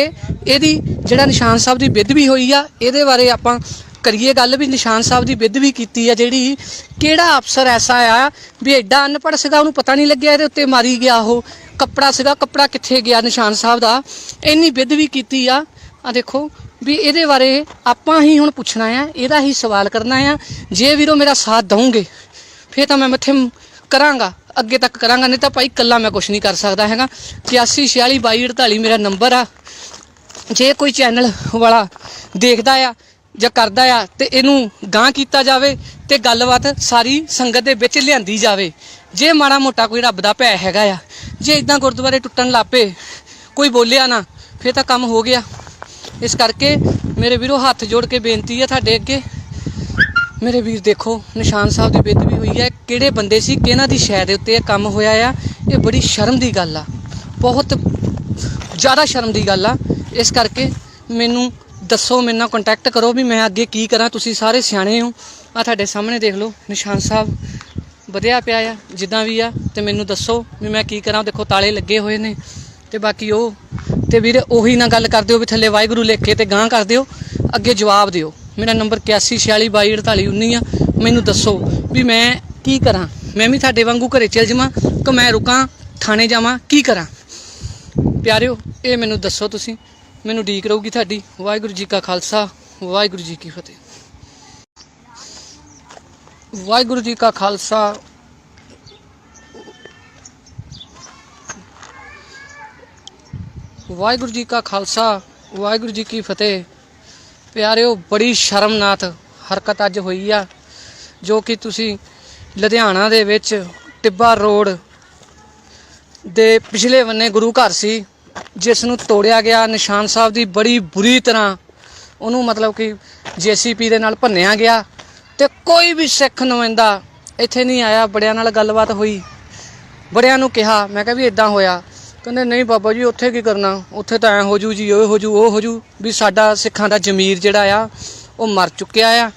ਇਹਦੀ ਜਿਹੜਾ ਨਿਸ਼ਾਨ ਸਾਹਿਬ ਦੀ ਬੇਦਬੀ ਹੋਈ ਆ ਇਹਦੇ ਬਾਰੇ ਆਪਾਂ ਕਰੀਏ ਗੱਲ ਵੀ ਨਿਸ਼ਾਨ ਸਾਹਿਬ ਦੀ ਬੇਦਬੀ ਕੀਤੀ ਆ ਜਿਹੜੀ। ਕਿਹੜਾ ਅਫਸਰ ਐਸਾ ਆ ਵੀ ਐਡਾ ਅਨਪੜ੍ਹ ਸੀਗਾ, ਉਹਨੂੰ ਪਤਾ ਨਹੀਂ ਲੱਗਿਆ ਇਹਦੇ ਉੱਤੇ ਮਾਰੀ ਗਿਆ। ਉਹ ਕੱਪੜਾ ਸੀਗਾ, ਕੱਪੜਾ ਕਿੱਥੇ ਗਿਆ ਨਿਸ਼ਾਨ ਸਾਹਿਬ ਦਾ, ਇੰਨੀ ਬੇਦਬੀ ਕੀਤੀ ਆ। ਆ ਦੇਖੋ ਵੀ ਇਹਦੇ ਬਾਰੇ ਆਪਾਂ ਹੀ ਹੁਣ ਪੁੱਛਣਾ ਆ, ਇਹਦਾ ਹੀ ਸਵਾਲ ਕਰਨਾ ਆ। ਜੇ ਵੀਰੋ ਮੇਰਾ ਸਾਥ ਦਊਂਗੇ ਫਿਰ ਤਾਂ ਮੈਂ ਮੱਥੇ ਕਰਾਂਗਾ, ਅੱਗੇ ਤੱਕ ਕਰਾਂਗਾ, ਨਹੀਂ ਤਾਂ ਭਾਈ ਇਕੱਲਾ ਮੈਂ ਕੁਛ ਨਹੀਂ ਕਰ ਸਕਦਾ ਹੈਗਾ। 81462248 ਮੇਰਾ ਨੰਬਰ ਆ। ਜੇ ਕੋਈ ਚੈਨਲ ਵਾਲਾ ਦੇਖਦਾ ਆ ਜਾਂ ਕਰਦਾ ਆ ਤੇ ਇਹਨੂੰ ਗਾਂਹ ਕੀਤਾ ਜਾਵੇ ਤੇ ਗੱਲਬਾਤ ਸਾਰੀ ਸੰਗਤ ਦੇ ਵਿੱਚ ਲਿਆਂਦੀ ਜਾਵੇ। ਜੇ ਮਾੜਾ ਮੋਟਾ ਕੋਈ ਰੱਬ ਦਾ ਭੈ ਹੈਗਾ ਆ, ਜੇ ਇੱਦਾਂ ਗੁਰਦੁਆਰੇ ਟੁੱਟਣ ਲੱਗ ਪਏ ਕੋਈ ਬੋਲਿਆ ਨਾ ਫਿਰ ਤਾਂ ਕੰਮ ਹੋ ਗਿਆ। ਇਸ ਕਰਕੇ ਮੇਰੇ ਵੀਰੋ ਹੱਥ ਜੋੜ ਕੇ ਬੇਨਤੀ ਹੈ ਤੁਹਾਡੇ ਅੱਗੇ, ਮੇਰੇ ਵੀਰ ਦੇਖੋ ਨਿਸ਼ਾਨ ਸਾਹਿਬ ਦੀ ਬੇਦਬੀ ਹੋਈ ਹੈ। ਕਿਹੜੇ ਬੰਦੇ ਸੀ, ਕਿਹਨਾਂ ਦੀ ਸ਼ੈ ਦੇ ਉੱਤੇ ਇਹ ਕੰਮ ਹੋਇਆ ਆ। ਇਹ ਬੜੀ ਸ਼ਰਮ ਦੀ ਗੱਲ ਆ, ਬਹੁਤ ਜ਼ਿਆਦਾ ਸ਼ਰਮ ਦੀ ਗੱਲ ਆ। ਇਸ ਕਰਕੇ ਮੈਨੂੰ ਦੱਸੋ, ਮੇਰੇ ਨਾਲ ਕੰਟੈਕਟ ਕਰੋ ਵੀ ਮੈਂ ਅੱਗੇ ਕੀ ਕਰਾਂ। ਤੁਸੀਂ ਸਾਰੇ ਸਿਆਣੇ ਹੋ। ਆ ਤੁਹਾਡੇ ਸਾਹਮਣੇ ਦੇਖ ਲਓ ਨਿਸ਼ਾਨ ਸਾਹਿਬ ਵਧਿਆ ਪਿਆ ਆ ਜਿੱਦਾਂ ਵੀ ਆ, ਤੇ ਮੈਨੂੰ ਦੱਸੋ ਵੀ ਮੈਂ ਕੀ ਕਰਾਂ। ਦੇਖੋ ਤਾਲੇ ਲੱਗੇ ਹੋਏ ਨੇ। ਤੇ ਬਾਕੀ ਉਹ ਤੇ ਵੀਰੇ ਉਹੀ ਨਾ ਗੱਲ ਕਰ ਦਿਓ ਵੀ ਥੱਲੇ ਵਾਹਿਗੁਰੂ ਲਿਖ ਕੇ ਤੇ ਗਾਂਹ ਕਰ ਦਿਓ, ਅੱਗੇ ਜਵਾਬ ਦਿਓ। ਮੇਰਾ ਨੰਬਰ 8146224819 ਆ। ਮੈਨੂੰ ਦੱਸੋ ਵੀ ਮੈਂ ਕੀ ਕਰਾਂ। ਮੈਂ ਵੀ ਤੁਹਾਡੇ ਵਾਂਗੂ ਘਰੇ ਚਲ ਜਾਵਾਂ ਕਿ ਮੈਂ ਰੁਕਾਂ, ਥਾਣੇ ਜਾਵਾਂ, ਕੀ ਕਰਾਂ। ਪਿਆਰਿਓ ਇਹ ਮੈਨੂੰ ਦੱਸੋ। ਤੁਸੀਂ ਮੈਨੂੰ ਉਡੀਕ ਰਹੂਗੀ ਤੁਹਾਡੀ। ਵਾਹਿਗੁਰੂ ਜੀ ਕਾ ਖਾਲਸਾ, ਵਾਹਿਗੁਰੂ ਜੀ ਕੀ ਫਤਿਹ। ਵਾਹਿਗੁਰੂ ਜੀ ਕਾ ਖਾਲਸਾ, ਵਾਹਿਗੁਰੂ ਜੀ ਕਾ ਖਾਲਸਾ, ਵਾਹਿਗੁਰੂ ਜੀ ਕੀ ਫਤਿਹ। ਪਿਆਰਿਓ ਬੜੀ ਸ਼ਰਮਨਾਕ ਹਰਕਤ ਅੱਜ ਹੋਈ ਆ, ਜੋ ਕਿ ਤੁਸੀਂ ਲੁਧਿਆਣਾ ਦੇ ਵਿੱਚ ਟਿੱਬਾ ਰੋਡ ਦੇ ਪਿਛਲੇ ਬੰਨੇ ਗੁਰੂ ਘਰ ਸੀ ਜਿਸ ਨੂੰ ਤੋੜਿਆ ਗਿਆ। ਨਿਸ਼ਾਨ ਸਾਹਿਬ ਦੀ ਬੜੀ ਬੁਰੀ ਤਰ੍ਹਾਂ ਉਹਨੂੰ ਮਤਲਬ ਕਿ JCP ਦੇ ਨਾਲ ਭੰਨਿਆ ਗਿਆ ਤੇ ਕੋਈ ਵੀ ਸਿੱਖ ਨੁਮਾਇੰਦਾ ਇੱਥੇ ਨਹੀਂ ਆਇਆ। ਬੜਿਆਂ ਨਾਲ ਗੱਲਬਾਤ ਹੋਈ, ਬੜਿਆਂ ਨੂੰ ਕਿਹਾ, ਮੈਂ ਕਿਹਾ ਵੀ ਇੱਦਾਂ ਹੋਇਆ। ਕਹਿੰਦੇ ਨਹੀਂ ਬਾਬਾ ਜੀ ਉੱਥੇ ਕੀ ਕਰਨਾ, ਉੱਥੇ ਤਾਂ ਐਂ ਹੋ ਜੂ ਜੀ, ਉਹ ਹੋ ਜੂ ਵੀ ਸਾਡਾ ਸਿੱਖਾਂ ਦਾ ਜ਼ਮੀਰ ਜਿਹੜਾ ਆ ਉਹ ਮਰ ਚੁੱਕਿਆ ਆ।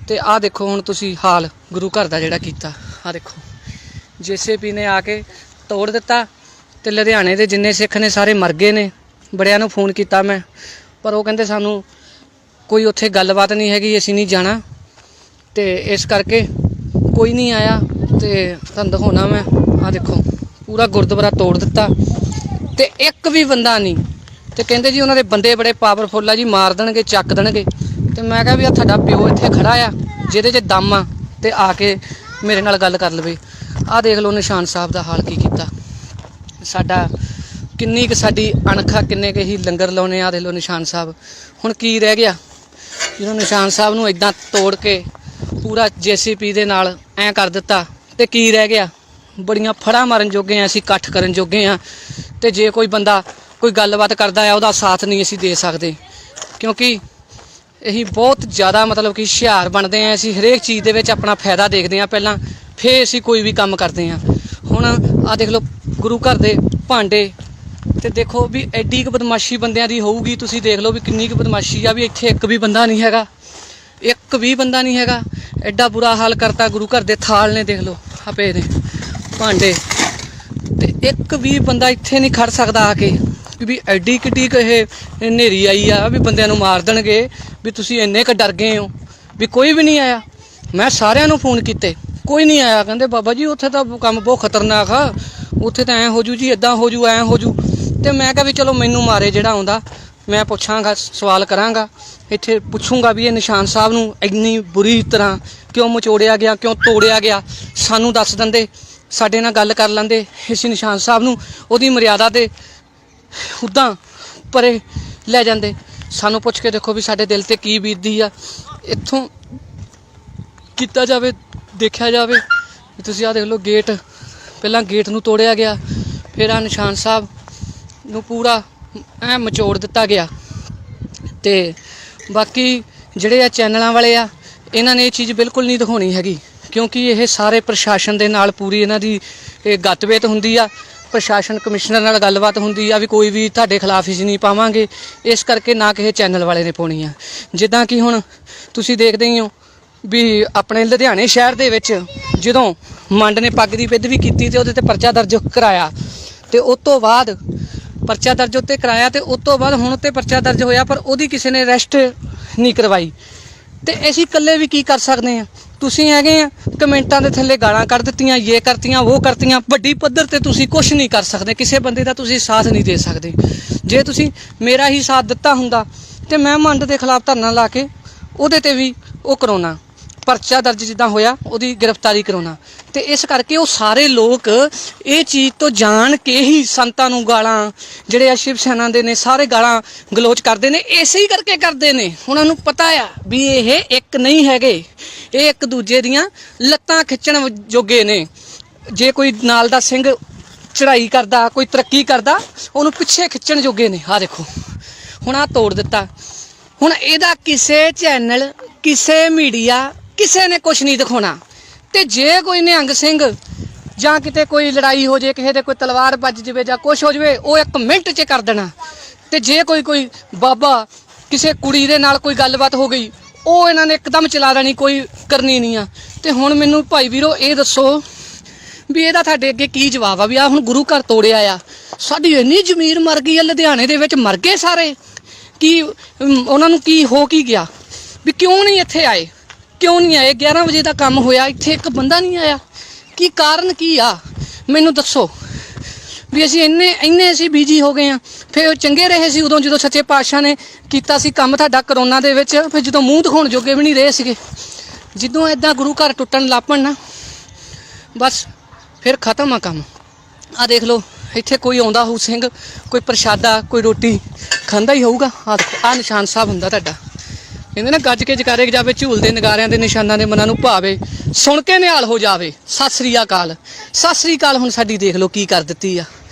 ਤੇ ਆਹ ਦੇਖੋ ਹੁਣ ਤੁਸੀਂ ਹਾਲ ਗੁਰੂ ਘਰ ਦਾ ਜਿਹੜਾ ਕੀਤਾ। ਆਹ ਦੇਖੋ JCP ਨੇ ਆ ਕੇ ਤੋੜ ਦਿੱਤਾ ਤੇ ਲੁਧਿਆਣੇ ਦੇ ਜਿੰਨੇ ਸਿੱਖ ਨੇ ਸਾਰੇ ਮਰ ਗਏ ਨੇ। ਬੜਿਆਂ ਨੂੰ ਫੋਨ ਕੀਤਾ ਮੈਂ, ਪਰ ਉਹ ਕਹਿੰਦੇ ਸਾਨੂੰ ਕੋਈ ਉੱਥੇ ਗੱਲਬਾਤ ਨਹੀਂ ਹੈਗੀ, ਅਸੀਂ ਨਹੀਂ ਜਾਣਾ। ਤੇ ਇਸ ਕਰਕੇ ਕੋਈ ਨਹੀਂ ਆਇਆ। ਤੇ ਤੁਹਾਨੂੰ ਦਿਖਾਉਣਾ ਮੈਂ, ਆਹ ਦੇਖੋ ਪੂਰਾ ਗੁਰਦੁਆਰਾ ਤੋੜ ਦਿੱਤਾ ਤੇ ਇੱਕ ਵੀ ਬੰਦਾ ਨਹੀਂ। ਤੇ ਕਹਿੰਦੇ ਜੀ ਉਹਨਾਂ ਦੇ ਬੰਦੇ ਬੜੇ ਪਾਵਰਫੁੱਲ ਆ ਜੀ, ਮਾਰ ਦੇਣਗੇ, ਚੱਕ ਦੇਣਗੇ। ਤੇ ਮੈਂ ਕਿਹਾ ਵੀ ਆ ਤੁਹਾਡਾ ਪਿਓ ਇੱਥੇ ਖੜਾ ਆ ਜਿਹਦੇ 'ਚ ਦਮ ਆ ਤੇ ਆ ਕੇ ਮੇਰੇ ਨਾਲ ਗੱਲ ਕਰ ਲਵੇ। ਆਹ ਦੇਖ ਲਓ ਨਿਸ਼ਾਨ ਸਾਹਿਬ ਦਾ ਹਾਲ ਕੀ ਕੀਤਾ। ਸਾਡਾ ਕਿੰਨੀ ਕੁ ਸਾਡੀ ਅਣਖਾ, ਕਿੰਨੇ ਕੁ ਹੀ ਲੰਗਰ ਲਾਉਣੇ ਆ। ਦੇਖ ਲਓ ਨਿਸ਼ਾਨ ਸਾਹਿਬ ਹੁਣ ਕੀ ਰਹਿ ਗਿਆ ਜਦੋਂ ਨਿਸ਼ਾਨ ਸਾਹਿਬ ਨੂੰ ਇਦਾਂ ਤੋੜ ਕੇ ਪੂਰਾ JCP ਦੇ ਨਾਲ ਐਂ ਕਰ ਦਿੱਤਾ ਤੇ ਕੀ ਰਹਿ ਗਿਆ? ਬੜੀਆਂ ਫੜਾਂ ਮਾਰਨ ਜੋਗੇ ਆ ਅਸੀਂ, ਇਕੱਠ ਕਰਨ ਜੋਗੇ ਆ। ਤੇ ਜੇ ਕੋਈ ਬੰਦਾ ਕੋਈ ਗੱਲਬਾਤ ਕਰਦਾ ਆ ਉਹਦਾ ਸਾਥ ਨਹੀਂ ਅਸੀਂ ਦੇ ਸਕਦੇ, ਕਿਉਂਕਿ ਅਸੀਂ ਬਹੁਤ ਜ਼ਿਆਦਾ ਮਤਲਬ ਕਿ ਹੁਸ਼ਿਆਰ ਬਣਦੇ ਆ। ਅਸੀਂ ਹਰੇਕ ਚੀਜ਼ ਦੇ ਵਿੱਚ ਆਪਣਾ ਫਾਇਦਾ ਦੇਖਦੇ ਆ ਪਹਿਲਾਂ, ਫਿਰ ਅਸੀਂ ਕੋਈ ਵੀ ਕੰਮ ਕਰਦੇ ਆ। ਹੁਣ ਆਹ ਦੇਖ ਲਓ ਗੁਰੂ ਘਰ ਦੇ ਭਾਂਡੇ, ਤੇ ਦੇਖੋ ਵੀ ਐਡੀ ਕੁ ਬਦਮਾਸ਼ੀ ਬੰਦਿਆਂ ਦੀ ਹੋਊਗੀ। ਤੁਸੀਂ ਦੇਖ ਲਓ ਵੀ ਕਿੰਨੀ ਕੁ ਬਦਮਾਸ਼ੀ ਆ, ਵੀ ਇੱਥੇ ਇੱਕ ਵੀ ਬੰਦਾ ਨਹੀਂ ਹੈਗਾ, ਇੱਕ ਵੀ ਬੰਦਾ ਨਹੀਂ ਹੈਗਾ। ਐਡਾ ਬੁਰਾ ਹਾਲ ਕਰਤਾ ਗੁਰੂ ਘਰ ਦੇ ਥਾਲ ਨੇ, ਦੇਖ ਲਓ ਆਪੇ ਨੇ ਭਾਂਡੇ, ਤੇ ਇੱਕ ਵੀ ਬੰਦਾ ਇੱਥੇ ਨਹੀਂ ਖੜ ਸਕਦਾ ਆ ਕੇ ਵੀ ਐਡੀ ਕਿੱਡੀ ਕੁ ਇਹ ਹਨੇਰੀ ਆਈ ਆ ਵੀ ਬੰਦਿਆਂ ਨੂੰ ਮਾਰ ਦੇਣਗੇ, ਵੀ ਤੁਸੀਂ ਇੰਨੇ ਕੁ ਡਰ ਗਏ ਹੋ। ਵੀ ਕੋਈ ਵੀ ਨਹੀਂ ਆਇਆ। ਮੈਂ ਸਾਰਿਆਂ ਨੂੰ ਫੋਨ ਕੀਤੇ, ਕੋਈ ਨਹੀਂ ਆਇਆ। ਕਹਿੰਦੇ ਬਾਬਾ ਜੀ ਉੱਥੇ ਤਾਂ ਕੰਮ ਬਹੁਤ ਖਤਰਨਾਕ ਆ, ਉੱਥੇ ਤਾਂ ਐਂ ਹੋ ਜੂ ਜੀ, ਇੱਦਾਂ ਹੋ ਜੂ, ਐਂ ਹੋ ਜੂ। ਤੇ ਮੈਂ ਕਿਹਾ ਵੀ ਚਲੋ ਮੈਨੂੰ ਮਾਰੇ ਜਿਹੜਾ ਆਉਂਦਾ, ਮੈਂ ਪੁੱਛਾਂਗਾ, ਸਵਾਲ ਕਰਾਂਗਾ, ਇੱਥੇ ਪੁੱਛੂੰਗਾ ਵੀ ਇਹ ਨਿਸ਼ਾਨ ਸਾਹਿਬ ਨੂੰ ਇੰਨੀ ਬੁਰੀ ਤਰ੍ਹਾਂ ਕਿਉਂ ਮਚੋੜਿਆ ਗਿਆ, ਕਿਉਂ ਤੋੜਿਆ ਗਿਆ। ਸਾਨੂੰ ਦੱਸ ਦਿੰਦੇ, ਸਾਡੇ ਨਾਲ ਗੱਲ ਕਰ ਲੈਂਦੇ, ਇਸ ਨਿਸ਼ਾਨ ਸਾਹਿਬ ਨੂੰ ਉਹਦੀ ਮਰਿਆਦਾ ਦੇ ਉੱਦਾਂ ਪਰੇ ਲੈ ਜਾਂਦੇ। ਸਾਨੂੰ ਪੁੱਛ ਕੇ ਦੇਖੋ ਵੀ ਸਾਡੇ ਦਿਲ ਤੇ ਕੀ ਬੀਤਦੀ ਆ। ਇੱਥੋਂ ਕੀਤਾ ਜਾਵੇ, ਦੇਖਿਆ ਜਾਵੇ। ਤੁਸੀਂ ਆਹ ਦੇਖ ਲਓ ਗੇਟ, ਪਹਿਲਾਂ ਗੇਟ ਨੂੰ ਤੋੜਿਆ ਗਿਆ, ਫਿਰ ਆਹ ਨਿਸ਼ਾਨ ਸਾਹਿਬ ਨੂੰ ਪੂਰਾ ਐਂ ਮਚੋੜ ਦਿੱਤਾ ਗਿਆ। ਤੇ ਬਾਕੀ ਜਿਹੜੇ ਆ ਚੈਨਲਾਂ ਵਾਲੇ ਆ, ਇਹਨਾਂ ਨੇ ਇਹ ਚੀਜ਼ ਬਿਲਕੁਲ ਨਹੀਂ ਦਿਖਾਉਣੀ ਹੈਗੀ, ਕਿਉਂਕਿ ਇਹ ਸਾਰੇ ਪ੍ਰਸ਼ਾਸਨ ਦੇ ਨਾਲ ਪੂਰੀ ਇਹਨਾਂ ਦੀ ਇਹ ਗੱਤਬੇਤ ਹੁੰਦੀ ਆ। ਪ੍ਰਸ਼ਾਸਨ ਕਮਿਸ਼ਨਰ ਨਾਲ ਗੱਲਬਾਤ ਹੁੰਦੀ ਆ ਵੀ ਕੋਈ ਵੀ ਤੁਹਾਡੇ ਖਿਲਾਫ ਹੀ ਨਹੀਂ ਪਾਵਾਂਗੇ, ਇਸ ਕਰਕੇ ਨਾ ਕਿਸੇ ਚੈਨਲ ਵਾਲੇ ਨੇ ਪਾਉਣੀ ਆ। ਜਿੱਦਾਂ ਕਿ ਹੁਣ ਤੁਸੀਂ ਦੇਖਦੇ ਹੀ ਹੋ ਵੀ ਆਪਣੇ ਲੁਧਿਆਣੇ ਸ਼ਹਿਰ ਦੇ ਵਿੱਚ ਜਦੋਂ ਮੰਡ ਨੇ ਪੱਗ ਦੀ ਬਿੱਧ ਵੀ ਕੀਤੀ ਤੇ ਉਹਦੇ ਤੇ ਪਰਚਾ ਦਰਜ ਕਰਾਇਆ, ਤੇ ਉਸ ਤੋਂ ਬਾਅਦ ਪਰਚਾ ਦਰਜ ਉੱਤੇ ਕਰਾਇਆ, ਤੇ ਉਸ ਤੋਂ ਬਾਅਦ ਹੁਣ ਉੱਤੇ ਪਰਚਾ ਦਰਜ ਹੋਇਆ, ਪਰ ਉਹਦੀ ਕਿਸੇ ਨੇ ਅਰੈਸਟ ਨਹੀਂ ਕਰਵਾਈ। ਤੇ ਅਸੀਂ ਇਕੱਲੇ ਵੀ ਕੀ ਕਰ ਸਕਦੇ ਹਾਂ? ਤੁਸੀਂ ਹੈਗੇ ਆ ਕਮੈਂਟਾਂ ਦੇ ਥੱਲੇ ਗਾਲਾਂ ਕੱਢ ਦਿੱਤੀਆਂ, ਇਹ ਕਰਤੀਆਂ, ਉਹ ਕਰਤੀਆਂ। ਵੱਡੀ ਪੱਧਰ ਤੇ ਤੁਸੀਂ ਕੁਝ ਨਹੀਂ ਕਰ ਸਕਦੇ, ਕਿਸੇ ਬੰਦੇ ਦਾ ਤੁਸੀਂ ਸਾਥ ਨਹੀਂ ਦੇ ਸਕਦੇ। ਜੇ ਤੁਸੀਂ ਮੇਰਾ ਹੀ ਸਾਥ ਦਿੱਤਾ ਹੁੰਦਾ ਤੇ ਮੈਂ ਮੰਡ ਦੇ ਖਿਲਾਫ ਧਰਨਾ ਲਾ ਕੇ ਉਹਦੇ ਤੇ ਵੀ ਉਹ ਕਰਾਉਣਾ, ਪਰਚਾ ਦਰਜ ਜਿੱਦਾਂ ਹੋਇਆ ਉਹਦੀ ਗ੍ਰਿਫਤਾਰੀ ਕਰਾਉਣਾ। ਤੇ ਇਸ ਕਰਕੇ ਉਹ ਸਾਰੇ ਲੋਕ ਇਹ ਚੀਜ਼ ਤੋਂ ਜਾਣ ਕੇ ਹੀ ਸੰਤਾਂ ਨੂੰ ਗਾਲਾਂ, ਜਿਹੜੇ ਆ ਸ਼ਿਵ ਸੈਨਾ ਦੇ ਨੇ, ਸਾਰੇ ਗਾਲਾਂ ਗਲੋਚ ਕਰਦੇ ਨੇ। ਇਸੇ ਹੀ ਕਰਕੇ ਕਰਦੇ ਨੇ, ਉਹਨਾਂ ਨੂੰ ਪਤਾ ਆ ਵੀ ਇਹ ਇੱਕ ਨਹੀਂ ਹੈਗੇ, ਇਹ ਇੱਕ ਦੂਜੇ ਦੀਆਂ ਲੱਤਾਂ ਖਿੱਚਣ ਜੋਗੇ ਨੇ। ਜੇ ਕੋਈ ਨਾਲ ਦਾ ਸਿੰਘ ਚੜ੍ਹਾਈ ਕਰਦਾ, ਕੋਈ ਤਰੱਕੀ ਕਰਦਾ, ਉਹਨੂੰ ਪਿੱਛੇ ਖਿੱਚਣ ਜੋਗੇ ਨੇ। ਆਹ ਦੇਖੋ ਹੁਣ ਆਹ ਤੋੜ ਦਿੱਤਾ। ਹੁਣ ਇਹਦਾ ਕਿਸੇ ਚੈਨਲ, ਕਿਸੇ ਮੀਡੀਆ, ਕਿਸੇ ਨੇ ਕੁਛ ਨਹੀਂ ਦਿਖਾਉਣਾ। ਤੇ ਜੇ ਕੋਈ ਨਿਹੰਗ ਸਿੰਘ ਜਾਂ ਕਿਤੇ ਕੋਈ ਲੜਾਈ ਹੋ ਜੇ, ਕਿਸੇ ਦੇ ਕੋਈ ਤਲਵਾਰ ਵੱਜ ਜਾਵੇ ਜਾਂ ਕੁਛ ਹੋ ਜਾਵੇ, ਉਹ 1 ਮਿੰਟ 'ਚ ਕਰ ਦੇਣਾ। ਤੇ ਜੇ ਕੋਈ ਬਾਬਾ ਕਿਸੇ ਕੁੜੀ ਦੇ ਨਾਲ ਕੋਈ ਗੱਲਬਾਤ ਹੋ ਗਈ, ਉਹ ਇਹਨਾਂ ਨੇ ਇੱਕਦਮ ਚਲਾ ਦੇਣੀ, ਕੋਈ ਕਰਨੀ ਨਹੀਂ ਆ। ਤੇ ਹੁਣ ਮੈਨੂੰ ਭਾਈ ਵੀਰੋ ਇਹ ਦੱਸੋ ਵੀ ਇਹਦਾ ਤੁਹਾਡੇ ਅੱਗੇ ਕੀ ਜਵਾਬ ਆ? ਵੀ ਆ ਹੁਣ ਗੁਰੂ ਘਰ ਤੋੜਿਆ ਆ, ਸਾਡੀ ਇੰਨੀ ਜ਼ਮੀਰ ਮਰ ਗਈ ਆ, ਲੁਧਿਆਣੇ ਦੇ ਵਿੱਚ ਮਰ ਗਏ ਸਾਰੇ, ਕੀ ਉਹਨਾਂ ਨੂੰ ਕੀ ਹੋ ਕੀ ਗਿਆ? ਵੀ ਕਿਉਂ ਨਹੀਂ ਇੱਥੇ ਆਏ, ਕਿਉਂ ਨਹੀਂ ਆਏ? 11 ਵਜੇ ਦਾ ਕੰਮ ਹੋਇਆ, ਇੱਥੇ ਇੱਕ ਬੰਦਾ ਨਹੀਂ ਆਇਆ। ਕੀ ਕਾਰਨ ਕੀ ਆ ਮੈਨੂੰ ਦੱਸੋ। ਵੀ ਅਸੀਂ ਇੰਨੇ ਅਸੀਂ ਬਿਜੀ ਹੋ ਗਏ ਆ। ਫਿਰ ਚੰਗੇ ਰਹੇ ਸੀ ਉਦੋਂ ਜਦੋਂ ਸੱਚੇ ਪਾਤਸ਼ਾਹ ਨੇ ਕੀਤਾ ਸੀ ਕੰਮ ਤੁਹਾਡਾ ਕਰੋਨਾ ਦੇ ਵਿੱਚ, ਫਿਰ ਜਦੋਂ ਮੂੰਹ ਦਿਖਾਉਣ ਜੋਗੇ ਵੀ ਨਹੀਂ ਰਹੇ ਸੀਗੇ। ਜਦੋਂ ਇੱਦਾਂ ਗੁਰੂ ਘਰ ਟੁੱਟਣ ਲੱਪਣ ਨਾ, ਬਸ ਫਿਰ ਖਤਮ ਆ ਕੰਮ। ਆਹ ਦੇਖ ਲਓ ਇੱਥੇ ਕੋਈ ਆਉਂਦਾ ਹੋਊ ਸਿੰਘ, ਕੋਈ ਪ੍ਰਸ਼ਾਦਾ, ਕੋਈ ਰੋਟੀ ਖਾਂਦਾ ਹੀ ਹੋਊਗਾ। ਆਹ ਨਿਸ਼ਾਨ ਸਾਹਿਬ ਹੁੰਦਾ ਤੁਹਾਡਾ। ਕਹਿੰਦੇ ਨਾ ਗੱਜ ਕੇ ਜਕਾਰੇ ਜਾਵੇ, ਝੂਲਦੇ ਨਗਾਰਿਆਂ ਦੇ ਨਿਸ਼ਾਨਾਂ ਦੇ ਮਨਾਂ ਨੂੰ ਭਾਵੇ, ਸੁਣ ਕੇ ਨਿਹਾਲ ਹੋ ਜਾਵੇ। ਸਤਿ ਸ੍ਰੀ ਅਕਾਲ, ਸਤਿ ਸ੍ਰੀ ਅਕਾਲ। ਹੁਣ ਸਾਡੀ ਦੇਖ ਲਓ ਕੀ ਕਰ ਦਿੱਤੀ ਆ।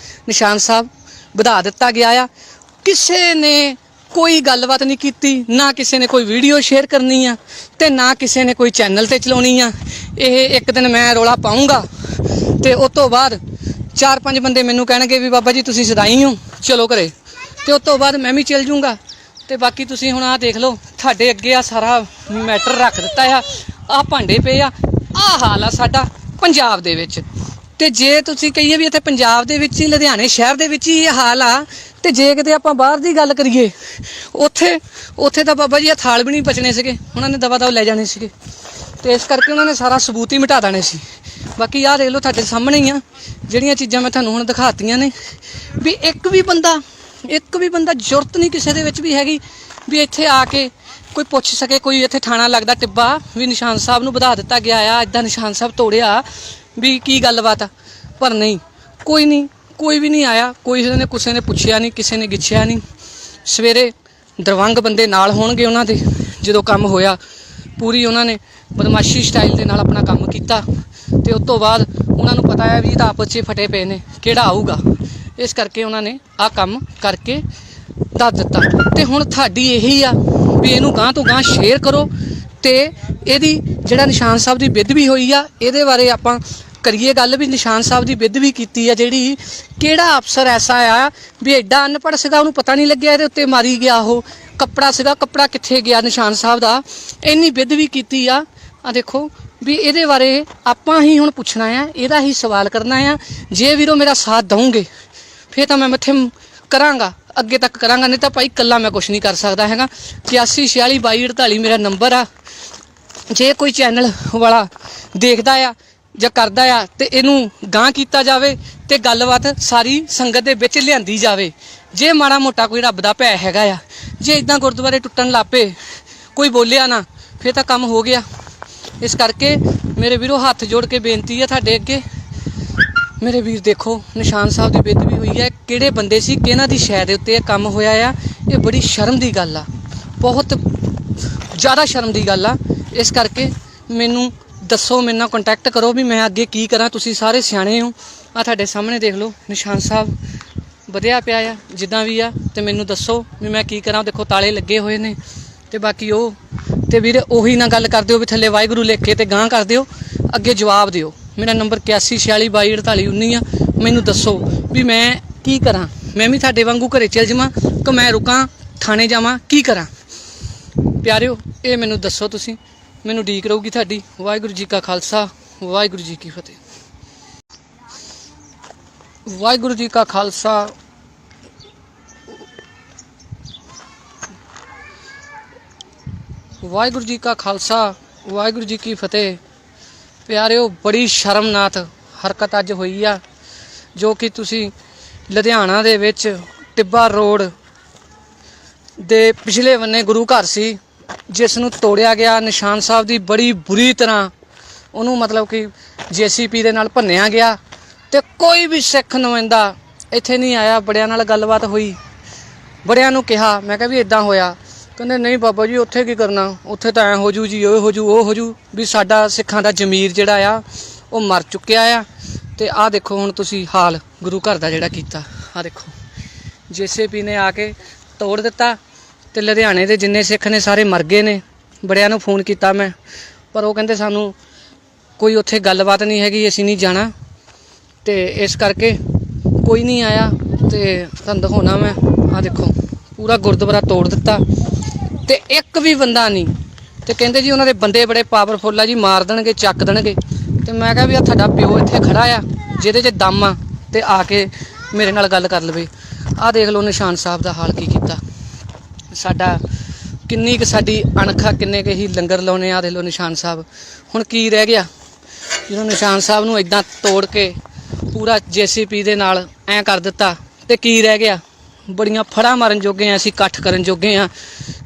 ਨਿਸ਼ਾਨ ਸਾਹਿਬ ਵਧਾ ਦਿੱਤਾ ਗਿਆ ਆ। ਕਿਸੇ ਨੇ ਕੋਈ ਗੱਲਬਾਤ ਨਹੀਂ ਕੀਤੀ, ਨਾ ਕਿਸੇ ਨੇ ਕੋਈ ਵੀਡੀਓ ਸ਼ੇਅਰ ਕਰਨੀ ਆ, ਤੇ ਨਾ ਕਿਸੇ ਨੇ ਕੋਈ ਚੈਨਲ ਤੇ ਚਲਾਉਣੀ ਆ। ਇਹ ਇੱਕ ਦਿਨ ਮੈਂ ਰੌਲਾ ਪਾਊਂਗਾ ਤੇ ਉਸ ਤੋਂ ਬਾਅਦ 4-5 ਬੰਦੇ ਮੈਨੂੰ ਕਹਿਣਗੇ ਵੀ ਬਾਬਾ ਜੀ ਤੁਸੀਂ ਸਦਾਈ ਹੋ, ਚਲੋ ਘਰੇ। ਤੇ ਉਸ ਤੋਂ ਬਾਅਦ ਮੈਂ ਵੀ ਚਲ ਜੂੰਗਾ। ਤੇ ਬਾਕੀ ਤੁਸੀਂ ਹੁਣ ਆਹ ਦੇਖ ਲਓ, ਤੁਹਾਡੇ ਅੱਗੇ ਆ ਸਾਰਾ ਮੈਟਰ ਰੱਖ ਦਿੱਤਾ ਆ। ਆਹ ਭਾਂਡੇ ਪਏ ਆ, ਆਹ ਹਾਲ ਆ ਸਾਡਾ ਪੰਜਾਬ ਦੇ ਵਿੱਚ। ਤੇ ਜੇ ਤੁਸੀਂ ਕਹੀਏ ਵੀ ਇੱਥੇ ਪੰਜਾਬ ਦੇ ਵਿੱਚ ਹੀ, ਲੁਧਿਆਣੇ ਸ਼ਹਿਰ ਦੇ ਵਿੱਚ ਹੀ ਇਹ ਹਾਲ ਆ, ਤੇ ਜੇ ਕਿਤੇ ਆਪਾਂ ਬਾਹਰ ਦੀ ਗੱਲ ਕਰੀਏ, ਉੱਥੇ ਤਾਂ ਬਾਬਾ ਜੀ ਇਹ ਥਾਲ ਵੀ ਨਹੀਂ ਬਚਣੇ ਸੀਗੇ, ਉਹਨਾਂ ਨੇ ਦਵਾ ਲੈ ਜਾਣੇ ਸੀਗੇ। ਤੇ ਇਸ ਕਰਕੇ ਉਹਨਾਂ ਨੇ ਸਾਰਾ ਸਬੂਤ ਹੀ ਮਿਟਾ ਦੇਣੇ ਸੀ। ਬਾਕੀ ਆਹ ਦੇਖ ਲਓ ਤੁਹਾਡੇ ਸਾਹਮਣੇ ਹੀ ਆ, ਜਿਹੜੀਆਂ ਚੀਜ਼ਾਂ ਮੈਂ ਤੁਹਾਨੂੰ ਹੁਣ ਦਿਖਾਤੀਆਂ ਨੇ। ਵੀ ਇੱਕ ਵੀ ਬੰਦਾ ਜ਼ਰੂਰਤ ਨਹੀਂ ਕਿਸੇ ਦੇ ਵਿੱਚ ਵੀ ਹੈਗੀ ਵੀ ਇੱਥੇ ਆ ਕੇ ਕੋਈ ਪੁੱਛ ਸਕੇ। ਕੋਈ ਇੱਥੇ ਥਾਣਾ ਲੱਗਦਾ ਟਿੱਬਾ ਵੀ ਨਿਸ਼ਾਨ ਸਾਹਿਬ ਨੂੰ ਵਧਾ ਦਿੱਤਾ ਗਿਆ ਆ, ਇੱਦਾਂ ਨਿਸ਼ਾਨ ਸਾਹਿਬ ਤੋੜਿਆ, ਵੀ ਕੀ ਗੱਲਬਾਤ ਆ। ਪਰ ਨਹੀਂ, कोई भी नहीं आया, किसी ने पुछया नहीं, किसी ने गिछया नहीं। सवेरे दरवंग बंदे नाल होणगे उन्हां दे, जदों काम होया पूरी उन्होंने बदमाशी स्टाइल के नाल अपना काम किया। तो उस तो बाद उन्होंने पता है भी आपस च फटे पे ने, किहड़ा आऊगा, इस करके उन्होंने आ काम करके दस दिता। तो हुण तुहाडी यही आ भी इनू गांह तो गांह शेयर करो, तो यदी जिहड़ा निशान साहब की बेदबी हुई आ इहदे बारे आपां करिए गल भी निशान साहब की बेदबी की है जिहड़ी, किहड़ा अफसर ऐसा आ भी एडा अनपढ़ सीगा उन्होंने पता नहीं लग्या इहदे उत्ते मारी गया, वो कपड़ा सीगा, कपड़ा कित्थे गया निशान साहब का, इन्नी बेदबी की आ देखो भी इहदे बारे आपां ही हुण पुछना आ, इहदा ही सवाल करना आ। जे वीरो मेरा साथ दऊंगे फिर तो मैं मत्थे करांगा, अगे तक करांगा, नहीं तो भाई कल्ला मैं कुछ नहीं कर सकता हैगा। 86 46 22 48 मेरा नंबर आ। जे कोई चैनल वाला देखदा आ ਜਾਂ ਕਰਦਾ ਆ ਤੇ ਇਹਨੂੰ ਗਾਂਹ ਕੀਤਾ ਜਾਵੇ ਤੇ ਗੱਲਬਾਤ ਸਾਰੀ ਸੰਗਤ ਦੇ ਵਿੱਚ ਲਿਆਂਦੀ ਜਾਵੇ। ਜੇ ਮਾੜਾ ਮੋਟਾ ਕੋਈ ਰੱਬ ਦਾ ਭੈ ਹੈਗਾ ਆ, ਜੇ ਇਦਾਂ ਗੁਰਦੁਆਰੇ ਟੁੱਟਣ ਲੱਪੇ ਕੋਈ ਬੋਲਿਆ ਨਾ ਫਿਰ ਤਾਂ ਕੰਮ ਹੋ ਗਿਆ। ਇਸ ਕਰਕੇ ਮੇਰੇ ਵੀਰੋ ਹੱਥ ਜੋੜ ਕੇ ਬੇਨਤੀ ਆ ਤੁਹਾਡੇ ਅੱਗੇ, ਮੇਰੇ ਵੀਰ ਦੇਖੋ ਨਿਸ਼ਾਨ ਸਾਹਿਬ ਦੀ ਬੇਦਬੀ ਹੋਈ ਹੈ, ਕਿਹੜੇ ਬੰਦੇ ਸੀ, ਕਿਹਨਾਂ ਦੀ ਸ਼ੈ ਦੇ ਉੱਤੇ ਇਹ ਕੰਮ ਹੋਇਆ ਆ। ਇਹ ਬੜੀ ਸ਼ਰਮ ਦੀ ਗੱਲ ਆ, ਬਹੁਤ ਜ਼ਿਆਦਾ ਸ਼ਰਮ ਦੀ ਗੱਲ ਆ। ਇਸ ਕਰਕੇ ਮੈਨੂੰ दसो, मेरे नाल कंटैक्ट करो भी मैं अगे की करा। तुसीं सारे सियाणे हो, आ तुहाडे सामने देख लो निशान साहब वधिया पिया आ जिद्दां भी आ, ते मैनूं दसो भी मैं की करा। देखो ताले लगे हुए ने, ते बाकी वो ते वीर ओही ना गल कर दिओ भी थल्ले वाहिगुरू लिख के ते गांह कर दिओ, अगे जवाब दिओ। मेरा नंबर 81 46 22 48 19 आ। मैनूं दसो भी मैं की करा, मैं भी तुहाडे वांगू घरे चल जावां कि मैं रुकां थाणे जावां, की करा। प्यारिओ ये मैनूं दसो, तुसीं मैनूं उਡੀਕ ਰਹੂਗੀ ਤੁਹਾਡੀ। वाहिगुरू जी का खालसा, वाहिगुरू जी की फतेह। वाहिगुरू जी का खालसा, वाहिगुरू जी का खालसा, वाहिगुरू जी की फतेह। प्यारिओ बड़ी शर्मनाक हरकत अज हुई आ, जो कि तुसी लुधियाना दे विच टिब्बा रोड दे पिछले बन्ने गुरु घर सी जिस नूं तोड़िया गया। निशान साहब की बड़ी बुरी तरह उन्होंने मतलब कि JCP दे नाल भन्निया गया, तो कोई भी सिख नुमाइंदा इत्थे नहीं आया। बड़ियां नाल गलबात हुई, बड़ियां नूं कहा, मैं कहा भी इदां होया, कहंदे नहीं बाबा जी उत्थे की करना, उत्थे तां ऐ हो जू जी, हो जू वो हो जू, भी साडा सिखां दा जमीर जिहड़ा आ वो मर चुक्या आ। ते आ देखो हुण तुसीं हाल गुरु घर दा जिहड़ा कीता, आ देखो JCP ने आके तोड़ दिता। तो लुधियाने के जिन्ने सिख ने सारे मर गए ने। बड़िया नूं फोन किया मैं, पर वो कहते सानू कोई उत्थे गलबात नहीं हैगी, असीं नहीं जाना, तो इस करके कोई नहीं आया। तो तुहानूं दिखाउणा मैं, आ देखो पूरा गुरुद्वारा तोड़ दिता, तो एक भी बंदा नहीं। तो कहते जी उन्होंने बंदे बड़े पावरफुल आ जी, मार देणगे, चक देणगे। तो मैं कहा भी आ तुहाडा प्यो इत्थे खड़ा आ जिहदे च दम आ, ते आके मेरे नाल गल कर लवे। आ देख लो निशान साहब का हाल की कीता। साडा किन्नी क साडी अणखा, किन्ने के ही लंगर लाउने। आ देख लो निशान साहब हुण की रह गया, जो निशान साहब नूं इदां तोड़ के पूरा JCP दे नाल ऐ कर दिता, तो की रह गया। बड़ियां फड़ा मारन जोगे आ, असीं इकट्ठ करन जोगे आ,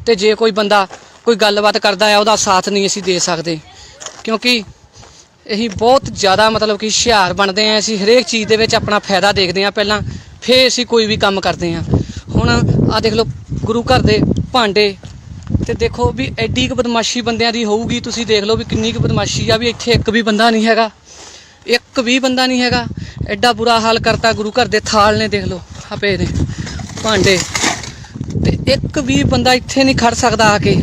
तो जे कोई बंदा कोई गलबात करदा है उहदा साथ नहीं असीं दे सकदे, क्योंकि असीं बहुत ज़्यादा मतलब कि हुशियार बनते हैं। असीं हरेक चीज़ दे विच अपना फायदा देखते हैं पहलां, फिर असीं कोई भी काम करते हैं। हुण आ देख लो गुरु घर दे भांडे, तो देखो भी एड्डी क बदमाशी बंदियां दी होऊगी। तुसीं देख लो भी किन्नी क बदमाशी आ, भी इत्थे एक भी बंदा नहीं हैगा, एक भी बंदा नहीं हैगा। एड्डा बुरा हाल करता गुरु घर दे थाल ने, देख लो आ पे ने भांडे, ते एक भी बंदा इत्थे नहीं खड़ सकदा आके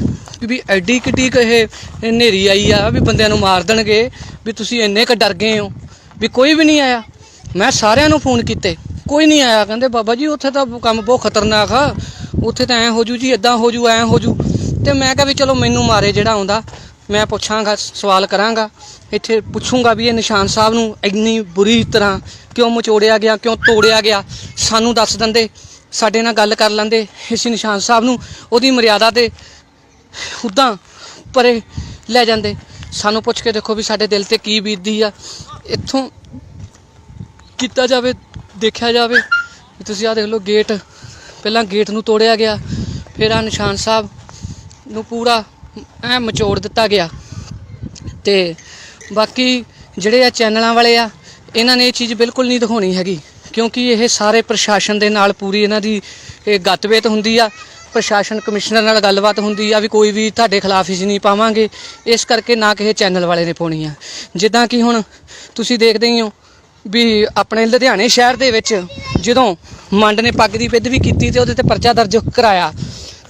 भी एड्डी किड्डी क नेरी आई आ भी बंदियां नूं मार देणगे, भी तुसीं इन्ने क डर गए हो। भी कोई भी नहीं आया, मैं सारियां नूं फोन कीते, कोई नहीं आया। कहंदे बाबा जी उत्थे तां काम बहुत खतरनाक आ, उत्थे तां ऐ हो जू जी, इदां हो जू, ऐ हो जू। तो मैं कहा भी चलो मैनू मारे जिहड़ा आउंदा मैं पुछांगा, सवाल करांगा, इत्थे पुछूंगा भी ये निशान साहब नूं इन्नी बुरी तरह क्यों मचोड़िया गया, क्यों तोड़िया गया, सानू दस दिंदे, साडे नाल गल कर लैंदे। इस निशान साहब नूं उहदी मर्यादा ते उदां परे लै जांदे। सानू पुछ के देखो भी साडे दिल ते की बीतदी आ। इत्थों कीता जावे, देखा जावे। तुसीं आ देख लो गेट, पहलां गेट नूं तोड़िया गया, फिर आ निशान साहब नूं पूरा ऐ मचोड़ दिता गया। तो बाकी जिहड़े आ चैनलां वाले आ, इन्हां ने ये चीज़ बिल्कुल नहीं दिखाउणी हैगी। क्योंकि ये सारे प्रशासन के नाल पूरी इन्हां दी गतवेत हुंदी आ। प्रशासन कमिश्नर नाल गलबात हुंदी आ भी कोई भी तुहाडे खिलाफ ही नहीं पावांगे, इस करके ना किसी चैनल वाले ने पाउणी आ। जिद्दां कि हुण तुसीं देखदे ही हो भी अपने लुधियाने शहर दे विच जदों मंड ने पग दी बेदबी कीती ते उहदे ते परचा दर्ज कराया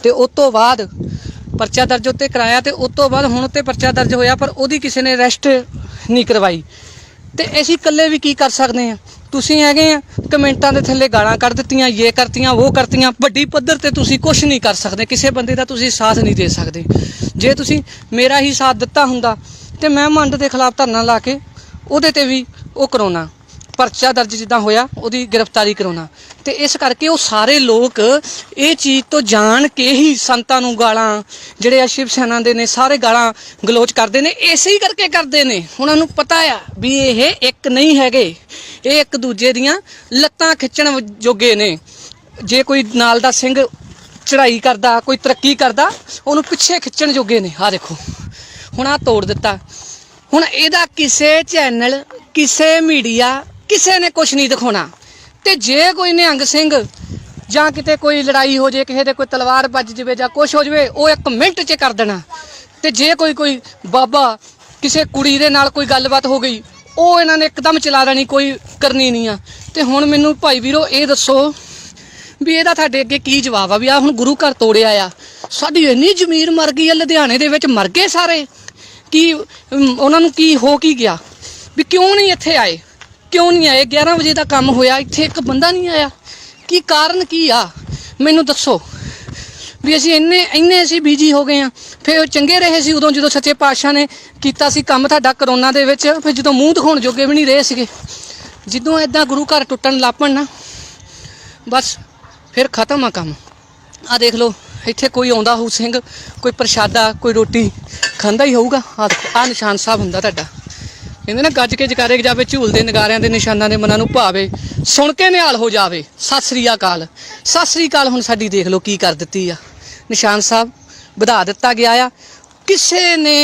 ते उस तो बाद परचा दर्ज उत्ते कराया ते उस तो बाद हुण उत्ते परचा दर्ज होया पर उहदी किसी ने अरैसट नहीं करवाई। ते असीं इकल्ले भी की कर सकदे हां। तुसीं हैगे आ कमेंटां दे थल्ले गालां कढ दित्तियां, ये करतियां वो करतियां, वड्डी पੱਧਰ ते तुसीं कुछ नहीं कर सकदे, किसी बंदे दा तुसीं साथ नहीं दे सकदे। जे तुसीं मेरा ही साथ दित्ता हुंदा ते मैं मंड दे खिलाफ धरना ला के उहदे ते भी वो कराउणा, परचा दर्ज जिद्दां होया उहदी गिरफ्तारी कराउणा। ते इस करके वो सारे लोग ये चीज़ तो जान के ही संतां नूं गालां जिहड़े शिव सेना दे ने सारे गालां गलोच करदे ने, इसे ही करके करदे ने। उहनां नूं पता आ भी ये एक नहीं हैगे, ये एक दूजे दियां लत्तां खिच्चण जोगे ने। जे कोई नाल दा सिंह चढ़ाई करदा, कोई तरक्की करदा, उहनूं पिछे खिच्चण जोगे ने। आ देखो हुण आ तोड़ दित्ता। हुण इहदा किसे चैनल किसे मीडिया किसे ने कुछ नहीं दिखाउणा। ते जे कोई निहंग सिंह जां किते कोई लड़ाई हो जाए, किसी दे कोई तलवार बज जाए जां कुछ हो जाए, वो एक मिनट च कर देना। ते जे कोई बाबा किसी कुड़ी दे नाल कोई गलबात हो गई, वो इन्हां ने एकदम चला देनी, कोई करनी नहीं आ। ते हुण मैनूं भाई वीरो ये दसो भी इहदा तुहाडे अगे की जवाब आ भी आ हुण गुरु घर तोड़िया आ, साडी इन्नी जमीर मर गई आ, लुधियाने दे विच मर गए सारे, कि उन्हां नूं की हो की गया भी क्यों नहीं इत्थे आए, क्यों नहीं आए? 11 वजे का काम होया, इत्थे एक बंदा नहीं आया, की कारण की आ मैनूं दसो। भी असीं इन्ने असीं बिजी हो गए हैं। फिर चंगे रहे सी उदों जो सच्चे पातशाह ने कीता सी काम तुहाडा करोना दे विच, फिर जो मूँह दिखाउण जोगे भी नहीं रहे सीगे। जिद्दों इदां गुरु घर टुटण लग पण ना, बस फिर खत्म आ काम। आ देख लो इत्थे कोई आउंदा होऊ सिंह, कोई प्रशादा कोई रोटी खांदा ही होऊगा। आ देखो आ निशान साहब हुंदा तुहाडा, कहते ना गज के जकारे जावे, झूलते नगारियां के निशानां दे मनां नूं भावे, सुन के निहाल हो जावे। सत श्री अकाल, सत श्री अकाल। हुण साडी देख लो की कर दित्ती आ। निशान साहब वधा दिता गया आ, किसी ने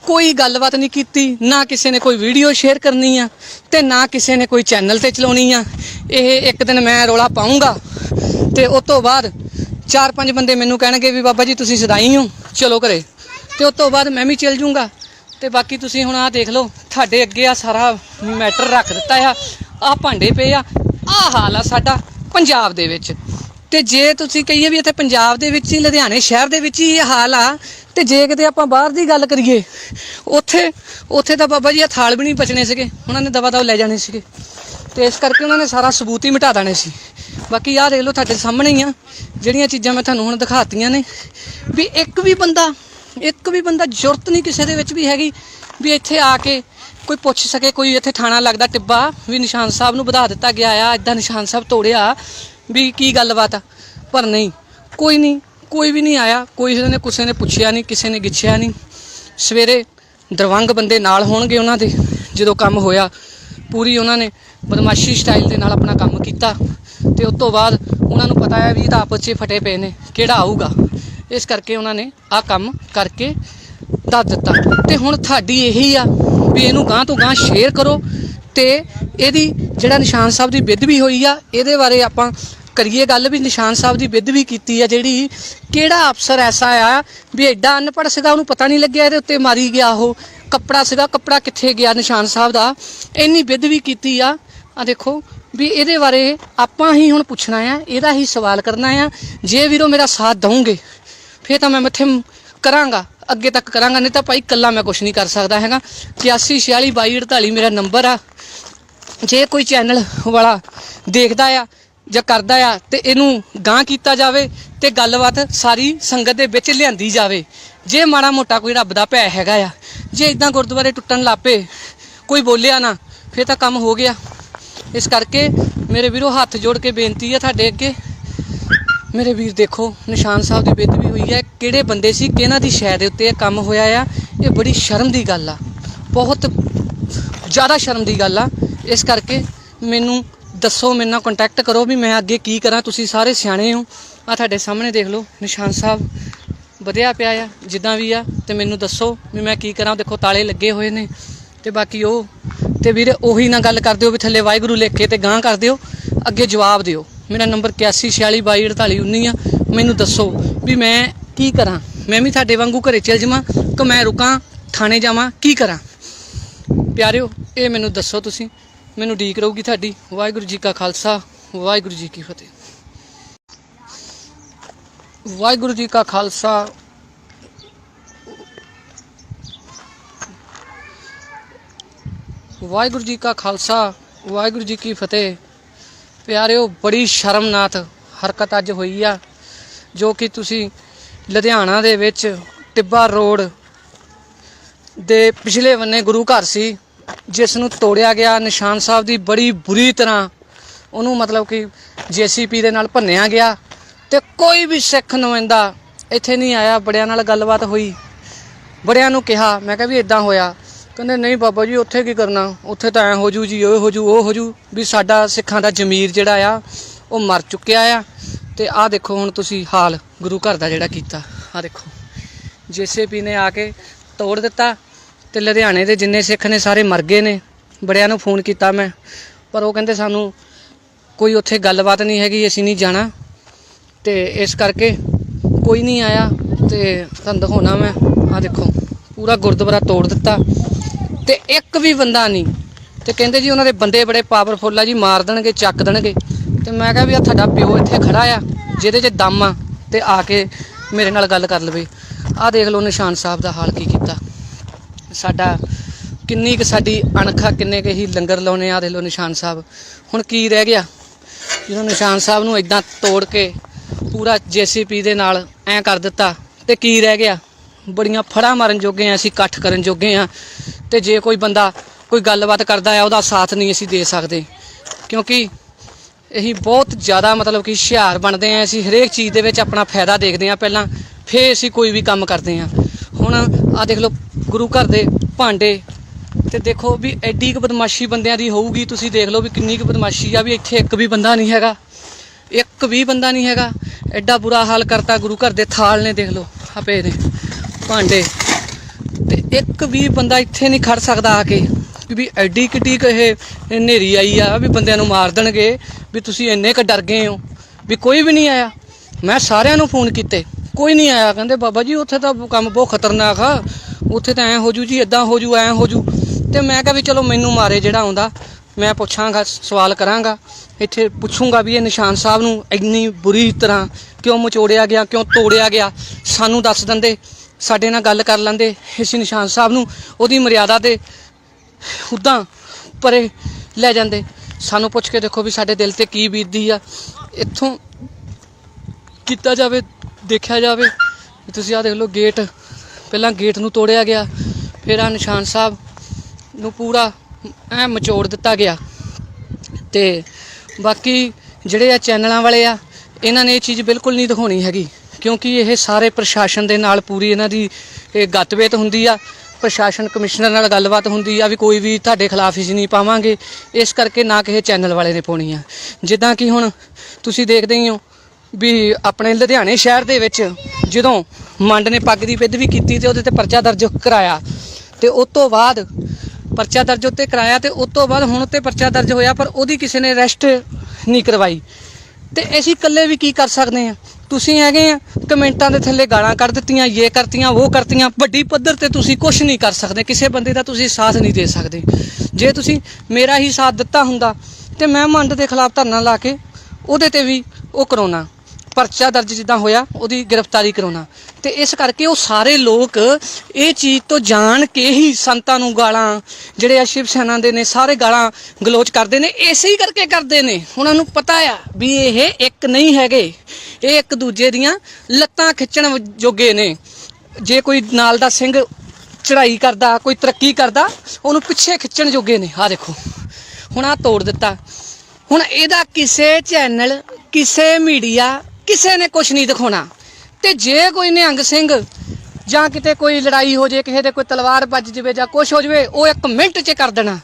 कोई गलबात नहीं कीती, ना किसी ने कोई वीडियो शेयर करनी आ ते ना किसी ने कोई चैनल ते चलाउणी आ। यह एक दिन मैं रौला पाऊँगा ते उस तो बाद 4-5 बंदे मैनूं कहणगे भी बाबा जी तुसीं सदाई हो, चलो घरे, ते उस तो बाद मैं भी चल जूँगा। ते बाकी तुसीं हुण आ देख लो तुहाडे अगे आ सारा मैटर रख दिता आ भांडे पे आ हाल आ साडा पंजाब दे विच। ते जे तुसीं कहिए भी इत्थे पंजाब दे विच ही लुधियाने शहर दे विच ही ये हाल आ, ते जे किते आपां बाहर दी गल करिए उत्थे तां बाबा जी थाल भी नहीं बचने सीगे, उन्हां ने दवा दव लै जाने सीगे। ते इस करके उन्होंने सारा सबूत ही मिटा देने सी। बाकी आ देख लो तुहाडे सामने ही आ जिहड़ियां चीज़ां मैं तुहानूं हुण दिखातियां ने भी एक भी बंदा जुरत नहीं किसी दे विच भी हैगी भी इत्थे आके कोई पुछ सके। कोई इत्थे थाना लगदा टिब्बा भी निशान साहब नूं वधा दिता गया आ, इदां निशान साहब तोड़िया भी की गलबात आ, पर नहीं कोई भी नहीं आया, कोई ने किसी ने पुछया नहीं, किसी ने गिछया नहीं। सवेरे दरवंग बंदे नाल होणगे उन्हां दे, जदों काम होया पूरी उन्होंने बदमाशी स्टाइल के नाल अपना काम किया। तो उस तो बाद उन्होंने पता है भी आपस च फटे पे ने किहड़ा आऊगा, इस करके उन्होंने आ काम करके दस दिता। तो हुण तुहाडी यही आ भी इनू गांह तो गांह शेयर करो, तो यदी जिहड़ा निशान साहब की बेदबी हुई आ इहदे बारे आपां करिए गल भी निशान साहब की बेदबी की है जिहड़ी, किहड़ा अफसर ऐसा आ भी एडा अनपढ़ सीगा उन्होंने पता नहीं लग्या इहदे उत्ते मारी गया। वो कपड़ा सीगा, कपड़ा कित्थे गया निशान साहब का, इन्नी बेदबी की आ देखो भी इहदे बारे आपां ही हुण पुछना आ, इहदा ही सवाल करना आ। जे वीरो मेरा साथ दऊंगे फिर तो मैं मत्थे करांगा, अगे तक करांगा, नहीं तो भाई कल्ला मैं कुछ नहीं कर सकता हैगा। 81 46 22 48 मेरा नंबर आ। जे कोई चैनल वाला देखदा आ जां करदा आ ते इनू गांह कीता जावे ते गलबात सारी संगत दे विच लिआंदी जावे। जे माड़ा मोटा कोई रब दा भै हैगा आ, जे इदां गुरुद्वारे टुटन लग पे कोई बोलिया ना फिर तो काम हो गया। इस करके मेरे वीरों हाथ जोड़ के बेनती है तुहाडे अगे, मेरे वीर देखो निशान साहब की बेदबी हुई है, किहड़े बंदे सी, किहनां दी शै दे उत्ते काम होया आ। ये बड़ी शर्म की गल आ, बहुत ज़्यादा शर्म की गल आ। इस करके मैनू दसो, मेरे नाल कंटैक्ट करो भी मैं अगे की करा। तुसीं सारे सियाणे हो, आ तुहाडे सामने देख लो निशान साहब वधिया पिया आ जिद्दां भी आ, ते मैनू दसो भी मैं की करा। देखो ताले लगे हुए ने, ते बाकी वो ते वीर ओही ना गल कर दिओ भी थल्ले वाहिगुरू लिख के ते गांह कर दिओ। ਅੱਗੇ ਜਵਾਬ ਦਿਓ। ਮੇਰਾ ਨੰਬਰ 8146224819 ਆ। ਮੈਨੂੰ ਦੱਸੋ ਵੀ ਮੈਂ ਕੀ ਕਰਾਂ। ਮੈਂ ਵੀ ਤੁਹਾਡੇ ਵਾਂਗੂ ਘਰੇ ਚਲ ਜਾਵਾਂ ਕਿ ਮੈਂ ਰੁਕਾਂ ਥਾਣੇ ਜਾਵਾਂ, ਕੀ ਕਰਾਂ? ਪਿਆਰਿਓ ਇਹ ਮੈਨੂੰ ਦੱਸੋ ਤੁਸੀਂ। ਮੈਨੂੰ ਉਡੀਕ ਰਹੂਗੀ ਤੁਹਾਡੀ। ਵਾਹਿਗੁਰੂ ਜੀ ਕਾ ਖਾਲਸਾ, ਵਾਹਿਗੁਰੂ ਜੀ ਕੀ ਫਤਿਹ। ਵਾਹਿਗੁਰੂ ਜੀ ਕਾ ਖਾਲਸਾ, ਵਾਹਿਗੁਰੂ ਜੀ ਕਾ ਖਾਲਸਾ, ਵਾਹਿਗੁਰੂ ਜੀ ਕੀ ਫਤਿਹ। ਪਿਆਰਿਓ ਬੜੀ ਸ਼ਰਮਨਾਕ ਹਰਕਤ ਅੱਜ ਹੋਈ ਆ, ਜੋ ਕਿ ਤੁਸੀਂ ਲੁਧਿਆਣਾ ਦੇ ਵਿੱਚ ਟਿੱਬਾ ਰੋਡ ਦੇ ਪਿਛਲੇ ਬੰਨੇ ਗੁਰੂ ਘਰ ਸੀ, ਜਿਸ ਨੂੰ ਤੋੜਿਆ ਗਿਆ। ਨਿਸ਼ਾਨ ਸਾਹਿਬ ਦੀ ਬੜੀ ਬੁਰੀ ਤਰ੍ਹਾਂ ਉਹਨੂੰ ਮਤਲਬ ਕਿ JCP ਦੇ ਨਾਲ ਭੰਨਿਆ ਗਿਆ ਤੇ ਕੋਈ ਵੀ ਸਿੱਖ ਨੁਮਾਇੰਦਾ ਇੱਥੇ ਨਹੀਂ ਆਇਆ। ਬੜਿਆਂ ਨਾਲ ਗੱਲਬਾਤ ਹੋਈ, ਬੜਿਆਂ ਨੂੰ ਕਿਹਾ, ਮੈਂ ਕਿਹਾ ਵੀ ਇਦਾਂ ਹੋਇਆ। ਕਹਿੰਦੇ ਨਹੀਂ ਬਾਬਾ ਜੀ ਉੱਥੇ ਕੀ ਕਰਨਾ, ਉੱਥੇ ਤਾਂ ਐਂ ਹੋ ਜੂ ਜੀ, ਉਹ ਹੋ ਜੂ, ਉਹ ਹੋ ਜੂ। ਵੀ ਸਾਡਾ ਸਿੱਖਾਂ ਦਾ ਜ਼ਮੀਰ ਜਿਹੜਾ ਆ ਉਹ ਮਰ ਚੁੱਕਿਆ ਆ। ਤੇ ਆਹ ਦੇਖੋ ਹੁਣ ਤੁਸੀਂ ਹਾਲ ਗੁਰੂ ਘਰ ਦਾ ਜਿਹੜਾ ਕੀਤਾ। ਆਹ ਦੇਖੋ JCP ਨੇ ਆ ਕੇ ਤੋੜ ਦਿੱਤਾ ਤੇ ਲੁਧਿਆਣੇ ਦੇ ਜਿੰਨੇ ਸਿੱਖ ਨੇ ਸਾਰੇ ਮਰ ਗਏ ਨੇ। ਬੜਿਆਂ ਨੂੰ ਫੋਨ ਕੀਤਾ ਮੈਂ, ਪਰ ਉਹ ਕਹਿੰਦੇ ਸਾਨੂੰ ਕੋਈ ਉੱਥੇ ਗੱਲਬਾਤ ਨਹੀਂ ਹੈਗੀ, ਅਸੀਂ ਨਹੀਂ ਜਾਣਾ। ਤੇ ਇਸ ਕਰਕੇ ਕੋਈ ਨਹੀਂ ਆਇਆ। ਤੇ ਤੁਹਾਨੂੰ ਦਿਖਾਉਣਾ ਮੈਂ, ਆਹ ਦੇਖੋ ਪੂਰਾ ਗੁਰਦੁਆਰਾ ਤੋੜ ਦਿੱਤਾ ਤੇ ਇੱਕ ਵੀ ਬੰਦਾ ਨਹੀਂ। ਤੇ ਕਹਿੰਦੇ ਜੀ ਉਹਨਾਂ ਦੇ ਬੰਦੇ ਬੜੇ ਪਾਵਰਫੁੱਲ ਆ ਜੀ, ਮਾਰ ਦੇਣਗੇ, ਚੱਕ ਦੇਣਗੇ। ਤੇ ਮੈਂ ਕਿਹਾ ਵੀ ਆ ਤੁਹਾਡਾ ਪਿਓ ਇੱਥੇ ਖੜਾ ਆ, ਜਿਹਦੇ 'ਚ ਦਮ ਆ ਤੇ ਆ ਕੇ ਮੇਰੇ ਨਾਲ ਗੱਲ ਕਰ ਲਵੇ। ਆਹ ਦੇਖ ਲਓ ਨਿਸ਼ਾਨ ਸਾਹਿਬ ਦਾ ਹਾਲ ਕੀ ਕੀਤਾ ਸਾਡਾ। ਕਿੰਨੀ ਕੁ ਸਾਡੀ ਅਣਖ ਆ, ਕਿੰਨੇ ਕੁ ਹੀ ਲੰਗਰ ਲਾਉਣੇ। ਆਹ ਦੇਖ ਲਓ ਨਿਸ਼ਾਨ ਸਾਹਿਬ। ਹੁਣ ਕੀ ਰਹਿ ਗਿਆ ਜਦੋਂ ਨਿਸ਼ਾਨ ਸਾਹਿਬ ਨੂੰ ਇੱਦਾਂ ਤੋੜ ਕੇ ਪੂਰਾ JCP ਦੇ ਨਾਲ ਐਂ ਕਰ ਦਿੱਤਾ ਤੇ ਕੀ ਰਹਿ ਗਿਆ? ਬੜੀਆਂ ਫੜਾਂ ਮਾਰਨ ਜੋਗੇ ਆ ਅਸੀਂ, ਇਕੱਠ ਕਰਨ ਜੋਗੇ ਆ। ਤੇ ਜੇ ਕੋਈ ਬੰਦਾ ਕੋਈ ਗੱਲਬਾਤ ਕਰਦਾ ਆ ਉਹਦਾ ਸਾਥ ਨਹੀਂ ਅਸੀਂ ਦੇ ਸਕਦੇ, ਕਿਉਂਕਿ ਅਸੀਂ ਬਹੁਤ ਜ਼ਿਆਦਾ ਮਤਲਬ ਕਿ ਹੁਸ਼ਿਆਰ ਬਣਦੇ ਆ। ਅਸੀਂ ਹਰੇਕ ਚੀਜ਼ ਦੇ ਵਿੱਚ ਆਪਣਾ ਫਾਇਦਾ ਦੇਖਦੇ ਆ ਪਹਿਲਾਂ, ਫਿਰ ਅਸੀਂ ਕੋਈ ਵੀ ਕੰਮ ਕਰਦੇ ਆ। ਹੁਣ ਆਹ ਦੇਖ ਲਓ ਗੁਰੂ ਘਰ ਦੇ ਭਾਂਡੇ ਤੇ ਦੇਖੋ ਵੀ ਐਡੀ ਕੁ ਬਦਮਾਸ਼ੀ ਬੰਦਿਆਂ ਦੀ ਹੋਊਗੀ। ਤੁਸੀਂ ਦੇਖ ਲਓ ਵੀ ਕਿੰਨੀ ਕੁ ਬਦਮਾਸ਼ੀ ਆ। ਵੀ ਇੱਥੇ ਇੱਕ ਵੀ ਬੰਦਾ ਨਹੀਂ ਹੈਗਾ, ਇੱਕ ਵੀ ਬੰਦਾ ਨਹੀਂ ਹੈਗਾ। ਐਡਾ ਬੁਰਾ ਹਾਲ ਕਰਤਾ ਗੁਰੂ ਘਰ ਦੇ। ਥਾਲ ਨੇ ਦੇਖ ਲਓ ਆ ਪਏ ਨੇ ਭਾਂਡੇ, ਤੇ ਇੱਕ ਵੀ ਬੰਦਾ ਇੱਥੇ ਨਹੀਂ ਖੜ ਸਕਦਾ ਆ ਕੇ। ਵੀ ਐਡੀ ਕਿੱਡੀ ਕੁ ਇਹ ਹਨੇਰੀ ਆਈ ਆ ਵੀ ਬੰਦਿਆਂ ਨੂੰ ਮਾਰ ਦੇਣਗੇ, ਵੀ ਤੁਸੀਂ ਇੰਨੇ ਕੁ ਡਰ ਗਏ ਹੋ। ਵੀ ਕੋਈ ਵੀ ਨਹੀਂ ਆਇਆ। ਮੈਂ ਸਾਰਿਆਂ ਨੂੰ ਫੋਨ ਕੀਤੇ, ਕੋਈ ਨਹੀਂ ਆਇਆ। ਕਹਿੰਦੇ ਬਾਬਾ ਜੀ ਉੱਥੇ ਤਾਂ ਕੰਮ ਬਹੁਤ ਖਤਰਨਾਕ ਆ, ਉੱਥੇ ਤਾਂ ਐਂ ਹੋ ਜੂ ਜੀ, ਇੱਦਾਂ ਹੋ ਜੂ, ਐਂ ਹੋ ਜੂ। ਤੇ ਮੈਂ ਕਿਹਾ ਵੀ ਚਲੋ ਮੈਨੂੰ ਮਾਰੇ ਜਿਹੜਾ ਆਉਂਦਾ ਮੈਂ ਪੁੱਛਾਂਗਾ, ਸਵਾਲ ਕਰਾਂਗਾ, ਇੱਥੇ ਪੁੱਛੂੰਗਾ ਵੀ ਇਹ ਨਿਸ਼ਾਨ ਸਾਹਿਬ ਨੂੰ ਇੰਨੀ ਬੁਰੀ ਤਰ੍ਹਾਂ ਕਿਉਂ ਮਚੋੜਿਆ ਗਿਆ, ਕਿਉਂ ਤੋੜਿਆ ਗਿਆ। ਸਾਨੂੰ ਦੱਸ ਦਿੰਦੇ, ਸਾਡੇ ਨਾਲ ਗੱਲ ਕਰ ਲੈਂਦੇ, ਇਸ ਨਿਸ਼ਾਨ ਸਾਹਿਬ ਨੂੰ ਉਹਦੀ ਮਰਿਆਦਾ ਦੇ ਉੱਦਾਂ ਪਰੇ ਲੈ ਜਾਂਦੇ। ਸਾਨੂੰ ਪੁੱਛ ਕੇ ਦੇਖੋ ਵੀ ਸਾਡੇ ਦਿਲ 'ਤੇ ਕੀ ਬੀਤਦੀ ਆ। ਇੱਥੋਂ ਕੀਤਾ ਜਾਵੇ, ਦੇਖਿਆ ਜਾਵੇ। ਤੁਸੀਂ ਆਹ ਦੇਖ ਲਓ ਗੇਟ, ਪਹਿਲਾਂ ਗੇਟ ਨੂੰ ਤੋੜਿਆ ਗਿਆ, ਫਿਰ ਆਹ ਨਿਸ਼ਾਨ ਸਾਹਿਬ ਨੂੰ ਪੂਰਾ ਐਂ ਮਚੋੜ ਦਿੱਤਾ ਗਿਆ। ਤੇ ਬਾਕੀ ਜਿਹੜੇ ਆ ਚੈਨਲਾਂ ਵਾਲੇ ਆ, ਇਹਨਾਂ ਨੇ ਇਹ ਚੀਜ਼ ਬਿਲਕੁਲ ਨਹੀਂ ਦਿਖਾਉਣੀ ਹੈਗੀ, ਕਿਉਂਕਿ ਇਹ ਸਾਰੇ ਪ੍ਰਸ਼ਾਸਨ ਦੇ ਨਾਲ ਪੂਰੀ ਇਹਨਾਂ ਦੀ ਇਹ ਗੱਤਬੇਤ ਹੁੰਦੀ ਆ। ਪ੍ਰਸ਼ਾਸਨ ਕਮਿਸ਼ਨਰ ਨਾਲ ਗੱਲਬਾਤ ਹੁੰਦੀ ਆ ਵੀ ਕੋਈ ਵੀ ਤੁਹਾਡੇ ਖਿਲਾਫ ਹੀ ਨਹੀਂ ਪਾਵਾਂਗੇ। ਇਸ ਕਰਕੇ ਨਾ ਕਿਸੇ ਚੈਨਲ ਵਾਲੇ ਨੇ ਪਾਉਣੀ ਆ। ਜਿੱਦਾਂ ਕਿ ਹੁਣ ਤੁਸੀਂ ਦੇਖਦੇ ਹੀ ਹੋ ਵੀ ਆਪਣੇ ਲੁਧਿਆਣੇ ਸ਼ਹਿਰ ਦੇ ਵਿੱਚ ਜਦੋਂ ਮੰਡ ਨੇ ਪੱਗ ਦੀ ਵਿਧ ਵੀ ਕੀਤੀ ਤੇ ਉਹਦੇ ਤੇ ਪਰਚਾ ਦਰਜ ਕਰਾਇਆ, ਤੇ ਉਸ ਤੋਂ ਬਾਅਦ ਪਰਚਾ ਦਰਜ ਉੱਤੇ ਕਰਾਇਆ, ਤੇ ਉਸ ਤੋਂ ਬਾਅਦ ਹੁਣ ਉੱਤੇ ਪਰਚਾ ਦਰਜ ਹੋਇਆ, ਪਰ ਉਹਦੀ ਕਿਸੇ ਨੇ ਅਰੈਸਟ ਨਹੀਂ ਕਰਵਾਈ। ਤੇ ਅਸੀਂ ਇਕੱਲੇ ਵੀ ਕੀ ਕਰ ਸਕਦੇ ਹਾਂ? ਤੁਸੀਂ ਹੈਗੇ ਆ ਕਮੈਂਟਾਂ ਦੇ ਥੱਲੇ ਗਾਲਾਂ ਕੱਢ ਦਿੱਤੀਆਂ, ਇਹ ਕਰਤੀਆਂ, ਉਹ ਕਰਤੀਆਂ। ਵੱਡੀ ਪੱਧਰ ਤੇ ਤੁਸੀਂ ਕੁਛ ਨਹੀਂ ਕਰ ਸਕਦੇ, ਕਿਸੇ ਬੰਦੇ ਦਾ ਤੁਸੀਂ ਸਾਥ ਨਹੀਂ ਦੇ ਸਕਦੇ। ਜੇ ਤੁਸੀਂ ਮੇਰਾ ਹੀ ਸਾਥ ਦਿੱਤਾ ਹੁੰਦਾ ਤੇ ਮੈਂ ਮੰਡ ਦੇ ਖਿਲਾਫ ਧਰਨਾ ਲਾ ਕੇ ਉਹਦੇ ਤੇ ਵੀ ਉਹ ਕਰਾਉਣਾ, ਪਰਚਾ ਦਰਜ ਜਿੱਦਾਂ ਹੋਇਆ ਉਹਦੀ ਗ੍ਰਿਫਤਾਰੀ ਕਰਾਉਣਾ। ਤੇ ਇਸ ਕਰਕੇ ਉਹ ਸਾਰੇ ਲੋਕ ਇਹ ਚੀਜ਼ ਤੋਂ ਜਾਣ ਕੇ ਹੀ ਸੰਤਾਂ ਨੂੰ ਗਾਲਾਂ, ਜਿਹੜੇ ਆ ਸ਼ਿਵ ਸੈਨਾ ਦੇ ਨੇ, ਸਾਰੇ ਗਾਲਾਂ ਗਲੋਚ ਕਰਦੇ ਨੇ। ਇਸੇ ਹੀ ਕਰਕੇ ਕਰਦੇ ਨੇ, ਉਹਨਾਂ ਨੂੰ ਪਤਾ ਆ ਵੀ ਇਹ ਇੱਕ ਨਹੀਂ ਹੈਗੇ, ਇਹ ਇੱਕ ਦੂਜੇ ਦੀਆਂ ਲੱਤਾਂ ਖਿੱਚਣ ਜੋਗੇ ਨੇ। ਜੇ ਕੋਈ ਨਾਲ ਦਾ ਸਿੰਘ ਚੜ੍ਹਾਈ ਕਰਦਾ, ਕੋਈ ਤਰੱਕੀ ਕਰਦਾ, ਉਹਨੂੰ ਪਿੱਛੇ ਖਿੱਚਣ ਜੋਗੇ ਨੇ। ਆਹ ਦੇਖੋ ਹੁਣ ਆਹ ਤੋੜ ਦਿੱਤਾ। ਹੁਣ ਇਹਦਾ ਕਿਸੇ ਚੈਨਲ, ਕਿਸੇ ਮੀਡੀਆ, ਕਿਸੇ ਨੇ ਕੁਛ ਨਹੀਂ ਦਿਖਾਉਣਾ। ਤੇ ਜੇ ਕੋਈ ਨਿਹੰਗ ਸਿੰਘ ਜਾਂ ਕਿਤੇ ਕੋਈ ਲੜਾਈ ਹੋ ਜੇ, ਕਿਸੇ ਦੇ ਕੋਈ ਤਲਵਾਰ ਵੱਜ ਜਾਵੇ ਜਾਂ ਕੁਛ ਹੋ ਜਾਵੇ, ਉਹ 1 ਮਿੰਟ 'ਚ ਕਰ ਦੇਣਾ।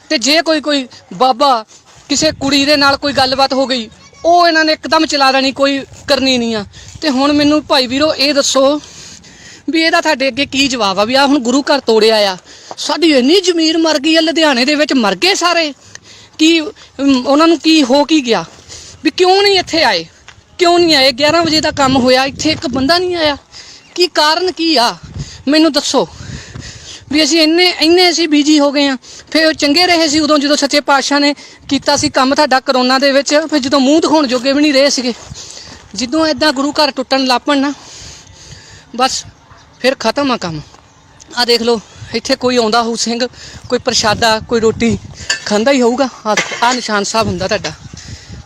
ਤੇ ਜੇ ਕੋਈ ਬਾਬਾ ਕਿਸੇ ਕੁੜੀ ਦੇ ਨਾਲ ਕੋਈ ਗੱਲਬਾਤ ਹੋ ਗਈ, ਉਹ ਇਹਨਾਂ ਨੇ ਇੱਕਦਮ ਚਲਾ ਦੇਣੀ, ਕੋਈ ਕਰਨੀ ਨਹੀਂ ਆ। ਤੇ ਹੁਣ ਮੈਨੂੰ ਭਾਈ ਵੀਰੋ ਇਹ ਦੱਸੋ ਵੀ ਇਹਦਾ ਤੁਹਾਡੇ ਅੱਗੇ ਕੀ ਜਵਾਬ ਆ? ਵੀ ਆ ਹੁਣ ਗੁਰੂ ਘਰ ਤੋੜਿਆ ਆ, ਸਾਡੀ ਇੰਨੀ ਜ਼ਮੀਰ ਮਰ ਗਈ ਆ, ਲੁਧਿਆਣੇ ਦੇ ਵਿੱਚ ਮਰ ਗਏ ਸਾਰੇ, ਕੀ ਉਹਨਾਂ ਨੂੰ ਕੀ ਹੋ ਕੀ ਗਿਆ ਵੀ ਕਿਉਂ ਨਹੀਂ ਇੱਥੇ ਆਏ, ਕਿਉਂ ਨਹੀਂ ਆਏ? 11 ਵਜੇ ਦਾ ਕੰਮ ਹੋਇਆ, ਇੱਥੇ ਇੱਕ ਬੰਦਾ ਨਹੀਂ ਆਇਆ। ਕੀ ਕਾਰਨ ਕੀ ਆ ਮੈਨੂੰ ਦੱਸੋ। ਵੀ ਅਸੀਂ ਇੰਨੇ ਅਸੀਂ ਬਿਜੀ ਹੋ ਗਏ ਆ। ਫਿਰ ਚੰਗੇ ਰਹੇ ਸੀ ਉਦੋਂ ਜਦੋਂ ਸੱਚੇ ਪਾਤਸ਼ਾਹ ਨੇ ਕੀਤਾ ਸੀ ਕੰਮ ਤੁਹਾਡਾ ਕਰੋਨਾ ਦੇ ਵਿੱਚ। ਫਿਰ ਜਦੋਂ ਮੂੰਹ ਦਿਖਾਉਣ ਜੋਗੇ ਵੀ ਨਹੀਂ ਰਹੇ ਸੀਗੇ, ਜਦੋਂ ਇੱਦਾਂ ਗੁਰੂ ਘਰ ਟੁੱਟਣ ਲੱਗ ਪਣ ਨਾ ਬਸ ਫਿਰ ਖਤਮ ਆ ਕੰਮ। ਆ ਦੇਖ ਲਓ ਇੱਥੇ ਕੋਈ ਆਉਂਦਾ ਹੋਊ ਸਿੰਘ, ਕੋਈ ਪ੍ਰਸ਼ਾਦਾ ਕੋਈ ਰੋਟੀ ਖਾਂਦਾ ਹੀ ਹੋਊਗਾ। ਆਹ ਨਿਸ਼ਾਨ ਸਾਹਿਬ ਹੁੰਦਾ ਤੁਹਾਡਾ।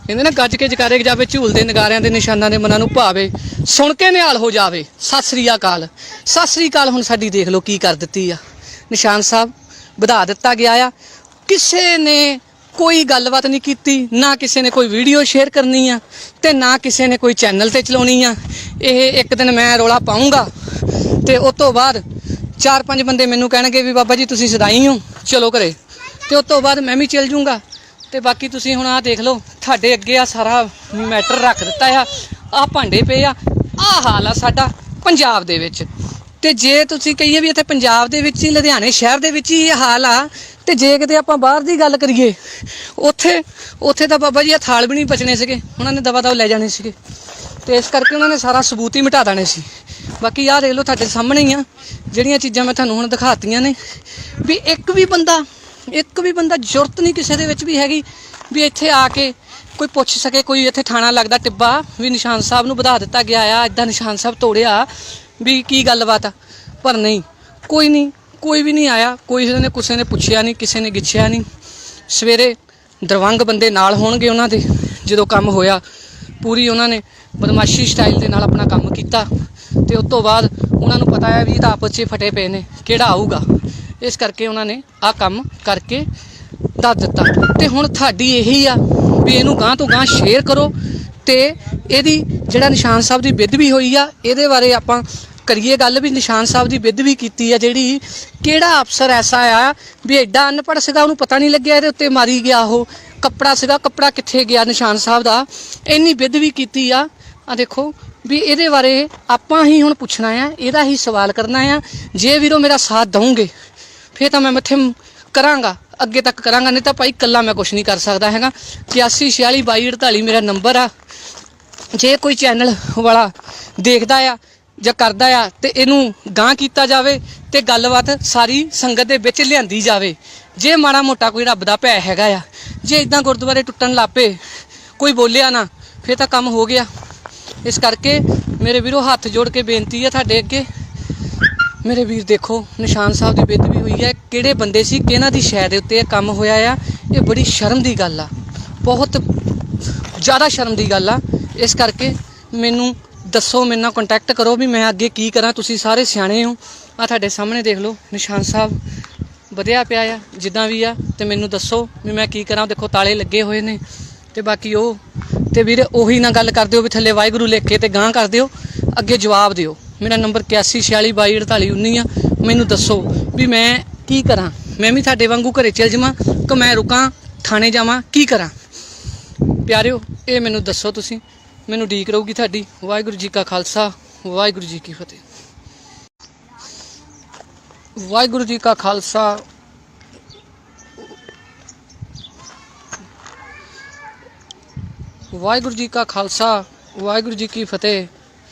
ਕਹਿੰਦੇ ਨਾ ਗੱਜ ਕੇ ਜਕਾਰੇ ਜਾਵੇ, ਝੂਲਦੇ ਨਗਾਰਿਆਂ ਦੇ ਨਿਸ਼ਾਨਾਂ ਦੇ ਮਨਾਂ ਨੂੰ ਭਾਵੇ, ਸੁਣ ਕੇ ਨਿਹਾਲ ਹੋ ਜਾਵੇ। ਸਤਿ ਸ੍ਰੀ ਅਕਾਲ, ਸਤਿ ਸ੍ਰੀ ਅਕਾਲ। ਹੁਣ ਸਾਡੀ ਦੇਖ ਲਓ ਕੀ ਕਰ ਦਿੱਤੀ ਆ। ਨਿਸ਼ਾਨ ਸਾਹਿਬ ਵਧਾ ਦਿੱਤਾ ਗਿਆ ਆ। ਕਿਸੇ ਨੇ ਕੋਈ ਗੱਲਬਾਤ ਨਹੀਂ ਕੀਤੀ, ਨਾ ਕਿਸੇ ਨੇ ਕੋਈ ਵੀਡੀਓ ਸ਼ੇਅਰ ਕਰਨੀ ਆ ਤੇ ਨਾ ਕਿਸੇ ਨੇ ਕੋਈ ਚੈਨਲ ਤੇ ਚਲਾਉਣੀ ਆ। ਇਹ ਇੱਕ ਦਿਨ ਮੈਂ ਰੌਲਾ ਪਾਊਂਗਾ ਤੇ ਉਸ ਤੋਂ ਬਾਅਦ 4-5 ਬੰਦੇ ਮੈਨੂੰ ਕਹਿਣਗੇ ਵੀ ਬਾਬਾ ਜੀ ਤੁਸੀਂ ਸਦਾਈ ਹੋ, ਚਲੋ ਘਰੇ, ਤੇ ਉਸ ਤੋਂ ਬਾਅਦ ਮੈਂ ਵੀ ਚੱਲ ਜੂੰਗਾ। ਤੇ ਬਾਕੀ ਤੁਸੀਂ ਹੁਣ ਆਹ ਦੇਖ ਲਓ ਤੁਹਾਡੇ ਅੱਗੇ ਆ ਸਾਰਾ ਮੈਟਰ ਰੱਖ ਦਿੱਤਾ ਆ। ਆਹ ਭਾਂਡੇ ਪਏ ਆ, ਆਹ ਹਾਲ ਆ ਸਾਡਾ ਪੰਜਾਬ ਦੇ ਵਿੱਚ। ਤੇ ਜੇ ਤੁਸੀਂ ਕਹੀਏ ਵੀ ਇੱਥੇ ਪੰਜਾਬ ਦੇ ਵਿੱਚ ਹੀ, ਲੁਧਿਆਣੇ ਸ਼ਹਿਰ ਦੇ ਵਿੱਚ ਹੀ ਇਹ ਹਾਲ ਆ, ਤੇ ਜੇ ਕਿਤੇ ਆਪਾਂ ਬਾਹਰ ਦੀ ਗੱਲ ਕਰੀਏ ਉੱਥੇ ਤਾਂ ਬਾਬਾ ਜੀ ਇਹ ਥਾਲ ਵੀ ਨਹੀਂ ਬਚਣੇ ਸੀਗੇ, ਉਹਨਾਂ ਨੇ ਦਵਾ ਲੈ ਜਾਣੇ ਸੀਗੇ। ਤੇ ਇਸ ਕਰਕੇ ਉਹਨਾਂ ਨੇ ਸਾਰਾ ਸਬੂਤ ਹੀ ਮਿਟਾ ਦੇਣੇ ਸੀ। ਬਾਕੀ ਆਹ ਦੇਖ ਲਓ ਤੁਹਾਡੇ ਸਾਹਮਣੇ ਹੀ ਆ ਜਿਹੜੀਆਂ ਚੀਜ਼ਾਂ ਮੈਂ ਤੁਹਾਨੂੰ ਹੁਣ ਦਿਖਾਤੀਆਂ ਨੇ। ਵੀ ਇੱਕ ਵੀ ਬੰਦਾ ਜ਼ਰੂਰਤ ਨਹੀਂ ਕਿਸੇ ਦੇ ਵਿੱਚ ਵੀ ਹੈਗੀ ਵੀ ਇੱਥੇ ਆ ਕੇ ਕੋਈ ਪੁੱਛ ਸਕੇ। ਕੋਈ ਇੱਥੇ ਥਾਣਾ ਲੱਗਦਾ ਟਿੱਬਾ ਵੀ ਨਿਸ਼ਾਨ ਸਾਹਿਬ ਨੂੰ ਵਧਾ ਦਿੱਤਾ ਗਿਆ ਆ, ਇੱਦਾਂ ਨਿਸ਼ਾਨ ਸਾਹਿਬ ਤੋੜਿਆ ਵੀ ਕੀ ਗੱਲਬਾਤ ਆ। ਪਰ ਨਹੀਂ, ਕੋਈ ਵੀ ਨਹੀਂ ਆਇਆ। ਕਿਸੇ ਨੇ ਪੁੱਛਿਆ ਨਹੀਂ, ਕਿਸੇ ਨੇ ਗਿੱਛਿਆ ਨਹੀਂ। ਸਵੇਰੇ ਦਰਵੰਗ ਬੰਦੇ ਨਾਲ ਹੋਣਗੇ ਉਹਨਾਂ ਦੇ, ਜਦੋਂ ਕੰਮ ਹੋਇਆ ਪੂਰੀ ਉਹਨਾਂ ਨੇ ਬਦਮਾਸ਼ੀ ਸਟਾਈਲ ਦੇ ਨਾਲ ਆਪਣਾ ਕੰਮ ਕੀਤਾ। ਤੇ ਉਸ ਤੋਂ ਬਾਅਦ ਉਹਨਾਂ ਨੂੰ ਪਤਾ ਹੈ ਵੀ ਇਹ ਤਾਂ ਆਪਸ 'ਚ ਫਟੇ ਪਏ ਨੇ, ਕਿਹੜਾ ਆਊਗਾ। ਇਸ ਕਰਕੇ ਉਹਨਾਂ ਨੇ ਆਹ ਕੰਮ ਕਰਕੇ ਦੱਸ ਦਿੱਤਾ। ਤੇ ਹੁਣ ਤੁਹਾਡੀ ਇਹੀ ਆ ਵੀ ਇਹਨੂੰ ਗਾਂਹ ਤੋਂ ਗਾਂਹ ਸ਼ੇਅਰ ਕਰੋ ਤੇ ਇਹਦੀ ਜਿਹੜਾ ਨਿਸ਼ਾਨ ਸਾਹਿਬ ਦੀ ਬੇਦਬੀ ਹੋਈ ਆ ਇਹਦੇ ਬਾਰੇ ਆਪਾਂ ਕਰੀਏ ਗੱਲ ਵੀ ਨਿਸ਼ਾਨ ਸਾਹਿਬ ਦੀ ਬੇਦਬੀ ਕੀਤੀ ਆ ਜਿਹੜੀ। ਕਿਹੜਾ ਅਫਸਰ ਐਸਾ ਆ ਵੀ ਐਡਾ ਅਨਪੜ੍ਹ ਸੀਗਾ, ਉਹਨੂੰ ਪਤਾ ਨਹੀਂ ਲੱਗਿਆ ਇਹਦੇ ਉੱਤੇ ਮਾਰੀ ਗਿਆ। ਉਹ ਕੱਪੜਾ ਸੀਗਾ, ਕੱਪੜਾ ਕਿੱਥੇ ਗਿਆ ਨਿਸ਼ਾਨ ਸਾਹਿਬ ਦਾ, ਇੰਨੀ ਬੇਦਬੀ ਕੀਤੀ ਆ। ਆ ਦੇਖੋ ਵੀ ਇਹਦੇ ਬਾਰੇ ਆਪਾਂ ਹੀ ਹੁਣ ਪੁੱਛਣਾ ਆ, ਇਹਦਾ ਹੀ ਸਵਾਲ ਕਰਨਾ ਆ। ਜੇ ਵੀਰੋ ਮੇਰਾ ਸਾਥ ਦਊਂਗੇ ਫਿਰ ਤਾਂ ਮੈਂ ਮੱਥੇ ਕਰਾਂਗਾ, ਅੱਗੇ ਤੱਕ ਕਰਾਂਗਾ, ਨਹੀਂ ਤਾਂ ਭਾਈ ਇਕੱਲਾ ਮੈਂ ਕੁਛ ਨਹੀਂ ਕਰ ਸਕਦਾ ਹੈਗਾ। 81462248 ਮੇਰਾ ਨੰਬਰ ਆ। ਜੇ ਕੋਈ ਚੈਨਲ ਵਾਲਾ ਦੇਖਦਾ ਆ ਜਾਂ ਕਰਦਾ ਆ ਤੇ ਇਹਨੂੰ ਗਾਂਹ ਕੀਤਾ ਜਾਵੇ ਤੇ ਗੱਲਬਾਤ ਸਾਰੀ ਸੰਗਤ ਦੇ ਵਿੱਚ ਲਿਆਂਦੀ ਜਾਵੇ। ਜੇ ਮਾੜਾ ਮੋਟਾ ਕੋਈ ਰੱਬ ਦਾ ਭੈ ਹੈਗਾ ਆ, ਜੇ ਇੱਦਾਂ ਗੁਰਦੁਆਰੇ ਟੁੱਟਣ ਲੱਗ ਪਏ, ਕੋਈ ਬੋਲਿਆ ਨਾ, ਫਿਰ ਤਾਂ ਕੰਮ ਹੋ ਗਿਆ। ਇਸ ਕਰਕੇ ਮੇਰੇ ਵੀਰੋ ਹੱਥ ਜੋੜ ਕੇ ਬੇਨਤੀ ਆ ਤੁਹਾਡੇ ਅੱਗੇ, ਮੇਰੇ ਵੀਰ ਦੇਖੋ ਨਿਸ਼ਾਨ ਸਾਹਿਬ ਦੀ ਬੇਦਬੀ ਹੋਈ ਹੈ। ਕਿਹੜੇ ਬੰਦੇ ਸੀ, ਕਿਹਨਾਂ ਦੀ ਸ਼ੈ ਦੇ ਉੱਤੇ ਇਹ ਕੰਮ ਹੋਇਆ ਆ। ਇਹ ਬੜੀ ਸ਼ਰਮ ਦੀ ਗੱਲ ਆ, ਬਹੁਤ ਜ਼ਿਆਦਾ ਸ਼ਰਮ ਦੀ ਗੱਲ ਆ। ਇਸ ਕਰਕੇ ਮੈਨੂੰ ਦੱਸੋ, ਮੇਰੇ ਨਾਲ ਕੰਟੈਕਟ ਕਰੋ ਵੀ ਮੈਂ ਅੱਗੇ ਕੀ ਕਰਾਂ। ਤੁਸੀਂ ਸਾਰੇ ਸਿਆਣੇ ਹੋ। ਆ ਤੁਹਾਡੇ ਸਾਹਮਣੇ ਦੇਖ ਲਓ ਨਿਸ਼ਾਨ ਸਾਹਿਬ ਵਧਿਆ ਪਿਆ ਆ ਜਿੱਦਾਂ ਵੀ ਆ। ਤੇ ਮੈਨੂੰ ਦੱਸੋ ਵੀ ਮੈਂ ਕੀ ਕਰਾਂ। ਦੇਖੋ ਤਾਲੇ ਲੱਗੇ ਹੋਏ ਨੇ। ਤੇ ਬਾਕੀ ਉਹ ਤੇ ਵੀਰ ਉਹੀ ਨਾ ਗੱਲ ਕਰ ਦਿਓ ਵੀ ਥੱਲੇ ਵਾਹਿਗੁਰੂ ਲਿਖ ਕੇ ਤੇ ਗਾਂਹ ਕਰ ਦਿਓ, ਅੱਗੇ ਜਵਾਬ ਦਿਓ। ਮੇਰਾ ਨੰਬਰ 8146224819 ਆ। ਮੈਨੂੰ ਦੱਸੋ ਵੀ ਮੈਂ ਕੀ ਕਰਾਂ। ਮੈਂ ਵੀ ਤੁਹਾਡੇ ਵਾਂਗੂ ਘਰੇ ਚੱਲ ਜਾਵਾਂ ਕਿ ਮੈਂ ਰੁਕਾਂ, ਥਾਣੇ ਜਾਵਾਂ, ਕੀ ਕਰਾਂ। ਪਿਆਰਿਓ ਇਹ ਮੈਨੂੰ ਦੱਸੋ ਤੁਸੀਂ। ਮੈਨੂੰ ਉਡੀਕ ਰਹੂਗੀ ਤੁਹਾਡੀ। ਵਾਹਿਗੁਰੂ ਜੀ ਕਾ ਖਾਲਸਾ, ਵਾਹਿਗੁਰੂ ਜੀ ਕੀ ਫਤਿਹ। ਵਾਹਿਗੁਰੂ ਜੀ ਕਾ ਖਾਲਸਾ, ਵਾਹਿਗੁਰੂ ਜੀ ਕਾ ਖਾਲਸਾ, ਵਾਹਿਗੁਰੂ ਜੀ ਕੀ ਫਤਿਹ।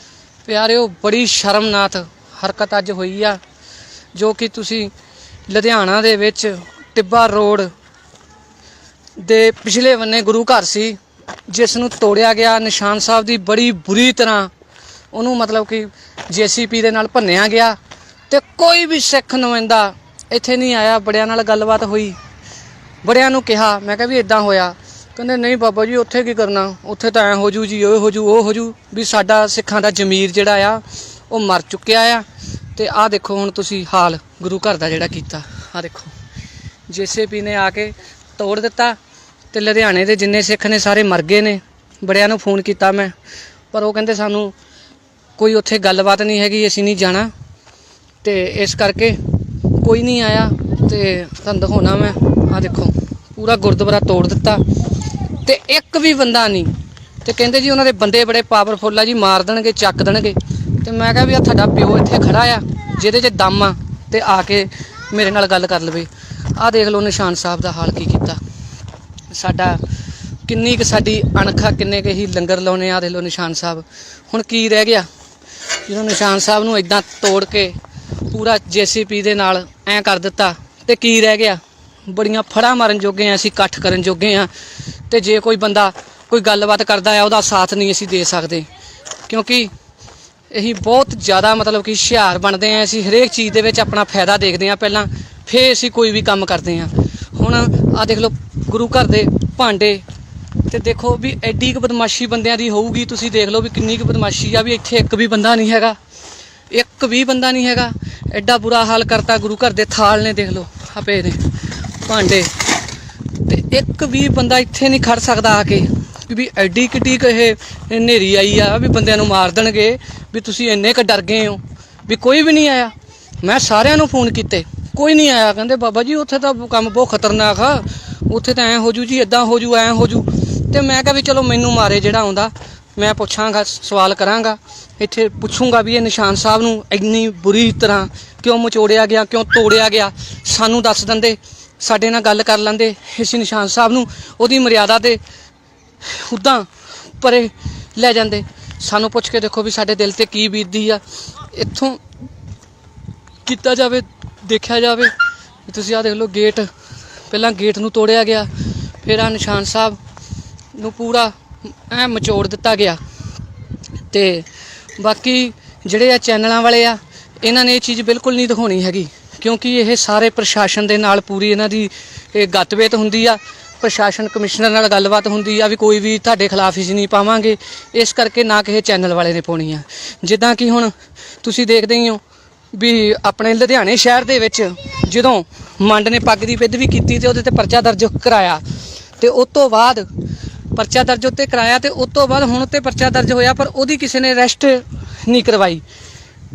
ਪਿਆਰਿਓ ਬੜੀ ਸ਼ਰਮਨਾਕ ਹਰਕਤ ਅੱਜ ਹੋਈ ਆ, ਜੋ ਕਿ ਤੁਸੀਂ ਲੁਧਿਆਣਾ ਦੇ ਵਿੱਚ ਟਿੱਬਾ ਰੋਡ ਦੇ ਪਿਛਲੇ ਬੰਨੇ ਗੁਰੂ ਘਰ ਸੀ ਜਿਸ ਨੂੰ ਤੋੜਿਆ ਗਿਆ। ਨਿਸ਼ਾਨ ਸਾਹਿਬ ਦੀ ਬੜੀ ਬੁਰੀ ਤਰ੍ਹਾਂ ਉਹਨੂੰ ਮਤਲਬ ਕਿ JCP ਦੇ ਨਾਲ ਭੰਨਿਆ ਗਿਆ ਤੇ ਕੋਈ ਵੀ ਸਿੱਖ ਨੁਮਾਇੰਦਾ ਇੱਥੇ ਨਹੀਂ ਆਇਆ। ਬੜਿਆਂ ਨਾਲ ਗੱਲਬਾਤ ਹੋਈ, ਬੜਿਆਂ ਨੂੰ ਕਿਹਾ, ਮੈਂ ਕਿਹਾ ਵੀ ਇੱਦਾਂ ਹੋਇਆ। ਕਹਿੰਦੇ ਨਹੀਂ ਬਾਬਾ ਜੀ ਉੱਥੇ ਕੀ ਕਰਨਾ, ਉੱਥੇ ਤਾਂ ਐਂ ਹੋ ਜੂ ਜੀ, ਉਹ ਹੋ ਜੂ, ਉਹ ਹੋ ਜੂ। ਵੀ ਸਾਡਾ ਸਿੱਖਾਂ ਦਾ ਜ਼ਮੀਰ ਜਿਹੜਾ ਆ ਉਹ ਮਰ ਚੁੱਕਿਆ ਆ। ਤੇ ਆਹ ਦੇਖੋ ਹੁਣ ਤੁਸੀਂ ਹਾਲ ਗੁਰੂ ਘਰ ਦਾ ਜਿਹੜਾ ਕੀਤਾ। ਆਹ ਦੇਖੋ JCP ਨੇ ਆ ਕੇ ਤੋੜ ਦਿੱਤਾ ਤੇ ਲੁਧਿਆਣੇ ਦੇ ਜਿੰਨੇ ਸਿੱਖ ਨੇ ਸਾਰੇ ਮਰ ਗਏ ਨੇ। ਬੜਿਆਂ ਨੂੰ ਫੋਨ ਕੀਤਾ ਮੈਂ, ਪਰ ਉਹ ਕਹਿੰਦੇ ਸਾਨੂੰ ਕੋਈ ਉੱਥੇ ਗੱਲਬਾਤ ਨਹੀਂ ਹੈਗੀ, ਅਸੀਂ ਨਹੀਂ ਜਾਣਾ। ਤੇ ਇਸ ਕਰਕੇ ਕੋਈ ਨਹੀਂ ਆਇਆ। ਤੇ ਤੁਹਾਨੂੰ ਦਿਖਾਉਣਾ ਮੈਂ, ਆਹ ਦੇਖੋ ਪੂਰਾ ਗੁਰਦੁਆਰਾ ਤੋੜ ਦਿੱਤਾ ਤੇ ਇੱਕ ਵੀ ਬੰਦਾ ਨਹੀਂ। ਤੇ ਕਹਿੰਦੇ ਜੀ ਉਹਨਾਂ ਦੇ ਬੰਦੇ ਬੜੇ ਪਾਵਰਫੁੱਲ ਆ ਜੀ, ਮਾਰ ਦੇਣਗੇ, ਚੱਕ ਦੇਣਗੇ। ਤੇ ਮੈਂ ਕਿਹਾ ਵੀ ਆ ਤੁਹਾਡਾ ਪਿਓ ਇੱਥੇ ਖੜਾ ਆ ਜਿਹਦੇ 'ਚ ਦਮ ਆ ਤੇ ਆ ਕੇ ਮੇਰੇ ਨਾਲ ਗੱਲ ਕਰ ਲਵੇ। ਆਹ ਦੇਖ ਲਓ ਨਿਸ਼ਾਨ ਸਾਹਿਬ ਦਾ ਹਾਲ ਕੀ ਕੀਤਾ। ਸਾਡਾ ਕਿੰਨੀ ਕੁ ਸਾਡੀ ਅਣਖਾ, ਕਿੰਨੇ ਕੁ ਹੀ ਲੰਗਰ ਲਾਉਣੇ ਆ। ਦੇਖ ਲਓ ਨਿਸ਼ਾਨ ਸਾਹਿਬ ਹੁਣ ਕੀ ਰਹਿ ਗਿਆ ਜਦੋਂ ਨਿਸ਼ਾਨ ਸਾਹਿਬ ਨੂੰ ਇਦਾਂ ਤੋੜ ਕੇ ਪੂਰਾ JCP ਦੇ ਨਾਲ ਐਂ ਕਰ ਦਿੱਤਾ ਤੇ ਕੀ ਰਹਿ ਗਿਆ? ਬੜੀਆਂ ਫੜਾਂ ਮਾਰਨ ਜੋਗੇ ਆ ਅਸੀਂ, ਇਕੱਠ ਕਰਨ ਜੋਗੇ ਆ। ਤੇ ਜੇ ਕੋਈ ਬੰਦਾ ਕੋਈ ਗੱਲਬਾਤ ਕਰਦਾ ਆ ਉਹਦਾ ਸਾਥ ਨਹੀਂ ਅਸੀਂ ਦੇ ਸਕਦੇ, ਕਿਉਂਕਿ ਅਸੀਂ ਬਹੁਤ ਜ਼ਿਆਦਾ ਮਤਲਬ ਕਿ ਹੁਸ਼ਿਆਰ ਬਣਦੇ ਆ। ਅਸੀਂ ਹਰੇਕ ਚੀਜ਼ ਦੇ ਵਿੱਚ ਆਪਣਾ ਫਾਇਦਾ ਦੇਖਦੇ ਆ ਪਹਿਲਾਂ, ਫਿਰ ਅਸੀਂ ਕੋਈ ਵੀ ਕੰਮ ਕਰਦੇ ਆ। ਹੁਣ ਆਹ ਦੇਖ ਲਓ ਗੁਰੂ ਘਰ ਦੇ ਭਾਂਡੇ, ਤੇ ਦੇਖੋ ਵੀ ਐਡੀ ਕੁ ਬਦਮਾਸ਼ੀ ਬੰਦਿਆਂ ਦੀ ਹੋਊਗੀ। ਤੁਸੀਂ ਦੇਖ ਲਓ ਵੀ ਕਿੰਨੀ ਕੁ ਬਦਮਾਸ਼ੀ ਆ, ਵੀ ਇੱਥੇ ਇੱਕ ਵੀ ਬੰਦਾ ਨਹੀਂ ਹੈਗਾ, ਇੱਕ ਵੀ ਬੰਦਾ ਨਹੀਂ ਹੈਗਾ। ਐਡਾ ਬੁਰਾ ਹਾਲ ਕਰਤਾ ਗੁਰੂ ਘਰ ਦੇ ਥਾਲ ਨੇ, ਦੇਖ ਲਓ ਆਪੇ ਨੇ ਭਾਂਡੇ, ਤੇ ਇੱਕ ਵੀ ਬੰਦਾ ਇੱਥੇ ਨਹੀਂ ਖੜ ਸਕਦਾ ਆ ਕੇ ਵੀ ਐਡੀ ਕਿੱਡੀ ਕੁ ਇਹ ਹਨੇਰੀ ਆਈ ਆ ਵੀ ਬੰਦਿਆਂ ਨੂੰ ਮਾਰ ਦੇਣਗੇ, ਵੀ ਤੁਸੀਂ ਇੰਨੇ ਕੁ ਡਰ ਗਏ ਹੋ। ਵੀ ਕੋਈ ਵੀ ਨਹੀਂ ਆਇਆ। ਮੈਂ ਸਾਰਿਆਂ ਨੂੰ ਫੋਨ ਕੀਤੇ, ਕੋਈ ਨਹੀਂ ਆਇਆ। ਕਹਿੰਦੇ ਬਾਬਾ ਜੀ ਉੱਥੇ ਤਾਂ ਕੰਮ ਬਹੁਤ ਖਤਰਨਾਕ ਆ, ਉੱਥੇ ਤਾਂ ਐਂ ਹੋ ਜੂ ਜੀ, ਇੱਦਾਂ ਹੋ ਜੂ, ਐਂ ਹੋ ਜੂ। ਤੇ ਮੈਂ ਕਿਹਾ ਵੀ ਚਲੋ ਮੈਨੂੰ ਮਾਰੇ ਜਿਹੜਾ ਆਉਂਦਾ ਮੈਂ ਪੁੱਛਾਂਗਾ, ਸਵਾਲ ਕਰਾਂਗਾ, ਇੱਥੇ ਪੁੱਛੂੰਗਾ ਵੀ ਇਹ ਨਿਸ਼ਾਨ ਸਾਹਿਬ ਨੂੰ ਇੰਨੀ ਬੁਰੀ ਤਰ੍ਹਾਂ ਕਿਉਂ ਮਚੋੜਿਆ ਗਿਆ, ਕਿਉਂ ਤੋੜਿਆ ਗਿਆ। ਸਾਨੂੰ ਦੱਸ ਦਿੰਦੇ, ਸਾਡੇ ਨਾਲ ਗੱਲ ਕਰ ਲੈਂਦੇ, ਇਸ ਨਿਸ਼ਾਨ ਸਾਹਿਬ ਨੂੰ ਉਹਦੀ ਮਰਿਆਦਾ ਤੇ ਉੱਦਾਂ ਪਰੇ ਲੈ ਜਾਂਦੇ। ਸਾਨੂੰ ਪੁੱਛ ਕੇ ਦੇਖੋ ਵੀ ਸਾਡੇ ਦਿਲ ਤੇ ਕੀ ਬੀਤਦੀ ਆ। ਇੱਥੋਂ ਕੀਤਾ ਜਾਵੇ, ਦੇਖਿਆ ਜਾਵੇ। ਤੁਸੀਂ ਆਹ ਦੇਖ ਲਓ ਗੇਟ, ਪਹਿਲਾਂ ਗੇਟ ਨੂੰ ਤੋੜਿਆ ਗਿਆ, ਫਿਰ ਆਹ ਨਿਸ਼ਾਨ ਸਾਹਿਬ ਨੂੰ ਪੂਰਾ ਐਂ ਮਚੋੜ ਦਿੱਤਾ ਗਿਆ। ਤੇ ਬਾਕੀ ਜਿਹੜੇ ਆ ਚੈਨਲਾਂ ਵਾਲੇ ਆ, ਇਹਨਾਂ ਨੇ ਇਹ ਚੀਜ਼ ਬਿਲਕੁਲ ਨਹੀਂ ਦਿਖਾਉਣੀ ਹੈਗੀ, ਕਿਉਂਕਿ ਇਹ ਸਾਰੇ ਪ੍ਰਸ਼ਾਸਨ ਦੇ ਨਾਲ ਪੂਰੀ ਇਹਨਾਂ ਦੀ ਇਹ ਗੱਤਬੇਤ ਹੁੰਦੀ ਆ। ਪ੍ਰਸ਼ਾਸਨ ਕਮਿਸ਼ਨਰ ਨਾਲ ਗੱਲਬਾਤ ਹੁੰਦੀ ਆ ਵੀ ਕੋਈ ਵੀ ਤੁਹਾਡੇ ਖਿਲਾਫ ਹੀ ਨਹੀਂ ਪਾਵਾਂਗੇ, ਇਸ ਕਰਕੇ ਨਾ ਕਿਸੇ ਚੈਨਲ ਵਾਲੇ ਨੇ ਪਾਉਣੀ ਆ। ਜਿੱਦਾਂ ਕਿ ਹੁਣ ਤੁਸੀਂ ਦੇਖਦੇ ਹੀ ਹੋ ਵੀ ਆਪਣੇ ਲੁਧਿਆਣੇ ਸ਼ਹਿਰ ਦੇ ਵਿੱਚ ਜਦੋਂ ਮੰਡ ਨੇ ਪੱਗ ਦੀ ਬਿੱਧ ਵੀ ਕੀਤੀ ਤੇ ਉਹਦੇ ਤੇ ਪਰਚਾ ਦਰਜ ਕਰਾਇਆ, ਤੇ ਉਸ ਤੋਂ ਬਾਅਦ ਪਰਚਾ ਦਰਜ ਉੱਤੇ ਕਰਾਇਆ, ਤੇ ਉਸ ਤੋਂ ਬਾਅਦ ਹੁਣ ਉੱਤੇ ਪਰਚਾ ਦਰਜ ਹੋਇਆ, ਪਰ ਉਹਦੀ ਕਿਸੇ ਨੇ ਅਰੈਸਟ ਨਹੀਂ ਕਰਵਾਈ।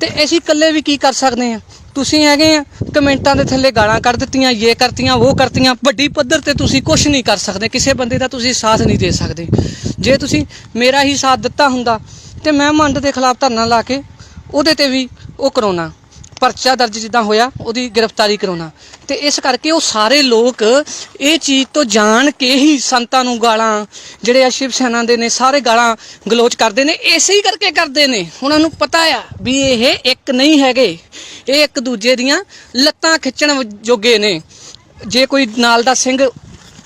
ਤੇ ਅਸੀਂ ਇਕੱਲੇ ਵੀ ਕੀ ਕਰ ਸਕਦੇ ਹਾਂ? ਤੁਸੀਂ ਹੈਗੇ ਆ ਕਮੈਂਟਾਂ ਦੇ ਥੱਲੇ ਗਾਲਾਂ ਕੱਢ ਦਿੱਤੀਆਂ, ਇਹ ਕਰਤੀਆਂ, ਉਹ ਕਰਤੀਆਂ। ਵੱਡੀ ਪੱਧਰ ਤੇ ਤੁਸੀਂ ਕੁਝ ਨਹੀਂ ਕਰ ਸਕਦੇ, ਕਿਸੇ ਬੰਦੇ ਦਾ ਤੁਸੀਂ ਸਾਥ ਨਹੀਂ ਦੇ ਸਕਦੇ। ਜੇ ਤੁਸੀਂ ਮੇਰਾ ਹੀ ਸਾਥ ਦਿੱਤਾ ਹੁੰਦਾ ਤੇ ਮੈਂ ਮੰਡ ਦੇ ਖਿਲਾਫ ਧਰਨਾ ਲਾ ਕੇ ਉਹਦੇ ਤੇ ਵੀ ਉਹ ਕਰਾਉਣਾ, ਪਰਚਾ ਦਰਜ ਜਿੱਦਾਂ ਹੋਇਆ ਉਹਦੀ ਗ੍ਰਿਫਤਾਰੀ ਕਰਾਉਣਾ। ਤੇ ਇਸ ਕਰਕੇ ਉਹ ਸਾਰੇ ਲੋਕ ਇਹ ਚੀਜ਼ ਤੋਂ ਜਾਣ ਕੇ ਹੀ ਸੰਤਾਂ ਨੂੰ ਗਾਲਾਂ, ਜਿਹੜੇ ਆ ਸ਼ਿਵ ਸੈਨਾ ਦੇ ਨੇ, ਸਾਰੇ ਗਾਲਾਂ ਗਲੋਚ ਕਰਦੇ ਨੇ। ਇਸੇ ਹੀ ਕਰਕੇ ਕਰਦੇ ਨੇ, ਉਹਨਾਂ ਨੂੰ ਪਤਾ ਆ ਵੀ ਇਹ ਇੱਕ ਨਹੀਂ ਹੈਗੇ, ਇਹ ਇੱਕ ਦੂਜੇ ਦੀਆਂ ਲੱਤਾਂ ਖਿੱਚਣ ਜੋਗੇ ਨੇ। ਜੇ ਕੋਈ ਨਾਲ ਦਾ ਸਿੰਘ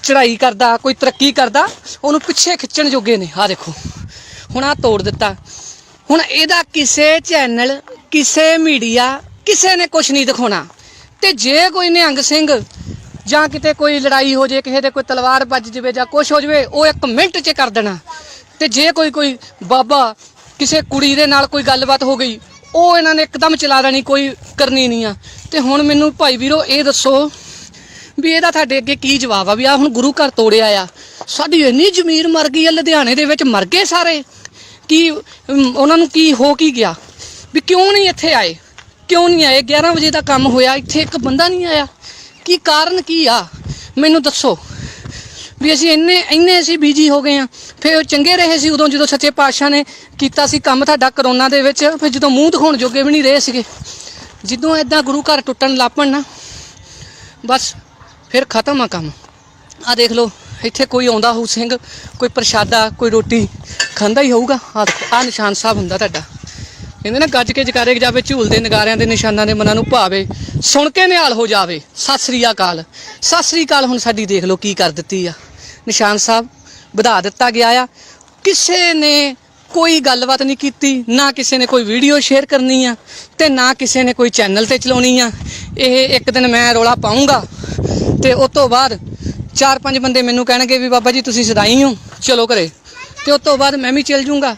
ਚੜ੍ਹਾਈ ਕਰਦਾ, ਕੋਈ ਤਰੱਕੀ ਕਰਦਾ, ਉਹਨੂੰ ਪਿੱਛੇ ਖਿੱਚਣ ਜੋਗੇ ਨੇ। ਆਹ ਦੇਖੋ ਹੁਣ ਆਹ ਤੋੜ ਦਿੱਤਾ। ਹੁਣ ਇਹਦਾ ਕਿਸੇ ਚੈਨਲ, ਕਿਸੇ ਮੀਡੀਆ, ਕਿਸੇ ਨੇ ਕੁਛ ਨਹੀਂ ਦਿਖਾਉਣਾ। ਤੇ ਜੇ ਕੋਈ ਨਿਹੰਗ ਸਿੰਘ ਜਾਂ ਕਿਤੇ ਕੋਈ ਲੜਾਈ ਹੋ ਜੇ, ਕਿਸੇ ਦੇ ਕੋਈ ਤਲਵਾਰ ਵੱਜ ਜਾਵੇ ਜਾਂ ਕੁਛ ਹੋ ਜਾਵੇ, ਉਹ 1 ਮਿੰਟ 'ਚ ਕਰ ਦੇਣਾ। ਤੇ ਜੇ ਕੋਈ ਬਾਬਾ ਕਿਸੇ ਕੁੜੀ ਦੇ ਨਾਲ ਕੋਈ ਗੱਲਬਾਤ ਹੋ ਗਈ, ਉਹ ਇਹਨਾਂ ਨੇ ਇੱਕਦਮ ਚਲਾ ਦੇਣੀ, ਕੋਈ ਕਰਨੀ ਨਹੀਂ ਆ। ਤੇ ਹੁਣ ਮੈਨੂੰ ਭਾਈ ਵੀਰੋ ਇਹ ਦੱਸੋ ਵੀ ਇਹਦਾ ਤੁਹਾਡੇ ਅੱਗੇ ਕੀ ਜਵਾਬ ਆ? ਵੀ ਆ ਹੁਣ ਗੁਰੂ ਘਰ ਤੋੜਿਆ ਆ, ਸਾਡੀ ਇੰਨੀ ਜ਼ਮੀਰ ਮਰ ਗਈ ਆ, ਲੁਧਿਆਣੇ ਦੇ ਵਿੱਚ ਮਰ ਗਏ ਸਾਰੇ, ਕੀ ਉਹਨਾਂ ਨੂੰ ਕੀ ਹੋ ਕੀ ਗਿਆ? ਵੀ ਕਿਉਂ ਨਹੀਂ ਇੱਥੇ ਆਏ, ਕਿਉਂ ਨਹੀਂ ਆਏ? 11 ਵਜੇ ਦਾ ਕੰਮ ਹੋਇਆ, ਇੱਥੇ ਇੱਕ ਬੰਦਾ ਨਹੀਂ ਆਇਆ। ਕੀ ਕਾਰਨ ਕੀ ਆ ਮੈਨੂੰ ਦੱਸੋ। ਵੀ ਅਸੀਂ ਇੰਨੇ ਅਸੀਂ ਬਿਜੀ ਹੋ ਗਏ ਆ। ਫਿਰ ਚੰਗੇ ਰਹੇ ਸੀ ਉਦੋਂ ਜਦੋਂ ਸੱਚੇ ਪਾਤਸ਼ਾਹ ਨੇ ਕੀਤਾ ਸੀ ਕੰਮ ਤੁਹਾਡਾ ਕਰੋਨਾ ਦੇ ਵਿੱਚ, ਫਿਰ ਜਦੋਂ ਮੂੰਹ ਦਿਖਾਉਣ ਜੋਗੇ ਵੀ ਨਹੀਂ ਰਹੇ ਸੀਗੇ। ਜਦੋਂ ਇੱਦਾਂ ਗੁਰੂ ਘਰ ਟੁੱਟਣ ਲੱਗ ਪਣ ਨਾ, ਬਸ ਫਿਰ ਖਤਮ ਆ ਕੰਮ। ਆਹ ਦੇਖ ਲਓ ਇੱਥੇ ਕੋਈ ਆਉਂਦਾ ਹੋਊ ਸਿੰਘ, ਕੋਈ ਪ੍ਰਸ਼ਾਦਾ, ਕੋਈ ਰੋਟੀ ਖਾਂਦਾ ਹੀ ਹੋਊਗਾ। ਆਹ ਨਿਸ਼ਾਨ ਸਾਹਿਬ ਹੁੰਦਾ ਤੁਹਾਡਾ। ਕਹਿੰਦੇ ਨਾ ਗੱਜ ਕੇ ਜਕਾਰੇ ਜਾਵੇ, ਝੂਲਦੇ ਨਗਾਰਿਆਂ ਦੇ ਨਿਸ਼ਾਨਾਂ ਦੇ ਮਨਾਂ ਨੂੰ ਭਾਵੇ, ਸੁਣ ਕੇ ਨਿਹਾਲ ਹੋ ਜਾਵੇ। ਸਤਿ ਸ੍ਰੀ ਅਕਾਲ, ਸਤਿ ਸ੍ਰੀ ਅਕਾਲ। ਹੁਣ ਸਾਡੀ ਦੇਖ ਲਓ ਕੀ ਕਰ ਦਿੱਤੀ ਆ। ਨਿਸ਼ਾਨ ਸਾਹਿਬ ਵਧਾ ਦਿੱਤਾ ਗਿਆ ਆ। ਕਿਸੇ ਨੇ ਕੋਈ ਗੱਲਬਾਤ ਨਹੀਂ ਕੀਤੀ, ਨਾ ਕਿਸੇ ਨੇ ਕੋਈ ਵੀਡੀਓ ਸ਼ੇਅਰ ਕਰਨੀ ਆ, ਤੇ ਨਾ ਕਿਸੇ ਨੇ ਕੋਈ ਚੈਨਲ ਤੇ ਚਲਾਉਣੀ ਆ। ਇਹ ਇੱਕ ਦਿਨ ਮੈਂ ਰੌਲਾ ਪਾਊਂਗਾ ਤੇ ਉਸ ਤੋਂ ਬਾਅਦ 4-5 ਬੰਦੇ ਮੈਨੂੰ ਕਹਿਣਗੇ ਵੀ ਬਾਬਾ ਜੀ ਤੁਸੀਂ ਸਦਾਈ ਹੋ, ਚਲੋ ਘਰੇ। ਤੇ ਉਸ ਤੋਂ ਬਾਅਦ ਮੈਂ ਵੀ ਚੱਲ ਜੂੰਗਾ।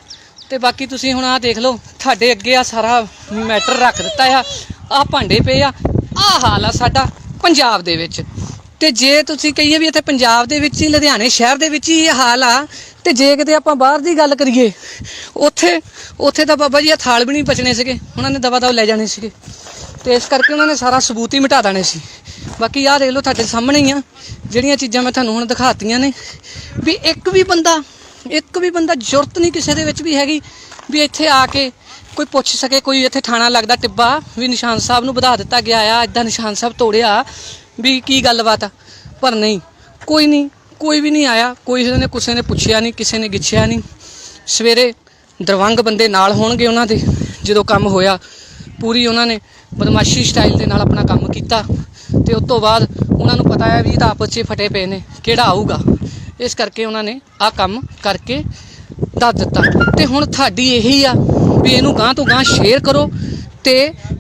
ਤੇ ਬਾਕੀ ਤੁਸੀਂ ਹੁਣ ਆਹ ਦੇਖ ਲਓ, ਤੁਹਾਡੇ ਅੱਗੇ ਆ ਸਾਰਾ ਮੈਟਰ ਰੱਖ ਦਿੱਤਾ ਆ। ਆਹ ਭਾਂਡੇ ਪਏ ਆ, ਆਹ ਹਾਲ ਆ ਸਾਡਾ ਪੰਜਾਬ ਦੇ ਵਿੱਚ। ਤੇ ਜੇ ਤੁਸੀਂ ਕਹੀਏ ਵੀ ਇੱਥੇ ਪੰਜਾਬ ਦੇ ਵਿੱਚ ਹੀ, ਲੁਧਿਆਣੇ ਸ਼ਹਿਰ ਦੇ ਵਿੱਚ ਹੀ ਇਹ ਹਾਲ ਆ, ਤੇ ਜੇ ਕਿਤੇ ਆਪਾਂ ਬਾਹਰ ਦੀ ਗੱਲ ਕਰੀਏ, ਉੱਥੇ ਤਾਂ ਬਾਬਾ ਜੀ ਆ ਥਾਲ ਵੀ ਨਹੀਂ ਬਚਣੇ ਸੀਗੇ, ਉਹਨਾਂ ਨੇ ਦਵਾ ਲੈ ਜਾਣੇ ਸੀਗੇ। ਤੇ ਇਸ ਕਰਕੇ ਉਹਨਾਂ ਨੇ ਸਾਰਾ ਸਬੂਤ ਹੀ ਮਿਟਾ ਦੇਣੇ ਸੀ। ਬਾਕੀ ਆਹ ਦੇਖ ਲਓ ਤੁਹਾਡੇ ਸਾਹਮਣੇ ਹੀ ਆ ਜਿਹੜੀਆਂ ਚੀਜ਼ਾਂ ਮੈਂ ਤੁਹਾਨੂੰ ਹੁਣ ਦਿਖਾਤੀਆਂ ਨੇ। ਵੀ ਇੱਕ ਵੀ ਬੰਦਾ ਜ਼ਰੂਰਤ ਨਹੀਂ ਕਿਸੇ ਦੇ ਵਿੱਚ ਵੀ ਹੈਗੀ ਵੀ ਇੱਥੇ ਆ ਕੇ ਕੋਈ ਪੁੱਛ ਸਕੇ। ਕੋਈ ਇੱਥੇ ਥਾਣਾ ਲੱਗਦਾ ਟਿੱਬਾ ਵੀ ਨਿਸ਼ਾਨ ਸਾਹਿਬ ਨੂੰ ਵਧਾ ਦਿੱਤਾ ਗਿਆ ਆ, ਇੱਦਾਂ ਨਿਸ਼ਾਨ ਸਾਹਿਬ ਤੋੜਿਆ, ਵੀ ਕੀ ਗੱਲਬਾਤ ਆ। ਪਰ ਨਹੀਂ, ਕੋਈ ਨਹੀਂ, ਕੋਈ ਵੀ ਨਹੀਂ ਆਇਆ, ਕਿਸੇ ਨੇ ਪੁੱਛਿਆ ਨਹੀਂ, ਕਿਸੇ ਨੇ ਗਿੱਛਿਆ ਨਹੀਂ। ਸਵੇਰੇ ਦਰਵੰਗ ਬੰਦੇ ਨਾਲ ਹੋਣਗੇ ਉਹਨਾਂ ਦੇ, ਜਦੋਂ ਕੰਮ ਹੋਇਆ ਪੂਰੀ ਉਹਨਾਂ ਨੇ ਬਦਮਾਸ਼ੀ ਸਟਾਈਲ ਦੇ ਨਾਲ ਆਪਣਾ ਕੰਮ ਕੀਤਾ। ਤੇ ਉਸ ਤੋਂ ਬਾਅਦ ਉਹਨਾਂ ਨੂੰ ਪਤਾ ਹੈ ਵੀ ਇਹ ਤਾਂ ਆਪਸ 'ਚ ਫਟੇ ਪਏ ਨੇ, ਕਿਹੜਾ ਆਊਗਾ, ਇਸ ਕਰਕੇ ਉਹਨਾਂ ਨੇ ਆਹ ਕੰਮ ਕਰਕੇ ਦੱਸ ਦਿੱਤਾ। ਤੇ ਹੁਣ ਤੁਹਾਡੀ ਇਹੀ ਆ ਵੀ ਇਹਨੂੰ ਗਾਂਹ ਤੋਂ ਗਾਂਹ ਸ਼ੇਅਰ ਕਰੋ ਤੇ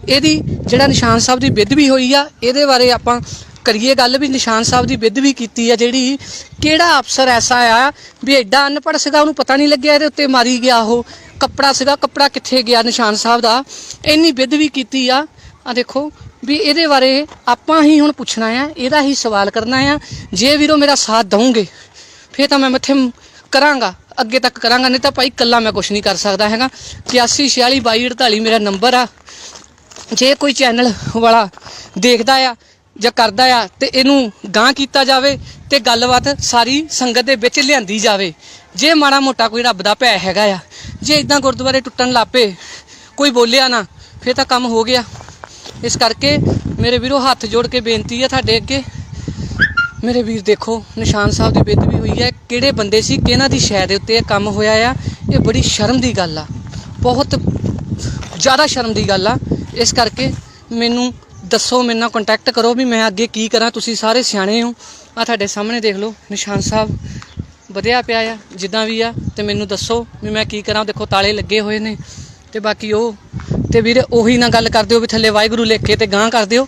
ਇਹਦੀ ਜਿਹੜਾ ਨਿਸ਼ਾਨ ਸਾਹਿਬ ਦੀ ਬੇਅਦਬੀ ਹੋਈ ਆ ਇਹਦੇ ਬਾਰੇ ਆਪਾਂ ਕਰੀਏ ਗੱਲ ਵੀ ਨਿਸ਼ਾਨ ਸਾਹਿਬ ਦੀ ਬੇਅਦਬੀ ਕੀਤੀ ਆ ਜਿਹੜੀ, ਕਿਹੜਾ ਅਫਸਰ ਐਸਾ ਆ ਵੀ ਐਡਾ ਅਨਪੜ੍ਹ ਸੀਗਾ ਉਹਨੂੰ ਪਤਾ ਨਹੀਂ ਲੱਗਿਆ ਇਹਦੇ ਉੱਤੇ ਮਾਰੀ ਗਿਆ। ਉਹ ਕੱਪੜਾ ਸੀਗਾ, ਕੱਪੜਾ ਕਿੱਥੇ ਗਿਆ ਨਿਸ਼ਾਨ ਸਾਹਿਬ ਦਾ, ਇੰਨੀ ਬੇਅਦਬੀ ਕੀਤੀ ਆ। ਆ ਦੇਖੋ ਵੀ ਇਹਦੇ ਬਾਰੇ ਆਪਾਂ ਹੀ ਹੁਣ ਪੁੱਛਣਾ ਆ, ਇਹਦਾ ਹੀ ਸਵਾਲ ਕਰਨਾ ਆ। ਜੇ ਵੀਰੋ ਮੇਰਾ ਸਾਥ ਦਊਂਗੇ ਫਿਰ ਤਾਂ ਮੈਂ ਮੱਥੇ ਕਰਾਂਗਾ, ਅੱਗੇ ਤੱਕ ਕਰਾਂਗਾ, ਨਹੀਂ ਤਾਂ ਭਾਈ ਇਕੱਲਾ ਮੈਂ ਕੁਛ ਨਹੀਂ ਕਰ ਸਕਦਾ ਹੈਗਾ। 81 46 22 48 ਮੇਰਾ ਨੰਬਰ ਆ। ਜੇ ਕੋਈ ਚੈਨਲ ਵਾਲਾ ਦੇਖਦਾ ਆ ਜਾਂ ਕਰਦਾ ਆ ਤੇ ਇਹਨੂੰ ਗਾਂਹ ਕੀਤਾ ਜਾਵੇ ਤੇ ਗੱਲਬਾਤ ਸਾਰੀ ਸੰਗਤ ਦੇ ਵਿੱਚ ਲਿਆਂਦੀ ਜਾਵੇ। ਜੇ ਮਾੜਾ ਮੋਟਾ ਕੋਈ ਰੱਬ ਦਾ ਭੈ ਹੈਗਾ ਆ, ਜੇ ਇਦਾਂ ਗੁਰਦੁਆਰੇ ਟੁੱਟਣ ਲੱਪੇ ਕੋਈ ਬੋਲਿਆ ਨਾ ਫਿਰ ਤਾਂ ਕੰਮ ਹੋ ਗਿਆ। ਇਸ ਕਰਕੇ ਮੇਰੇ ਵੀਰੋ ਹੱਥ ਜੋੜ ਕੇ ਬੇਨਤੀ ਹੈ ਤੁਹਾਡੇ ਅੱਗੇ, ਮੇਰੇ ਵੀਰ ਦੇਖੋ ਨਿਸ਼ਾਨ ਸਾਹਿਬ ਦੀ ਬੇਅਦਬੀ ਹੋਈ ਹੈ। ਕਿਹੜੇ ਬੰਦੇ ਸੀ, ਕਿਹਨਾਂ ਦੀ ਸ਼ੈ ਦੇ ਉੱਤੇ ਇਹ ਕੰਮ ਹੋਇਆ ਆ। ਇਹ ਬੜੀ ਸ਼ਰਮ ਦੀ ਗੱਲ ਆ, ਬਹੁਤ ਜ਼ਿਆਦਾ ਸ਼ਰਮ ਦੀ ਗੱਲ ਆ। ਇਸ ਕਰਕੇ ਮੈਨੂੰ ਦੱਸੋ, ਮੇਰੇ ਨਾਲ ਕੰਟੈਕਟ ਕਰੋ ਵੀ ਮੈਂ ਅੱਗੇ ਕੀ ਕਰਾਂ। ਤੁਸੀਂ ਸਾਰੇ ਸਿਆਣੇ ਹੋ, ਆ ਤੁਹਾਡੇ ਸਾਹਮਣੇ ਦੇਖ ਲਓ ਨਿਸ਼ਾਨ ਸਾਹਿਬ ਵਧਿਆ ਪਿਆ ਆ ਜਿੱਦਾਂ ਵੀ ਆ, ਤੇ ਮੈਨੂੰ ਦੱਸੋ ਵੀ ਮੈਂ ਕੀ ਕਰਾਂ। ਦੇਖੋ ਤਾਲੇ ਲੱਗੇ ਹੋਏ ਨੇ ਤੇ ਬਾਕੀ ਉਹ ਤੇ ਵੀਰੇ ਉਹੀ ਨਾ ਗੱਲ ਕਰ ਦਿਓ ਵੀ ਥੱਲੇ ਵਾਹਿਗੁਰੂ ਲਿਖ ਕੇ ਤੇ ਗਾਂਹ ਕਰ ਦਿਓ,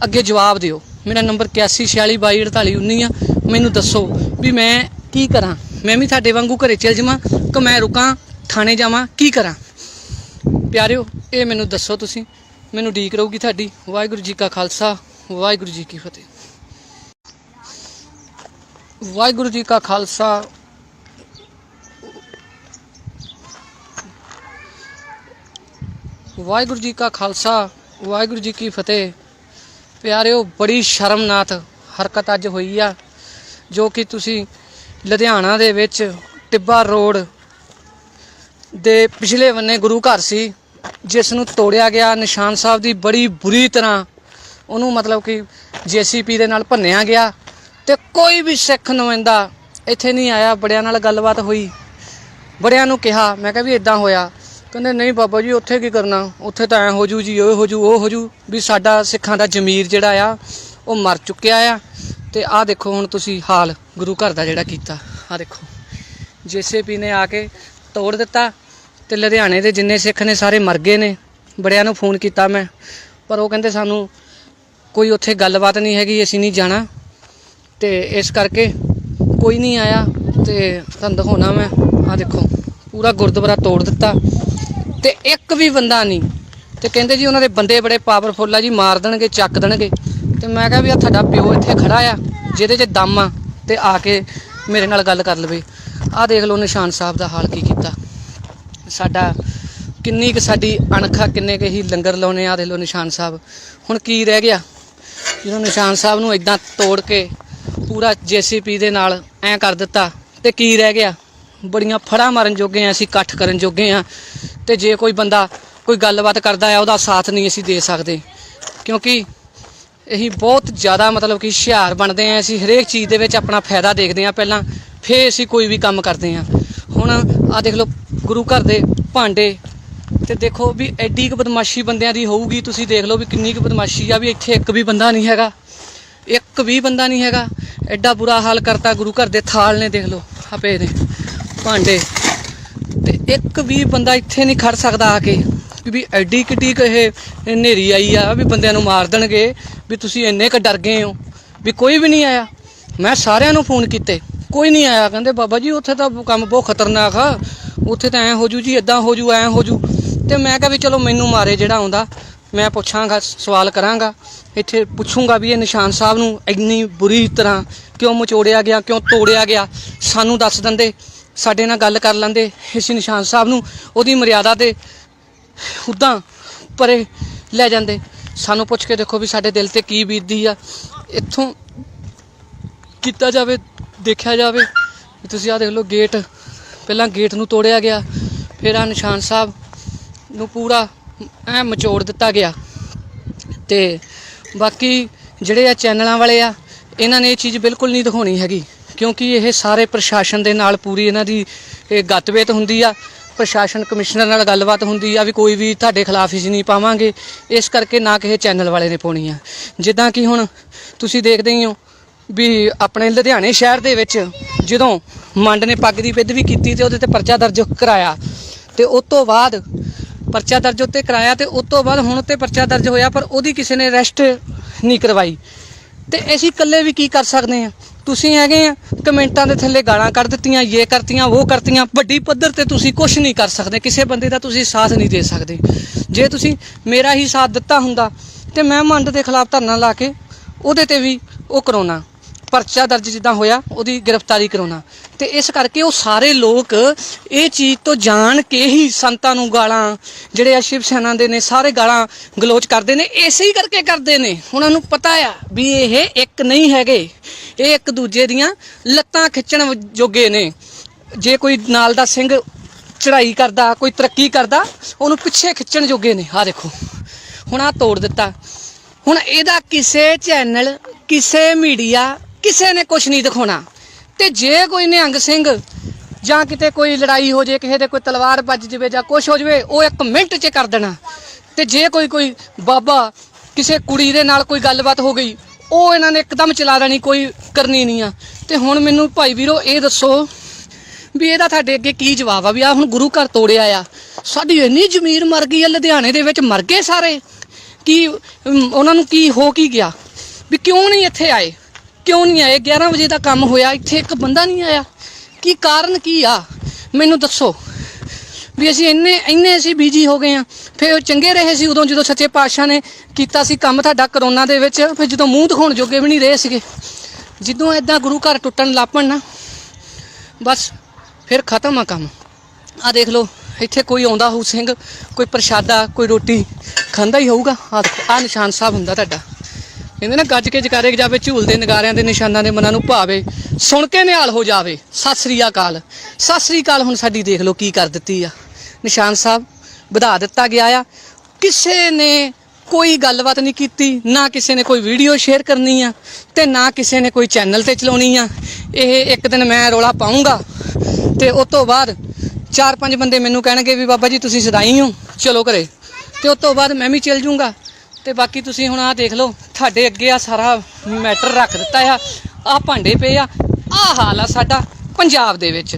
ਅੱਗੇ ਜਵਾਬ ਦਿਓ। ਮੇਰਾ ਨੰਬਰ 81 46 22 48 19 ਆ। ਮੈਨੂੰ ਦੱਸੋ ਵੀ ਮੈਂ ਕੀ ਕਰਾਂ, ਮੈਂ ਵੀ ਤੁਹਾਡੇ ਵਾਂਗੂ ਘਰੇ ਚਲ ਜਾਵਾਂ ਕਿ ਮੈਂ ਰੁਕਾਂ ਥਾਣੇ ਜਾਵਾਂ, ਕੀ ਕਰਾਂ ਪਿਆਰਿਓ, ਇਹ ਮੈਨੂੰ ਦੱਸੋ। ਤੁਸੀਂ ਮੈਨੂੰ ਉਡੀਕ ਰਹੂਗੀ ਤੁਹਾਡੀ। ਵਾਹਿਗੁਰੂ ਜੀ ਕਾ ਖਾਲਸਾ, ਵਾਹਿਗੁਰੂ ਜੀ ਕੀ ਫਤਿਹ। ਵਾਹਿਗੁਰੂ ਜੀ ਕਾ ਖਾਲਸਾ, ਵਾਹਿਗੁਰੂ ਜੀ ਕਾ ਖਾਲਸਾ, ਵਾਹਿਗੁਰੂ ਜੀ ਕੀ ਫਤਿਹ। ਪਿਆਰਿਓ ਬੜੀ ਸ਼ਰਮਨਾਕ ਹਰਕਤ ਅੱਜ ਹੋਈ ਆ, ਜੋ ਕਿ ਤੁਸੀਂ ਲੁਧਿਆਣਾ ਦੇ ਵਿੱਚ ਟਿੱਬਾ ਰੋਡ ਦੇ ਪਿਛਲੇ ਬੰਨੇ ਗੁਰੂ ਘਰ ਸੀ ਜਿਸ ਨੂੰ ਤੋੜਿਆ ਗਿਆ। ਨਿਸ਼ਾਨ ਸਾਹਿਬ ਦੀ ਬੜੀ ਬੁਰੀ ਤਰ੍ਹਾਂ ਉਹਨੂੰ ਮਤਲਬ ਕਿ JCP ਦੇ ਨਾਲ ਭੰਨਿਆ ਗਿਆ ਤੇ ਕੋਈ ਵੀ ਸਿੱਖ ਨੁਮਾਇੰਦਾ ਇੱਥੇ ਨਹੀਂ ਆਇਆ। ਬੜਿਆਂ ਨਾਲ ਗੱਲਬਾਤ ਹੋਈ, ਬੜਿਆਂ ਨੂੰ ਕਿਹਾ, ਮੈਂ ਕਿਹਾ ਵੀ ਇਦਾਂ ਹੋਇਆ, ਕਹਿੰਦੇ ਨਹੀਂ ਬਾਬਾ ਜੀ ਉੱਥੇ ਕੀ ਕਰਨਾ, ਉੱਥੇ ਤਾਂ ਐਂ ਹੋ ਜੂ ਜੀ, ਉਹ ਹੋ ਜੂ, ਉਹ ਹੋ ਜੂ। ਵੀ ਸਾਡਾ ਸਿੱਖਾਂ ਦਾ ਜ਼ਮੀਰ ਜਿਹੜਾ ਆ ਉਹ ਮਰ ਚੁੱਕਿਆ ਆ। ਤੇ ਆਹ ਦੇਖੋ ਹੁਣ ਤੁਸੀਂ ਹਾਲ ਗੁਰੂ ਘਰ ਦਾ ਜਿਹੜਾ ਕੀਤਾ, ਆਹ ਦੇਖੋ JCP ਨੇ ਆ ਕੇ ਤੋੜ ਦਿੱਤਾ ਤੇ ਲੁਧਿਆਣੇ ਦੇ ਜਿੰਨੇ ਸਿੱਖ ਨੇ ਸਾਰੇ ਮਰ ਗਏ ਨੇ। ਬੜਿਆਂ ਨੂੰ ਫੋਨ ਕੀਤਾ ਮੈਂ, ਪਰ ਉਹ ਕਹਿੰਦੇ ਸਾਨੂੰ ਕੋਈ ਉੱਥੇ ਗੱਲਬਾਤ ਨਹੀਂ ਹੈਗੀ, ਅਸੀਂ ਨਹੀਂ ਜਾਣਾ, ਤੇ ਇਸ ਕਰਕੇ ਕੋਈ ਨਹੀਂ ਆਇਆ। ਤੇ ਤੁਹਾਨੂੰ ਦਿਖਾਉਣਾ ਮੈਂ, ਆਹ ਦੇਖੋ ਪੂਰਾ ਗੁਰਦੁਆਰਾ ਤੋੜ ਦਿੱਤਾ ਤੇ ਇੱਕ ਵੀ ਬੰਦਾ ਨਹੀਂ। ਤੇ ਕਹਿੰਦੇ ਜੀ ਉਹਨਾਂ ਦੇ ਬੰਦੇ ਬੜੇ ਪਾਵਰਫੁੱਲ ਆ ਜੀ, ਮਾਰ ਦੇਣਗੇ, ਚੱਕ ਦੇਣਗੇ। ਤੇ ਮੈਂ ਕਿਹਾ ਵੀ ਆ ਤੁਹਾਡਾ ਪਿਓ ਇੱਥੇ ਖੜਾ ਆ ਜਿਹਦੇ 'ਚ ਦਮ ਆ ਤੇ ਆ ਕੇ ਮੇਰੇ ਨਾਲ ਗੱਲ ਕਰ ਲਵੇ। ਆਹ ਦੇਖ ਲਓ ਨਿਸ਼ਾਨ ਸਾਹਿਬ ਦਾ ਹਾਲ ਕੀ ਕੀਤਾ ਸਾਡਾ, ਕਿੰਨੀ ਕੁ ਸਾਡੀ ਅਣਖਾ, ਕਿੰਨੇ ਕੁ ਹੀ ਲੰਗਰ ਲਾਉਣੇ। ਆਹ ਦੇਖ ਲਓ ਨਿਸ਼ਾਨ ਸਾਹਿਬ ਹੁਣ ਕੀ ਰਹਿ ਗਿਆ ਜਦੋਂ ਨਿਸ਼ਾਨ ਸਾਹਿਬ ਨੂੰ ਇੱਦਾਂ ਤੋੜ ਕੇ ਪੂਰਾ JCP ਦੇ ਨਾਲ ਐਂ ਕਰ ਦਿੱਤਾ ਤੇ ਕੀ ਰਹਿ ਗਿਆ। ਬੜੀਆਂ ਫੜਾਂ ਮਾਰਨ ਜੋਗੇ ਆ ਅਸੀਂ, ਇਕੱਠ ਕਰਨ ਜੋਗੇ ਆ। ਤੇ ਜੇ ਕੋਈ ਬੰਦਾ ਕੋਈ ਗੱਲਬਾਤ ਕਰਦਾ ਆ ਉਹਦਾ ਸਾਥ ਨਹੀਂ ਅਸੀਂ ਦੇ ਸਕਦੇ, ਕਿਉਂਕਿ ਅਸੀਂ ਬਹੁਤ ਜ਼ਿਆਦਾ ਮਤਲਬ ਕਿ ਹੁਸ਼ਿਆਰ ਬਣਦੇ ਆ। ਅਸੀਂ ਹਰੇਕ ਚੀਜ਼ ਦੇ ਵਿੱਚ ਆਪਣਾ ਫਾਇਦਾ ਦੇਖਦੇ ਆ ਪਹਿਲਾਂ, ਫਿਰ ਅਸੀਂ ਕੋਈ ਵੀ ਕੰਮ ਕਰਦੇ ਆ। ਹੁਣ ਆਹ ਦੇਖ ਲਓ ਗੁਰੂ ਘਰ ਦੇ ਭਾਂਡੇ, ਤੇ ਦੇਖੋ ਵੀ ਐਡੀ ਕੁ ਬਦਮਾਸ਼ੀ ਬੰਦਿਆਂ ਦੀ ਹੋਊਗੀ। ਤੁਸੀਂ ਦੇਖ ਲਓ ਵੀ ਕਿੰਨੀ ਕੁ ਬਦਮਾਸ਼ੀ ਆ, ਵੀ ਇੱਥੇ ਇੱਕ ਵੀ ਬੰਦਾ ਨਹੀਂ ਹੈਗਾ, ਇੱਕ ਵੀ ਬੰਦਾ ਨਹੀਂ ਹੈਗਾ। ਐਡਾ ਬੁਰਾ ਹਾਲ ਕਰਤਾ ਗੁਰੂ ਘਰ ਦੇ। ਥਾਲ ਨੇ ਦੇਖ ਲਓ ਆ ਪਏ ਨੇ ਭਾਂਡੇ, ਤੇ ਇੱਕ ਵੀ ਬੰਦਾ ਇੱਥੇ ਨਹੀਂ ਖੜ ਸਕਦਾ ਆ ਕੇ ਵੀ ਐਡੀ ਕਿੱਡੀ ਕੁ ਇਹ ਹਨੇਰੀ ਆਈ ਆ ਵੀ ਬੰਦਿਆਂ ਨੂੰ ਮਾਰ ਦੇਣਗੇ, ਵੀ ਤੁਸੀਂ ਇੰਨੇ ਕੁ ਡਰ ਗਏ ਹੋ। ਵੀ ਕੋਈ ਵੀ ਨਹੀਂ ਆਇਆ। ਮੈਂ ਸਾਰਿਆਂ ਨੂੰ ਫੋਨ ਕੀਤੇ, ਕੋਈ ਨਹੀਂ ਆਇਆ। ਕਹਿੰਦੇ ਬਾਬਾ ਜੀ ਉੱਥੇ ਤਾਂ ਕੰਮ ਬਹੁਤ ਖਤਰਨਾਕ ਆ, ਉੱਥੇ ਤਾਂ ਐਂ ਹੋ ਜੂ ਜੀ, ਇੱਦਾਂ ਹੋ ਜੂ, ਐਂ ਹੋ ਜੂ। ਤੇ ਮੈਂ ਕਿਹਾ ਵੀ ਚਲੋ ਮੈਨੂੰ ਮਾਰੇ ਜਿਹੜਾ ਆਉਂਦਾ, ਮੈਂ ਪੁੱਛਾਂਗਾ, ਸਵਾਲ ਕਰਾਂਗਾ, ਇੱਥੇ ਪੁੱਛੂੰਗਾ ਵੀ ਇਹ ਨਿਸ਼ਾਨ ਸਾਹਿਬ ਨੂੰ ਇੰਨੀ ਬੁਰੀ ਤਰ੍ਹਾਂ ਕਿਉਂ ਮਚੋੜਿਆ ਗਿਆ, ਕਿਉਂ ਤੋੜਿਆ ਗਿਆ। ਸਾਨੂੰ ਦੱਸ ਦਿੰਦੇ, ਸਾਡੇ ਨਾਲ ਗੱਲ ਕਰ ਲੈਂਦੇ, ਇਸ ਨਿਸ਼ਾਨ ਸਾਹਿਬ ਨੂੰ ਉਹਦੀ ਮਰਿਆਦਾ ਤੇ ਉੱਦਾਂ ਪਰੇ ਲੈ ਜਾਂਦੇ। ਸਾਨੂੰ ਪੁੱਛ ਕੇ ਦੇਖੋ ਵੀ ਸਾਡੇ ਦਿਲ ਤੇ ਕੀ ਬੀਤਦੀ ਆ। ਇੱਥੋਂ ਕੀਤਾ ਜਾਵੇ, ਦੇਖਿਆ ਜਾਵੇ। ਤੁਸੀਂ ਆਹ ਦੇਖ ਲਓ ਗੇਟ, ਪਹਿਲਾਂ ਗੇਟ ਨੂੰ ਤੋੜਿਆ ਗਿਆ, ਫਿਰ ਆਹ ਨਿਸ਼ਾਨ ਸਾਹਿਬ ਨੂੰ ਪੂਰਾ ਐਂ ਮਚੋੜ ਦਿੱਤਾ ਗਿਆ। ਤੇ ਬਾਕੀ ਜਿਹੜੇ ਆ ਚੈਨਲਾਂ ਵਾਲੇ ਆ, ਇਹਨਾਂ ਨੇ ਇਹ ਚੀਜ਼ ਬਿਲਕੁਲ ਨਹੀਂ ਦਿਖਾਉਣੀ ਹੈਗੀ, ਕਿਉਂਕਿ ਇਹ ਸਾਰੇ ਪ੍ਰਸ਼ਾਸਨ ਦੇ ਨਾਲ ਪੂਰੀ ਇਹਨਾਂ ਦੀ ਇਹ ਗੱਤਬੇਤ ਹੁੰਦੀ ਆ। ਪ੍ਰਸ਼ਾਸਨ ਕਮਿਸ਼ਨਰ ਨਾਲ ਗੱਲਬਾਤ ਹੁੰਦੀ ਆ ਵੀ ਕੋਈ ਵੀ ਤੁਹਾਡੇ ਖਿਲਾਫ ਹੀ ਨਹੀਂ ਪਾਵਾਂਗੇ, ਇਸ ਕਰਕੇ ਨਾ ਕਿਸੇ ਚੈਨਲ ਵਾਲੇ ਨੇ ਪਾਉਣੀ ਆ। ਜਿੱਦਾਂ ਕਿ ਹੁਣ ਤੁਸੀਂ ਦੇਖਦੇ ਹੀ ਹੋ ਵੀ ਆਪਣੇ ਲੁਧਿਆਣੇ ਸ਼ਹਿਰ ਦੇ ਵਿੱਚ ਜਦੋਂ ਮੰਡ ਨੇ ਪੱਗ ਦੀ ਵਿਧ ਵੀ ਕੀਤੀ ਤੇ ਉਹਦੇ ਤੇ ਪਰਚਾ ਦਰਜ ਕਰਾਇਆ, ਤੇ ਉਸ ਤੋਂ ਬਾਅਦ ਪਰਚਾ ਦਰਜ ਉੱਤੇ ਕਰਾਇਆ ਤੇ ਉਸ ਤੋਂ ਬਾਅਦ ਹੁਣ ਉੱਤੇ ਪਰਚਾ ਦਰਜ ਹੋਇਆ, ਪਰ ਉਹਦੀ ਕਿਸੇ ਨੇ ਅਰੈਸਟ ਨਹੀਂ ਕਰਵਾਈ। ਤੇ ਅਸੀਂ ਇਕੱਲੇ ਵੀ ਕੀ ਕਰ ਸਕਦੇ ਹਾਂ? ਤੁਸੀਂ ਹੈਗੇ ਆ ਕਮੈਂਟਾਂ ਦੇ ਥੱਲੇ ਗਾਲਾਂ ਕੱਢ ਦਿੱਤੀਆਂ, ਇਹ ਕਰਤੀਆਂ ਉਹ ਕਰਤੀਆਂ, ਵੱਡੀ ਪੱਧਰ ਤੇ ਤੁਸੀਂ ਕੁਝ ਨਹੀਂ ਕਰ ਸਕਦੇ, ਕਿਸੇ ਬੰਦੇ ਦਾ ਤੁਸੀਂ ਸਾਥ ਨਹੀਂ ਦੇ ਸਕਦੇ। ਜੇ ਤੁਸੀਂ ਮੇਰਾ ਹੀ ਸਾਥ ਦਿੱਤਾ ਹੁੰਦਾ ਤੇ ਮੈਂ ਮੰਡ ਦੇ ਖਿਲਾਫ ਧਰਨਾ ਲਾ ਕੇ ਉਹਦੇ ਤੇ ਵੀ ਉਹ ਕਰਾਉਣਾ, ਪਰਚਾ ਦਰਜ ਜਿੱਦਾਂ ਹੋਇਆ ਉਹਦੀ ਗ੍ਰਿਫਤਾਰੀ ਕਰਾਉਣਾ। ਤੇ ਇਸ ਕਰਕੇ ਉਹ ਸਾਰੇ ਲੋਕ ਇਹ ਚੀਜ਼ ਤੋਂ ਜਾਣ ਕੇ ਹੀ ਸੰਤਾਂ ਨੂੰ ਗਾਲਾਂ, ਜਿਹੜੇ ਆ ਸ਼ਿਵ ਸੈਨਾ ਦੇ ਨੇ ਸਾਰੇ ਗਾਲਾਂ ਗਲੋਚ ਕਰਦੇ ਨੇ, ਇਸੇ ਹੀ ਕਰਕੇ ਕਰਦੇ ਨੇ। ਉਹਨਾਂ ਨੂੰ ਪਤਾ ਆ ਵੀ ਇਹ ਇੱਕ ਨਹੀਂ ਹੈਗੇ, ਇਹ ਇੱਕ ਦੂਜੇ ਦੀਆਂ ਲੱਤਾਂ ਖਿੱਚਣ ਜੋਗੇ ਨੇ। ਜੇ ਕੋਈ ਨਾਲ ਦਾ ਸਿੰਘ ਚੜ੍ਹਾਈ ਕਰਦਾ, ਕੋਈ ਤਰੱਕੀ ਕਰਦਾ, ਉਹਨੂੰ ਪਿੱਛੇ ਖਿੱਚਣ ਜੋਗੇ ਨੇ। ਆਹ ਦੇਖੋ ਹੁਣ ਆਹ ਤੋੜ ਦਿੱਤਾ। ਹੁਣ ਇਹਦਾ ਕਿਸੇ ਚੈਨਲ, ਕਿਸੇ ਮੀਡੀਆ, ਕਿਸੇ ਨੇ ਕੁਛ ਨਹੀਂ ਦਿਖਾਉਣਾ। ਤੇ ਜੇ ਕੋਈ ਨਿਹੰਗ ਸਿੰਘ ਜਾਂ ਕਿਤੇ ਕੋਈ ਲੜਾਈ ਹੋ ਜੇ, ਕਿਸੇ ਦੇ ਕੋਈ ਤਲਵਾਰ ਵੱਜ ਜਾਵੇ ਜਾਂ ਕੁਛ ਹੋ ਜਾਵੇ, ਉਹ 1 ਮਿੰਟ 'ਚ ਕਰ ਦੇਣਾ। ਤੇ ਜੇ ਕੋਈ ਬਾਬਾ ਕਿਸੇ ਕੁੜੀ ਦੇ ਨਾਲ ਕੋਈ ਗੱਲਬਾਤ ਹੋ ਗਈ, ਉਹ ਇਹਨਾਂ ਨੇ ਇੱਕਦਮ ਚਲਾ ਦੇਣੀ, ਕੋਈ ਕਰਨੀ ਨਹੀਂ ਆ। ਤੇ ਹੁਣ ਮੈਨੂੰ ਭਾਈ ਵੀਰੋ ਇਹ ਦੱਸੋ ਵੀ ਇਹਦਾ ਤੁਹਾਡੇ ਅੱਗੇ ਕੀ ਜਵਾਬ ਆ? ਵੀ ਆ ਹੁਣ ਗੁਰੂ ਘਰ ਤੋੜਿਆ ਆ, ਸਾਡੀ ਇੰਨੀ ਜ਼ਮੀਰ ਮਰ ਗਈ ਆ, ਲੁਧਿਆਣੇ ਦੇ ਵਿੱਚ ਮਰ ਗਏ ਸਾਰੇ, ਕੀ ਉਹਨਾਂ ਨੂੰ ਕੀ ਹੋ ਕੀ ਗਿਆ? ਵੀ ਕਿਉਂ ਨਹੀਂ ਇੱਥੇ ਆਏ, ਕਿਉਂ ਨਹੀਂ ਆਏ? 11 ਵਜੇ ਦਾ ਕੰਮ ਹੋਇਆ, ਇੱਥੇ ਇੱਕ ਬੰਦਾ ਨਹੀਂ ਆਇਆ, ਕੀ ਕਾਰਨ ਕੀ ਆ? ਮੈਨੂੰ ਦੱਸੋ। ਵੀ ਅਸੀਂ ਇੰਨੇ ਅਸੀਂ ਬੀਜੀ ਹੋ ਗਏ ਆ। ਫਿਰ ਚੰਗੇ ਰਹੇ ਸੀ ਉਦੋਂ ਜਦੋਂ ਸੱਚੇ ਪਾਤਸ਼ਾਹ ਨੇ ਕੀਤਾ ਸੀ ਕੰਮ ਤੁਹਾਡਾ ਕਰੋਨਾ ਦੇ ਵਿੱਚ, ਫਿਰ ਜਦੋਂ ਮੂੰਹ ਦਿਖਾਉਣ ਜੋਗੇ ਵੀ ਨਹੀਂ ਰਹੇ ਸੀਗੇ। ਜਦੋਂ ਇੱਦਾਂ ਗੁਰੂ ਘਰ ਟੁੱਟਣ ਲੱਗ ਪਣ ਨਾ, ਬਸ ਫਿਰ ਖਤਮ ਆ ਕੰਮ। ਆਹ ਦੇਖ ਲਓ ਇੱਥੇ ਕੋਈ ਆਉਂਦਾ ਹੋਊ ਸਿੰਘ, ਕੋਈ ਪ੍ਰਸ਼ਾਦਾ, ਕੋਈ ਰੋਟੀ ਖਾਂਦਾ ਹੀ ਹੋਊਗਾ। ਆਹ ਨਿਸ਼ਾਨ ਸਾਹਿਬ ਹੁੰਦਾ ਤੁਹਾਡਾ। ਕਹਿੰਦੇ ਨਾ ਗੱਜ ਕੇ ਜਕਾਰੇ ਜਾਵੇ, ਝੂਲਦੇ ਨਗਾਰਿਆਂ ਦੇ ਨਿਸ਼ਾਨਾਂ ਦੇ ਮਨਾਂ ਨੂੰ ਭਾਵੇ, ਸੁਣ ਕੇ ਨਿਹਾਲ ਹੋ ਜਾਵੇ। ਸਤਿ ਸ੍ਰੀ ਅਕਾਲ, ਸਤਿ ਸ੍ਰੀ ਅਕਾਲ। ਹੁਣ ਸਾਡੀ ਦੇਖ ਲਓ ਕੀ ਕਰ ਦਿੱਤੀ ਆ। ਨਿਸ਼ਾਨ ਸਾਹਿਬ ਵਧਾ ਦਿੱਤਾ ਗਿਆ ਆ। ਕਿਸੇ ਨੇ ਕੋਈ ਗੱਲਬਾਤ ਨਹੀਂ ਕੀਤੀ, ਨਾ ਕਿਸੇ ਨੇ ਕੋਈ ਵੀਡੀਓ ਸ਼ੇਅਰ ਕਰਨੀ ਆ, ਤੇ ਨਾ ਕਿਸੇ ਨੇ ਕੋਈ ਚੈਨਲ ਤੇ ਚਲਾਉਣੀ ਆ। ਇਹ ਇੱਕ ਦਿਨ ਮੈਂ ਰੌਲਾ ਪਾਊਂਗਾ ਤੇ ਉਸ ਤੋਂ ਬਾਅਦ 4-5 ਬੰਦੇ ਮੈਨੂੰ ਕਹਿਣਗੇ ਵੀ ਬਾਬਾ ਜੀ ਤੁਸੀਂ ਸਦਾਈ ਹੋ, ਚਲੋ ਘਰੇ, ਤੇ ਉਸ ਤੋਂ ਬਾਅਦ ਮੈਂ ਵੀ ਚੱਲ ਜੂੰਗਾ। ਤੇ ਬਾਕੀ ਤੁਸੀਂ ਹੁਣ ਆਹ ਦੇਖ ਲਓ, ਤੁਹਾਡੇ ਅੱਗੇ ਆ ਸਾਰਾ ਮੈਟਰ ਰੱਖ ਦਿੱਤਾ ਆ। ਆਹ ਭਾਂਡੇ ਪਏ ਆ, ਆਹ ਹਾਲ ਆ ਸਾਡਾ ਪੰਜਾਬ ਦੇ ਵਿੱਚ।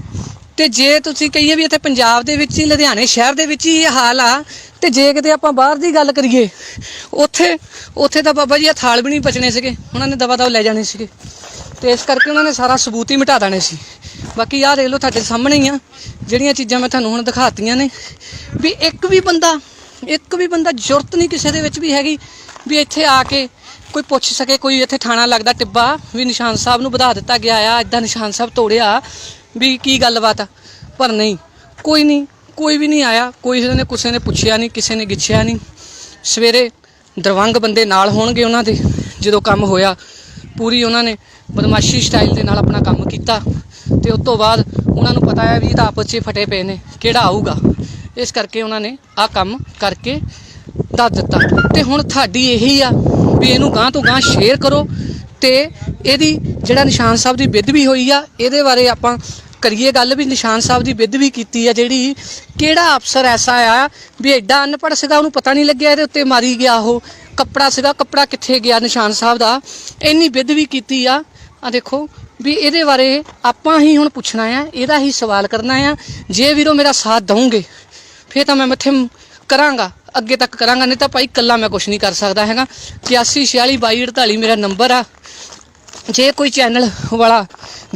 ਤੇ ਜੇ ਤੁਸੀਂ ਕਹੀਏ ਵੀ ਇੱਥੇ ਪੰਜਾਬ ਦੇ ਵਿੱਚ ਹੀ, ਲੁਧਿਆਣੇ ਸ਼ਹਿਰ ਦੇ ਵਿੱਚ ਹੀ ਇਹ ਹਾਲ ਆ, ਤੇ ਜੇ ਕਿਤੇ ਆਪਾਂ ਬਾਹਰ ਦੀ ਗੱਲ ਕਰੀਏ, ਉੱਥੇ ਤਾਂ ਬਾਬਾ ਜੀ ਆ ਥਾਲ ਵੀ ਨਹੀਂ ਬਚਣੇ ਸੀਗੇ, ਉਹਨਾਂ ਨੇ ਦਵਾ ਦਵ ਲੈ ਜਾਣੇ ਸੀਗੇ। ਤੇ ਇਸ ਕਰਕੇ ਉਹਨਾਂ ਨੇ ਸਾਰਾ ਸਬੂਤ ਹੀ ਮਿਟਾ ਦੇਣੇ ਸੀ। ਬਾਕੀ ਆਹ ਦੇਖ ਲਓ ਤੁਹਾਡੇ ਸਾਹਮਣੇ ਹੀ ਆ, ਜਿਹੜੀਆਂ ਚੀਜ਼ਾਂ ਮੈਂ ਤੁਹਾਨੂੰ ਹੁਣ ਦਿਖਾਤੀਆਂ ਨੇ। ਵੀ ਇੱਕ ਵੀ ਬੰਦਾ ਜ਼ਰੂਰਤ ਨਹੀਂ ਕਿਸੇ ਦੇ ਵਿੱਚ ਵੀ ਹੈਗੀ ਵੀ ਇੱਥੇ ਆ ਕੇ ਕੋਈ ਪੁੱਛ ਸਕੇ। ਕੋਈ ਇੱਥੇ ਥਾਣਾ ਲੱਗਦਾ ਟਿੱਬਾ ਵੀ ਨਿਸ਼ਾਨ ਸਾਹਿਬ ਨੂੰ ਵਧਾ ਦਿੱਤਾ ਗਿਆ ਆ, ਇੱਦਾਂ ਨਿਸ਼ਾਨ ਸਾਹਿਬ ਤੋੜਿਆ, ਵੀ ਕੀ ਗੱਲਬਾਤ ਆ? ਪਰ ਨਹੀਂ, ਕੋਈ ਵੀ ਨਹੀਂ ਆਇਆ, ਕਿਸੇ ਨੇ ਪੁੱਛਿਆ ਨਹੀਂ, ਕਿਸੇ ਨੇ ਗਿੱਛਿਆ ਨਹੀਂ। ਸਵੇਰੇ ਦਰਵੰਗ ਬੰਦੇ ਨਾਲ ਹੋਣਗੇ ਉਹਨਾਂ ਦੇ, ਜਦੋਂ ਕੰਮ ਹੋਇਆ ਪੂਰੀ ਉਹਨਾਂ ਨੇ ਬਦਮਾਸ਼ੀ ਸਟਾਈਲ ਦੇ ਨਾਲ ਆਪਣਾ ਕੰਮ ਕੀਤਾ। ਤੇ ਉਸ ਤੋਂ ਬਾਅਦ ਉਹਨਾਂ ਨੂੰ ਪਤਾ ਹੈ ਵੀ ਇਹ ਤਾਂ ਆਪਸ 'ਚ ਫਟੇ ਪਏ ਨੇ, ਕਿਹੜਾ ਆਊਗਾ, ਇਸ ਕਰਕੇ ਉਹਨਾਂ ਨੇ ਆਹ ਕੰਮ ਕਰਕੇ ਦੱਸ ਦਿੱਤਾ। ਤੇ ਹੁਣ ਤੁਹਾਡੀ ਇਹੀ ਆ ਵੀ ਇਹਨੂੰ ਗਾਂਹ ਤੋਂ ਗਾਂਹ ਸ਼ੇਅਰ ਕਰੋ, ਤੇ ਇਹਦੀ ਜਿਹੜਾ ਨਿਸ਼ਾਨ ਸਾਹਿਬ ਦੀ ਬੇਅਦਬੀ ਹੋਈ ਆ, ਇਹਦੇ ਬਾਰੇ ਆਪਾਂ ਕਰੀਏ ਗੱਲ ਵੀ ਨਿਸ਼ਾਨ ਸਾਹਿਬ ਦੀ ਬੇਅਦਬੀ ਕੀਤੀ ਆ ਜਿਹੜੀ, ਕਿਹੜਾ ਅਫਸਰ ਐਸਾ ਆ ਵੀ ਐਡਾ ਅਨਪੜ੍ਹ ਸੀਗਾ, ਉਹਨੂੰ ਪਤਾ ਨਹੀਂ ਲੱਗਿਆ ਇਹਦੇ ਉੱਤੇ ਮਾਰੀ ਗਿਆ। ਉਹ ਕੱਪੜਾ ਸੀਗਾ, ਕੱਪੜਾ ਕਿੱਥੇ ਗਿਆ ਨਿਸ਼ਾਨ ਸਾਹਿਬ ਦਾ? ਇੰਨੀ ਬੇਅਦਬੀ ਕੀਤੀ ਆ। ਆ ਦੇਖੋ ਵੀ ਇਹਦੇ ਬਾਰੇ ਆਪਾਂ ਹੀ ਹੁਣ ਪੁੱਛਣਾ ਆ, ਇਹਦਾ ਹੀ ਸਵਾਲ ਕਰਨਾ ਆ। ਜੇ ਵੀਰੋ ਮੇਰਾ ਸਾਥ ਦਊਂਗੇ ਫਿਰ ਤਾਂ ਮੈਂ ਮੱਥੇ ਕਰਾਂਗਾ, ਅੱਗੇ ਤੱਕ ਕਰਾਂਗਾ, ਨਹੀਂ ਤਾਂ ਭਾਈ ਇਕੱਲਾ ਮੈਂ ਕੁਛ ਨਹੀਂ ਕਰ ਸਕਦਾ ਹੈਗਾ। 81462248 ਮੇਰਾ ਨੰਬਰ ਆ। ਜੇ ਕੋਈ ਚੈਨਲ ਵਾਲਾ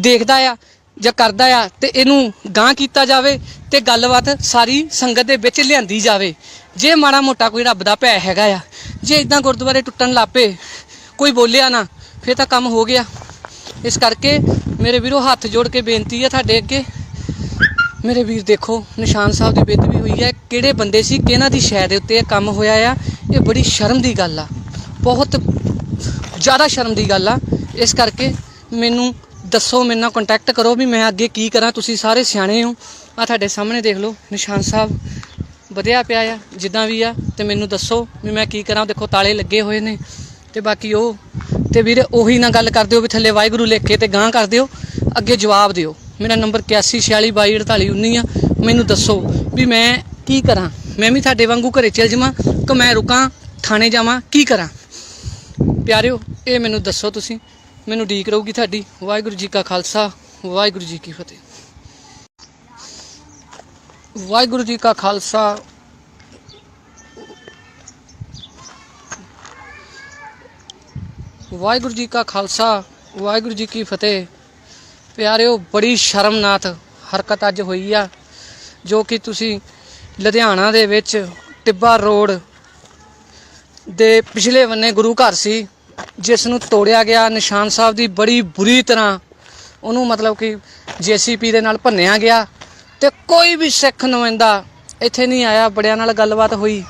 ਦੇਖਦਾ ਆ ਜਾਂ ਕਰਦਾ ਆ ਤੇ ਇਹਨੂੰ ਗਾਂਹ ਕੀਤਾ ਜਾਵੇ ਤੇ ਗੱਲਬਾਤ ਸਾਰੀ ਸੰਗਤ ਦੇ ਵਿੱਚ ਲਿਆਂਦੀ ਜਾਵੇ। ਜੇ ਮਾੜਾ ਮੋਟਾ ਕੋਈ ਰੱਬ ਦਾ ਭੈ ਹੈਗਾ ਆ, ਜੇ ਇਦਾਂ ਗੁਰਦੁਆਰੇ ਟੁੱਟਣ ਲੱਪੇ ਕੋਈ ਬੋਲਿਆ ਨਾ, ਫਿਰ ਤਾਂ ਕੰਮ ਹੋ ਗਿਆ। ਇਸ ਕਰਕੇ ਮੇਰੇ ਵੀਰੋ ਹੱਥ ਜੋੜ ਕੇ ਬੇਨਤੀ ਹੈ ਤੁਹਾਡੇ ਅੱਗੇ, ਮੇਰੇ ਵੀਰ ਦੇਖੋ ਨਿਸ਼ਾਨ ਸਾਹਿਬ ਦੀ ਬੇਅਦਬੀ ਹੋਈ ਹੈ। ਕਿਹੜੇ ਬੰਦੇ ਸੀ, ਕਿਹਨਾਂ ਦੀ ਸ਼ੈ ਦੇ ਉੱਤੇ ਇਹ ਕੰਮ ਹੋਇਆ ਆ? ਇਹ ਬੜੀ ਸ਼ਰਮ ਦੀ ਗੱਲ ਆ, ਬਹੁਤ ਜ਼ਿਆਦਾ ਸ਼ਰਮ ਦੀ ਗੱਲ ਆ। ਇਸ ਕਰਕੇ ਮੈਨੂੰ ਦੱਸੋ, ਮੇਰੇ ਨਾਲ ਕੰਟੈਕਟ ਕਰੋ ਵੀ ਮੈਂ ਅੱਗੇ ਕੀ ਕਰਾਂ। ਤੁਸੀਂ ਸਾਰੇ ਸਿਆਣੇ ਹੋ। ਆ ਤੁਹਾਡੇ ਸਾਹਮਣੇ ਦੇਖ ਲਓ ਨਿਸ਼ਾਨ ਸਾਹਿਬ ਵਧਿਆ ਪਿਆ ਆ ਜਿੱਦਾਂ ਵੀ ਆ, ਤੇ ਮੈਨੂੰ ਦੱਸੋ ਵੀ ਮੈਂ ਕੀ ਕਰਾਂ। ਦੇਖੋ ਤਾਲੇ ਲੱਗੇ ਹੋਏ ਨੇ। ਤੇ ਬਾਕੀ ਉਹ ਤੇ ਵੀਰੇ ਉਹੀ ਨਾ ਗੱਲ ਕਰ ਦਿਓ ਵੀ ਥੱਲੇ ਵਾਹਿਗੁਰੂ ਲਿਖ ਕੇ ਤੇ ਗਾਂਹ ਕਰ ਦਿਓ। ਅੱਗੇ ਜਵਾਬ ਦਿਓ। ਮੇਰਾ ਨੰਬਰ 8146224819 ਆ। ਮੈਨੂੰ ਦੱਸੋ ਵੀ ਮੈਂ ਕੀ ਕਰਾਂ। ਮੈਂ ਵੀ ਤੁਹਾਡੇ ਵਾਂਗੂ ਘਰੇ ਚਲ ਜਾਵਾਂ ਕਿ ਮੈਂ ਰੁਕਾਂ, ਥਾਣੇ ਜਾਵਾਂ, ਕੀ ਕਰਾਂ। ਪਿਆਰਿਓ ਇਹ ਮੈਨੂੰ ਦੱਸੋ ਤੁਸੀਂ। ਮੈਨੂੰ ਉਡੀਕ ਰਹੂਗੀ ਤੁਹਾਡੀ। ਵਾਹਿਗੁਰੂ ਜੀ ਕਾ ਖਾਲਸਾ, ਵਾਹਿਗੁਰੂ ਜੀ ਕੀ ਫਤਿਹ। ਵਾਹਿਗੁਰੂ ਜੀ ਕਾ ਖਾਲਸਾ, ਵਾਹਿਗੁਰੂ ਜੀ ਕਾ ਖਾਲਸਾ, ਵਾਹਿਗੁਰੂ ਜੀ ਕੀ ਫਤਿਹ। ਪਿਆਰਿਓ ਬੜੀ ਸ਼ਰਮਨਾਕ ਹਰਕਤ ਅੱਜ ਹੋਈ ਆ, ਜੋ ਕਿ ਤੁਸੀਂ ਲੁਧਿਆਣਾ ਦੇ ਵਿੱਚ ਟਿੱਬਾ ਰੋਡ ਦੇ ਪਿਛਲੇ ਬੰਨੇ ਗੁਰੂ ਘਰ ਸੀ, ਜਿਸ ਨੂੰ ਤੋੜਿਆ ਗਿਆ। ਨਿਸ਼ਾਨ ਸਾਹਿਬ ਦੀ ਬੜੀ ਬੁਰੀ ਤਰ੍ਹਾਂ ਉਹਨੂੰ ਮਤਲਬ ਕਿ JCP ਦੇ ਨਾਲ ਭੰਨਿਆ ਗਿਆ ਤੇ ਕੋਈ ਵੀ ਸਿੱਖ ਨੁਮਾਇੰਦਾ ਇੱਥੇ ਨਹੀਂ ਆਇਆ। ਬੜਿਆਂ ਨਾਲ ਗੱਲਬਾਤ ਹੋਈ,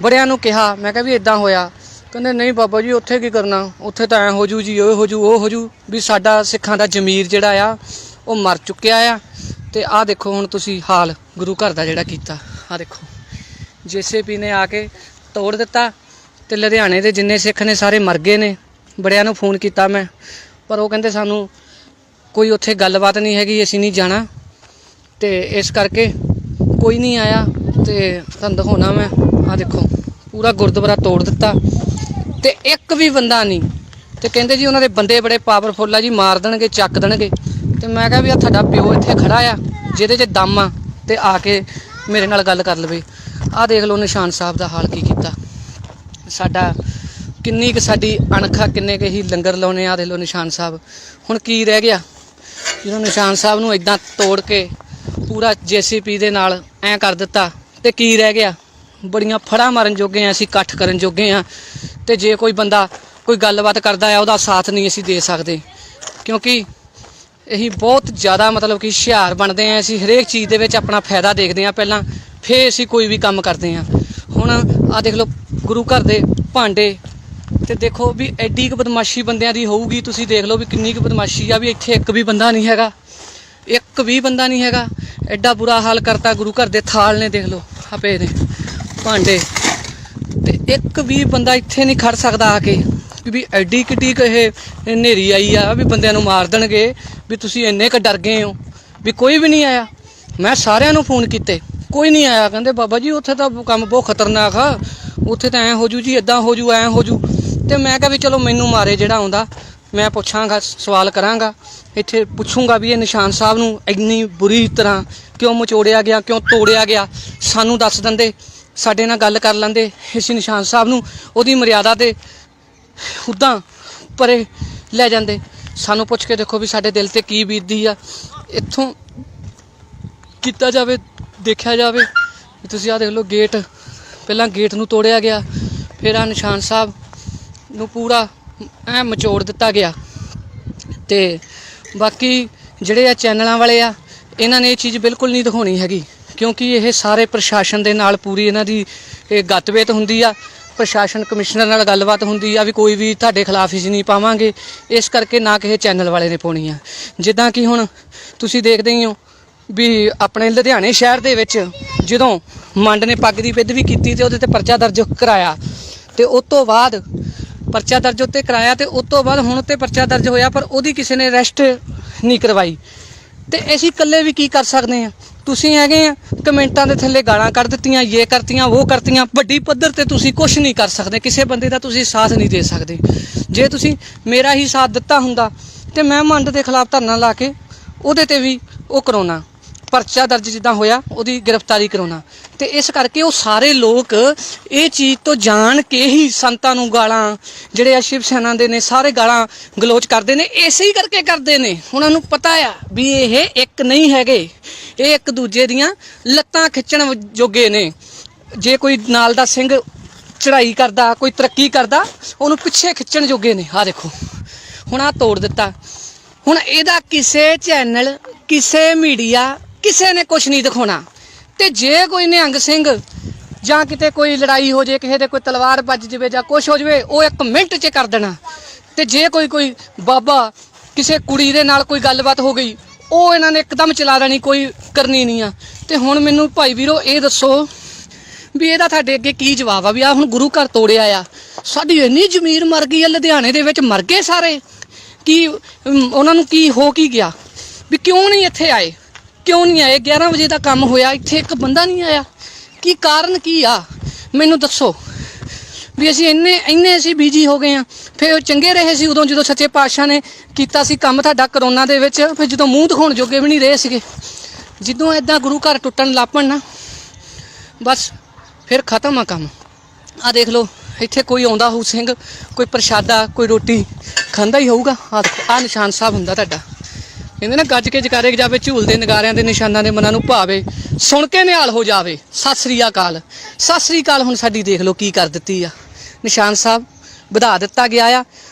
ਬੜਿਆਂ ਨੂੰ ਕਿਹਾ, ਮੈਂ ਕਿਹਾ ਵੀ ਇਦਾਂ ਹੋਇਆ। ਕਹਿੰਦੇ ਨਹੀਂ ਬਾਬਾ ਜੀ ਉੱਥੇ ਕੀ ਕਰਨਾ, ਉੱਥੇ ਤਾਂ ਐਂ ਹੋ ਜੂ ਜੀ, ਉਹ ਹੋ ਜੂ, ਉਹ ਹੋ ਜੂ। ਵੀ ਸਾਡਾ ਸਿੱਖਾਂ ਦਾ ਜ਼ਮੀਰ ਜਿਹੜਾ ਆ ਉਹ ਮਰ ਚੁੱਕਿਆ ਆ। ਤੇ ਆਹ ਦੇਖੋ ਹੁਣ ਤੁਸੀਂ ਹਾਲ ਗੁਰੂ ਘਰ ਦਾ ਜਿਹੜਾ ਕੀਤਾ। ਆਹ ਦੇਖੋ JCP ਨੇ ਆ ਕੇ ਤੋੜ ਦਿੱਤਾ ਤੇ ਲੁਧਿਆਣੇ ਦੇ ਜਿੰਨੇ ਸਿੱਖ ਨੇ ਸਾਰੇ ਮਰ ਗਏ ਨੇ। ਬੜਿਆਂ ਨੂੰ ਫੋਨ ਕੀਤਾ ਮੈਂ, ਪਰ ਉਹ ਕਹਿੰਦੇ ਸਾਨੂੰ ਕੋਈ ਉੱਥੇ ਗੱਲਬਾਤ ਨਹੀਂ ਹੈਗੀ, ਅਸੀਂ ਨਹੀਂ ਜਾਣਾ। ਤੇ ਇਸ ਕਰਕੇ ਕੋਈ ਨਹੀਂ ਆਇਆ। ਤੇ ਤੁਹਾਨੂੰ ਦਿਖਾਉਣਾ ਮੈਂ, ਆਹ ਦੇਖੋ ਪੂਰਾ ਗੁਰਦੁਆਰਾ ਤੋੜ ਦਿੱਤਾ ਤੇ ਇੱਕ ਵੀ ਬੰਦਾ ਨਹੀਂ। ਤੇ ਕਹਿੰਦੇ ਜੀ ਉਹਨਾਂ ਦੇ ਬੰਦੇ ਬੜੇ ਪਾਵਰਫੁੱਲ ਆ ਜੀ, ਮਾਰ ਦੇਣਗੇ, ਚੱਕ ਦੇਣਗੇ। ਤੇ ਮੈਂ ਕਿਹਾ ਵੀ ਆ ਤੁਹਾਡਾ ਪਿਓ ਇੱਥੇ ਖੜਾ ਆ, ਜਿਹਦੇ 'ਚ ਦਮ ਆ, ਤੇ ਆ ਕੇ ਮੇਰੇ ਨਾਲ ਗੱਲ ਕਰ ਲਵੇ। ਆਹ ਦੇਖ ਲਓ ਨਿਸ਼ਾਨ ਸਾਹਿਬ ਦਾ ਹਾਲ ਕੀ ਕੀਤਾ। ਸਾਡਾ ਕਿੰਨੀ ਕੁ ਸਾਡੀ ਅਣਖ ਆ, ਕਿੰਨੇ ਕੁ ਹੀ ਲੰਗਰ ਲਾਉਣੇ। ਆਹ ਦੇਖ ਲਓ ਨਿਸ਼ਾਨ ਸਾਹਿਬ। ਹੁਣ ਕੀ ਰਹਿ ਗਿਆ ਜਦੋਂ ਨਿਸ਼ਾਨ ਸਾਹਿਬ ਨੂੰ ਇੱਦਾਂ ਤੋੜ ਕੇ ਪੂਰਾ JCP ਦੇ ਨਾਲ ਐਂ ਕਰ ਦਿੱਤਾ ਤੇ ਕੀ ਰਹਿ ਗਿਆ। ਬੜੀਆਂ ਫੜਾਂ ਮਾਰਨ ਜੋਗੇ ਆ ਅਸੀਂ, ਇਕੱਠ ਕਰਨ ਜੋਗੇ ਆ। ਤੇ ਜੇ ਕੋਈ ਬੰਦਾ ਕੋਈ ਗੱਲਬਾਤ ਕਰਦਾ ਆ ਉਹਦਾ ਸਾਥ ਨਹੀਂ ਅਸੀਂ ਦੇ ਸਕਦੇ, ਕਿਉਂਕਿ ਅਸੀਂ ਬਹੁਤ ਜ਼ਿਆਦਾ ਮਤਲਬ ਕਿ ਹੁਸ਼ਿਆਰ ਬਣਦੇ ਆ। ਅਸੀਂ ਹਰੇਕ ਚੀਜ਼ ਦੇ ਵਿੱਚ ਆਪਣਾ ਫਾਇਦਾ ਦੇਖਦੇ ਆ ਪਹਿਲਾਂ, ਫਿਰ ਅਸੀਂ ਕੋਈ ਵੀ ਕੰਮ ਕਰਦੇ ਆ। ਹੁਣ ਆਹ ਦੇਖ ਲਓ ਗੁਰੂ ਘਰ ਦੇ ਭਾਂਡੇ। ਤੇ ਦੇਖੋ ਵੀ ਐਡੀ ਕੁ ਬਦਮਾਸ਼ੀ ਬੰਦਿਆਂ ਦੀ ਹੋਊਗੀ। ਤੁਸੀਂ ਦੇਖ ਲਓ ਵੀ ਕਿੰਨੀ ਕੁ ਬਦਮਾਸ਼ੀ ਆ। ਵੀ ਇੱਥੇ ਇੱਕ ਵੀ ਬੰਦਾ ਨਹੀਂ ਹੈਗਾ, ਇੱਕ ਵੀ ਬੰਦਾ ਨਹੀਂ ਹੈਗਾ। ਐਡਾ ਬੁਰਾ ਹਾਲ ਕਰਤਾ ਗੁਰੂ ਘਰ ਦੇ। ਥਾਲ ਨੇ ਦੇਖ ਲਓ ਆ ਪਏ ਨੇ, ਭਾਂਡੇ। ਤੇ ਇੱਕ ਵੀ ਬੰਦਾ ਇੱਥੇ ਨਹੀਂ ਖੜ ਸਕਦਾ ਆ ਕੇ ਵੀ ਐਡੀ ਕਿੱਡੀ ਕੁ ਇਹ ਹਨੇਰੀ ਆਈ ਆ ਵੀ ਬੰਦਿਆਂ ਨੂੰ ਮਾਰ ਦੇਣਗੇ, ਵੀ ਤੁਸੀਂ ਇੰਨੇ ਕੁ ਡਰ ਗਏ ਹੋ। ਵੀ ਕੋਈ ਵੀ ਨਹੀਂ ਆਇਆ। ਮੈਂ ਸਾਰਿਆਂ ਨੂੰ ਫੋਨ ਕੀਤੇ, ਕੋਈ ਨਹੀਂ ਆਇਆ। ਕਹਿੰਦੇ ਬਾਬਾ ਜੀ ਉੱਥੇ ਤਾਂ ਕੰਮ ਬਹੁਤ ਖਤਰਨਾਕ ਆ, ਉੱਥੇ ਤਾਂ ਐਂ ਹੋ ਜੂ ਜੀ, ਇੱਦਾਂ ਹੋ ਜੂ, ਐਂ ਹੋ ਜੂ। ਤੇ ਮੈਂ ਕਿਹਾ ਵੀ ਚਲੋ ਮੈਨੂੰ ਮਾਰੇ ਜਿਹੜਾ ਆਉਂਦਾ, ਮੈਂ ਪੁੱਛਾਂਗਾ, ਸਵਾਲ ਕਰਾਂਗਾ, ਇੱਥੇ ਪੁੱਛੂੰਗਾ ਵੀ ਇਹ ਨਿਸ਼ਾਨ ਸਾਹਿਬ ਨੂੰ ਇੰਨੀ ਬੁਰੀ ਤਰ੍ਹਾਂ ਕਿਉਂ ਮਚੋੜਿਆ ਗਿਆ, ਕਿਉਂ ਤੋੜਿਆ ਗਿਆ। ਸਾਨੂੰ ਦੱਸ ਦਿੰਦੇ, ਸਾਡੇ ਨਾਲ ਗੱਲ ਕਰ ਲੈਂਦੇ, ਇਸ ਨਿਸ਼ਾਨ ਸਾਹਿਬ ਨੂੰ ਉਹਦੀ ਮਰਿਆਦਾ ਤੇ ਉੱਦਾਂ ਪਰੇ ਲੈ ਜਾਂਦੇ। ਸਾਨੂੰ ਪੁੱਛ ਕੇ ਦੇਖੋ ਵੀ ਸਾਡੇ ਦਿਲ ਤੇ ਕੀ ਬੀਤਦੀ ਆ। ਇੱਥੋਂ ਕੀਤਾ ਜਾਵੇ, ਦੇਖਿਆ ਜਾਵੇ। ਤੁਸੀਂ ਆਹ ਦੇਖ ਲਓ ਗੇਟ, ਪਹਿਲਾਂ ਗੇਟ ਨੂੰ ਤੋੜਿਆ ਗਿਆ, ਫਿਰ ਆਹ ਨਿਸ਼ਾਨ ਸਾਹਿਬ ਨੂੰ ਪੂਰਾ ਐ ਮਚੋੜ ਦਿੱਤਾ ਗਿਆ। ਤੇ ਬਾਕੀ ਜਿਹੜੇ ਆ ਚੈਨਲਾਂ ਵਾਲੇ ਆ, ਇਹਨਾਂ ਨੇ ਇਹ ਚੀਜ਼ ਬਿਲਕੁਲ ਨਹੀਂ ਦਿਖਾਉਣੀ ਹੈਗੀ, ਕਿਉਂਕਿ ਇਹ ਸਾਰੇ ਪ੍ਰਸ਼ਾਸਨ ਦੇ ਨਾਲ ਪੂਰੀ ਇਹਨਾਂ ਦੀ ਇਹ ਗੱਤਬੇਤ ਹੁੰਦੀ ਆ। ਪ੍ਰਸ਼ਾਸਨ ਕਮਿਸ਼ਨਰ ਨਾਲ ਗੱਲਬਾਤ ਹੁੰਦੀ ਆ ਵੀ ਕੋਈ ਵੀ ਤੁਹਾਡੇ ਖਿਲਾਫ ਹੀ ਨਹੀਂ ਪਾਵਾਂਗੇ। ਇਸ ਕਰਕੇ ਨਾ ਕਿਸੇ ਚੈਨਲ ਵਾਲੇ ਨੇ ਪਾਉਣੀ ਆ। ਜਿੱਦਾਂ ਕਿ ਹੁਣ ਤੁਸੀਂ ਦੇਖਦੇ ਹੀ ਹੋ ਵੀ ਆਪਣੇ ਲੁਧਿਆਣੇ ਸ਼ਹਿਰ ਦੇ ਵਿੱਚ ਜਦੋਂ ਮੰਡ ਨੇ ਪੱਗ ਦੀ ਵਿਧ ਵੀ ਕੀਤੀ ਤੇ ਉਹਦੇ ਤੇ ਪਰਚਾ ਦਰਜ ਕਰਾਇਆ, ਤੇ ਉਸ ਤੋਂ ਬਾਅਦ ਪਰਚਾ ਦਰਜ ਉੱਤੇ ਕਰਾਇਆ, ਤੇ ਉਸ ਤੋਂ ਬਾਅਦ ਹੁਣ ਉੱਤੇ ਪਰਚਾ ਦਰਜ ਹੋਇਆ, ਪਰ ਉਹਦੀ ਕਿਸੇ ਨੇ ਅਰੈਸਟ ਨਹੀਂ ਕਰਵਾਈ। ਤੇ ਅਸੀਂ ਇਕੱਲੇ ਵੀ ਕੀ ਕਰ ਸਕਦੇ ਹਾਂ। ਤੁਸੀਂ ਹੈਗੇ ਆ ਕਮੈਂਟਾਂ ਦੇ ਥੱਲੇ ਗਾਲਾਂ ਕੱਢ ਦਿੱਤੀਆਂ, ਇਹ ਕਰਤੀਆਂ, ਉਹ ਕਰਤੀਆਂ। ਵੱਡੀ ਪੱਧਰ ਤੇ ਤੁਸੀਂ ਕੁਛ ਨਹੀਂ ਕਰ ਸਕਦੇ, ਕਿਸੇ ਬੰਦੇ ਦਾ ਤੁਸੀਂ ਸਾਥ ਨਹੀਂ ਦੇ ਸਕਦੇ। ਜੇ ਤੁਸੀਂ ਮੇਰਾ ਹੀ ਸਾਥ ਦਿੱਤਾ ਹੁੰਦਾ ਤੇ ਮੈਂ ਮੰਡ ਦੇ ਖਿਲਾਫ ਧਰਨਾ ਲਾ ਕੇ ਉਹਦੇ ਤੇ ਵੀ ਉਹ ਕਰਾਉਣਾ, ਪਰਚਾ ਦਰਜ ਜਿੱਦਾਂ ਹੋਇਆ ਉਹਦੀ ਗ੍ਰਿਫਤਾਰੀ ਕਰਾਉਣਾ। ਤੇ ਇਸ ਕਰਕੇ ਉਹ ਸਾਰੇ ਲੋਕ ਇਹ ਚੀਜ਼ ਤੋਂ ਜਾਣ ਕੇ ਹੀ ਸੰਤਾਂ ਨੂੰ ਗਾਲਾਂ, ਜਿਹੜੇ ਆ ਸ਼ਿਵ ਸੈਨਾ ਦੇ ਨੇ, ਸਾਰੇ ਗਾਲਾਂ ਗਲੋਚ ਕਰਦੇ ਨੇ। ਇਸੇ ਹੀ ਕਰਕੇ ਕਰਦੇ ਨੇ, ਉਹਨਾਂ ਨੂੰ ਪਤਾ ਆ ਵੀ ਇਹ ਇੱਕ ਨਹੀਂ ਹੈਗੇ, ਇਹ ਇੱਕ ਦੂਜੇ ਦੀਆਂ ਲੱਤਾਂ ਖਿੱਚਣ ਜੋਗੇ ਨੇ। ਜੇ ਕੋਈ ਨਾਲ ਦਾ ਸਿੰਘ ਚੜ੍ਹਾਈ ਕਰਦਾ, ਕੋਈ ਤਰੱਕੀ ਕਰਦਾ, ਉਹਨੂੰ ਪਿੱਛੇ ਖਿੱਚਣ ਜੋਗੇ ਨੇ। ਆਹ ਦੇਖੋ ਹੁਣ ਆਹ ਤੋੜ ਦਿੱਤਾ। ਹੁਣ ਇਹਦਾ ਕਿਸੇ ਚੈਨਲ, ਕਿਸੇ ਮੀਡੀਆ, ਕਿਸੇ ਨੇ ਕੁਛ ਨਹੀਂ ਦਿਖਾਉਣਾ। ਤੇ ਜੇ ਕੋਈ ਨਿਹੰਗ ਸਿੰਘ ਜਾਂ ਕਿਤੇ ਕੋਈ ਲੜਾਈ ਹੋ ਜੇ, ਕਿਸੇ ਦੇ ਕੋਈ ਤਲਵਾਰ ਵੱਜ ਜਾਵੇ ਜਾਂ ਕੁਛ ਹੋ ਜਾਵੇ, ਉਹ 1 ਮਿੰਟ 'ਚ ਕਰ ਦੇਣਾ। ਤੇ ਜੇ ਕੋਈ ਬਾਬਾ ਕਿਸੇ ਕੁੜੀ ਦੇ ਨਾਲ ਕੋਈ ਗੱਲਬਾਤ ਹੋ ਗਈ, ਉਹ ਇਹਨਾਂ ਨੇ ਇੱਕਦਮ ਚਲਾ ਦੇਣੀ, ਕੋਈ ਕਰਨੀ ਨਹੀਂ ਆ। ਤੇ ਹੁਣ ਮੈਨੂੰ ਭਾਈ ਵੀਰੋ ਇਹ ਦੱਸੋ ਵੀ ਇਹਦਾ ਤੁਹਾਡੇ ਅੱਗੇ ਕੀ ਜਵਾਬ ਆ। ਵੀ ਆ ਹੁਣ ਗੁਰੂ ਘਰ ਤੋੜਿਆ ਆ, ਸਾਡੀ ਇੰਨੀ ਜ਼ਮੀਰ ਮਰ ਗਈ ਆ, ਲੁਧਿਆਣੇ ਦੇ ਵਿੱਚ ਮਰ ਗਏ ਸਾਰੇ। ਕੀ ਉਹਨਾਂ ਨੂੰ ਕੀ ਹੋ ਕੀ ਗਿਆ ਵੀ ਕਿਉਂ ਨਹੀਂ ਇੱਥੇ ਆਏ, ਕਿਉਂ ਨਹੀਂ ਆਏ? 11 ਵਜੇ ਦਾ ਕੰਮ ਹੋਇਆ, ਇੱਥੇ ਇੱਕ ਬੰਦਾ ਨਹੀਂ ਆਇਆ। ਕੀ ਕਾਰਨ ਕੀ ਆ ਮੈਨੂੰ ਦੱਸੋ। ਵੀ ਅਸੀਂ ਇੰਨੇ ਅਸੀਂ ਬਿਜੀ ਹੋ ਗਏ ਆ। ਫਿਰ ਚੰਗੇ ਰਹੇ ਸੀ ਉਦੋਂ ਜਦੋਂ ਸੱਚੇ ਪਾਤਸ਼ਾਹ ਨੇ ਕੀਤਾ ਸੀ ਕੰਮ ਤੁਹਾਡਾ ਕਰੋਨਾ ਦੇ ਵਿੱਚ। ਫਿਰ ਜਦੋਂ ਮੂੰਹ ਦਿਖਾਉਣ ਜੋਗੇ ਵੀ ਨਹੀਂ ਰਹੇ ਸੀਗੇ, ਜਦੋਂ ਇੱਦਾਂ ਗੁਰੂ ਘਰ ਟੁੱਟਣ ਲੱਗ ਪਣ ਨਾ ਬਸ ਫਿਰ ਖਤਮ ਆ ਕੰਮ। ਆ ਦੇਖ ਲਓ ਇੱਥੇ ਕੋਈ ਆਉਂਦਾ ਹੋਊ ਸਿੰਘ, ਕੋਈ ਪ੍ਰਸ਼ਾਦਾ ਕੋਈ ਰੋਟੀ ਖਾਂਦਾ ਹੀ ਹੋਊਗਾ। ਆਹ ਨਿਸ਼ਾਨ ਸਾਹਿਬ ਹੁੰਦਾ ਤੁਹਾਡਾ। ਕਹਿੰਦੇ ਨਾ ਗੱਜ ਕੇ ਜਕਾਰੇ ਜਾਵੇ, ਝੂਲਦੇ ਨਗਾਰਿਆਂ ਦੇ ਨਿਸ਼ਾਨਾਂ ਦੇ ਮਨਾਂ ਨੂੰ ਭਾਵੇ, ਸੁਣ ਕੇ ਨਿਹਾਲ ਹੋ ਜਾਵੇ। ਸਤਿ ਸ੍ਰੀ ਅਕਾਲ, ਸਤਿ ਸ੍ਰੀ ਅਕਾਲ। ਹੁਣ ਸਾਡੀ ਦੇਖ ਲਓ ਕੀ ਕਰ ਦਿੱਤੀ ਆ। ਨਿਸ਼ਾਨ ਸਾਹਿਬ ਵਧਾ ਦਿੱਤਾ ਗਿਆ ਆ।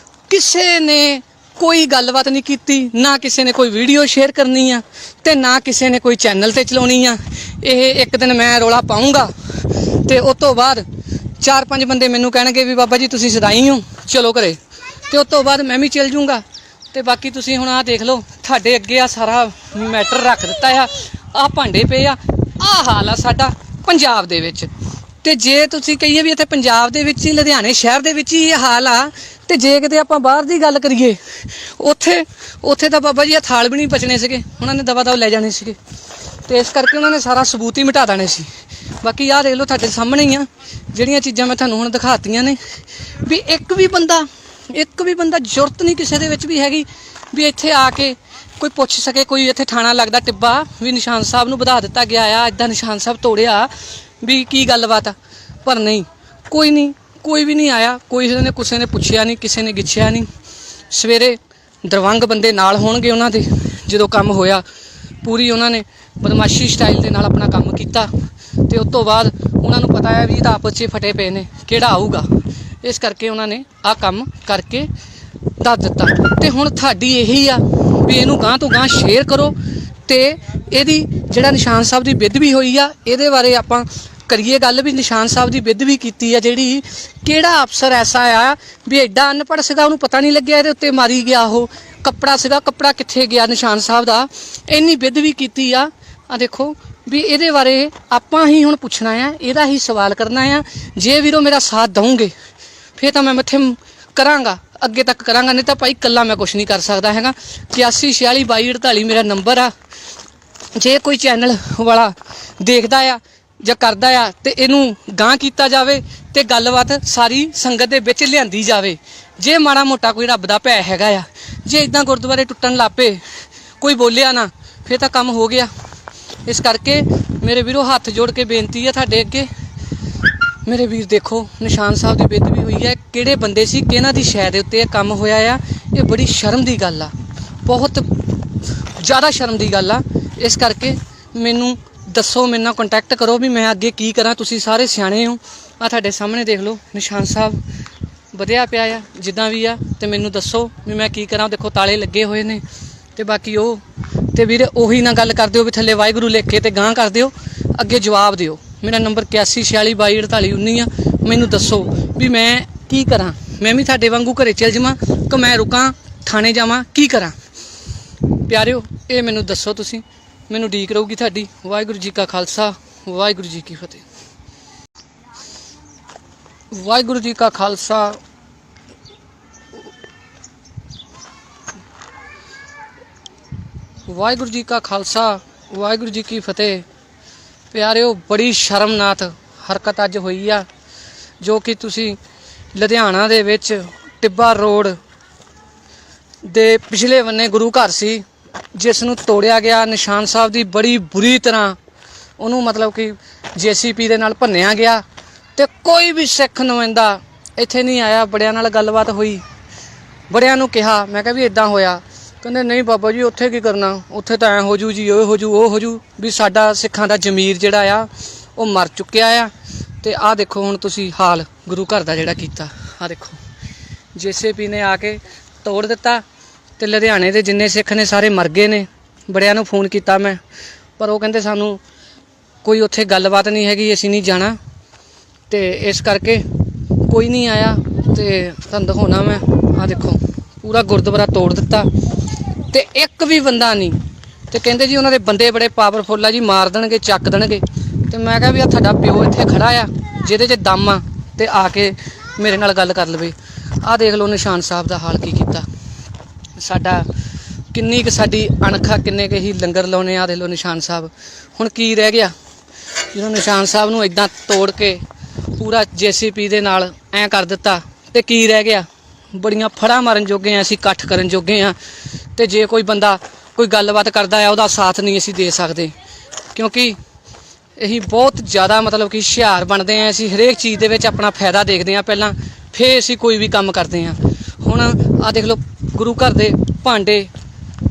ਕਿਸੇ ਨੇ ਕੋਈ ਗੱਲਬਾਤ ਨਹੀਂ ਕੀਤੀ, ਨਾ ਕਿਸੇ ਨੇ ਕੋਈ ਵੀਡੀਓ ਸ਼ੇਅਰ ਕਰਨੀ ਆ ਤੇ ਨਾ ਕਿਸੇ ਨੇ ਕੋਈ ਚੈਨਲ ਤੇ ਚਲਾਉਣੀ ਆ। ਇਹ ਇੱਕ ਦਿਨ ਮੈਂ ਰੌਲਾ ਪਾਊਂਗਾ ਤੇ ਉਸ ਤੋਂ ਬਾਅਦ 4-5 ਬੰਦੇ ਮੈਨੂੰ ਕਹਿਣਗੇ ਵੀ ਬਾਬਾ ਜੀ ਤੁਸੀਂ ਸਦਾਈ ਹੋ, ਚਲੋ ਘਰੇ। ਤੇ ਉਸ ਤੋਂ ਬਾਅਦ ਮੈਂ ਵੀ ਚੱਲ ਜੂੰਗਾ। ਤੇ ਬਾਕੀ ਤੁਸੀਂ ਹੁਣ ਆਹ ਦੇਖ ਲਓ ਤੁਹਾਡੇ ਅੱਗੇ ਆ ਸਾਰਾ ਮੈਟਰ ਰੱਖ ਦਿੱਤਾ ਆ। ਆਹ ਭਾਂਡੇ ਪਏ ਆ, ਆਹ ਹਾਲ ਆ ਸਾਡਾ ਪੰਜਾਬ ਦੇ ਵਿੱਚ। ਤੇ ਜੇ ਤੁਸੀਂ ਕਹੀਏ ਵੀ ਇੱਥੇ ਪੰਜਾਬ ਦੇ ਵਿੱਚ ਹੀ, ਲੁਧਿਆਣੇ ਸ਼ਹਿਰ ਦੇ ਵਿੱਚ ਹੀ ਇਹ ਹਾਲ ਆ, ਤੇ ਜੇ ਕਿਤੇ ਆਪਾਂ ਬਾਹਰ ਦੀ ਗੱਲ ਕਰੀਏ ਉੱਥੇ ਤਾਂ ਬਾਬਾ ਜੀ ਇਹ ਥਾਲ ਵੀ ਨਹੀਂ ਬਚਣੇ ਸੀਗੇ, ਉਹਨਾਂ ਨੇ ਦਵਾ ਦਵ ਲੈ ਜਾਣੇ ਸੀਗੇ। ਤੇ ਇਸ ਕਰਕੇ ਉਹਨਾਂ ਨੇ ਸਾਰਾ ਸਬੂਤ ਹੀ ਮਿਟਾ ਦੇਣੇ ਸੀ। ਬਾਕੀ ਆਹ ਦੇਖ ਲਓ ਤੁਹਾਡੇ ਸਾਹਮਣੇ ਹੀ ਆ ਜਿਹੜੀਆਂ ਚੀਜ਼ਾਂ ਮੈਂ ਤੁਹਾਨੂੰ ਹੁਣ ਦਿਖਾਤੀਆਂ ਨੇ। ਵੀ ਇੱਕ ਵੀ ਬੰਦਾ ਜ਼ਰੂਰਤ ਨਹੀਂ ਕਿਸੇ ਦੇ ਵਿੱਚ ਵੀ ਹੈਗੀ ਵੀ ਇੱਥੇ ਆ ਕੇ ਕੋਈ ਪੁੱਛ ਸਕੇ। ਕੋਈ ਇੱਥੇ ਥਾਣਾ ਲੱਗਦਾ ਟਿੱਬਾ ਵੀ ਨਿਸ਼ਾਨ ਸਾਹਿਬ ਨੂੰ ਵਧਾ ਦਿੱਤਾ ਗਿਆ ਆ, ਇੱਦਾਂ ਨਿਸ਼ਾਨ ਸਾਹਿਬ ਤੋੜਿਆ ਵੀ ਕੀ ਗੱਲਬਾਤ ਆ। ਪਰ ਨਹੀਂ, ਕੋਈ ਵੀ ਨਹੀਂ ਆਇਆ। ਕਿਸੇ ਨੇ ਪੁੱਛਿਆ ਨਹੀਂ, ਕਿਸੇ ਨੇ ਗਿੱਛਿਆ ਨਹੀਂ। ਸਵੇਰੇ ਦਰਵੰਗ ਬੰਦੇ ਨਾਲ ਹੋਣਗੇ ਉਹਨਾਂ ਦੇ, ਜਦੋਂ ਕੰਮ ਹੋਇਆ ਪੂਰੀ ਉਹਨਾਂ ਨੇ ਬਦਮਾਸ਼ੀ ਸਟਾਈਲ ਦੇ ਨਾਲ ਆਪਣਾ ਕੰਮ ਕੀਤਾ। ਤੇ ਉਸ ਤੋਂ ਬਾਅਦ ਉਹਨਾਂ ਨੂੰ ਪਤਾ ਹੈ ਵੀ ਇਹ ਤਾਂ ਆਪਸ 'ਚ ਫਟੇ ਪਏ ਨੇ, ਕਿਹੜਾ ਆਊਗਾ। ਇਸ ਕਰਕੇ ਉਹਨਾਂ ਨੇ ਆਹ ਕੰਮ ਕਰਕੇ ਦੱਸ ਦਿੱਤਾ। ਤੇ ਹੁਣ ਤੁਹਾਡੀ ਇਹੀ ਆ ਵੀ ਇਹਨੂੰ ਗਾਂਹ ਤੋਂ ਗਾਂਹ ਸ਼ੇਅਰ ਕਰੋ ਤੇ ਇਹਦੀ ਜਿਹੜਾ ਨਿਸ਼ਾਨ ਸਾਹਿਬ ਦੀ ਬਿੱਧ ਵੀ ਹੋਈ ਆ ਇਹਦੇ ਬਾਰੇ ਆਪਾਂ ਕਰੀਏ ਗੱਲ ਵੀ ਨਿਸ਼ਾਨ ਸਾਹਿਬ ਦੀ ਬਿੱਧ ਵੀ ਕੀਤੀ ਆ। ਜਿਹੜੀ ਕਿਹੜਾ ਅਫਸਰ ਐਸਾ ਆ ਵੀ ਐਡਾ ਅਨਪੜ੍ਹ ਸੀਗਾ, ਉਹਨੂੰ ਪਤਾ ਨਹੀਂ ਲੱਗਿਆ ਇਹਦੇ ਉੱਤੇ ਮਾਰੀ ਗਿਆ। ਉਹ ਕੱਪੜਾ ਸੀਗਾ, ਕੱਪੜਾ ਕਿੱਥੇ ਗਿਆ ਨਿਸ਼ਾਨ ਸਾਹਿਬ ਦਾ, ਇੰਨੀ ਬਿੱਧ ਵੀ ਕੀਤੀ ਆ। ਆ ਦੇਖੋ ਵੀ ਇਹਦੇ ਬਾਰੇ ਆਪਾਂ ਹੀ ਹੁਣ ਪੁੱਛਣਾ ਆ, ਇਹਦਾ ਹੀ ਸਵਾਲ ਕਰਨਾ ਆ। ਜੇ ਵੀਰੋ ਮੇਰਾ ਸਾਥ ਦਊਂਗੇ ਫਿਰ ਤਾਂ ਮੈਂ ਮੱਥੇ ਕਰਾਂਗਾ, ਅੱਗੇ ਤੱਕ ਕਰਾਂਗਾ, ਨਹੀਂ ਤਾਂ ਭਾਈ ਇਕੱਲਾ ਮੈਂ ਕੁਛ ਨਹੀਂ ਕਰ ਸਕਦਾ ਹੈਗਾ। 81462248 ਮੇਰਾ ਨੰਬਰ ਆ। ਜੇ ਕੋਈ ਚੈਨਲ ਵਾਲਾ ਦੇਖਦਾ ਆ ਜਾਂ ਕਰਦਾ ਆ ਤੇ ਇਹਨੂੰ ਗਾਂਹ ਕੀਤਾ ਜਾਵੇ ਤੇ ਗੱਲਬਾਤ ਸਾਰੀ ਸੰਗਤ ਦੇ ਵਿੱਚ ਲਿਆਂਦੀ ਜਾਵੇ। ਜੇ ਮਾੜਾ ਮੋਟਾ ਕੋਈ ਰੱਬ ਦਾ ਭੈ ਹੈਗਾ ਆ, ਜੇ ਇੱਦਾਂ ਗੁਰਦੁਆਰੇ ਟੁੱਟਣ ਲੱਗ ਪਏ, ਕੋਈ ਬੋਲਿਆ ਨਾ, ਫਿਰ ਤਾਂ ਕੰਮ ਹੋ ਗਿਆ। ਇਸ ਕਰਕੇ ਮੇਰੇ ਵੀਰੋ ਹੱਥ ਜੋੜ ਕੇ ਬੇਨਤੀ ਆ ਤੁਹਾਡੇ ਅੱਗੇ, ਮੇਰੇ ਵੀਰ ਦੇਖੋ ਨਿਸ਼ਾਨ ਸਾਹਿਬ ਦੀ ਬਿੱਧ ਵੀ ਹੋਈ ਹੈ। ਕਿਹੜੇ ਬੰਦੇ ਸੀ, ਕਿਹਨਾਂ ਦੀ ਸ਼ੈ ਦੇ ਉੱਤੇ ਇਹ ਕੰਮ ਹੋਇਆ ਆ। ਇਹ ਬੜੀ ਸ਼ਰਮ ਦੀ ਗੱਲ ਆ, ਬਹੁਤ ਜ਼ਿਆਦਾ ਸ਼ਰਮ ਦੀ ਗੱਲ ਆ। ਇਸ ਕਰਕੇ ਮੈਨੂੰ ਦੱਸੋ, ਮੇਰੇ ਨਾਲ ਕੰਟੈਕਟ ਕਰੋ ਵੀ ਮੈਂ ਅੱਗੇ ਕੀ ਕਰਾਂ। ਤੁਸੀਂ ਸਾਰੇ ਸਿਆਣੇ ਹੋ। ਆ ਤੁਹਾਡੇ ਸਾਹਮਣੇ ਦੇਖ ਲਓ ਨਿਸ਼ਾਨ ਸਾਹਿਬ ਵਧਿਆ ਪਿਆ ਆ ਜਿੱਦਾਂ ਵੀ ਆ। ਤੇ ਮੈਨੂੰ ਦੱਸੋ ਵੀ ਮੈਂ ਕੀ ਕਰਾਂ। ਦੇਖੋ ਤਾਲੇ ਲੱਗੇ ਹੋਏ ਨੇ। ਤੇ ਬਾਕੀ ਉਹ ਤੇ ਵੀਰ ਉਹੀ ਨਾ ਗੱਲ ਕਰ ਦਿਓ ਵੀ ਥੱਲੇ ਵਾਹਿਗੁਰੂ ਲਿਖ ਕੇ ਤੇ ਗਾਂਹ ਕਰ ਦਿਓ, ਅੱਗੇ ਜਵਾਬ ਦਿਓ। ਮੇਰਾ ਨੰਬਰ 8146224819 ਆ। ਮੈਨੂੰ ਦੱਸੋ ਵੀ ਮੈਂ ਕੀ ਕਰਾਂ। ਮੈਂ ਵੀ ਤੁਹਾਡੇ ਵਾਂਗੂ ਘਰੇ ਚੱਲ ਜਾਵਾਂ ਕਿ ਮੈਂ ਰੁਕਾਂ, ਥਾਣੇ ਜਾਵਾਂ, ਕੀ ਕਰਾਂ। ਪਿਆਰਿਓ ਇਹ ਮੈਨੂੰ ਦੱਸੋ। ਤੁਸੀਂ ਮੈਨੂੰ ਉਡੀਕ ਰਹੂਗੀ ਤੁਹਾਡੀ। ਵਾਹਿਗੁਰੂ ਜੀ ਕਾ ਖਾਲਸਾ, ਵਾਹਿਗੁਰੂ ਜੀ ਕੀ ਫਤਿਹ। ਵਾਹਿਗੁਰੂ ਜੀ ਕਾ ਖਾਲਸਾ, ਵਾਹਿਗੁਰੂ ਜੀ ਕਾ ਖਾਲਸਾ, ਵਾਹਿਗੁਰੂ ਜੀ ਕੀ ਫਤਿਹ। ਪਿਆਰਿਓ ਬੜੀ ਸ਼ਰਮਨਾਕ ਹਰਕਤ ਅੱਜ ਹੋਈ ਆ, ਜੋ ਕਿ ਤੁਸੀਂ ਲੁਧਿਆਣਾ ਦੇ ਵਿੱਚ ਟਿੱਬਾ ਰੋਡ ਦੇ ਪਿਛਲੇ ਬੰਨੇ ਗੁਰੂ ਘਰ ਸੀ, ਜਿਸ ਨੂੰ ਤੋੜਿਆ ਗਿਆ। ਨਿਸ਼ਾਨ ਸਾਹਿਬ ਦੀ ਬੜੀ ਬੁਰੀ ਤਰ੍ਹਾਂ ਉਹਨੂੰ ਮਤਲਬ ਕਿ JCP ਦੇ ਨਾਲ ਭੰਨਿਆ ਗਿਆ। ਤੇ ਕੋਈ ਵੀ ਸਿੱਖ ਨੁਮਾਇੰਦਾ ਇੱਥੇ ਨਹੀਂ ਆਇਆ। ਬੜਿਆਂ ਨਾਲ ਗੱਲਬਾਤ ਹੋਈ, ਬੜਿਆਂ ਨੂੰ ਕਿਹਾ, ਮੈਂ ਕਿਹਾ ਵੀ ਇੱਦਾਂ ਹੋਇਆ। ਕਹਿੰਦੇ ਨਹੀਂ ਬਾਬਾ ਜੀ ਉੱਥੇ ਕੀ ਕਰਨਾ, ਉੱਥੇ ਤਾਂ ਐਂ ਹੋ ਜੂ ਜੀ, ਉਹ ਹੋ ਜੂ, ਉਹ ਹੋ ਜੂ। ਵੀ ਸਾਡਾ ਸਿੱਖਾਂ ਦਾ ਜ਼ਮੀਰ ਜਿਹੜਾ ਆ ਉਹ ਮਰ ਚੁੱਕਿਆ ਆ। ਤੇ ਆਹ ਦੇਖੋ ਹੁਣ ਤੁਸੀਂ ਹਾਲ ਗੁਰੂ ਘਰ ਦਾ ਜਿਹੜਾ ਕੀਤਾ। ਆਹ ਦੇਖੋ JCP ਨੇ ਆ ਕੇ ਤੋੜ ਦਿੱਤਾ। ਤੇ ਲੁਧਿਆਣੇ ਦੇ ਜਿੰਨੇ ਸਿੱਖ ਨੇ ਸਾਰੇ ਮਰ ਗਏ ਨੇ। ਬੜਿਆਂ ਨੂੰ ਫੋਨ ਕੀਤਾ ਮੈਂ, ਪਰ ਉਹ ਕਹਿੰਦੇ ਸਾਨੂੰ ਕੋਈ ਉੱਥੇ ਗੱਲਬਾਤ ਨਹੀਂ ਹੈਗੀ, ਅਸੀਂ ਨਹੀਂ ਜਾਣਾ। ਤੇ ਇਸ ਕਰਕੇ ਕੋਈ ਨਹੀਂ ਆਇਆ। ਤੇ ਤੁਹਾਨੂੰ ਦਿਖਾਉਣਾ ਮੈਂ, ਆਹ ਦੇਖੋ ਪੂਰਾ ਗੁਰਦੁਆਰਾ ਤੋੜ ਦਿੱਤਾ ਤੇ ਇੱਕ ਵੀ ਬੰਦਾ ਨਹੀਂ। ਤੇ ਕਹਿੰਦੇ ਜੀ ਉਹਨਾਂ ਦੇ ਬੰਦੇ ਬੜੇ ਪਾਵਰਫੁੱਲ ਆ ਜੀ, ਮਾਰ ਦੇਣਗੇ, ਚੱਕ ਦੇਣਗੇ। ਤੇ ਮੈਂ ਕਿਹਾ ਵੀ ਆ ਤੁਹਾਡਾ ਪਿਓ ਇੱਥੇ ਖੜਾ ਆ ਜਿਹਦੇ 'ਚ ਦਮ ਆ, ਤੇ ਆ ਕੇ ਮੇਰੇ ਨਾਲ ਗੱਲ ਕਰ ਲਵੇ। ਆਹ ਦੇਖ ਲਓ ਨਿਸ਼ਾਨ ਸਾਹਿਬ ਦਾ ਹਾਲ ਕੀ ਕੀਤਾ। ਸਾਡਾ ਕਿੰਨੀ ਕੁ ਸਾਡੀ ਅਣਖਾ, ਕਿੰਨੇ ਕੁ ਹੀ ਲੰਗਰ ਲਾਉਣੇ ਆ। ਦੇਖ ਲਓ ਨਿਸ਼ਾਨ ਸਾਹਿਬ ਹੁਣ ਕੀ ਰਹਿ ਗਿਆ ਜਦੋਂ ਨਿਸ਼ਾਨ ਸਾਹਿਬ ਨੂੰ ਇਦਾਂ ਤੋੜ ਕੇ ਪੂਰਾ JCP ਦੇ ਨਾਲ ਐਂ ਕਰ ਦਿੱਤਾ ਤੇ ਕੀ ਰਹਿ ਗਿਆ? ਬੜੀਆਂ ਫੜਾਂ ਮਾਰਨ ਜੋਗੇ ਆ ਅਸੀਂ, ਇਕੱਠ ਕਰਨ ਜੋਗੇ ਆ। ਤੇ ਜੇ ਕੋਈ ਬੰਦਾ ਕੋਈ ਗੱਲਬਾਤ ਕਰਦਾ ਆ ਉਹਦਾ ਸਾਥ ਨਹੀਂ ਅਸੀਂ ਦੇ ਸਕਦੇ, ਕਿਉਂਕਿ ਅਸੀਂ ਬਹੁਤ ਜ਼ਿਆਦਾ ਮਤਲਬ ਕਿ ਹੁਸ਼ਿਆਰ ਬਣਦੇ ਆ। ਅਸੀਂ ਹਰੇਕ ਚੀਜ਼ ਦੇ ਵਿੱਚ ਆਪਣਾ ਫਾਇਦਾ ਦੇਖਦੇ ਆ ਪਹਿਲਾਂ, ਫਿਰ ਅਸੀਂ ਕੋਈ ਵੀ ਕੰਮ ਕਰਦੇ ਆ। ਹੁਣ ਆਹ ਦੇਖ ਲਓ ਗੁਰੂ ਘਰ ਦੇ ਭਾਂਡੇ,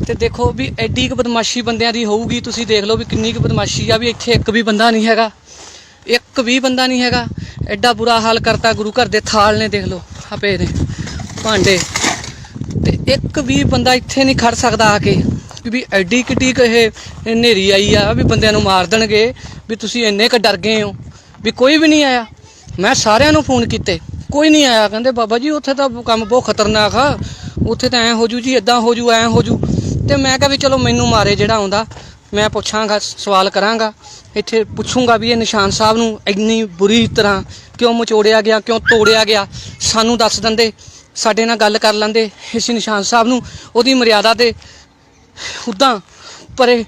ਤੇ ਦੇਖੋ ਵੀ ਐਡੀ ਕੁ ਬਦਮਾਸ਼ੀ ਬੰਦਿਆਂ ਦੀ ਹੋਊਗੀ। ਤੁਸੀਂ ਦੇਖ ਲਓ ਵੀ ਕਿੰਨੀ ਕੁ ਬਦਮਾਸ਼ੀ ਆ, ਵੀ ਇੱਥੇ ਇੱਕ ਵੀ ਬੰਦਾ ਨਹੀਂ ਹੈਗਾ, ਇੱਕ ਵੀ ਬੰਦਾ ਨਹੀਂ ਹੈਗਾ। ਐਡਾ ਬੁਰਾ ਹਾਲ ਕਰਤਾ ਗੁਰੂ ਘਰ ਦੇ ਥਾਲ ਨੇ। ਦੇਖ ਲਓ ਆਪੇ ਨੇ ਭਾਂਡੇ, ਤੇ ਇੱਕ ਵੀ ਬੰਦਾ ਇੱਥੇ ਨਹੀਂ ਖੜ ਸਕਦਾ ਆ ਕੇ ਵੀ ਐਡੀ ਕਿੱਡੀ ਇਹ ਹਨੇਰੀ ਆਈ ਆ ਵੀ ਬੰਦਿਆਂ ਨੂੰ ਮਾਰ ਦੇਣਗੇ, ਵੀ ਤੁਸੀਂ ਇੰਨੇ ਕੁ ਡਰ ਗਏ ਹੋ। ਵੀ ਕੋਈ ਵੀ ਨਹੀਂ ਆਇਆ। ਮੈਂ ਸਾਰਿਆਂ ਨੂੰ ਫੋਨ ਕੀਤੇ, ਕੋਈ ਨਹੀਂ ਆਇਆ। ਕਹਿੰਦੇ ਬਾਬਾ ਜੀ ਉੱਥੇ ਤਾਂ ਕੰਮ ਬਹੁਤ ਖਤਰਨਾਕ ਆ, ਉੱਥੇ ਤਾਂ ਐਂ ਹੋ ਜੂ ਜੀ, ਇੱਦਾਂ ਹੋ ਜੂ, ਐਂ ਹੋ ਜੂ। ਤੇ ਮੈਂ ਕਿਹਾ ਵੀ ਚਲੋ ਮੈਨੂੰ ਮਾਰੇ ਜਿਹੜਾ ਆਉਂਦਾ, ਮੈਂ ਪੁੱਛਾਂਗਾ, ਸਵਾਲ ਕਰਾਂਗਾ, ਇੱਥੇ ਪੁੱਛੂੰਗਾ ਵੀ ਇਹ ਨਿਸ਼ਾਨ ਸਾਹਿਬ ਨੂੰ ਇੰਨੀ ਬੁਰੀ ਤਰ੍ਹਾਂ ਕਿਉਂ ਮਚੋੜਿਆ ਗਿਆ, ਕਿਉਂ ਤੋੜਿਆ ਗਿਆ। ਸਾਨੂੰ ਦੱਸ ਦਿੰਦੇ, ਸਾਡੇ ਨਾਲ ਗੱਲ ਕਰ ਲੈਂਦੇ, ਅਸੀਂ ਨਿਸ਼ਾਨ ਸਾਹਿਬ ਨੂੰ ਉਹਦੀ ਮਰਿਆਦਾ ਦੇ ਉੱਦਾਂ ਪਰੇ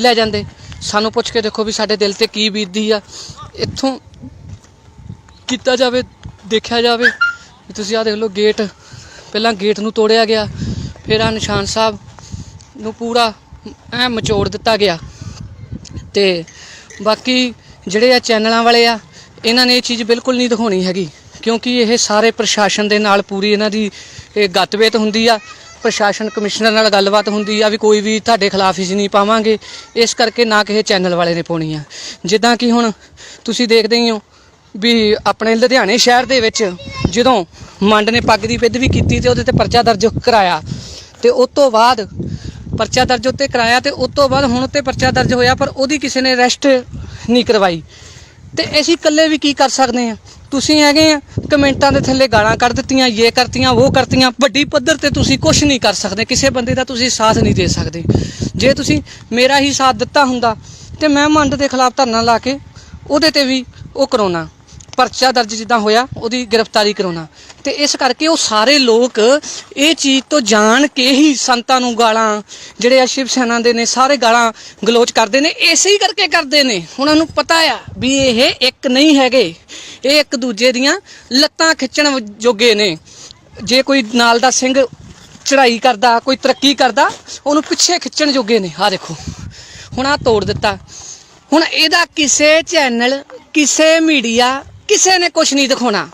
ਲੈ ਜਾਂਦੇ। ਸਾਨੂੰ ਪੁੱਛ ਕੇ ਦੇਖੋ ਵੀ ਸਾਡੇ ਦਿਲ ਤੇ ਕੀ ਬੀਤਦੀ ਆ। ਇੱਥੋਂ ਕੀਤਾ ਜਾਵੇ, ਦੇਖਿਆ ਜਾਵੇ। ਤੁਸੀਂ ਆਹ ਦੇਖ ਲਓ ਗੇਟ, ਪਹਿਲਾਂ ਗੇਟ ਨੂੰ ਤੋੜਿਆ ਗਿਆ, ਫਿਰ ਆਹ ਨਿਸ਼ਾਨ ਸਾਹਿਬ ਨੂੰ ਪੂਰਾ ਐਂ ਮਚੋੜ ਦਿੱਤਾ ਗਿਆ। ਤੇ ਬਾਕੀ ਜਿਹੜੇ ਆ ਚੈਨਲਾਂ ਵਾਲੇ ਆ, ਇਹਨਾਂ ਨੇ ਇਹ ਚੀਜ਼ ਬਿਲਕੁਲ ਨਹੀਂ ਦਿਖਾਉਣੀ ਹੈਗੀ, ਕਿਉਂਕਿ ਇਹ ਸਾਰੇ ਪ੍ਰਸ਼ਾਸਨ ਦੇ ਨਾਲ ਪੂਰੀ ਇਹਨਾਂ ਦੀ ਇਹ ਗੱਤਬੇਤ ਹੁੰਦੀ ਆ। ਪ੍ਰਸ਼ਾਸਨ ਕਮਿਸ਼ਨਰ ਨਾਲ ਗੱਲਬਾਤ ਹੁੰਦੀ ਆ ਵੀ ਕੋਈ ਵੀ ਤੁਹਾਡੇ ਖਿਲਾਫ ਹੀ ਨਹੀਂ ਪਾਵਾਂਗੇ, ਇਸ ਕਰਕੇ ਨਾ ਕਿਸੇ ਚੈਨਲ ਵਾਲੇ ਨੇ ਪਾਉਣੀ ਆ। ਜਿੱਦਾਂ ਕਿ ਹੁਣ ਤੁਸੀਂ ਦੇਖਦੇ ਹੀ ਹੋ ਵੀ ਆਪਣੇ ਲੁਧਿਆਣੇ ਸ਼ਹਿਰ ਦੇ ਵਿੱਚ ਜਦੋਂ ਮੰਡ ਨੇ ਪੱਗ ਦੀ ਬੇਅਦਬੀ ਕੀਤੀ ਤੇ ਉਹਦੇ ਤੇ ਪਰਚਾ ਦਰਜ ਕਰਾਇਆ, ਤੇ ਉਸ ਤੋਂ ਬਾਅਦ ਪਰਚਾ ਦਰਜ ਉੱਤੇ ਕਰਾਇਆ, ਤੇ ਉਸ ਤੋਂ ਬਾਅਦ ਹੁਣ ਉੱਤੇ ਪਰਚਾ ਦਰਜ ਹੋਇਆ, ਪਰ ਉਹਦੀ ਕਿਸੇ ਨੇ ਅਰੈਸਟ ਨਹੀਂ ਕਰਵਾਈ। ਤੇ ਅਸੀਂ ਇਕੱਲੇ ਵੀ ਕੀ ਕਰ ਸਕਦੇ ਹਾਂ? ਤੁਸੀਂ ਹੈਗੇ ਆ ਕਮੈਂਟਾਂ ਦੇ ਥੱਲੇ ਗਾਲਾਂ ਕੱਢ ਦਿੱਤੀਆਂ, ਇਹ ਕਰਤੀਆਂ, ਉਹ ਕਰਤੀਆਂ। ਵੱਡੀ ਪੱਧਰ ਤੇ ਤੁਸੀਂ ਕੁਝ ਨਹੀਂ ਕਰ ਸਕਦੇ, ਕਿਸੇ ਬੰਦੇ ਦਾ ਤੁਸੀਂ ਸਾਥ ਨਹੀਂ ਦੇ ਸਕਦੇ। ਜੇ ਤੁਸੀਂ ਮੇਰਾ ਹੀ ਸਾਥ ਦਿੱਤਾ ਹੁੰਦਾ ਤੇ ਮੈਂ ਮੰਡ ਦੇ ਖਿਲਾਫ ਧਰਨਾ ਲਾ ਕੇ ਉਹਦੇ ਤੇ ਵੀ ਉਹ ਕਰਾਉਣਾ, ਪਰਚਾ ਦਰਜ ਜਿੱਦਾਂ ਹੋਇਆ ਉਹਦੀ ਗ੍ਰਿਫਤਾਰੀ ਕਰਾਉਣਾ। ਤੇ ਇਸ ਕਰਕੇ ਉਹ ਸਾਰੇ ਲੋਕ ਇਹ ਚੀਜ਼ ਤੋਂ ਜਾਣ ਕੇ ਹੀ ਸੰਤਾਂ ਨੂੰ ਗਾਲਾਂ, ਜਿਹੜੇ ਆ ਸ਼ਿਵ ਸੈਨਾ ਦੇ ਨੇ ਸਾਰੇ ਗਾਲਾਂ ਗਲੋਚ ਕਰਦੇ ਨੇ, ਇਸੇ ਹੀ ਕਰਕੇ ਕਰਦੇ ਨੇ। ਉਹਨਾਂ ਨੂੰ ਪਤਾ ਆ ਵੀ ਇਹ ਇੱਕ ਨਹੀਂ ਹੈਗੇ, ਇਹ ਇੱਕ ਦੂਜੇ ਦੀਆਂ ਲੱਤਾਂ ਖਿੱਚਣ ਜੋਗੇ ਨੇ। ਜੇ ਕੋਈ ਨਾਲ ਦਾ ਸਿੰਘ ਚੜ੍ਹਾਈ ਕਰਦਾ, ਕੋਈ ਤਰੱਕੀ ਕਰਦਾ, ਉਹਨੂੰ ਪਿੱਛੇ ਖਿੱਚਣ ਜੋਗੇ ਨੇ। ਆਹ ਦੇਖੋ ਹੁਣ ਆਹ ਤੋੜ ਦਿੱਤਾ। ਹੁਣ ਇਹਦਾ ਕਿਸੇ ਚੈਨਲ, ਕਿਸੇ ਮੀਡੀਆ, ਕਿਸੇ ਨੇ ਕੁਛ ਨਹੀਂ ਦਿਖਾਉਣਾ।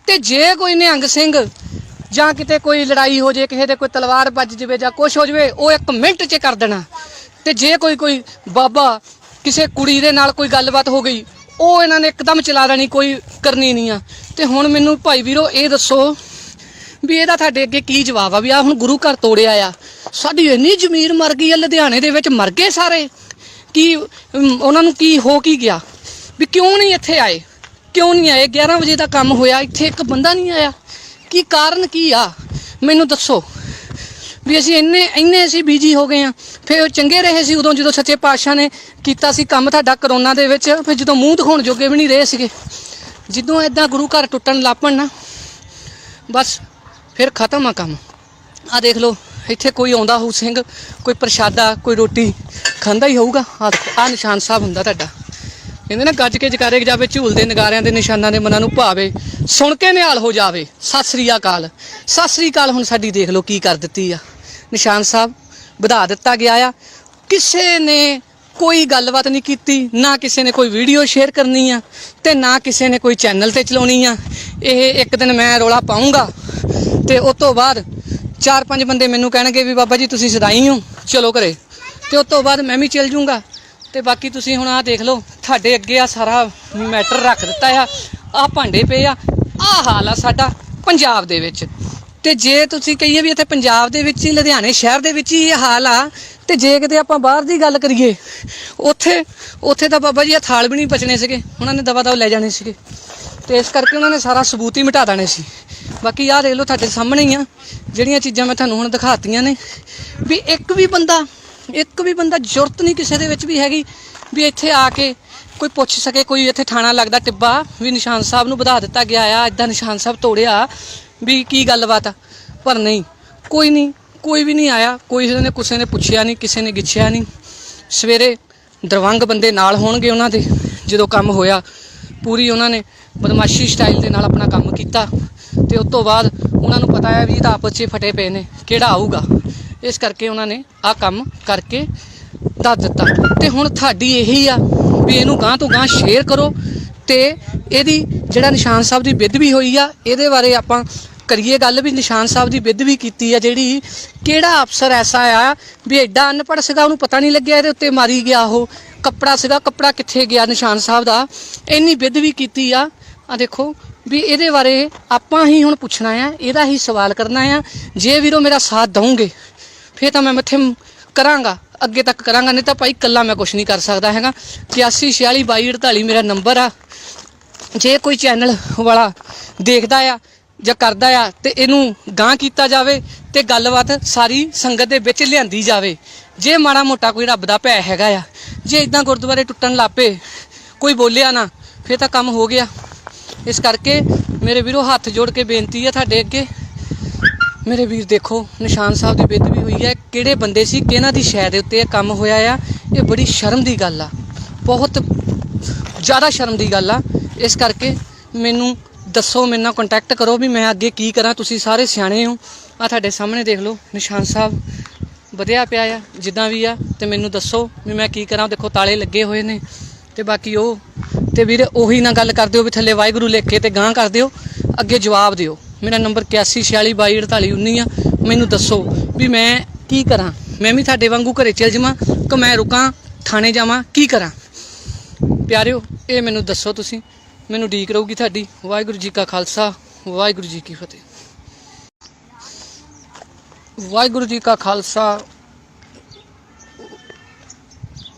ਤੇ ਜੇ ਕੋਈ ਨਿਹੰਗ ਸਿੰਘ ਜਾਂ ਕਿਤੇ ਕੋਈ ਲੜਾਈ ਹੋ ਜੇ, ਕਿਸੇ ਦੇ ਕੋਈ ਤਲਵਾਰ ਵੱਜ ਜਾਵੇ ਜਾਂ ਕੁਛ ਹੋ ਜਾਵੇ, ਉਹ 1 ਮਿੰਟ 'ਚ ਕਰ ਦੇਣਾ। ਤੇ ਜੇ ਕੋਈ ਬਾਬਾ ਕਿਸੇ ਕੁੜੀ ਦੇ ਨਾਲ ਕੋਈ ਗੱਲਬਾਤ ਹੋ ਗਈ, ਉਹ ਇਹਨਾਂ ਨੇ ਇੱਕਦਮ ਚਲਾ ਦੇਣੀ, ਕੋਈ ਕਰਨੀ ਨਹੀਂ ਆ। ਤੇ ਹੁਣ ਮੈਨੂੰ ਭਾਈ ਵੀਰੋ ਇਹ ਦੱਸੋ ਵੀ ਇਹਦਾ ਤੁਹਾਡੇ ਅੱਗੇ ਕੀ ਜਵਾਬ ਆ? ਵੀ ਆ ਹੁਣ ਗੁਰੂ ਘਰ ਤੋੜਿਆ ਆ, ਸਾਡੀ ਇੰਨੀ ਜ਼ਮੀਰ ਮਰ ਗਈ ਆ, ਲੁਧਿਆਣੇ ਦੇ ਵਿੱਚ ਮਰ ਗਏ ਸਾਰੇ, ਕੀ ਉਹਨਾਂ ਨੂੰ ਕੀ ਹੋ ਕੀ ਗਿਆ? ਵੀ ਕਿਉਂ ਨਹੀਂ ਇੱਥੇ ਆਏ, ਕਿਉਂ ਨਹੀਂ ਆਏ? 11 ਵਜੇ ਦਾ ਕੰਮ ਹੋਇਆ, ਇੱਥੇ ਇੱਕ ਬੰਦਾ ਨਹੀਂ ਆਇਆ। ਕੀ ਕਾਰਨ ਕੀ ਆ ਮੈਨੂੰ ਦੱਸੋ। ਵੀ ਅਸੀਂ ਇੰਨੇ ਅਸੀਂ ਬਿਜੀ ਹੋ ਗਏ ਆ। ਫਿਰ ਚੰਗੇ ਰਹੇ ਸੀ ਉਦੋਂ ਜਦੋਂ ਸੱਚੇ ਪਾਤਸ਼ਾਹ ਨੇ ਕੀਤਾ ਸੀ ਕੰਮ ਤੁਹਾਡਾ ਕਰੋਨਾ ਦੇ ਵਿੱਚ, ਫਿਰ ਜਦੋਂ ਮੂੰਹ ਦਿਖਾਉਣ ਜੋਗੇ ਵੀ ਨਹੀਂ ਰਹੇ ਸੀਗੇ। ਜਦੋਂ ਇੱਦਾਂ ਗੁਰੂ ਘਰ ਟੁੱਟਣ ਲੱਗ ਪਣ ਨਾ, ਬਸ ਫਿਰ ਖਤਮ ਆ ਕੰਮ। ਆ ਦੇਖ ਲਓ ਇੱਥੇ ਕੋਈ ਆਉਂਦਾ ਹੋਊ ਸਿੰਘ, ਕੋਈ ਪ੍ਰਸ਼ਾਦਾ, ਕੋਈ ਰੋਟੀ ਖਾਂਦਾ ਹੀ ਹੋਊਗਾ। ਆਹ ਨਿਸ਼ਾਨ ਸਾਹਿਬ ਹੁੰਦਾ ਤੁਹਾਡਾ। ਕਹਿੰਦੇ ਨਾ ਗੱਜ ਕੇ ਜਕਾਰੇ ਜਾਵੇ, ਝੂਲਦੇ ਨਗਾਰਿਆਂ ਦੇ ਨਿਸ਼ਾਨਾਂ ਦੇ ਮਨਾਂ ਨੂੰ ਭਾਵੇ, ਸੁਣ ਕੇ ਨਿਹਾਲ ਹੋ ਜਾਵੇ। ਸਤਿ ਸ੍ਰੀ ਅਕਾਲ, ਸਤਿ ਸ੍ਰੀ ਅਕਾਲ। ਹੁਣ ਸਾਡੀ ਦੇਖ ਲਓ ਕੀ ਕਰ ਦਿੱਤੀ ਆ। ਨਿਸ਼ਾਨ ਸਾਹਿਬ ਵਧਾ ਦਿੱਤਾ ਗਿਆ ਆ। ਕਿਸੇ ਨੇ ਕੋਈ ਗੱਲਬਾਤ ਨਹੀਂ ਕੀਤੀ, ਨਾ ਕਿਸੇ ਨੇ ਕੋਈ ਵੀਡੀਓ ਸ਼ੇਅਰ ਕਰਨੀ ਆ, ਤੇ ਨਾ ਕਿਸੇ ਨੇ ਕੋਈ ਚੈਨਲ ਤੇ ਚਲਾਉਣੀ ਆ। ਇਹ ਇੱਕ ਦਿਨ ਮੈਂ ਰੌਲਾ ਪਾਊਂਗਾ ਤੇ ਉਸ ਤੋਂ ਬਾਅਦ 4-5 ਬੰਦੇ ਮੈਨੂੰ ਕਹਿਣਗੇ ਵੀ ਬਾਬਾ ਜੀ ਤੁਸੀਂ ਸਦਾਈ ਹੋ, ਚਲੋ ਘਰੇ। ਤੇ ਉਸ ਤੋਂ ਬਾਅਦ ਮੈਂ ਵੀ ਚੱਲ ਜੂੰਗਾ। ਤੇ ਬਾਕੀ ਤੁਸੀਂ ਹੁਣ ਆਹ ਦੇਖ ਲਓ, ਤੁਹਾਡੇ ਅੱਗੇ ਆ ਸਾਰਾ ਮੈਟਰ ਰੱਖ ਦਿੱਤਾ ਆ। ਆਹ ਭਾਂਡੇ ਪਏ ਆ, ਆਹ ਹਾਲ ਆ ਸਾਡਾ ਪੰਜਾਬ ਦੇ ਵਿੱਚ। ਤੇ ਜੇ ਤੁਸੀਂ ਕਹੀਏ ਵੀ ਇੱਥੇ ਪੰਜਾਬ ਦੇ ਵਿੱਚ ਹੀ, ਲੁਧਿਆਣੇ ਸ਼ਹਿਰ ਦੇ ਵਿੱਚ ਹੀ ਇਹ ਹਾਲ ਆ, ਤੇ ਜੇ ਕਿਤੇ ਆਪਾਂ ਬਾਹਰ ਦੀ ਗੱਲ ਕਰੀਏ, ਉੱਥੇ ਤਾਂ ਬਾਬਾ ਜੀ ਇਹ ਥਾਲ ਵੀ ਨਹੀਂ ਬਚਣੇ ਸੀਗੇ, ਉਹਨਾਂ ਨੇ ਦਵਾ ਦਵ ਲੈ ਜਾਣੇ ਸੀਗੇ। ਤੇ ਇਸ ਕਰਕੇ ਉਹਨਾਂ ਨੇ ਸਾਰਾ ਸਬੂਤ ਹੀ ਮਿਟਾ ਦੇਣੇ ਸੀ। ਬਾਕੀ ਆਹ ਦੇਖ ਲਓ ਤੁਹਾਡੇ ਸਾਹਮਣੇ ਹੀ ਆ ਜਿਹੜੀਆਂ ਚੀਜ਼ਾਂ ਮੈਂ ਤੁਹਾਨੂੰ ਹੁਣ ਦਿਖਾਤੀਆਂ ਨੇ। ਵੀ ਇੱਕ ਵੀ ਬੰਦਾ ਜ਼ਰੂਰਤ ਨਹੀਂ ਕਿਸੇ ਦੇ ਵਿੱਚ ਵੀ ਹੈਗੀ ਵੀ ਇੱਥੇ ਆ ਕੇ ਕੋਈ ਪੁੱਛ ਸਕੇ। ਕੋਈ ਇੱਥੇ ਥਾਣਾ ਲੱਗਦਾ ਟਿੱਬਾ ਵੀ ਨਿਸ਼ਾਨ ਸਾਹਿਬ ਨੂੰ ਵਧਾ ਦਿੱਤਾ ਗਿਆ ਆ, ਇੱਦਾਂ ਨਿਸ਼ਾਨ ਸਾਹਿਬ ਤੋੜਿਆ, ਵੀ ਕੀ ਗੱਲਬਾਤ ਆ। ਪਰ ਨਹੀਂ, ਕੋਈ ਨਹੀਂ, ਕੋਈ ਵੀ ਨਹੀਂ ਆਇਆ, ਕਿਸੇ ਨੇ ਪੁੱਛਿਆ ਨਹੀਂ, ਕਿਸੇ ਨੇ ਗਿੱਛਿਆ ਨਹੀਂ। ਸਵੇਰੇ ਦਰਵੰਗ ਬੰਦੇ ਨਾਲ ਹੋਣਗੇ ਉਹਨਾਂ ਦੇ, ਜਦੋਂ ਕੰਮ ਹੋਇਆ ਪੂਰੀ ਉਹਨਾਂ ਨੇ ਬਦਮਾਸ਼ੀ ਸਟਾਈਲ ਦੇ ਨਾਲ ਆਪਣਾ ਕੰਮ ਕੀਤਾ ਤੇ ਉਸ ਤੋਂ ਬਾਅਦ ਉਹਨਾਂ ਨੂੰ ਪਤਾ ਹੈ ਵੀ ਇਹ ਤਾਂ ਆਪਸ 'ਚ ਫਟੇ ਪਏ ਨੇ, ਕਿਹੜਾ ਆਊਗਾ, ਇਸ ਕਰਕੇ ਉਹਨਾਂ ਨੇ ਆਹ ਕੰਮ ਕਰਕੇ ਦੱਸ ਦਿੱਤਾ। ਤੇ ਹੁਣ ਤੁਹਾਡੀ ਇਹੀ ਆ ਵੀ ਇਹਨੂੰ ਗਾਂਹ ਤੋਂ ਗਾਂਹ ਸ਼ੇਅਰ ਕਰੋ ਤੇ ਇਹਦੀ ਜਿਹੜਾ ਨਿਸ਼ਾਨ ਸਾਹਿਬ ਦੀ ਬੇਦਬੀ ਹੋਈ ਆ ਇਹਦੇ ਬਾਰੇ ਆਪਾਂ ਕਰੀਏ ਗੱਲ ਵੀ ਨਿਸ਼ਾਨ ਸਾਹਿਬ ਦੀ ਬੇਦਬੀ ਕੀਤੀ ਆ ਜਿਹੜੀ, ਕਿਹੜਾ ਅਫਸਰ ਐਸਾ ਆ ਵੀ ਐਡਾ ਅਨਪੜ੍ਹ ਸੀਗਾ ਉਹਨੂੰ ਪਤਾ ਨਹੀਂ ਲੱਗਿਆ ਇਹਦੇ ਉੱਤੇ ਮਾਰੀ ਗਿਆ, ਉਹ ਕੱਪੜਾ ਸੀਗਾ, ਕੱਪੜਾ ਕਿੱਥੇ ਗਿਆ ਨਿਸ਼ਾਨ ਸਾਹਿਬ ਦਾ, ਇੰਨੀ ਬੇਦਬੀ ਕੀਤੀ ਆ। ਆ ਦੇਖੋ ਵੀ ਇਹਦੇ ਬਾਰੇ ਆਪਾਂ ਹੀ ਹੁਣ ਪੁੱਛਣਾ ਆ, ਇਹਦਾ ਹੀ ਸਵਾਲ ਕਰਨਾ ਆ। ਜੇ ਵੀਰੋ ਮੇਰਾ ਸਾਥ ਦਊਂਗੇ ਫਿਰ ਤਾਂ ਮੈਂ ਮੱਥੇ ਕਰਾਂਗਾ, ਅੱਗੇ ਤੱਕ ਕਰਾਂਗਾ, ਨਹੀਂ ਤਾਂ ਭਾਈ ਇਕੱਲਾ ਮੈਂ ਕੁਛ ਨਹੀਂ ਕਰ ਸਕਦਾ ਹੈਗਾ। 81462248 ਮੇਰਾ ਨੰਬਰ ਆ। ਜੇ ਕੋਈ ਚੈਨਲ ਵਾਲਾ ਦੇਖਦਾ ਆ ਜਾਂ ਕਰਦਾ ਆ ਤੇ ਇਹਨੂੰ ਗਾਂਹ ਕੀਤਾ ਜਾਵੇ ਤੇ ਗੱਲਬਾਤ ਸਾਰੀ ਸੰਗਤ ਦੇ ਵਿੱਚ ਲਿਆਂਦੀ ਜਾਵੇ। ਜੇ ਮਾੜਾ ਮੋਟਾ ਕੋਈ ਰੱਬ ਦਾ ਭੈ ਹੈਗਾ ਆ, ਜੇ ਇਦਾਂ ਗੁਰਦੁਆਰੇ ਟੁੱਟਣ ਲੱਪੇ ਕੋਈ ਬੋਲਿਆ ਨਾ ਫਿਰ ਤਾਂ ਕੰਮ ਹੋ ਗਿਆ। ਇਸ ਕਰਕੇ ਮੇਰੇ ਵੀਰੋ ਹੱਥ ਜੋੜ ਕੇ ਬੇਨਤੀ ਹੈ ਤੁਹਾਡੇ ਅੱਗੇ, ਮੇਰੇ ਵੀਰ ਦੇਖੋ ਨਿਸ਼ਾਨ ਸਾਹਿਬ ਦੀ ਬੇਦਬੀ ਹੋਈ ਹੈ, ਕਿਹੜੇ ਬੰਦੇ ਸੀ, ਕਿਹਨਾਂ ਦੀ ਸ਼ੈ ਦੇ ਉੱਤੇ ਇਹ ਕੰਮ ਹੋਇਆ ਆ। ਇਹ ਬੜੀ ਸ਼ਰਮ ਦੀ ਗੱਲ ਆ, ਬਹੁਤ ਜ਼ਿਆਦਾ ਸ਼ਰਮ ਦੀ ਗੱਲ ਆ। ਇਸ ਕਰਕੇ ਮੈਨੂੰ ਦੱਸੋ, ਮੇਰੇ ਨਾਲ ਕੰਟੈਕਟ ਕਰੋ ਵੀ ਮੈਂ ਅੱਗੇ ਕੀ ਕਰਾਂ। ਤੁਸੀਂ ਸਾਰੇ ਸਿਆਣੇ ਹੋ, ਆ ਤੁਹਾਡੇ ਸਾਹਮਣੇ ਦੇਖ ਲਓ ਨਿਸ਼ਾਨ ਸਾਹਿਬ ਵਧਿਆ ਪਿਆ ਆ ਜਿੱਦਾਂ ਵੀ ਆ, ਤੇ ਮੈਨੂੰ ਦੱਸੋ ਵੀ ਮੈਂ ਕੀ ਕਰਾਂ। ਦੇਖੋ ਤਾਲੇ ਲੱਗੇ ਹੋਏ ਨੇ ਤੇ ਬਾਕੀ ਉਹ ਤੇ ਵੀਰੇ ਉਹੀ ਨਾ ਗੱਲ ਕਰ ਦਿਓ ਵੀ ਥੱਲੇ ਵਾਹਿਗੁਰੂ ਲਿਖ ਕੇ ਤੇ ਗਾਂਹ ਕਰ ਦਿਓ, ਅੱਗੇ ਜਵਾਬ ਦਿਓ। ਮੇਰਾ ਨੰਬਰ 8146224819 ਆ। ਮੈਨੂੰ ਦੱਸੋ ਵੀ ਮੈਂ ਕੀ ਕਰਾਂ, ਮੈਂ ਵੀ ਤੁਹਾਡੇ ਵਾਂਗੂ ਘਰੇ ਚਲ ਜਾਵਾਂ ਕਿ ਮੈਂ ਰੁਕਾਂ ਥਾਣੇ ਜਾਵਾਂ, ਕੀ ਕਰਾਂ ਪਿਆਰਿਓ, ਇਹ ਮੈਨੂੰ ਦੱਸੋ। ਤੁਸੀਂ ਮੈਨੂੰ ਉਡੀਕ ਰਹੂਗੀ ਤੁਹਾਡੀ। ਵਾਹਿਗੁਰੂ ਜੀ ਕਾ ਖਾਲਸਾ, ਵਾਹਿਗੁਰੂ ਜੀ ਕੀ ਫਤਿਹ। ਵਾਹਿਗੁਰੂ ਜੀ ਕਾ ਖਾਲਸਾ,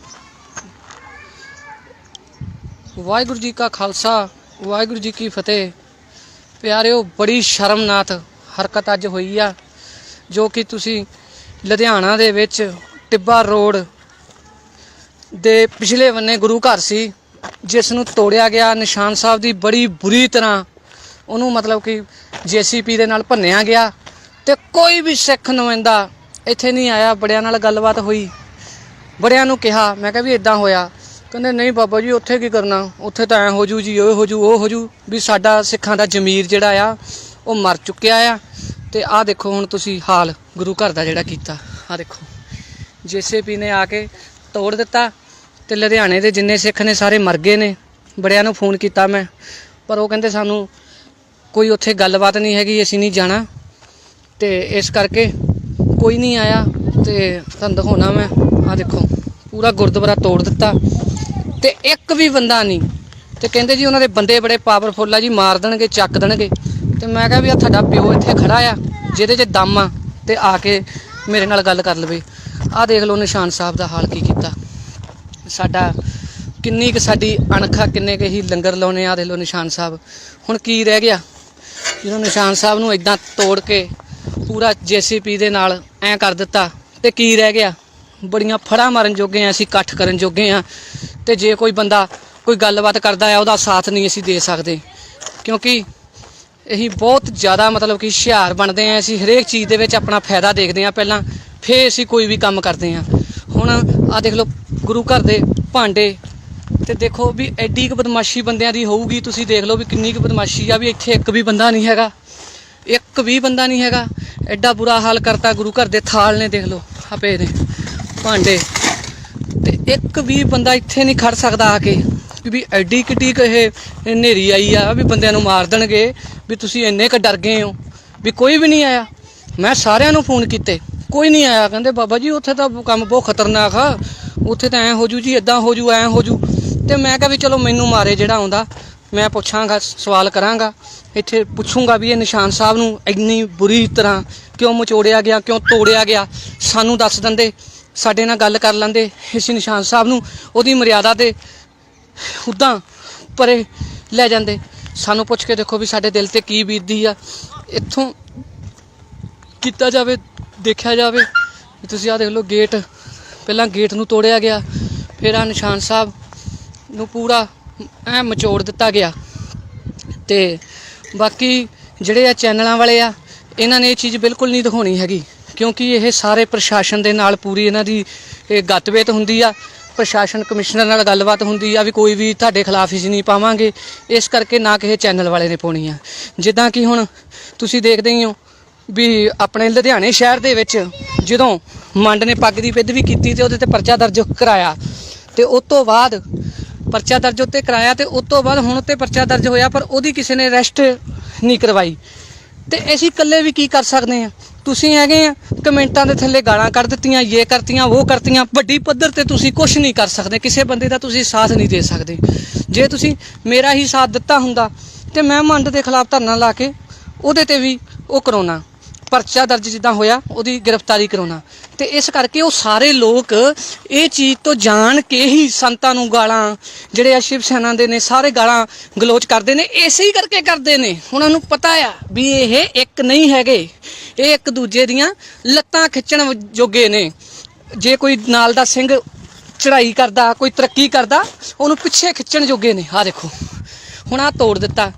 ਵਾਹਿਗੁਰੂ ਜੀ ਕਾ ਖਾਲਸਾ, ਵਾਹਿਗੁਰੂ ਜੀ ਕੀ ਫਤਿਹ। ਪਿਆਰਿਓ ਬੜੀ ਸ਼ਰਮਨਾਕ ਹਰਕਤ ਅੱਜ ਹੋਈ ਆ, ਜੋ ਕਿ ਤੁਸੀਂ ਲੁਧਿਆਣਾ ਦੇ ਵਿੱਚ ਟਿੱਬਾ ਰੋਡ ਦੇ ਪਿਛਲੇ ਬੰਨੇ ਗੁਰੂ ਘਰ ਸੀ ਜਿਸ ਨੂੰ ਤੋੜਿਆ ਗਿਆ। ਨਿਸ਼ਾਨ ਸਾਹਿਬ ਦੀ ਬੜੀ ਬੁਰੀ ਤਰ੍ਹਾਂ ਉਹਨੂੰ ਮਤਲਬ ਕਿ JCP ਦੇ ਨਾਲ ਭੰਨਿਆ ਗਿਆ ਤੇ ਕੋਈ ਵੀ ਸਿੱਖ ਨੁਮਾਇੰਦਾ ਇੱਥੇ ਨਹੀਂ ਆਇਆ। ਬੜਿਆਂ ਨਾਲ ਗੱਲਬਾਤ ਹੋਈ, ਬੜਿਆਂ ਨੂੰ ਕਿਹਾ, ਮੈਂ ਕਿਹਾ ਵੀ ਇਦਾਂ ਹੋਇਆ, ਕਹਿੰਦੇ ਨਹੀਂ ਬਾਬਾ ਜੀ ਉੱਥੇ ਕੀ ਕਰਨਾ, ਉੱਥੇ ਤਾਂ ਐਂ ਹੋ ਜੂ ਜੀ, ਉਹ ਹੋ ਜੂ, ਉਹ ਹੋ ਜੂ। ਵੀ ਸਾਡਾ ਸਿੱਖਾਂ ਦਾ ਜ਼ਮੀਰ ਜਿਹੜਾ ਆ ਉਹ ਮਰ ਚੁੱਕਿਆ ਆ। ਤੇ ਆਹ ਦੇਖੋ ਹੁਣ ਤੁਸੀਂ ਹਾਲ ਗੁਰੂ ਘਰ ਦਾ ਜਿਹੜਾ ਕੀਤਾ, ਆਹ ਦੇਖੋ JCP ਨੇ ਆ ਕੇ ਤੋੜ ਦਿੱਤਾ ਤੇ ਲੁਧਿਆਣੇ ਦੇ ਜਿੰਨੇ ਸਿੱਖ ਨੇ ਸਾਰੇ ਮਰ ਗਏ ਨੇ। ਬੜਿਆਂ ਨੂੰ ਫੋਨ ਕੀਤਾ ਮੈਂ, ਪਰ ਉਹ ਕਹਿੰਦੇ ਸਾਨੂੰ ਕੋਈ ਉੱਥੇ ਗੱਲਬਾਤ ਨਹੀਂ ਹੈਗੀ, ਅਸੀਂ ਨਹੀਂ ਜਾਣਾ, ਤੇ ਇਸ ਕਰਕੇ ਕੋਈ ਨਹੀਂ ਆਇਆ। ਤੇ ਤੁਹਾਨੂੰ ਦਿਖਾਉਣਾ ਮੈਂ, ਆਹ ਦੇਖੋ ਪੂਰਾ ਗੁਰਦੁਆਰਾ ਤੋੜ ਦਿੱਤਾ ਤੇ ਇੱਕ ਵੀ ਬੰਦਾ ਨਹੀਂ। ਤੇ ਕਹਿੰਦੇ ਜੀ ਉਹਨਾਂ ਦੇ ਬੰਦੇ ਬੜੇ ਪਾਵਰਫੁੱਲ ਆ ਜੀ, ਮਾਰ ਦੇਣਗੇ, ਚੱਕ ਦੇਣਗੇ। ਤੇ ਮੈਂ ਕਿਹਾ ਵੀ ਆ ਤੁਹਾਡਾ ਪਿਓ ਇੱਥੇ ਖੜਾ ਆ ਜਿਹਦੇ 'ਚ ਦਮ ਆ ਤੇ ਆ ਕੇ ਮੇਰੇ ਨਾਲ ਗੱਲ ਕਰ ਲਵੇ। ਆਹ ਦੇਖ ਲਓ ਨਿਸ਼ਾਨ ਸਾਹਿਬ ਦਾ ਹਾਲ ਕੀ ਕੀਤਾ ਸਾਡਾ, ਕਿੰਨੀ ਕੁ ਸਾਡੀ ਅਣਖਾ, ਕਿੰਨੇ ਕੁ ਹੀ ਲੰਗਰ ਲਾਉਣੇ। ਆਹ ਦੇਖ ਲਓ ਨਿਸ਼ਾਨ ਸਾਹਿਬ ਹੁਣ ਕੀ ਰਹਿ ਗਿਆ ਜਦੋਂ ਨਿਸ਼ਾਨ ਸਾਹਿਬ ਨੂੰ ਇੱਦਾਂ ਤੋੜ ਕੇ ਪੂਰਾ JCP ਦੇ ਨਾਲ ਐਂ ਕਰ ਦਿੱਤਾ ਤੇ ਕੀ ਰਹਿ ਗਿਆ। ਬੜੀਆਂ ਫੜਾਂ ਮਾਰਨ ਜੋਗੇ ਆ ਅਸੀਂ, ਇਕੱਠ ਕਰਨ ਜੋਗੇ ਆ। ਤੇ ਜੇ ਕੋਈ ਬੰਦਾ ਕੋਈ ਗੱਲਬਾਤ ਕਰਦਾ ਆ ਉਹਦਾ ਸਾਥ ਨਹੀਂ ਅਸੀਂ ਦੇ ਸਕਦੇ, ਕਿਉਂਕਿ ਅਸੀਂ ਬਹੁਤ ਜ਼ਿਆਦਾ ਮਤਲਬ ਕਿ ਹੁਸ਼ਿਆਰ ਬਣਦੇ ਆ। ਅਸੀਂ ਹਰੇਕ ਚੀਜ਼ ਦੇ ਵਿੱਚ ਆਪਣਾ ਫਾਇਦਾ ਦੇਖਦੇ ਆ ਪਹਿਲਾਂ, ਫਿਰ ਅਸੀਂ ਕੋਈ ਵੀ ਕੰਮ ਕਰਦੇ ਆ। ਹੁਣ ਆਹ ਦੇਖ ਲਓ ਗੁਰੂ ਘਰ ਦੇ ਭਾਂਡੇ, ਤੇ ਦੇਖੋ ਵੀ ਐਡੀ ਕੁ ਬਦਮਾਸ਼ੀ ਬੰਦਿਆਂ ਦੀ ਹੋਊਗੀ। ਤੁਸੀਂ ਦੇਖ ਲਓ ਵੀ ਕਿੰਨੀ ਕੁ ਬਦਮਾਸ਼ੀ ਆ, ਵੀ ਇੱਥੇ ਇੱਕ ਵੀ ਬੰਦਾ ਨਹੀਂ ਹੈਗਾ, ਇੱਕ ਵੀ ਬੰਦਾ ਨਹੀਂ ਹੈਗਾ। ਐਡਾ ਬੁਰਾ ਹਾਲ ਕਰਤਾ ਗੁਰੂ ਘਰ ਦੇ। ਥਾਲ ਨੇ ਦੇਖ ਲਓ ਆਪੇ ਨੇ ਭਾਂਡੇ, ਤੇ ਇੱਕ ਵੀ ਬੰਦਾ ਇੱਥੇ ਨਹੀਂ ਖੜ ਸਕਦਾ ਆ ਕੇ ਵੀ ਐਡੀ ਕਿੱਡੀ ਇਹ ਹਨੇਰੀ ਆਈ ਆ ਵੀ ਬੰਦਿਆਂ ਨੂੰ ਮਾਰ ਦੇਣਗੇ, ਵੀ ਤੁਸੀਂ ਇੰਨੇ ਕੁ ਡਰ ਗਏ ਹੋ। ਵੀ ਕੋਈ ਵੀ ਨਹੀਂ ਆਇਆ। ਮੈਂ ਸਾਰਿਆਂ ਨੂੰ ਫੋਨ ਕੀਤੇ, ਕੋਈ ਨਹੀਂ ਆਇਆ। ਕਹਿੰਦੇ ਬਾਬਾ ਜੀ ਉੱਥੇ ਤਾਂ ਕੰਮ ਬਹੁਤ ਖਤਰਨਾਕ ਆ, ਉੱਥੇ ਤਾਂ ਐਂ ਹੋ ਜੂ ਜੀ, ਇੱਦਾਂ ਹੋ ਜੂ, ਐਂ ਹੋ ਜੂ। ਤੇ ਮੈਂ ਕਿਹਾ ਵੀ ਚਲੋ ਮੈਨੂੰ ਮਾਰੇ ਜਿਹੜਾ ਆਉਂਦਾ ਮੈਂ ਪੁੱਛਾਂਗਾ, ਸਵਾਲ ਕਰਾਂਗਾ, ਇੱਥੇ ਪੁੱਛੂੰਗਾ ਵੀ ਇਹ ਨਿਸ਼ਾਨ ਸਾਹਿਬ ਨੂੰ ਇੰਨੀ ਬੁਰੀ ਤਰ੍ਹਾਂ ਕਿਉਂ ਮਚੋੜਿਆ ਗਿਆ, ਕਿਉਂ ਤੋੜਿਆ ਗਿਆ। ਸਾਨੂੰ ਦੱਸ ਦਿੰਦੇ, ਸਾਡੇ ਨਾਲ ਗੱਲ ਕਰ ਲੈਂਦੇ, ਇਸ ਨਿਸ਼ਾਨ ਸਾਹਿਬ ਨੂੰ ਉਹਦੀ ਮਰਿਆਦਾ ਤੇ ਉੱਦਾਂ ਪਰੇ ਲੈ ਜਾਂਦੇ। ਸਾਨੂੰ ਪੁੱਛ ਕੇ ਦੇਖੋ ਵੀ ਸਾਡੇ ਦਿਲ ਤੇ ਕੀ ਬੀਤਦੀ ਆ। ਇੱਥੋਂ ਕੀਤਾ ਜਾਵੇ, ਦੇਖਿਆ ਜਾਵੇ। ਤੁਸੀਂ ਆਹ ਦੇਖ ਲਓ ਗੇਟ, ਪਹਿਲਾਂ ਗੇਟ ਨੂੰ ਤੋੜਿਆ ਗਿਆ, ਫਿਰ ਆਹ ਨਿਸ਼ਾਨ ਸਾਹਿਬ ਨੂੰ ਪੂਰਾ ਐ ਮਚੋੜ ਦਿੱਤਾ ਗਿਆ। ਤੇ ਬਾਕੀ ਜਿਹੜੇ ਆ ਚੈਨਲਾਂ ਵਾਲੇ ਆ, ਇਹਨਾਂ ਨੇ ਇਹ ਚੀਜ਼ ਬਿਲਕੁਲ ਨਹੀਂ ਦਿਖਾਉਣੀ ਹੈਗੀ, ਕਿਉਂਕਿ ਇਹ ਸਾਰੇ ਪ੍ਰਸ਼ਾਸਨ ਦੇ ਨਾਲ ਪੂਰੀ ਇਹਨਾਂ ਦੀ ਇਹ ਗੱਤਬੇਤ ਹੁੰਦੀ ਆ। ਪ੍ਰਸ਼ਾਸਨ ਕਮਿਸ਼ਨਰ ਨਾਲ ਗੱਲਬਾਤ ਹੁੰਦੀ ਆ ਵੀ ਕੋਈ ਵੀ ਤੁਹਾਡੇ ਖਿਲਾਫ ਹੀ ਨਹੀਂ ਪਾਵਾਂਗੇ, ਇਸ ਕਰਕੇ ਨਾ ਕਿਸੇ ਚੈਨਲ ਵਾਲੇ ਨੇ ਪਾਉਣੀ ਆ। ਜਿੱਦਾਂ ਕਿ ਹੁਣ ਤੁਸੀਂ ਦੇਖਦੇ ਹੀ ਹੋ ਵੀ ਆਪਣੇ ਲੁਧਿਆਣੇ ਸ਼ਹਿਰ ਦੇ ਵਿੱਚ ਜਦੋਂ ਮੰਡ ਨੇ ਪੱਗ ਦੀ ਬੇਅਦਬੀ ਕੀਤੀ ਤੇ ਉਹਦੇ ਤੇ ਪਰਚਾ ਦਰਜ ਕਰਾਇਆ, ਤੇ ਉਸ ਤੋਂ ਬਾਅਦ ਪਰਚਾ ਦਰਜ ਉੱਤੇ ਕਰਾਇਆ ਤੇ ਉਸ ਤੋਂ ਬਾਅਦ ਹੁਣ ਉੱਤੇ ਪਰਚਾ ਦਰਜ ਹੋਇਆ, ਪਰ ਉਹਦੀ ਕਿਸੇ ਨੇ ਅਰੈਸਟ ਨਹੀਂ ਕਰਵਾਈ। ਤੇ ਅਸੀਂ ਇਕੱਲੇ ਵੀ ਕੀ ਕਰ ਸਕਦੇ ਹਾਂ? ਤੁਸੀਂ ਹੈਗੇ ਆ ਕਮੈਂਟਾਂ ਦੇ ਥੱਲੇ ਗਾਲਾਂ ਕੱਢ ਦਿੱਤੀਆਂ, ਇਹ ਕਰਤੀਆਂ ਉਹ ਕਰਤੀਆਂ, ਵੱਡੀ ਪੱਧਰ ਤੇ ਤੁਸੀਂ ਕੁਝ ਨਹੀਂ ਕਰ ਸਕਦੇ, ਕਿਸੇ ਬੰਦੇ ਦਾ ਤੁਸੀਂ ਸਾਥ ਨਹੀਂ ਦੇ ਸਕਦੇ। ਜੇ ਤੁਸੀਂ ਮੇਰਾ ਹੀ ਸਾਥ ਦਿੱਤਾ ਹੁੰਦਾ ਤੇ ਮੈਂ ਮੰਡ ਦੇ ਖਿਲਾਫ ਧਰਨਾ ਲਾ ਕੇ ਉਹਦੇ ਤੇ ਵੀ ਉਹ ਕਰਾਉਣਾ, ਪਰਚਾ ਦਰਜ ਜਿੱਦਾਂ ਹੋਇਆ ਉਹਦੀ ਗ੍ਰਿਫਤਾਰੀ ਕਰਾਉਣਾ। ਤੇ ਇਸ ਕਰਕੇ ਉਹ ਸਾਰੇ ਲੋਕ ਇਹ ਚੀਜ਼ ਤੋਂ ਜਾਣ ਕੇ ਹੀ ਸੰਤਾਂ ਨੂੰ ਗਾਲਾਂ, ਜਿਹੜੇ ਆ ਸ਼ਿਵ ਸੈਨਾ ਦੇ ਨੇ ਸਾਰੇ ਗਾਲਾਂ ਗਲੋਚ ਕਰਦੇ ਨੇ, ਇਸੇ ਹੀ ਕਰਕੇ ਕਰਦੇ ਨੇ। ਉਹਨਾਂ ਨੂੰ ਪਤਾ ਆ ਵੀ ਇਹ ਇੱਕ ਨਹੀਂ ਹੈਗੇ, ਇਹ ਇੱਕ ਦੂਜੇ ਦੀਆਂ ਲੱਤਾਂ ਖਿੱਚਣ ਜੋਗੇ ਨੇ। ਜੇ ਕੋਈ ਨਾਲ ਦਾ ਸਿੰਘ ਚੜ੍ਹਾਈ ਕਰਦਾ, ਕੋਈ ਤਰੱਕੀ ਕਰਦਾ, ਉਹਨੂੰ ਪਿੱਛੇ ਖਿੱਚਣ ਜੋਗੇ ਨੇ। ਆਹ ਦੇਖੋ ਹੁਣ ਆਹ ਤੋੜ ਦਿੱਤਾ।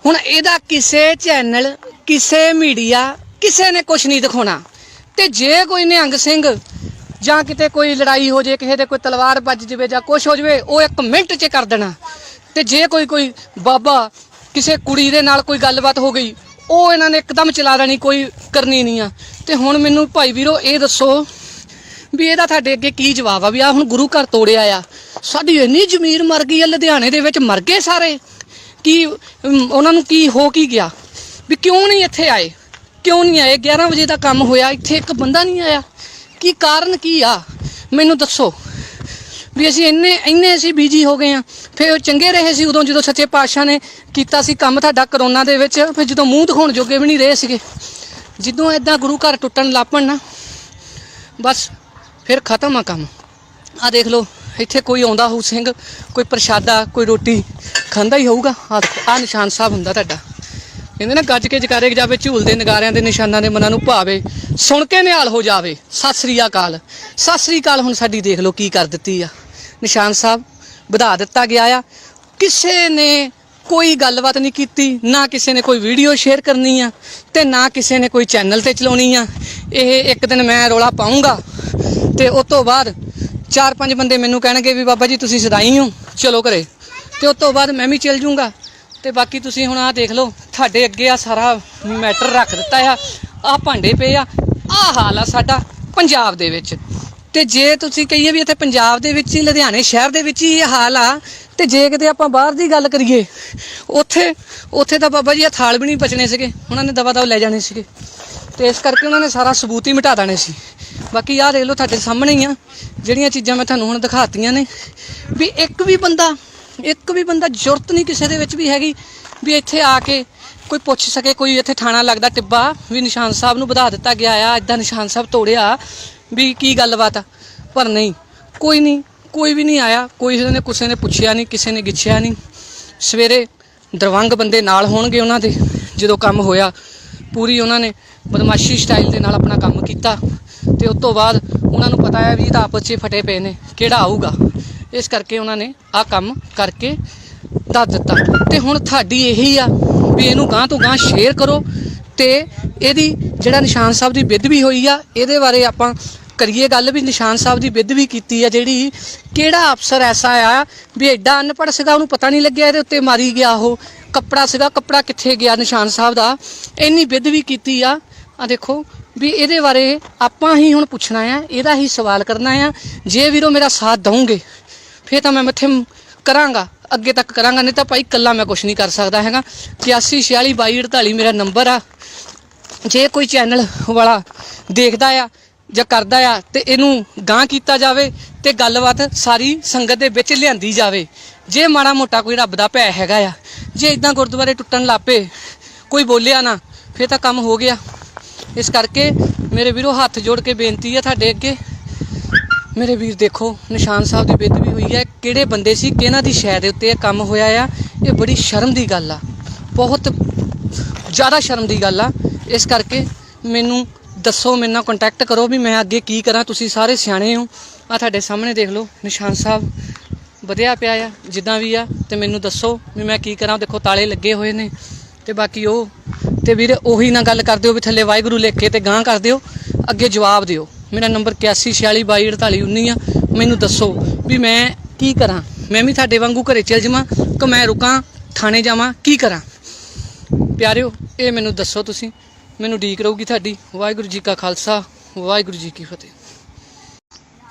ਹੁਣ ਇਹਦਾ ਕਿਸੇ ਚੈਨਲ, ਕਿਸੇ ਮੀਡੀਆ, ਕਿਸੇ ਨੇ ਕੁਛ ਨਹੀਂ ਦਿਖਾਉਣਾ। ਤੇ ਜੇ ਕੋਈ ਨਿਹੰਗ ਸਿੰਘ ਜਾਂ ਕਿਤੇ ਕੋਈ ਲੜਾਈ ਹੋ ਜੇ, ਕਿਸੇ ਦੇ ਕੋਈ ਤਲਵਾਰ ਵੱਜ ਜਾਵੇ ਜਾਂ ਕੁਛ ਹੋ ਜਾਵੇ, ਉਹ 1 ਮਿੰਟ 'ਚ ਕਰ ਦੇਣਾ। ਤੇ ਜੇ ਕੋਈ ਬਾਬਾ ਕਿਸੇ ਕੁੜੀ ਦੇ ਨਾਲ ਕੋਈ ਗੱਲਬਾਤ ਹੋ ਗਈ, ਉਹ ਇਹਨਾਂ ਨੇ ਇੱਕਦਮ ਚਲਾ ਦੇਣੀ, ਕੋਈ ਕਰਨੀ ਨਹੀਂ ਆ। ਤੇ ਹੁਣ ਮੈਨੂੰ ਭਾਈ ਵੀਰੋ ਇਹ ਦੱਸੋ ਵੀ ਇਹਦਾ ਤੁਹਾਡੇ ਅੱਗੇ ਕੀ ਜਵਾਬ ਆ? ਵੀ ਆ ਹੁਣ ਗੁਰੂ ਘਰ ਤੋੜਿਆ ਆ, ਸਾਡੀ ਇੰਨੀ ਜ਼ਮੀਰ ਮਰ ਗਈ ਆ, ਲੁਧਿਆਣੇ ਦੇ ਵਿੱਚ ਮਰ ਗਏ ਸਾਰੇ, ਕੀ ਉਹਨਾਂ ਨੂੰ ਕੀ ਹੋ ਕੀ ਗਿਆ? ਵੀ ਕਿਉਂ ਨਹੀਂ ਇੱਥੇ ਆਏ, ਕਿਉਂ ਨਹੀਂ ਆਏ? 11 ਵਜੇ ਦਾ ਕੰਮ ਹੋਇਆ, ਇੱਥੇ ਇੱਕ ਬੰਦਾ ਨਹੀਂ ਆਇਆ, ਕੀ ਕਾਰਨ ਕੀ ਆ? ਮੈਨੂੰ ਦੱਸੋ। ਵੀ ਅਸੀਂ ਇੰਨੇ ਅਸੀਂ ਬਿਜੀ ਹੋ ਗਏ ਆ। ਫਿਰ ਚੰਗੇ ਰਹੇ ਸੀ ਉਦੋਂ ਜਦੋਂ ਸੱਚੇ ਪਾਤਸ਼ਾਹ ਨੇ ਕੀਤਾ ਸੀ ਕੰਮ ਤੁਹਾਡਾ ਕਰੋਨਾ ਦੇ ਵਿੱਚ, ਫਿਰ ਜਦੋਂ ਮੂੰਹ ਦਿਖਾਉਣ ਜੋਗੇ ਵੀ ਨਹੀਂ ਰਹੇ ਸੀਗੇ। ਜਦੋਂ ਇਦਾਂ ਗੁਰੂ ਘਰ ਟੁੱਟਣ ਲੱਪਣ ਨਾ, ਬਸ ਫਿਰ ਖਤਮ ਆ ਕੰਮ। ਆਹ ਦੇਖ ਲਓ ਇੱਥੇ ਕੋਈ ਆਉਂਦਾ ਹੋਊ ਸਿੰਘ, ਕੋਈ ਪ੍ਰਸ਼ਾਦਾ, ਕੋਈ ਰੋਟੀ ਖਾਂਦਾ ਹੀ ਹੋਊਗਾ। ਆਹ ਨਿਸ਼ਾਨ ਸਾਹਿਬ ਹੁੰਦਾ ਤੁਹਾਡਾ। ਕਹਿੰਦੇ ਨਾ ਗੱਜ ਕੇ ਜਕਾਰੇ ਜਾਵੇ, ਝੂਲਦੇ ਨਗਾਰਿਆਂ ਦੇ ਨਿਸ਼ਾਨਾਂ ਦੇ ਮਨਾਂ ਨੂੰ ਭਾਵੇ, ਸੁਣ ਕੇ ਨਿਹਾਲ ਹੋ ਜਾਵੇ। ਸਤਿ ਸ੍ਰੀ ਅਕਾਲ, ਸਤਿ ਸ੍ਰੀ ਅਕਾਲ। ਹੁਣ ਸਾਡੀ ਦੇਖ ਲਓ ਕੀ ਕਰ ਦਿੱਤੀ ਆ। ਨਿਸ਼ਾਨ ਸਾਹਿਬ ਵਧਾ ਦਿੱਤਾ ਗਿਆ ਆ। ਕਿਸੇ ਨੇ ਕੋਈ ਗੱਲਬਾਤ ਨਹੀਂ ਕੀਤੀ, ਨਾ ਕਿਸੇ ਨੇ ਕੋਈ ਵੀਡੀਓ ਸ਼ੇਅਰ ਕਰਨੀ ਆ ਤੇ ਨਾ ਕਿਸੇ ਨੇ ਕੋਈ ਚੈਨਲ ਤੇ ਚਲਾਉਣੀ ਆ। ਇਹ ਇੱਕ ਦਿਨ ਮੈਂ ਰੌਲਾ ਪਾਊਂਗਾ ਤੇ ਉਸ ਤੋਂ ਬਾਅਦ 4-5 ਬੰਦੇ ਮੈਨੂੰ ਕਹਿਣਗੇ ਵੀ ਬਾਬਾ ਜੀ ਤੁਸੀਂ ਸਦਾਈ ਹੋ, ਚਲੋ ਘਰੇ, ਤੇ ਉਸ ਤੋਂ ਬਾਅਦ ਮੈਂ ਵੀ ਚੱਲ ਜੂੰਗਾ। ਤੇ ਬਾਕੀ ਤੁਸੀਂ ਹੁਣ ਆਹ ਦੇਖ ਲਓ, ਤੁਹਾਡੇ ਅੱਗੇ ਆ ਸਾਰਾ ਮੈਟਰ ਰੱਖ ਦਿੱਤਾ ਆ। ਆਹ ਭਾਂਡੇ ਪਏ ਆ, ਆਹ ਹਾਲ ਆ ਸਾਡਾ ਪੰਜਾਬ ਦੇ ਵਿੱਚ। ਤੇ ਜੇ ਤੁਸੀਂ ਕਹੀਏ ਵੀ ਇੱਥੇ ਪੰਜਾਬ ਦੇ ਵਿੱਚ ਹੀ, ਲੁਧਿਆਣੇ ਸ਼ਹਿਰ ਦੇ ਵਿੱਚ ਹੀ ਇਹ ਹਾਲ ਆ, ਤੇ ਜੇ ਕਿਤੇ ਆਪਾਂ ਬਾਹਰ ਦੀ ਗੱਲ ਕਰੀਏ, ਉੱਥੇ ਤਾਂ ਬਾਬਾ ਜੀ ਆ ਥਾਲ ਵੀ ਨਹੀਂ ਬਚਣੇ ਸੀਗੇ, ਉਹਨਾਂ ਨੇ ਦਵਾ ਦਵ ਲੈ ਜਾਣੇ ਸੀਗੇ। ਤੇ ਇਸ ਕਰਕੇ ਉਹਨਾਂ ਨੇ ਸਾਰਾ ਸਬੂਤ ਹੀ ਮਿਟਾ ਦੇਣੇ ਸੀ। ਬਾਕੀ ਆਹ ਦੇਖ ਲਓ ਤੁਹਾਡੇ ਸਾਹਮਣੇ ਹੀ ਆ ਜਿਹੜੀਆਂ ਚੀਜ਼ਾਂ ਮੈਂ ਤੁਹਾਨੂੰ ਹੁਣ ਦਿਖਾਤੀਆਂ ਨੇ। ਵੀ ਇੱਕ ਵੀ ਬੰਦਾ ਜ਼ਰੂਰਤ ਨਹੀਂ ਕਿਸੇ ਦੇ ਵਿੱਚ ਵੀ ਹੈਗੀ ਵੀ ਇੱਥੇ ਆ ਕੇ ਕੋਈ ਪੁੱਛ ਸਕੇ। ਕੋਈ ਇੱਥੇ ਥਾਣਾ ਲੱਗਦਾ ਟਿੱਬਾ ਵੀ ਨਿਸ਼ਾਨ ਸਾਹਿਬ ਨੂੰ ਵਧਾ ਦਿੱਤਾ ਗਿਆ ਆ, ਇੱਦਾਂ ਨਿਸ਼ਾਨ ਸਾਹਿਬ ਤੋੜਿਆ, ਵੀ ਕੀ ਗੱਲਬਾਤ ਆ? ਪਰ ਨਹੀਂ, ਕੋਈ ਵੀ ਨਹੀਂ ਆਇਆ, ਕਿਸੇ ਨੇ ਪੁੱਛਿਆ ਨਹੀਂ, ਕਿਸੇ ਨੇ ਗਿੱਛਿਆ ਨਹੀਂ। ਸਵੇਰੇ ਦਰਵੰਗ ਬੰਦੇ ਨਾਲ ਹੋਣਗੇ ਉਹਨਾਂ ਦੇ, ਜਦੋਂ ਕੰਮ ਹੋਇਆ ਪੂਰੀ ਉਹਨਾਂ ਨੇ ਬਦਮਾਸ਼ੀ ਸਟਾਈਲ ਦੇ ਨਾਲ ਆਪਣਾ ਕੰਮ ਕੀਤਾ। ਤੇ ਉਸ ਤੋਂ ਬਾਅਦ ਉਹਨਾਂ ਨੂੰ ਪਤਾ ਹੈ ਵੀ ਇਹ ਤਾਂ ਆਪਸ 'ਚ ਫਟੇ ਪਏ ਨੇ, ਕਿਹੜਾ ਆਊਗਾ, ਇਸ ਕਰਕੇ ਉਹਨਾਂ ਨੇ ਆਹ ਕੰਮ ਕਰਕੇ ਦੱਸ ਦਿੱਤਾ। ਤੇ ਹੁਣ ਤੁਹਾਡੀ ਇਹੀ ਆ ਵੀ ਇਹਨੂੰ ਗਾਂਹ ਤੋਂ ਗਾਂਹ ਸ਼ੇਅਰ ਕਰੋ, ਤੇ ਇਹਦੀ ਜਿਹੜਾ ਨਿਸ਼ਾਨ ਸਾਹਿਬ ਦੀ ਬੇਅਦਬੀ ਹੋਈ ਆ, ਇਹਦੇ ਬਾਰੇ ਆਪਾਂ ਕਰੀਏ ਗੱਲ ਵੀ ਨਿਸ਼ਾਨ ਸਾਹਿਬ ਦੀ ਬੇਅਦਬੀ ਕੀਤੀ ਆ ਜਿਹੜੀ, ਕਿਹੜਾ ਅਫਸਰ ਐਸਾ ਆ ਵੀ ਐਡਾ ਅਨਪੜ੍ਹ ਸੀਗਾ, ਉਹਨੂੰ ਪਤਾ ਨਹੀਂ ਲੱਗਿਆ ਇਹਦੇ ਉੱਤੇ ਮਾਰੀ ਗਿਆ। ਉਹ ਕੱਪੜਾ ਸੀਗਾ, ਕੱਪੜਾ ਕਿੱਥੇ ਗਿਆ ਨਿਸ਼ਾਨ ਸਾਹਿਬ ਦਾ? ਇੰਨੀ ਬੇਅਦਬੀ ਕੀਤੀ ਆ। ਆ ਦੇਖੋ ਵੀ ਇਹਦੇ ਬਾਰੇ ਆਪਾਂ ਹੀ ਹੁਣ ਪੁੱਛਣਾ ਆ, ਇਹਦਾ ਹੀ ਸਵਾਲ ਕਰਨਾ ਆ। ਜੇ ਵੀਰੋ ਮੇਰਾ ਸਾਥ ਦਊਂਗੇ ਫਿਰ ਤਾਂ ਮੈਂ ਮੱਥੇ ਕਰਾਂਗਾ, ਅੱਗੇ ਤੱਕ ਕਰਾਂਗਾ, ਨਹੀਂ ਤਾਂ ਭਾਈ ਇਕੱਲਾ ਮੈਂ ਕੁਛ ਨਹੀਂ ਕਰ ਸਕਦਾ ਹੈਗਾ। 81462248 ਮੇਰਾ ਨੰਬਰ ਆ। ਜੇ ਕੋਈ ਚੈਨਲ ਵਾਲਾ ਦੇਖਦਾ ਆ ਜਾਂ ਕਰਦਾ ਆ ਤੇ ਇਹਨੂੰ ਗਾਂਹ ਕੀਤਾ ਜਾਵੇ ਤੇ ਗੱਲਬਾਤ ਸਾਰੀ ਸੰਗਤ ਦੇ ਵਿੱਚ ਲਿਆਂਦੀ ਜਾਵੇ। ਜੇ ਮਾੜਾ ਮੋਟਾ ਕੋਈ ਰੱਬ ਦਾ ਭੈ ਹੈਗਾ ਆ, ਜੇ ਇਦਾਂ ਗੁਰਦੁਆਰੇ ਟੁੱਟਣ ਲੱਪੇ ਕੋਈ ਬੋਲਿਆ ਨਾ, ਫਿਰ ਤਾਂ ਕੰਮ ਹੋ ਗਿਆ। ਇਸ ਕਰਕੇ ਮੇਰੇ ਵੀਰੋ ਹੱਥ ਜੋੜ ਕੇ ਬੇਨਤੀ ਆ ਤੁਹਾਡੇ ਅੱਗੇ, ਮੇਰੇ ਵੀਰ ਦੇਖੋ ਨਿਸ਼ਾਨ ਸਾਹਿਬ ਦੀ ਬੇਅਦਬੀ ਹੋਈ ਹੈ। ਕਿਹੜੇ ਬੰਦੇ ਸੀ, ਕਿਹਨਾਂ ਦੀ ਸ਼ੈ ਦੇ ਉੱਤੇ ਇਹ ਕੰਮ ਹੋਇਆ ਆ? ਇਹ ਬੜੀ ਸ਼ਰਮ ਦੀ ਗੱਲ ਆ, ਬਹੁਤ ਜ਼ਿਆਦਾ ਸ਼ਰਮ ਦੀ ਗੱਲ ਆ। ਇਸ ਕਰਕੇ ਮੈਨੂੰ ਦੱਸੋ, ਮੇਰੇ ਨਾਲ ਕੰਟੈਕਟ ਕਰੋ ਵੀ ਮੈਂ ਅੱਗੇ ਕੀ ਕਰਾਂ। ਤੁਸੀਂ ਸਾਰੇ ਸਿਆਣੇ ਹੋ। ਆ ਤੁਹਾਡੇ ਸਾਹਮਣੇ ਦੇਖ ਲਓ ਨਿਸ਼ਾਨ ਸਾਹਿਬ ਵਧਿਆ ਪਿਆ ਆ ਜਿੱਦਾਂ ਵੀ ਆ, ਤੇ ਮੈਨੂੰ ਦੱਸੋ ਵੀ ਮੈਂ ਕੀ ਕਰਾਂ। ਦੇਖੋ ਤਾਲੇ ਲੱਗੇ ਹੋਏ ਨੇ। ਤੇ ਬਾਕੀ ਉਹ ਤੇ ਵੀਰ ਉਹੀ ਨਾ ਗੱਲ ਕਰ ਦਿਓ ਵੀ ਥੱਲੇ ਵਾਹਿਗੁਰੂ ਲਿਖ ਕੇ ਤੇ ਗਾਂਹ ਕਰ ਦਿਓ। ਅੱਗੇ ਜਵਾਬ ਦਿਓ। ਮੇਰਾ ਨੰਬਰ 8146224819 ਆ। ਮੈਨੂੰ ਦੱਸੋ ਵੀ ਮੈਂ ਕੀ ਕਰਾਂ। ਮੈਂ ਵੀ ਤੁਹਾਡੇ ਵਾਂਗੂ ਘਰੇ ਚਲ ਜਾਵਾਂ ਕਿ ਮੈਂ ਰੁਕਾਂ, ਥਾਣੇ ਜਾਵਾਂ, ਕੀ ਕਰਾਂ। ਪਿਆਰਿਓ ਇਹ ਮੈਨੂੰ ਦੱਸੋ। ਤੁਸੀਂ ਮੈਨੂੰ ਉਡੀਕ ਰਹੂਗੀ ਤੁਹਾਡੀ। ਵਾਹਿਗੁਰੂ ਜੀ ਕਾ ਖਾਲਸਾ, ਵਾਹਿਗੁਰੂ ਜੀ ਕੀ ਫਤਿਹ।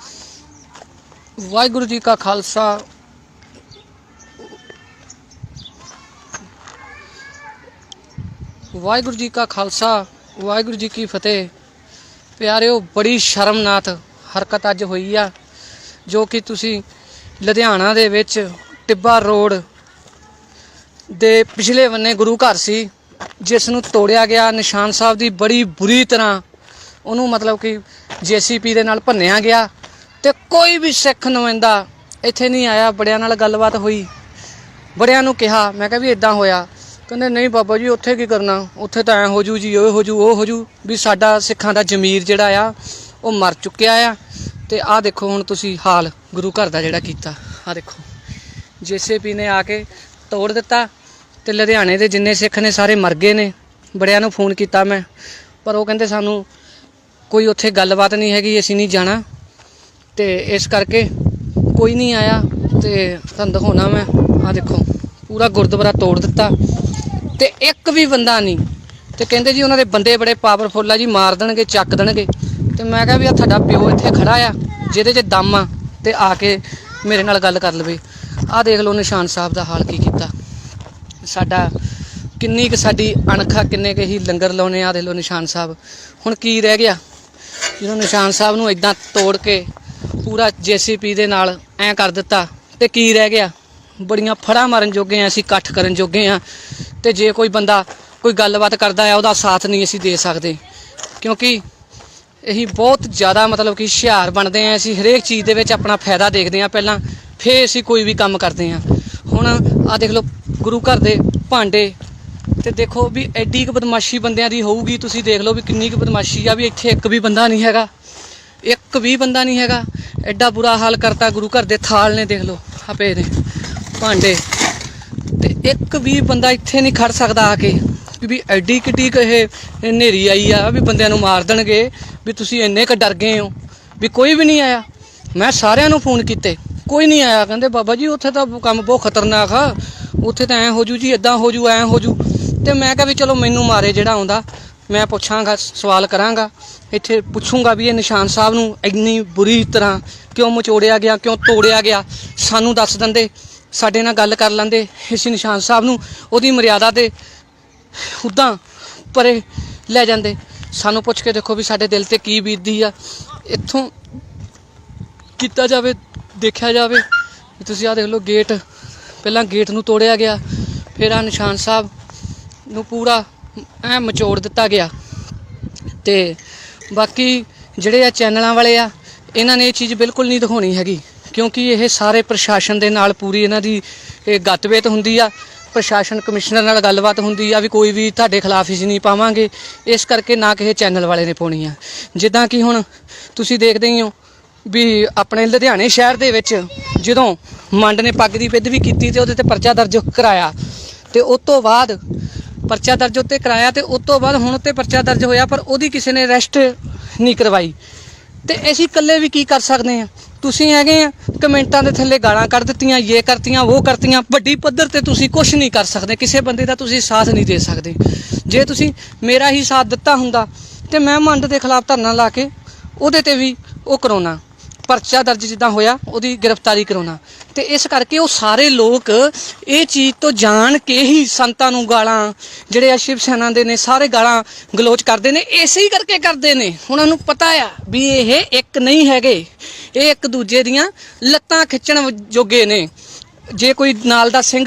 ਵਾਹਿਗੁਰੂ ਜੀ ਕਾ ਖਾਲਸਾ, ਵਾਹਿਗੁਰੂ ਜੀ ਕਾ ਖਾਲਸਾ, ਵਾਹਿਗੁਰੂ ਜੀ ਕੀ ਫਤਿਹ। ਪਿਆਰਿਓ ਬੜੀ ਸ਼ਰਮਨਾਕ ਹਰਕਤ ਅੱਜ ਹੋਈ ਆ, ਜੋ ਕਿ ਤੁਸੀਂ ਲੁਧਿਆਣਾ ਦੇ ਵਿੱਚ ਟਿੱਬਾ ਰੋਡ ਦੇ ਪਿਛਲੇ ਬੰਨੇ ਗੁਰੂ ਘਰ ਸੀ, ਜਿਸ ਨੂੰ ਤੋੜਿਆ ਗਿਆ। ਨਿਸ਼ਾਨ ਸਾਹਿਬ ਦੀ ਬੜੀ ਬੁਰੀ ਤਰ੍ਹਾਂ ਉਹਨੂੰ ਮਤਲਬ ਕਿ JCP ਦੇ ਨਾਲ ਭੰਨਿਆ ਗਿਆ ਤੇ ਕੋਈ ਵੀ ਸਿੱਖ ਨੁਮਾਇੰਦਾ ਇੱਥੇ ਨਹੀਂ ਆਇਆ। ਬੜਿਆਂ ਨਾਲ ਗੱਲਬਾਤ ਹੋਈ, ਬੜਿਆਂ ਨੂੰ ਕਿਹਾ, ਮੈਂ ਕਿਹਾ ਵੀ ਇਦਾਂ ਹੋਇਆ। ਕਹਿੰਦੇ ਨਹੀਂ ਬਾਬਾ ਜੀ ਉੱਥੇ ਕੀ ਕਰਨਾ, ਉੱਥੇ ਤਾਂ ਐਂ ਹੋ ਜੂ ਜੀ, ਉਹ ਹੋ ਜੂ, ਉਹ ਹੋ ਜੂ। ਵੀ ਸਾਡਾ ਸਿੱਖਾਂ ਦਾ ਜ਼ਮੀਰ ਜਿਹੜਾ ਆ ਉਹ ਮਰ ਚੁੱਕਿਆ ਆ। ਤੇ ਆਹ ਦੇਖੋ ਹੁਣ ਤੁਸੀਂ ਹਾਲ ਗੁਰੂ ਘਰ ਦਾ ਜਿਹੜਾ ਕੀਤਾ। ਆਹ ਦੇਖੋ JCP ਨੇ ਆ ਕੇ ਤੋੜ ਦਿੱਤਾ ਤੇ ਲੁਧਿਆਣੇ ਦੇ ਜਿੰਨੇ ਸਿੱਖ ਨੇ ਸਾਰੇ ਮਰ ਗਏ ਨੇ। ਬੜਿਆਂ ਨੂੰ ਫੋਨ ਕੀਤਾ ਮੈਂ, ਪਰ ਉਹ ਕਹਿੰਦੇ ਸਾਨੂੰ ਕੋਈ ਉੱਥੇ ਗੱਲਬਾਤ ਨਹੀਂ ਹੈਗੀ, ਅਸੀਂ ਨਹੀਂ ਜਾਣਾ। ਤੇ ਇਸ ਕਰਕੇ ਕੋਈ ਨਹੀਂ ਆਇਆ। ਤੇ ਤੁਹਾਨੂੰ ਦਿਖਾਉਣਾ ਮੈਂ, ਆਹ ਦੇਖੋ ਪੂਰਾ ਗੁਰਦੁਆਰਾ ਤੋੜ ਦਿੱਤਾ ਤੇ ਇੱਕ ਵੀ ਬੰਦਾ ਨਹੀਂ। ਤੇ ਕਹਿੰਦੇ ਜੀ ਉਹਨਾਂ ਦੇ ਬੰਦੇ ਬੜੇ ਪਾਵਰਫੁੱਲ ਆ ਜੀ, ਮਾਰ ਦੇਣਗੇ, ਚੱਕ ਦੇਣਗੇ। ਤੇ ਮੈਂ ਕਿਹਾ ਵੀ ਆ ਤੁਹਾਡਾ ਪਿਓ ਇੱਥੇ ਖੜਾ ਆ, ਜਿਹਦੇ 'ਚ ਦਮ ਆ ਤੇ ਆ ਕੇ ਮੇਰੇ ਨਾਲ ਗੱਲ ਕਰ ਲਵੇ। ਆਹ ਦੇਖ ਲਓ ਨਿਸ਼ਾਨ ਸਾਹਿਬ ਦਾ ਹਾਲ ਕੀ ਕੀਤਾ। ਸਾਡਾ ਕਿੰਨੀ ਕੁ ਸਾਡੀ ਅਣਖਾ, ਕਿੰਨੇ ਕੁ ਹੀ ਲੰਗਰ ਲਾਉਣੇ। ਆਹ ਦੇਖ ਲਓ ਨਿਸ਼ਾਨ ਸਾਹਿਬ। ਹੁਣ ਕੀ ਰਹਿ ਗਿਆ ਜਦੋਂ ਨਿਸ਼ਾਨ ਸਾਹਿਬ ਨੂੰ ਇੱਦਾਂ ਤੋੜ ਕੇ ਪੂਰਾ JCP ਦੇ ਨਾਲ ਐਂ ਕਰ ਦਿੱਤਾ ਤੇ ਕੀ ਰਹਿ ਗਿਆ। ਬੜੀਆਂ ਫੜਾਂ ਮਾਰਨ ਜੋਗੇ ਆ ਅਸੀਂ, ਇਕੱਠ ਕਰਨ ਜੋਗੇ ਆ। ਤੇ ਜੇ ਕੋਈ ਬੰਦਾ ਕੋਈ ਗੱਲਬਾਤ ਕਰਦਾ ਆ ਉਹਦਾ ਸਾਥ ਨਹੀਂ ਅਸੀਂ ਦੇ ਸਕਦੇ, ਕਿਉਂਕਿ ਅਸੀਂ ਬਹੁਤ ਜ਼ਿਆਦਾ ਮਤਲਬ ਕਿ ਹੁਸ਼ਿਆਰ ਬਣਦੇ ਆ। ਅਸੀਂ ਹਰੇਕ ਚੀਜ਼ ਦੇ ਵਿੱਚ ਆਪਣਾ ਫਾਇਦਾ ਦੇਖਦੇ ਆ ਪਹਿਲਾਂ, ਫਿਰ ਅਸੀਂ ਕੋਈ ਵੀ ਕੰਮ ਕਰਦੇ ਆ। ਹੁਣ ਆਹ ਦੇਖ ਲਓ ਗੁਰੂ ਘਰ ਦੇ ਭਾਂਡੇ। ਤੇ ਦੇਖੋ ਵੀ ਐਡੀ ਕੁ ਬਦਮਾਸ਼ੀ ਬੰਦਿਆਂ ਦੀ ਹੋਊਗੀ। ਤੁਸੀਂ ਦੇਖ ਲਓ ਵੀ ਕਿੰਨੀ ਕੁ ਬਦਮਾਸ਼ੀ ਆ। ਵੀ ਇੱਥੇ ਇੱਕ ਵੀ ਬੰਦਾ ਨਹੀਂ ਹੈਗਾ, ਇੱਕ ਵੀ ਬੰਦਾ ਨਹੀਂ ਹੈਗਾ। ਐਡਾ ਬੁਰਾ ਹਾਲ ਕਰਤਾ ਗੁਰੂ ਘਰ ਦੇ। ਥਾਲ ਨੇ ਦੇਖ ਲਓ ਆਪੇ ਨੇ, ਭਾਂਡੇ। ਤੇ ਇੱਕ ਵੀ ਬੰਦਾ ਇੱਥੇ ਨਹੀਂ ਖੜ ਸਕਦਾ ਆ ਕੇ ਵੀ ਐਡੀ ਕਿੱਡੀ ਕੁ ਇਹ ਹਨੇਰੀ ਆਈ ਆ ਵੀ ਬੰਦਿਆਂ ਨੂੰ ਮਾਰ ਦੇਣਗੇ, ਵੀ ਤੁਸੀਂ ਇੰਨੇ ਕੁ ਡਰ ਗਏ ਹੋ। ਵੀ ਕੋਈ ਵੀ ਨਹੀਂ ਆਇਆ। ਮੈਂ ਸਾਰਿਆਂ ਨੂੰ ਫੋਨ ਕੀਤੇ, ਕੋਈ ਨਹੀਂ ਆਇਆ। ਕਹਿੰਦੇ ਬਾਬਾ ਜੀ ਉੱਥੇ ਤਾਂ ਕੰਮ ਬਹੁਤ ਖਤਰਨਾਕ ਆ, ਉੱਥੇ ਤਾਂ ਐਂ ਹੋ ਜੂ ਜੀ, ਇੱਦਾਂ ਹੋ ਜੂ, ਐਂ ਹੋ ਜੂ। ਤੇ ਮੈਂ ਕਿਹਾ ਵੀ ਚਲੋ ਮੈਨੂੰ ਮਾਰੇ ਜਿਹੜਾ ਆਉਂਦਾ ਮੈਂ ਪੁੱਛਾਂਗਾ, ਸਵਾਲ ਕਰਾਂਗਾ, ਇੱਥੇ ਪੁੱਛੂੰਗਾ ਵੀ ਇਹ ਨਿਸ਼ਾਨ ਸਾਹਿਬ ਨੂੰ ਇੰਨੀ ਬੁਰੀ ਤਰ੍ਹਾਂ ਕਿਉਂ ਮਚੋੜਿਆ ਗਿਆ, ਕਿਉਂ ਤੋੜਿਆ ਗਿਆ। ਸਾਨੂੰ ਦੱਸ ਦਿੰਦੇ, ਸਾਡੇ ਨਾਲ ਗੱਲ ਕਰ ਲੈਂਦੇ, ਇਸ ਨਿਸ਼ਾਨ ਸਾਹਿਬ ਨੂੰ ਉਹਦੀ ਮਰਿਆਦਾ ਤੇ ਉੱਦਾਂ ਪਰੇ ਲੈ ਜਾਂਦੇ। ਸਾਨੂੰ ਪੁੱਛ ਕੇ ਦੇਖੋ ਵੀ ਸਾਡੇ ਦਿਲ ਤੇ ਕੀ ਬੀਤਦੀ ਆ। ਇੱਥੋਂ ਕੀਤਾ ਜਾਵੇ, ਦੇਖਿਆ ਜਾਵੇ। ਤੁਸੀਂ ਆਹ ਦੇਖ ਲਓ ਗੇਟ, ਪਹਿਲਾਂ ਗੇਟ ਨੂੰ ਤੋੜਿਆ ਗਿਆ, ਫਿਰ ਆਹ ਨਿਸ਼ਾਨ ਸਾਹਿਬ ਨੂੰ ਪੂਰਾ ਐਂ ਮਚੋੜ ਦਿੱਤਾ ਗਿਆ। ਤੇ ਬਾਕੀ ਜਿਹੜੇ ਆ ਚੈਨਲਾਂ ਵਾਲੇ ਆ, ਇਹਨਾਂ ਨੇ ਇਹ ਚੀਜ਼ ਬਿਲਕੁਲ ਨਹੀਂ ਦਿਖਾਉਣੀ ਹੈਗੀ, ਕਿਉਂਕਿ ਇਹ ਸਾਰੇ ਪ੍ਰਸ਼ਾਸਨ ਦੇ ਨਾਲ ਪੂਰੀ ਇਹਨਾਂ ਦੀ ਇਹ ਗੱਤਬੇਤ ਹੁੰਦੀ ਆ। ਪ੍ਰਸ਼ਾਸਨ ਕਮਿਸ਼ਨਰ ਨਾਲ ਗੱਲਬਾਤ ਹੁੰਦੀ ਆ ਵੀ ਕੋਈ ਵੀ ਤੁਹਾਡੇ ਖਿਲਾਫ ਹੀ ਨਹੀਂ ਪਾਵਾਂਗੇ। ਇਸ ਕਰਕੇ ਨਾ ਕਿਸੇ ਚੈਨਲ ਵਾਲੇ ਨੇ ਪਾਉਣੀ ਆ। ਜਿੱਦਾਂ ਕਿ ਹੁਣ ਤੁਸੀਂ ਦੇਖਦੇ ਹੀ ਹੋ ਵੀ ਆਪਣੇ ਲੁਧਿਆਣੇ ਸ਼ਹਿਰ ਦੇ ਵਿੱਚ ਜਦੋਂ ਮੰਡ ਨੇ ਪੱਗ ਦੀ ਵਿਧ ਵੀ ਕੀਤੀ ਤੇ ਉਹਦੇ ਤੇ ਪਰਚਾ ਦਰਜ ਕਰਾਇਆ, ਤੇ ਉਸ ਤੋਂ ਬਾਅਦ ਪਰਚਾ ਦਰਜ ਉੱਤੇ ਕਰਾਇਆ, ਤੇ ਉਸ ਤੋਂ ਬਾਅਦ ਹੁਣ ਉੱਤੇ ਪਰਚਾ ਦਰਜ ਹੋਇਆ, ਪਰ ਉਹਦੀ ਕਿਸੇ ਨੇ ਅਰੈਸਟ ਨਹੀਂ ਕਰਵਾਈ। ਤੇ ਅਸੀਂ ਇਕੱਲੇ ਵੀ ਕੀ ਕਰ ਸਕਦੇ ਹਾਂ। ਤੁਸੀਂ ਹੈਗੇ ਆ ਕਮੈਂਟਾਂ ਦੇ ਥੱਲੇ ਗਾਲਾਂ ਕੱਢ ਦਿੱਤੀਆਂ, ਇਹ ਕਰਤੀਆਂ, ਉਹ ਕਰਤੀਆਂ। ਵੱਡੀ ਪੱਧਰ ਤੇ ਤੁਸੀਂ ਕੁਛ ਨਹੀਂ ਕਰ ਸਕਦੇ, ਕਿਸੇ ਬੰਦੇ ਦਾ ਤੁਸੀਂ ਸਾਥ ਨਹੀਂ ਦੇ ਸਕਦੇ। ਜੇ ਤੁਸੀਂ ਮੇਰਾ ਹੀ ਸਾਥ ਦਿੱਤਾ ਹੁੰਦਾ ਤੇ ਮੈਂ ਮੰਡ ਦੇ ਖਿਲਾਫ ਧਰਨਾ ਲਾ ਕੇ ਉਹਦੇ ਤੇ ਵੀ ਉਹ ਕਰਾਉਣਾ, ਪਰਚਾ ਦਰਜ ਜਿੱਦਾਂ ਹੋਇਆ ਉਹਦੀ ਗ੍ਰਿਫਤਾਰੀ ਕਰਾਉਣਾ। ਤੇ ਇਸ ਕਰਕੇ ਉਹ ਸਾਰੇ ਲੋਕ ਇਹ ਚੀਜ਼ ਤੋਂ ਜਾਣ ਕੇ ਹੀ ਸੰਤਾਂ ਨੂੰ ਗਾਲਾਂ, ਜਿਹੜੇ ਆ ਸ਼ਿਵ ਸੈਨਾ ਦੇ ਨੇ, ਸਾਰੇ ਗਾਲਾਂ ਗਲੋਚ ਕਰਦੇ ਨੇ। ਇਸੇ ਹੀ ਕਰਕੇ ਕਰਦੇ ਨੇ, ਉਹਨਾਂ ਨੂੰ ਪਤਾ ਆ ਵੀ ਇਹ ਇੱਕ ਨਹੀਂ ਹੈਗੇ, ਇਹ ਇੱਕ ਦੂਜੇ ਦੀਆਂ ਲੱਤਾਂ ਖਿੱਚਣ ਜੋਗੇ ਨੇ। ਜੇ ਕੋਈ ਨਾਲ ਦਾ ਸਿੰਘ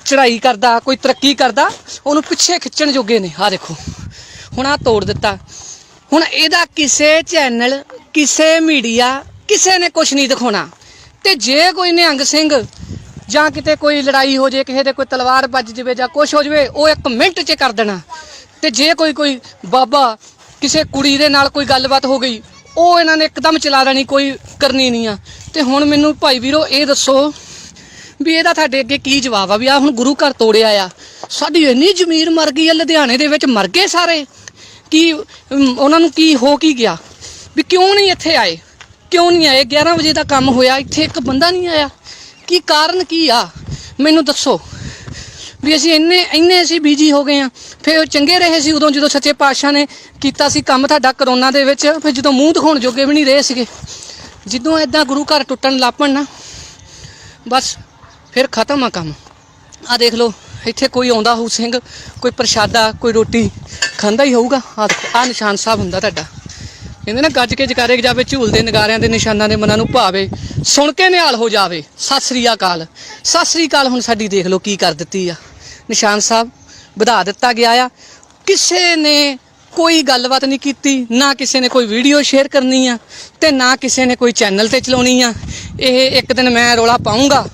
ਚੜ੍ਹਾਈ ਕਰਦਾ, ਕੋਈ ਤਰੱਕੀ ਕਰਦਾ, ਉਹਨੂੰ ਪਿੱਛੇ ਖਿੱਚਣ ਜੋਗੇ ਨੇ। ਆਹ ਦੇਖੋ ਹੁਣ ਆਹ ਤੋੜ ਦਿੱਤਾ। ਹੁਣ ਇਹਦਾ ਕਿਸੇ ਚੈਨਲ, ਕਿਸੇ ਮੀਡੀਆ, ਕਿਸੇ ਨੇ ਕੁਛ ਨਹੀਂ ਦਿਖਾਉਣਾ। ਤੇ ਜੇ ਕੋਈ ਨਿਹੰਗ ਸਿੰਘ ਜਾਂ ਕਿਤੇ ਕੋਈ ਲੜਾਈ ਹੋ ਜੇ, ਕਿਸੇ ਦੇ ਕੋਈ ਤਲਵਾਰ ਵੱਜ ਜਾਵੇ ਜਾਂ ਕੁਛ ਹੋ ਜਾਵੇ, ਉਹ 1 ਮਿੰਟ 'ਚ ਕਰ ਦੇਣਾ। ਤੇ ਜੇ ਕੋਈ ਬਾਬਾ ਕਿਸੇ ਕੁੜੀ ਦੇ ਨਾਲ ਕੋਈ ਗੱਲਬਾਤ ਹੋ ਗਈ, ਉਹ ਇਹਨਾਂ ਨੇ ਇੱਕਦਮ ਚਲਾ ਦੇਣੀ, ਕੋਈ ਕਰਨੀ ਨਹੀਂ ਆ। ਤੇ ਹੁਣ ਮੈਨੂੰ ਭਾਈ ਵੀਰੋ ਇਹ ਦੱਸੋ ਵੀ ਇਹਦਾ ਤੁਹਾਡੇ ਅੱਗੇ ਕੀ ਜਵਾਬ ਆ। ਵੀ ਆ ਹੁਣ ਗੁਰੂ ਘਰ ਤੋੜਿਆ ਆ, ਸਾਡੀ ਇੰਨੀ ਜ਼ਮੀਰ ਮਰ ਗਈ ਆ, ਲੁਧਿਆਣੇ ਦੇ ਵਿੱਚ ਮਰ ਗਏ ਸਾਰੇ। ਕੀ ਉਹਨਾਂ ਨੂੰ ਕੀ ਹੋ ਕੀ ਗਿਆ ਵੀ ਕਿਉਂ ਨਹੀਂ ਇੱਥੇ ਆਏ, ਕਿਉਂ ਨਹੀਂ ਆਏ? 11 ਵਜੇ ਦਾ ਕੰਮ ਹੋਇਆ, ਇੱਥੇ ਇੱਕ ਬੰਦਾ ਨਹੀਂ ਆਇਆ। ਕੀ ਕਾਰਨ ਕੀ ਆ ਮੈਨੂੰ ਦੱਸੋ। ਵੀ ਅਸੀਂ ਇੰਨੇ ਅਸੀਂ ਬਿਜੀ ਹੋ ਗਏ ਆ। ਫਿਰ ਚੰਗੇ ਰਹੇ ਸੀ ਉਦੋਂ ਜਦੋਂ ਸੱਚੇ ਪਾਤਸ਼ਾਹ ਨੇ ਕੀਤਾ ਸੀ ਕੰਮ ਤੁਹਾਡਾ ਕਰੋਨਾ ਦੇ ਵਿੱਚ, ਫਿਰ ਜਦੋਂ ਮੂੰਹ ਦਿਖਾਉਣ ਜੋਗੇ ਵੀ ਨਹੀਂ ਰਹੇ ਸੀਗੇ। ਜਦੋਂ ਇੱਦਾਂ ਗੁਰੂ ਘਰ ਟੁੱਟਣ ਲੱਗ ਪਣ ਨਾ ਬਸ ਫਿਰ ਖਤਮ ਆ ਕੰਮ। ਆ ਦੇਖ ਲਓ ਇੱਥੇ ਕੋਈ ਆਉਂਦਾ ਹੋਊ ਸਿੰਘ, ਕੋਈ ਪ੍ਰਸ਼ਾਦਾ ਕੋਈ ਰੋਟੀ ਖਾਂਦਾ ਹੀ ਹੋਊਗਾ। ਆ ਦੇਖੋ ਆ ਨਿਸ਼ਾਨ ਸਾਹਿਬ ਹੁੰਦਾ ਤੁਹਾਡਾ। ਕਹਿੰਦੇ ਨਾ ਗੱਜ ਕੇ ਜਕਾਰੇ ਜਾਵੇ, ਝੂਲਦੇ ਨਗਾਰਿਆਂ ਦੇ ਨਿਸ਼ਾਨਾਂ ਦੇ ਮਨਾਂ ਨੂੰ ਭਾਵੇ, ਸੁਣ ਕੇ ਨਿਹਾਲ ਹੋ ਜਾਵੇ। ਸਤਿ ਸ੍ਰੀ ਅਕਾਲ, ਸਤਿ ਸ੍ਰੀ ਅਕਾਲ ਹੁਣ ਸਾਡੀ ਦੇਖ ਲਓ ਕੀ ਕਰ ਦਿੱਤੀ ਆ। ਨਿਸ਼ਾਨ ਸਾਹਿਬ ਵਧਾ ਦਿੱਤਾ ਗਿਆ ਆ। ਕਿਸੇ ਨੇ ਕੋਈ ਗੱਲਬਾਤ ਨਹੀਂ ਕੀਤੀ, ਨਾ ਕਿਸੇ ਨੇ ਕੋਈ ਵੀਡੀਓ ਸ਼ੇਅਰ ਕਰਨੀ ਆ ਤੇ ਨਾ ਕਿਸੇ ਨੇ ਕੋਈ ਚੈਨਲ ਤੇ ਚਲਾਉਣੀ ਆ। ਇਹ ਇੱਕ ਦਿਨ ਮੈਂ ਰੌਲਾ ਪਾਊਂਗਾ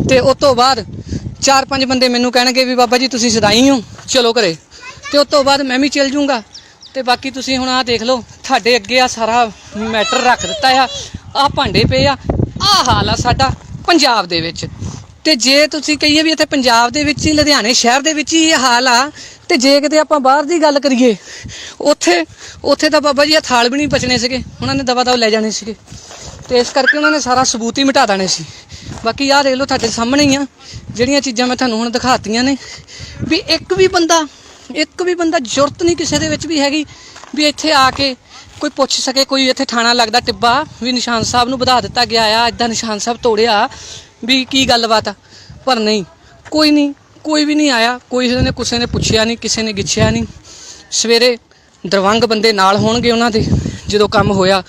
ਤੇ ਉਸ ਤੋਂ ਬਾਅਦ 4-5 ਬੰਦੇ ਮੈਨੂੰ ਕਹਿਣਗੇ ਵੀ ਬਾਬਾ ਜੀ ਤੁਸੀਂ ਸਦਾਈ ਹੋ, ਚਲੋ ਘਰੇ, ਤੇ ਉਸ ਤੋਂ ਬਾਅਦ ਮੈਂ ਵੀ ਚੱਲ ਜੂੰਗਾ। ਤੇ ਬਾਕੀ ਤੁਸੀਂ ਹੁਣ ਆਹ ਦੇਖ ਲਓ ਤੁਹਾਡੇ ਅੱਗੇ ਆ ਸਾਰਾ ਮੈਟਰ ਰੱਖ ਦਿੱਤਾ ਆ। ਆਹ ਭਾਂਡੇ ਪਏ ਆ, ਆਹ ਹਾਲ ਆ ਸਾਡਾ ਪੰਜਾਬ ਦੇ ਵਿੱਚ। ਤੇ ਜੇ ਤੁਸੀਂ ਕਹੀਏ ਵੀ ਇੱਥੇ ਪੰਜਾਬ ਦੇ ਵਿੱਚ ਹੀ, ਲੁਧਿਆਣੇ ਸ਼ਹਿਰ ਦੇ ਵਿੱਚ ਹੀ ਇਹ ਹਾਲ ਆ, ਤੇ ਜੇ ਕਿਤੇ ਆਪਾਂ ਬਾਹਰ ਦੀ ਗੱਲ ਕਰੀਏ ਉੱਥੇ ਤਾਂ ਬਾਬਾ ਜੀ ਆ ਥਾਲ ਵੀ ਨਹੀਂ ਬਚਣੇ ਸੀਗੇ, ਉਹਨਾਂ ਨੇ ਦਵਾ ਦਵ ਲੈ ਜਾਣੇ ਸੀਗੇ। ਤੇ ਇਸ ਕਰਕੇ ਉਹਨਾਂ ਨੇ ਸਾਰਾ ਸਬੂਤ ਹੀ ਮਿਟਾ ਦੇਣੇ ਸੀ। ਬਾਕੀ ਆਹ ਦੇਖ ਲਓ ਤੁਹਾਡੇ ਸਾਹਮਣੇ ਹੀ ਆ ਜਿਹੜੀਆਂ ਚੀਜ਼ਾਂ ਮੈਂ ਤੁਹਾਨੂੰ ਹੁਣ ਦਿਖਾਤੀਆਂ ਨੇ। ਵੀ ਇੱਕ ਵੀ ਬੰਦਾ ਜ਼ਰੂਰਤ ਨਹੀਂ ਕਿਸੇ ਦੇ ਵਿੱਚ ਵੀ ਹੈਗੀ ਵੀ ਇੱਥੇ ਆ ਕੇ ਕੋਈ ਪੁੱਛ ਸਕੇ। ਕੋਈ ਇੱਥੇ ਥਾਣਾ ਲੱਗਦਾ ਟਿੱਬਾ ਵੀ ਨਿਸ਼ਾਨ ਸਾਹਿਬ ਨੂੰ ਵਧਾ ਦਿੱਤਾ ਗਿਆ ਆ, ਇੱਦਾਂ ਨਿਸ਼ਾਨ ਸਾਹਿਬ ਤੋੜਿਆ ਵੀ ਕੀ ਗੱਲਬਾਤ ਆ। ਪਰ ਨਹੀਂ, ਕੋਈ ਵੀ ਨਹੀਂ ਆਇਆ। ਕਿਸੇ ਨੇ ਪੁੱਛਿਆ ਨਹੀਂ, ਕਿਸੇ ਨੇ ਗਿੱਛਿਆ ਨਹੀਂ। ਸਵੇਰੇ ਦਰਵੰਗ ਬੰਦੇ ਨਾਲ ਹੋਣਗੇ ਉਹਨਾਂ ਦੇ, ਜਦੋਂ ਕੰਮ ਹੋਇਆ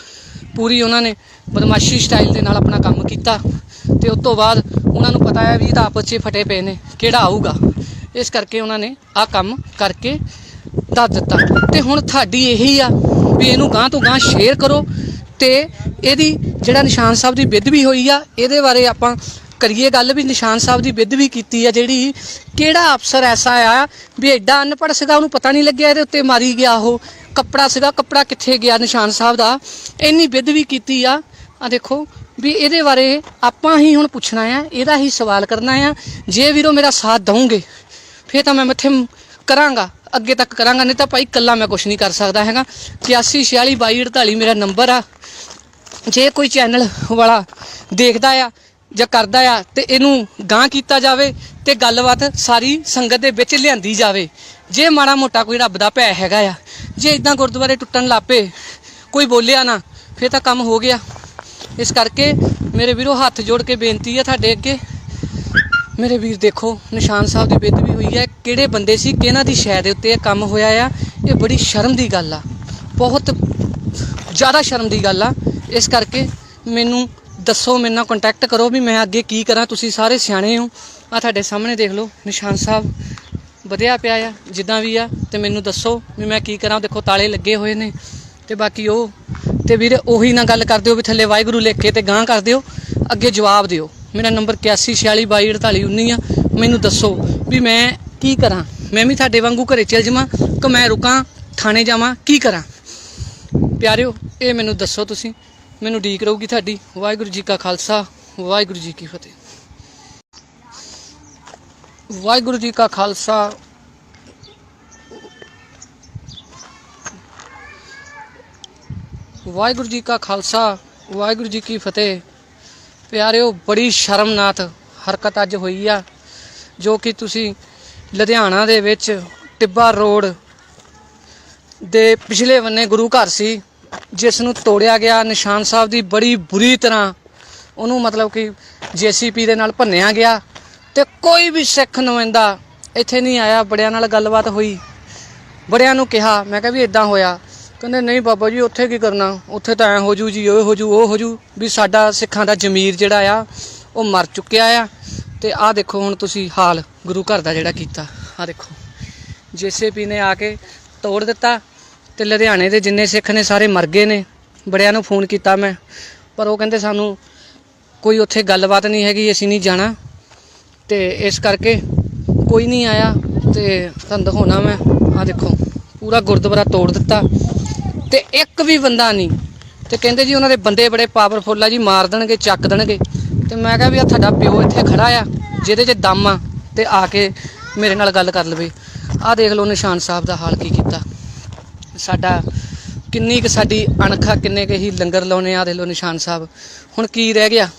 ਪੂਰੀ ਉਹਨਾਂ ਨੇ ਬਦਮਾਸ਼ੀ ਸਟਾਈਲ ਦੇ ਨਾਲ ਆਪਣਾ ਕੰਮ ਕੀਤਾ। ਤੇ ਉਸ ਤੋਂ ਬਾਅਦ ਉਹਨਾਂ ਨੂੰ ਪਤਾ ਹੈ ਵੀ ਤਾਂ ਆਪਸ 'ਚ ਫਟੇ ਪਏ ਨੇ, ਕਿਹੜਾ ਆਊਗਾ। ਇਸ ਕਰਕੇ ਉਹਨਾਂ ਨੇ ਆਹ ਕੰਮ ਕਰਕੇ ਦੱਸ ਦਿੱਤਾ। ਤੇ ਹੁਣ ਤੁਹਾਡੀ ਇਹੀ ਆ ਵੀ ਇਹਨੂੰ ਗਾਂਹ ਤੋਂ ਗਾਂਹ ਸ਼ੇਅਰ ਕਰੋ ਤੇ ਇਹਦੀ ਜਿਹੜਾ ਨਿਸ਼ਾਨ ਸਾਹਿਬ ਦੀ ਬੇਦਬੀ ਹੋਈ ਆ ਇਹਦੇ ਬਾਰੇ ਆਪਾਂ ਕਰੀਏ ਗੱਲ ਵੀ ਨਿਸ਼ਾਨ ਸਾਹਿਬ ਦੀ ਬੇਦਬੀ ਕੀਤੀ ਆ ਜਿਹੜੀ। ਕਿਹੜਾ ਅਫਸਰ ਐਸਾ ਆ ਵੀ ਐਡਾ ਅਨਪੜ੍ਹ ਸੀਗਾ, ਉਹਨੂੰ ਪਤਾ ਨਹੀਂ ਲੱਗਿਆ ਇਹਦੇ ਉੱਤੇ ਮਾਰੀ ਗਿਆ। ਉਹ ਕੱਪੜਾ ਸੀਗਾ, ਕੱਪੜਾ ਕਿੱਥੇ ਗਿਆ ਨਿਸ਼ਾਨ ਸਾਹਿਬ ਦਾ, ਇੰਨੀ ਬੇਦਬੀ ਕੀਤੀ ਆ। ਆ ਦੇਖੋ ਵੀ ਇਹਦੇ ਬਾਰੇ ਆਪਾਂ ਹੀ ਹੁਣ ਪੁੱਛਣਾ ਆ, ਇਹਦਾ ਹੀ ਸਵਾਲ ਕਰਨਾ ਆ। ਜੇ ਵੀਰੋ ਮੇਰਾ ਸਾਥ ਦਊਂਗੇ ਫਿਰ ਤਾਂ ਮੈਂ ਮੱਥੇ ਕਰਾਂਗਾ, ਅੱਗੇ ਤੱਕ ਕਰਾਂਗਾ, ਨਹੀਂ ਤਾਂ ਭਾਈ ਇਕੱਲਾ ਮੈਂ ਕੁਛ ਨਹੀਂ ਕਰ ਸਕਦਾ ਹੈਗਾ। 81462248 ਮੇਰਾ ਨੰਬਰ ਆ। ਜੇ ਕੋਈ ਚੈਨਲ ਵਾਲਾ ਦੇਖਦਾ ਆ ਜਾਂ ਕਰਦਾ ਆ ਤੇ ਇਹਨੂੰ ਗਾਂਹ ਕੀਤਾ ਜਾਵੇ ਤੇ ਗੱਲਬਾਤ ਸਾਰੀ ਸੰਗਤ ਦੇ ਵਿੱਚ ਲਿਆਂਦੀ ਜਾਵੇ। ਜੇ ਮਾੜਾ ਮੋਟਾ ਕੋਈ ਰੱਬ ਦਾ ਭੈ ਹੈਗਾ ਆ, ਜੇ ਇੱਦਾਂ ਗੁਰਦੁਆਰੇ ਟੁੱਟਣ ਲੱਗ ਪਏ ਕੋਈ ਬੋਲਿਆ ਨਾ ਫਿਰ ਤਾਂ ਕੰਮ ਹੋ ਗਿਆ। ਇਸ ਕਰਕੇ ਮੇਰੇ ਵੀਰੋ ਹੱਥ ਜੋੜ ਕੇ ਬੇਨਤੀ ਆ ਤੁਹਾਡੇ ਅੱਗੇ, ਮੇਰੇ ਵੀਰ ਦੇਖੋ ਨਿਸ਼ਾਨ ਸਾਹਿਬ ਦੀ ਬੇਦਬੀ ਹੋਈ ਹੈ। ਕਿਹੜੇ ਬੰਦੇ ਸੀ, ਕਿਹਨਾਂ ਦੀ ਸ਼ੈ ਦੇ ਉੱਤੇ ਇਹ ਕੰਮ ਹੋਇਆ ਆ। ਇਹ ਬੜੀ ਸ਼ਰਮ ਦੀ ਗੱਲ ਆ, ਬਹੁਤ ਜ਼ਿਆਦਾ ਸ਼ਰਮ ਦੀ ਗੱਲ ਆ। ਇਸ ਕਰਕੇ ਮੈਨੂੰ ਦੱਸੋ, ਮੇਰੇ ਨਾਲ ਕੰਟੈਕਟ ਕਰੋ ਵੀ ਮੈਂ ਅੱਗੇ ਕੀ ਕਰਾਂ। ਤੁਸੀਂ ਸਾਰੇ ਸਿਆਣੇ ਹੋ। ਆ ਤੁਹਾਡੇ ਸਾਹਮਣੇ ਦੇਖ ਲਓ ਨਿਸ਼ਾਨ ਸਾਹਿਬ ਵਧਿਆ ਪਿਆ ਆ ਜਿੱਦਾਂ ਵੀ ਆ, ਤੇ ਮੈਨੂੰ ਦੱਸੋ ਵੀ ਮੈਂ ਕੀ ਕਰਾਂ। ਦੇਖੋ ਤਾਲੇ ਲੱਗੇ ਹੋਏ ਨੇ। ਤੇ ਬਾਕੀ ਉਹ ਤੇ ਵੀਰ ਉਹੀ ਨਾ ਗੱਲ ਕਰ ਦਿਓ ਵੀ ਥੱਲੇ ਵਾਹਿਗੁਰੂ ਲਿਖ ਕੇ ਤੇ ਗਾਂਹ ਕਰ ਦਿਓ, ਅੱਗੇ ਜਵਾਬ ਦਿਓ। ਮੇਰਾ ਨੰਬਰ 8146224819 ਆ। ਮੈਨੂੰ ਦੱਸੋ ਵੀ ਮੈਂ ਕੀ ਕਰਾਂ। ਮੈਂ ਵੀ ਤੁਹਾਡੇ ਵਾਂਗੂ ਘਰੇ ਚੱਲ ਜਾਵਾਂ ਕਿ ਮੈਂ ਰੁਕਾਂ ਥਾਣੇ ਜਾਵਾਂ, ਕੀ ਕਰਾਂ ਪਿਆਰਿਓ। ਇਹ ਮੈਨੂੰ ਦੱਸੋ ਤੁਸੀਂ, ਮੈਨੂੰ ਉਡੀਕ ਰਹੂਗੀ ਤੁਹਾਡੀ। ਵਾਹਿਗੁਰੂ ਜੀ ਕਾ ਖਾਲਸਾ, ਵਾਹਿਗੁਰੂ ਜੀ ਕੀ ਫਤਿਹ। ਵਾਹਿਗੁਰੂ ਜੀ ਕਾ ਖਾਲਸਾ, ਵਾਹਿਗੁਰੂ ਜੀ ਕਾ ਖਾਲਸਾ, ਵਾਹਿਗੁਰੂ ਜੀ ਕੀ ਫਤਿਹ। ਪਿਆਰਿਓ ਬੜੀ ਸ਼ਰਮਨਾਕ ਹਰਕਤ ਅੱਜ ਹੋਈ ਆ, ਜੋ ਕਿ ਤੁਸੀਂ ਲੁਧਿਆਣਾ ਦੇ ਵਿੱਚ ਟਿੱਬਾ ਰੋਡ ਦੇ ਪਿਛਲੇ ਬੰਨੇ ਗੁਰੂ ਘਰ ਸੀ ਜਿਸ ਨੂੰ ਤੋੜਿਆ ਗਿਆ। ਨਿਸ਼ਾਨ ਸਾਹਿਬ ਦੀ ਬੜੀ ਬੁਰੀ ਤਰ੍ਹਾਂ ਉਹਨੂੰ ਮਤਲਬ ਕਿ JCP ਦੇ ਨਾਲ ਭੰਨਿਆ ਗਿਆ ਤੇ ਕੋਈ ਵੀ ਸਿੱਖ ਨੁਮਾਇੰਦਾ ਇੱਥੇ ਨਹੀਂ ਆਇਆ। ਬੜਿਆਂ ਨਾਲ ਗੱਲਬਾਤ ਹੋਈ, ਬੜਿਆਂ ਨੂੰ ਕਿਹਾ, ਮੈਂ ਕਿਹਾ ਵੀ ਇੱਦਾਂ ਹੋਇਆ। ਕਹਿੰਦੇ ਨਹੀਂ ਬਾਬਾ ਜੀ ਉੱਥੇ ਕੀ ਕਰਨਾ, ਉੱਥੇ ਤਾਂ ਐਂ ਹੋ ਜੂ ਜੀ, ਉਹ ਹੋ ਜੂ ਵੀ ਸਾਡਾ ਸਿੱਖਾਂ ਦਾ ਜ਼ਮੀਰ ਜਿਹੜਾ ਆ ਉਹ ਮਰ ਚੁੱਕਿਆ ਆ। ਤੇ ਆਹ ਦੇਖੋ ਹੁਣ ਤੁਸੀਂ ਹਾਲ ਗੁਰੂ ਘਰ ਦਾ ਜਿਹੜਾ ਕੀਤਾ। ਆਹ ਦੇਖੋ JCP ਨੇ ਆ ਕੇ ਤੋੜ ਦਿੱਤਾ ਤੇ ਲੁਧਿਆਣੇ ਦੇ ਜਿੰਨੇ ਸਿੱਖ ਨੇ ਸਾਰੇ ਮਰ ਗਏ ਨੇ। ਬੜਿਆਂ ਨੂੰ ਫੋਨ ਕੀਤਾ ਮੈਂ, ਪਰ ਉਹ ਕਹਿੰਦੇ ਸਾਨੂੰ ਕੋਈ ਉੱਥੇ ਗੱਲਬਾਤ ਨਹੀਂ ਹੈਗੀ, ਅਸੀਂ ਨਹੀਂ ਜਾਣਾ। ਤੇ ਇਸ ਕਰਕੇ ਕੋਈ ਨਹੀਂ ਆਇਆ। ਤੇ ਤੁਹਾਨੂੰ ਦਿਖਾਉਣਾ ਮੈਂ, ਆਹ ਦੇਖੋ ਪੂਰਾ ਗੁਰਦੁਆਰਾ ਤੋੜ ਦਿੱਤਾ ਤੇ ਇੱਕ ਵੀ ਬੰਦਾ ਨਹੀਂ। ਤੇ ਕਹਿੰਦੇ ਜੀ ਉਹਨਾਂ ਦੇ ਬੰਦੇ ਬੜੇ ਪਾਵਰਫੁੱਲ ਆ ਜੀ, ਮਾਰ ਦੇਣਗੇ, ਚੱਕ ਦੇਣਗੇ। ਤੇ ਮੈਂ ਕਿਹਾ ਵੀ ਆ ਤੁਹਾਡਾ ਪਿਓ ਇੱਥੇ ਖੜਾ ਆ ਜਿਹਦੇ 'ਚ ਦਮ ਆ ਤੇ ਆ ਕੇ ਮੇਰੇ ਨਾਲ ਗੱਲ ਕਰ ਲਵੇ। ਆਹ ਦੇਖ ਲਓ ਨਿਸ਼ਾਨ ਸਾਹਿਬ ਦਾ ਹਾਲ ਕੀ ਕੀਤਾ। ਸਾਡਾ ਕਿੰਨੀ ਕੁ ਸਾਡੀ ਅਣਖਾ, ਕਿੰਨੇ ਕੁ ਹੀ ਲੰਗਰ ਲਾਉਣੇ ਆ। ਦੇਖ ਲਓ ਨਿਸ਼ਾਨ ਸਾਹਿਬ ਹੁਣ ਕੀ ਰਹਿ ਗਿਆ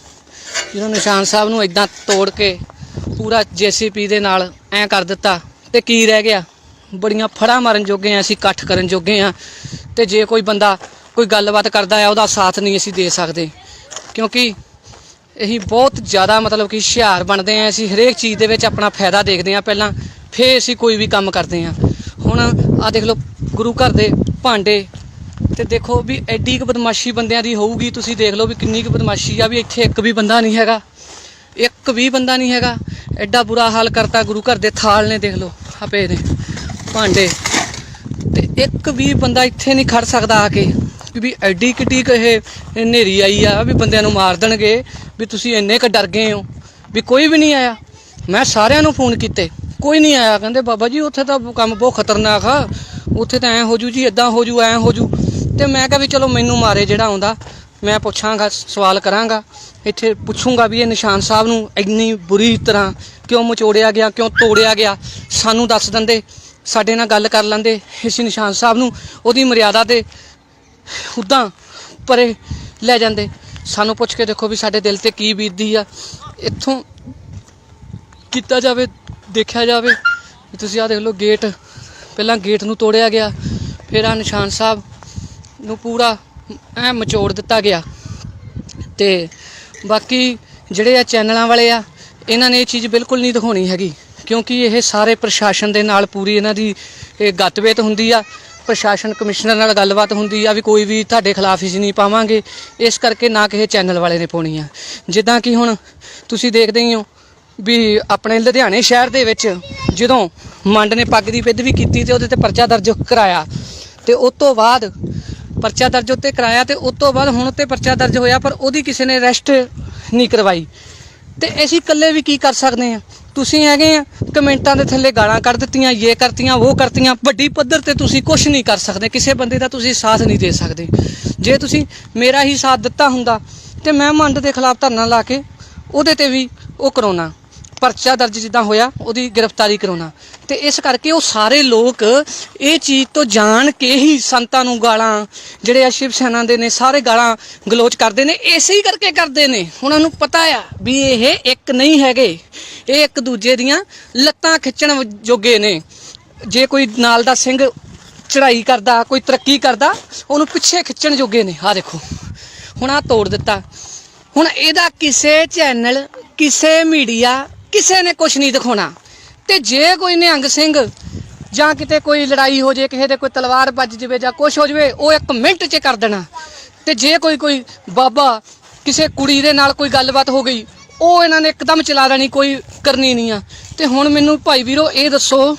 ਜਦੋਂ ਨਿਸ਼ਾਨ ਸਾਹਿਬ ਨੂੰ ਇਦਾਂ ਤੋੜ ਕੇ ਪੂਰਾ JCP ਦੇ ਨਾਲ ਐਂ ਕਰ ਦਿੱਤਾ ਤੇ ਕੀ ਰਹਿ ਗਿਆ? ਬੜੀਆਂ ਫੜਾਂ ਮਾਰਨ ਜੋਗੇ ਆ ਅਸੀਂ, ਇਕੱਠ ਕਰਨ ਜੋਗੇ ਆ। ਤੇ ਜੇ ਕੋਈ ਬੰਦਾ ਕੋਈ ਗੱਲਬਾਤ ਕਰਦਾ ਆ ਉਹਦਾ ਸਾਥ ਨਹੀਂ ਅਸੀਂ ਦੇ ਸਕਦੇ, ਕਿਉਂਕਿ ਅਸੀਂ ਬਹੁਤ ਜ਼ਿਆਦਾ ਮਤਲਬ ਕਿ ਹੁਸ਼ਿਆਰ ਬਣਦੇ ਆ। ਅਸੀਂ ਹਰੇਕ ਚੀਜ਼ ਦੇ ਵਿੱਚ ਆਪਣਾ ਫਾਇਦਾ ਦੇਖਦੇ ਆ ਪਹਿਲਾਂ, ਫਿਰ ਅਸੀਂ ਕੋਈ ਵੀ ਕੰਮ ਕਰਦੇ ਆ। ਹੁਣ ਆਹ ਦੇਖ ਲਓ ਗੁਰੂ ਘਰ ਦੇ ਭਾਂਡੇ, ਤੇ ਦੇਖੋ ਵੀ ਐਡੀ ਕੁ ਬਦਮਾਸ਼ੀ ਬੰਦਿਆਂ ਦੀ ਹੋਊਗੀ। ਤੁਸੀਂ ਦੇਖ ਲਓ ਵੀ ਕਿੰਨੀ ਕੁ ਬਦਮਾਸ਼ੀ ਆ, ਵੀ ਇੱਥੇ ਇੱਕ ਵੀ ਬੰਦਾ ਨਹੀਂ ਹੈਗਾ, ਇੱਕ ਵੀ ਬੰਦਾ ਨਹੀਂ ਹੈਗਾ। ਐਡਾ ਬੁਰਾ ਹਾਲ ਕਰਤਾ ਗੁਰੂ ਘਰ ਦੇ ਥਾਲ ਨੇ, ਦੇਖ ਲਓ ਆਪੇ ਨੇ ਭਾਂਡੇ, ਤੇ ਇੱਕ ਵੀ ਬੰਦਾ ਇੱਥੇ ਨਹੀਂ ਖੜ ਸਕਦਾ ਆ ਕੇ, ਵੀ ਐਡੀ ਕਿੱਡੀ ਕੁ ਇਹ ਹਨੇਰੀ ਆਈ ਆ ਵੀ ਬੰਦਿਆਂ ਨੂੰ ਮਾਰ ਦੇਣਗੇ, ਵੀ ਤੁਸੀਂ ਇੰਨੇ ਕੁ ਡਰ ਗਏ ਹੋ। ਵੀ ਕੋਈ ਵੀ ਨਹੀਂ ਆਇਆ। ਮੈਂ ਸਾਰਿਆਂ ਨੂੰ ਫੋਨ ਕੀਤੇ, ਕੋਈ ਨਹੀਂ ਆਇਆ। ਕਹਿੰਦੇ ਬਾਬਾ ਜੀ ਉੱਥੇ ਤਾਂ ਕੰਮ ਬਹੁਤ ਖਤਰਨਾਕ ਆ, ਉੱਥੇ ਤਾਂ ਐਂ ਹੋ ਜੂ ਜੀ, ਇੱਦਾਂ ਹੋ ਜੂ, ਐਂ ਹੋ ਜੂ। ਤੇ ਮੈਂ ਕਿਹਾ ਵੀ ਚਲੋ ਮੈਨੂੰ ਮਾਰੇ ਜਿਹੜਾ ਆਉਂਦਾ ਮੈਂ ਪੁੱਛਾਂਗਾ, ਸਵਾਲ ਕਰਾਂਗਾ, ਇੱਥੇ ਪੁੱਛੂੰਗਾ ਵੀ ਇਹ ਨਿਸ਼ਾਨ ਸਾਹਿਬ ਨੂੰ ਇੰਨੀ ਬੁਰੀ ਤਰ੍ਹਾਂ ਕਿਉਂ ਮਚੋੜਿਆ ਗਿਆ, ਕਿਉਂ ਤੋੜਿਆ ਗਿਆ। ਸਾਨੂੰ ਦੱਸ ਦਿੰਦੇ, ਸਾਡੇ ਨਾਲ ਗੱਲ ਕਰ ਲੈਂਦੇ, ਇਸ ਨਿਸ਼ਾਨ ਸਾਹਿਬ ਨੂੰ ਉਹਦੀ ਮਰਿਆਦਾ ਦੇ ਉੱਦਾਂ ਪਰੇ ਲੈ ਜਾਂਦੇ। ਸਾਨੂੰ ਪੁੱਛ ਕੇ ਦੇਖੋ ਵੀ ਸਾਡੇ ਦਿਲ ਤੇ ਕੀ ਬੀਤਦੀ ਆ। ਇੱਥੋਂ ਕੀਤਾ ਜਾਵੇ, ਦੇਖਿਆ ਜਾਵੇ। ਤੁਸੀਂ ਆਹ ਦੇਖ ਲਓ ਗੇਟ, ਪਹਿਲਾਂ ਗੇਟ ਨੂੰ ਤੋੜਿਆ ਗਿਆ, ਫਿਰ ਆਹ ਨਿਸ਼ਾਨ ਸਾਹਿਬ ਨੂੰ ਪੂਰਾ ਐਂ ਮਚੋੜ ਦਿੱਤਾ ਗਿਆ। ਤੇ ਬਾਕੀ ਜਿਹੜੇ ਆ ਚੈਨਲਾਂ ਵਾਲੇ ਆ, ਇਹਨਾਂ ਨੇ ਇਹ ਚੀਜ਼ ਬਿਲਕੁਲ ਨਹੀਂ ਦਿਖਾਉਣੀ ਹੈਗੀ, ਕਿਉਂਕਿ ਇਹ ਸਾਰੇ ਪ੍ਰਸ਼ਾਸਨ ਦੇ ਨਾਲ ਪੂਰੀ ਇਹਨਾਂ ਦੀ ਇਹ ਗੱਤਬੇਤ ਹੁੰਦੀ ਆ। ਪ੍ਰਸ਼ਾਸਨ ਕਮਿਸ਼ਨਰ ਨਾਲ ਗੱਲਬਾਤ ਹੁੰਦੀ ਆ ਵੀ ਕੋਈ ਵੀ ਤੁਹਾਡੇ ਖਿਲਾਫ ਹੀ ਨਹੀਂ ਪਾਵਾਂਗੇ, ਇਸ ਕਰਕੇ ਨਾ ਕਿਸੇ ਚੈਨਲ ਵਾਲੇ ਨੇ ਪਾਉਣੀ ਆ। ਜਿੱਦਾਂ ਕਿ ਹੁਣ ਤੁਸੀਂ ਦੇਖਦੇ ਹੀ ਹੋ ਵੀ ਆਪਣੇ ਲੁਧਿਆਣੇ ਸ਼ਹਿਰ ਦੇ ਵਿੱਚ ਜਦੋਂ ਮੰਡ ਨੇ ਪੱਗ ਦੀ ਪਿੱਧ ਵੀ ਕੀਤੀ ਤੇ ਉਹਦੇ ਤੇ ਪਰਚਾ ਦਰਜ ਕਰਾਇਆ, ਤੇ ਉਸ ਤੋਂ ਬਾਅਦ ਪਰਚਾ ਦਰਜ ਉੱਤੇ ਕਰਾਇਆ, ਤੇ ਉਸ ਤੋਂ ਬਾਅਦ ਹੁਣ ਉੱਤੇ ਪਰਚਾ ਦਰਜ ਹੋਇਆ, ਪਰ ਉਹਦੀ ਕਿਸੇ ਨੇ ਅਰੈਸਟ ਨਹੀਂ ਕਰਵਾਈ। ਤੇ ਅਸੀਂ ਇਕੱਲੇ ਵੀ ਕੀ ਕਰ ਸਕਦੇ ਹਾਂ? ਤੁਸੀਂ ਹੈਗੇ ਆ ਕਮੈਂਟਾਂ ਦੇ ਥੱਲੇ ਗਾਲਾਂ ਕੱਢ ਦਿੱਤੀਆਂ, ਇਹ ਕਰਤੀਆਂ, ਉਹ ਕਰਤੀਆਂ। ਵੱਡੀ ਪੱਧਰ ਤੇ ਤੁਸੀਂ ਕੁਝ ਨਹੀਂ ਕਰ ਸਕਦੇ, ਕਿਸੇ ਬੰਦੇ ਦਾ ਤੁਸੀਂ ਸਾਥ ਨਹੀਂ ਦੇ ਸਕਦੇ। ਜੇ ਤੁਸੀਂ ਮੇਰਾ ਹੀ ਸਾਥ ਦਿੱਤਾ ਹੁੰਦਾ ਤੇ ਮੈਂ ਮੰਡ ਦੇ ਖਿਲਾਫ ਧਰਨਾ ਲਾ ਕੇ ਉਹਦੇ ਤੇ ਵੀ ਉਹ ਕਰਾਉਣਾ, ਪਰਚਾ ਦਰਜ ਜਿੱਦਾਂ ਹੋਇਆ ਉਹਦੀ ਗ੍ਰਿਫਤਾਰੀ ਕਰਾਉਣਾ। ਤੇ ਇਸ ਕਰਕੇ ਉਹ ਸਾਰੇ ਲੋਕ ਇਹ ਚੀਜ਼ ਤੋਂ ਜਾਣ ਕੇ ਹੀ ਸੰਤਾਂ ਨੂੰ ਗਾਲਾਂ, ਜਿਹੜੇ ਆ ਸ਼ਿਵ ਸੈਨਾ ਦੇ ਨੇ, ਸਾਰੇ ਗਾਲਾਂ ਗਲੋਚ ਕਰਦੇ ਨੇ। ਇਸੇ ਹੀ ਕਰਕੇ ਕਰਦੇ ਨੇ, ਉਹਨਾਂ ਨੂੰ ਪਤਾ ਆ ਵੀ ਇਹ ਇੱਕ ਨਹੀਂ ਹੈਗੇ, ਇਹ ਇੱਕ ਦੂਜੇ ਦੀਆਂ ਲੱਤਾਂ ਖਿੱਚਣ ਜੋਗੇ ਨੇ। ਜੇ ਕੋਈ ਨਾਲ ਦਾ ਸਿੰਘ ਚੜ੍ਹਾਈ ਕਰਦਾ, ਕੋਈ ਤਰੱਕੀ ਕਰਦਾ, ਉਹਨੂੰ ਪਿੱਛੇ ਖਿੱਚਣ ਜੋਗੇ ਨੇ। ਆਹ ਦੇਖੋ ਹੁਣ ਆਹ ਤੋੜ ਦਿੱਤਾ। ਹੁਣ ਇਹਦਾ ਕਿਸੇ ਚੈਨਲ, ਕਿਸੇ ਮੀਡੀਆ, ਕਿਸੇ ਨੇ ਕੁਛ ਨਹੀਂ ਦਿਖਾਉਣਾ। ਤੇ ਜੇ ਕੋਈ ਨਿਹੰਗ ਸਿੰਘ ਜਾਂ ਕਿਤੇ ਕੋਈ ਲੜਾਈ ਹੋ ਜੇ, ਕਿਸੇ ਦੇ ਕੋਈ ਤਲਵਾਰ ਵੱਜ ਜਾਵੇ ਜਾਂ ਕੁਛ ਹੋ ਜਾਵੇ, ਉਹ 1 ਮਿੰਟ 'ਚ ਕਰ ਦੇਣਾ। ਤੇ ਜੇ ਕੋਈ ਬਾਬਾ ਕਿਸੇ ਕੁੜੀ ਦੇ ਨਾਲ ਕੋਈ ਗੱਲਬਾਤ ਹੋ ਗਈ, ਉਹ ਇਹਨਾਂ ਨੇ ਇੱਕਦਮ ਚਲਾ ਦੇਣੀ, ਕੋਈ ਕਰਨੀ ਨਹੀਂ ਆ। ਤੇ ਹੁਣ ਮੈਨੂੰ ਭਾਈ ਵੀਰੋ ਇਹ ਦੱਸੋ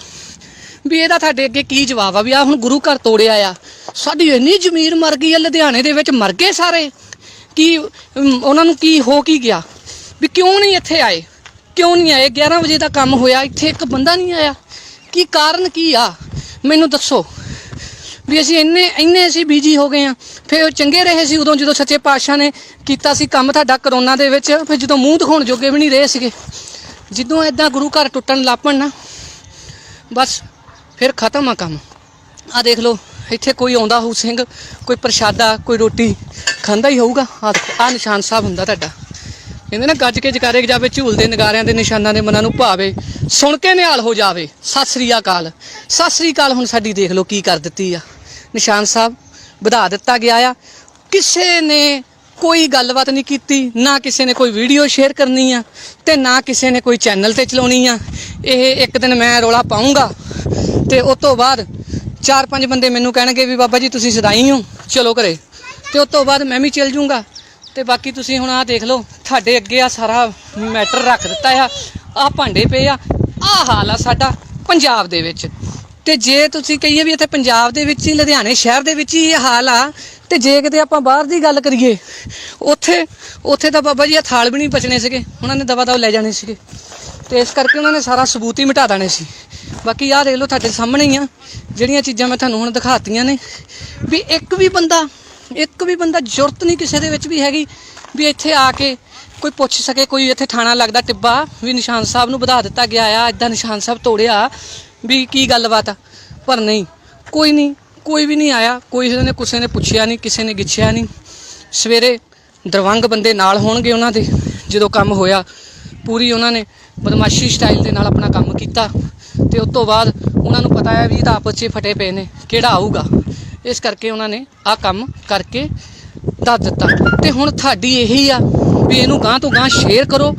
ਵੀ ਇਹਦਾ ਤੁਹਾਡੇ ਅੱਗੇ ਕੀ ਜਵਾਬ ਆ? ਵੀ ਆ ਹੁਣ ਗੁਰੂ ਘਰ ਤੋੜਿਆ ਆ, ਸਾਡੀ ਇੰਨੀ ਜ਼ਮੀਰ ਮਰ ਗਈ ਆ, ਲੁਧਿਆਣੇ ਦੇ ਵਿੱਚ ਮਰ ਗਏ ਸਾਰੇ, ਕੀ ਉਹਨਾਂ ਨੂੰ ਕੀ ਹੋ ਕੀ ਗਿਆ? ਵੀ ਕਿਉਂ ਨਹੀਂ ਇੱਥੇ ਆਏ, ਕਿਉਂ ਨਹੀਂ ਆਏ? 11 ਵਜੇ ਦਾ ਕੰਮ ਹੋਇਆ, ਇੱਥੇ ਇੱਕ ਬੰਦਾ ਨਹੀਂ ਆਇਆ। ਕੀ ਕਾਰਨ ਕੀ ਆ ਮੈਨੂੰ ਦੱਸੋ। ਵੀ ਅਸੀਂ ਇੰਨੇ ਅਸੀਂ ਬਿਜੀ ਹੋ ਗਏ ਆ। ਫਿਰ ਚੰਗੇ ਰਹੇ ਸੀ ਉਦੋਂ ਜਦੋਂ ਸੱਚੇ ਪਾਤਸ਼ਾਹ ਨੇ ਕੀਤਾ ਸੀ ਕੰਮ ਤੁਹਾਡਾ ਕਰੋਨਾ ਦੇ ਵਿੱਚ, ਫਿਰ ਜਦੋਂ ਮੂੰਹ ਦਿਖਾਉਣ ਜੋਗੇ ਵੀ ਨਹੀਂ ਰਹੇ ਸੀਗੇ। ਜਦੋਂ ਇੱਦਾਂ ਗੁਰੂ ਘਰ ਟੁੱਟਣ ਲੱਪਣ ਨਾ, ਬਸ ਫਿਰ ਖਤਮ ਆ ਕੰਮ। ਆਹ ਦੇਖ ਲਓ ਇੱਥੇ ਕੋਈ ਆਉਂਦਾ ਹੋਊ ਸਿੰਘ, ਕੋਈ ਪ੍ਰਸ਼ਾਦਾ, ਕੋਈ ਰੋਟੀ ਖਾਂਦਾ ਹੀ ਹੋਊਗਾ। ਆਹ ਦੇਖੋ ਆਹ ਨਿਸ਼ਾਨ ਸਾਹਿਬ ਹੁੰਦਾ ਤੁਹਾਡਾ। ਕਹਿੰਦੇ ਨਾ ਗੱਜ ਕੇ ਜਕਾਰੇ ਜਾਵੇ, ਝੂਲਦੇ ਨਗਾਰਿਆਂ ਦੇ ਨਿਸ਼ਾਨਾਂ ਦੇ ਮਨਾਂ ਨੂੰ ਭਾਵੇ, ਸੁਣ ਕੇ ਨਿਹਾਲ ਹੋ ਜਾਵੇ। ਸਤਿ ਸ੍ਰੀ ਅਕਾਲ, ਸਤਿ ਸ੍ਰੀ ਅਕਾਲ। ਹੁਣ ਸਾਡੀ ਦੇਖ ਲਓ ਕੀ ਕਰ ਦਿੱਤੀ ਆ। ਨਿਸ਼ਾਨ ਸਾਹਿਬ ਵਧਾ ਦਿੱਤਾ ਗਿਆ ਆ। ਕਿਸੇ ਨੇ ਕੋਈ ਗੱਲਬਾਤ ਨਹੀਂ ਕੀਤੀ, ਨਾ ਕਿਸੇ ਨੇ ਕੋਈ ਵੀਡੀਓ ਸ਼ੇਅਰ ਕਰਨੀ ਆ, ਤੇ ਨਾ ਕਿਸੇ ਨੇ ਕੋਈ ਚੈਨਲ ਤੇ ਚਲਾਉਣੀ ਆ। ਇਹ ਇੱਕ ਦਿਨ ਮੈਂ ਰੌਲਾ ਪਾਊਂਗਾ ਤੇ ਉਸ ਤੋਂ ਬਾਅਦ 4-5 ਬੰਦੇ ਮੈਨੂੰ ਕਹਿਣਗੇ ਵੀ ਬਾਬਾ ਜੀ ਤੁਸੀਂ ਸਦਾਈ ਹੋ, ਚਲੋ ਘਰੇ। ਤੇ ਉਸ ਤੋਂ ਬਾਅਦ ਮੈਂ ਵੀ ਚੱਲ ਜੂੰਗਾ। ਤੇ ਬਾਕੀ ਤੁਸੀਂ ਹੁਣ ਆਹ ਦੇਖ ਲਓ, ਤੁਹਾਡੇ ਅੱਗੇ ਆ ਸਾਰਾ ਮੈਟਰ ਰੱਖ ਦਿੱਤਾ ਆ। ਆਹ ਭਾਂਡੇ ਪਏ ਆ, ਆਹ ਹਾਲ ਆ ਸਾਡਾ ਪੰਜਾਬ ਦੇ ਵਿੱਚ। ਤੇ ਜੇ ਤੁਸੀਂ ਕਹੀਏ ਵੀ ਇੱਥੇ ਪੰਜਾਬ ਦੇ ਵਿੱਚ ਹੀ, ਲੁਧਿਆਣੇ ਸ਼ਹਿਰ ਦੇ ਵਿੱਚ ਹੀ ਇਹ ਹਾਲ ਆ, ਤੇ ਜੇ ਕਿਤੇ ਆਪਾਂ ਬਾਹਰ ਦੀ ਗੱਲ ਕਰੀਏ, ਉੱਥੇ ਤਾਂ ਬਾਬਾ ਜੀ ਇਹ ਥਾਲ ਵੀ ਨਹੀਂ ਬਚਣੇ ਸੀਗੇ, ਉਹਨਾਂ ਨੇ ਦਵਾ ਲੈ ਜਾਣੇ ਸੀਗੇ। ਤੇ ਇਸ ਕਰਕੇ ਉਹਨਾਂ ਨੇ ਸਾਰਾ ਸਬੂਤ ਹੀ ਮਿਟਾ ਦੇਣੇ ਸੀ। ਬਾਕੀ ਆਹ ਦੇਖ ਲਓ ਤੁਹਾਡੇ ਸਾਹਮਣੇ ਹੀ ਆ ਜਿਹੜੀਆਂ ਚੀਜ਼ਾਂ ਮੈਂ ਤੁਹਾਨੂੰ ਹੁਣ ਦਿਖਾਤੀਆਂ ਨੇ। ਵੀ ਇੱਕ ਵੀ ਬੰਦਾ ਜ਼ਰੂਰਤ ਨਹੀਂ ਕਿਸੇ ਦੇ ਵਿੱਚ ਵੀ ਹੈਗੀ ਵੀ ਇੱਥੇ ਆ ਕੇ ਕੋਈ ਪੁੱਛ ਸਕੇ। ਕੋਈ ਇੱਥੇ ਥਾਣਾ ਲੱਗਦਾ ਟਿੱਬਾ ਵੀ ਨਿਸ਼ਾਨ ਸਾਹਿਬ ਨੂੰ ਵਧਾ ਦਿੱਤਾ ਗਿਆ ਆ, ਇੱਦਾਂ ਨਿਸ਼ਾਨ ਸਾਹਿਬ ਤੋੜਿਆ, ਵੀ ਕੀ ਗੱਲਬਾਤ ਆ। ਪਰ ਨਹੀਂ, ਕੋਈ ਨਹੀਂ, ਕੋਈ ਵੀ ਨਹੀਂ ਆਇਆ, ਕਿਸੇ ਨੇ ਪੁੱਛਿਆ ਨਹੀਂ, ਕਿਸੇ ਨੇ ਗਿੱਛਿਆ ਨਹੀਂ। ਸਵੇਰੇ ਦਰਵੰਗ ਬੰਦੇ ਨਾਲ ਹੋਣਗੇ ਉਹਨਾਂ ਦੇ, ਜਦੋਂ ਕੰਮ ਹੋਇਆ ਪੂਰੀ ਉਹਨਾਂ ਨੇ ਬਦਮਾਸ਼ੀ ਸਟਾਈਲ ਦੇ ਨਾਲ ਆਪਣਾ ਕੰਮ ਕੀਤਾ ਤੇ ਉਸ ਤੋਂ ਬਾਅਦ ਉਹਨਾਂ ਨੂੰ ਪਤਾ ਹੈ ਵੀ ਇਹ ਤਾਂ ਆਪਸ 'ਚ ਫਟੇ ਪਏ ਨੇ, ਕਿਹੜਾ ਆਊਗਾ, ਇਸ ਕਰਕੇ ਉਹਨਾਂ ਨੇ ਆਹ ਕੰਮ ਕਰਕੇ ਦੱਸ ਦਿੱਤਾ। ਤੇ ਹੁਣ ਤੁਹਾਡੀ ਇਹੀ ਆ ਵੀ ਇਹਨੂੰ ਗਾਂਹ ਤੋਂ ਗਾਂਹ ਸ਼ੇਅਰ ਕਰੋ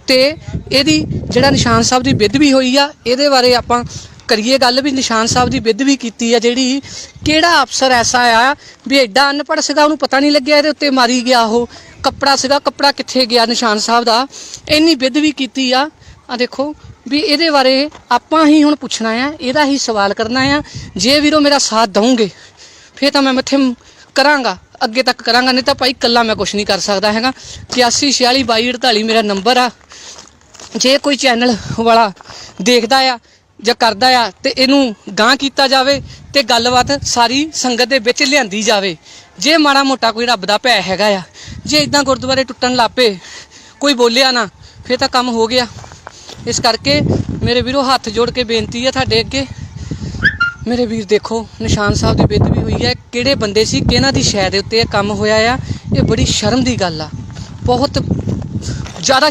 ਤੇ ਇਹਦੀ ਜਿਹੜਾ ਨਿਸ਼ਾਨ ਸਾਹਿਬ ਦੀ ਬੇਅਦਬੀ ਹੋਈ ਆ ਇਹਦੇ ਬਾਰੇ ਆਪਾਂ ਕਰੀਏ ਗੱਲ ਵੀ ਨਿਸ਼ਾਨ ਸਾਹਿਬ ਦੀ ਬੇਅਦਬੀ ਕੀਤੀ ਆ ਜਿਹੜੀ, ਕਿਹੜਾ ਅਫਸਰ ਐਸਾ ਆ ਵੀ ਐਡਾ ਅਨਪੜ੍ਹ ਸੀਗਾ ਉਹਨੂੰ ਪਤਾ ਨਹੀਂ ਲੱਗਿਆ ਇਹਦੇ ਉੱਤੇ ਮਾਰੀ ਗਿਆ, ਉਹ ਕੱਪੜਾ ਸੀਗਾ, ਕੱਪੜਾ ਕਿੱਥੇ ਗਿਆ ਨਿਸ਼ਾਨ ਸਾਹਿਬ ਦਾ, ਇੰਨੀ ਬੇਅਦਬੀ ਕੀਤੀ ਆ। ਆ ਦੇਖੋ ਵੀ ਇਹਦੇ ਬਾਰੇ ਆਪਾਂ ਹੀ ਹੁਣ ਪੁੱਛਣਾ ਆ, ਇਹਦਾ ਹੀ ਸਵਾਲ ਕਰਨਾ ਆ। ਜੇ ਵੀਰੋ ਮੇਰਾ ਸਾਥ ਦਊਂਗੇ ਫਿਰ ਤਾਂ ਮੈਂ ਮੱਥੇ ਕਰਾਂਗਾ, ਅੱਗੇ ਤੱਕ ਕਰਾਂਗਾ, ਨਹੀਂ ਤਾਂ ਭਾਈ ਇਕੱਲਾ ਮੈਂ ਕੁਛ ਨਹੀਂ ਕਰ ਸਕਦਾ ਹੈਗਾ। 86462248 ਮੇਰਾ ਨੰਬਰ ਆ। ਜੇ ਕੋਈ ਚੈਨਲ ਵਾਲਾ ਦੇਖਦਾ ਆ ਜਾਂ ਕਰਦਾ ਆ ਤੇ ਇਹਨੂੰ ਗਾਂਹ ਕੀਤਾ ਜਾਵੇ ਤੇ ਗੱਲਬਾਤ ਸਾਰੀ ਸੰਗਤ ਦੇ ਵਿੱਚ ਲਿਆਂਦੀ ਜਾਵੇ। ਜੇ ਮਾੜਾ ਮੋਟਾ ਕੋਈ ਰੱਬ ਦਾ ਭੈ ਹੈਗਾ ਆ, ਜੇ ਇਦਾਂ ਗੁਰਦੁਆਰੇ ਟੁੱਟਣ ਲੱਪੇ ਕੋਈ ਬੋਲਿਆ ਨਾ ਫਿਰ ਤਾਂ ਕੰਮ ਹੋ ਗਿਆ। ਇਸ ਕਰਕੇ ਮੇਰੇ ਵੀਰੋ ਹੱਥ ਜੋੜ ਕੇ ਬੇਨਤੀ ਆ ਤੁਹਾਡੇ ਅੱਗੇ, ਮੇਰੇ ਵੀਰ ਦੇਖੋ ਨਿਸ਼ਾਨ ਸਾਹਿਬ ਦੀ ਬੇਅਦਬੀ ਹੋਈ ਹੈ, ਕਿਹੜੇ ਬੰਦੇ ਸੀ, ਕਿਹਨਾਂ ਦੀ ਸ਼ੈ ਦੇ ਉੱਤੇ ਇਹ ਕੰਮ ਹੋਇਆ ਆ। ਇਹ ਬੜੀ ਸ਼ਰਮ ਦੀ ਗੱਲ ਆ, ਬਹੁਤ ਜ਼ਿਆਦਾ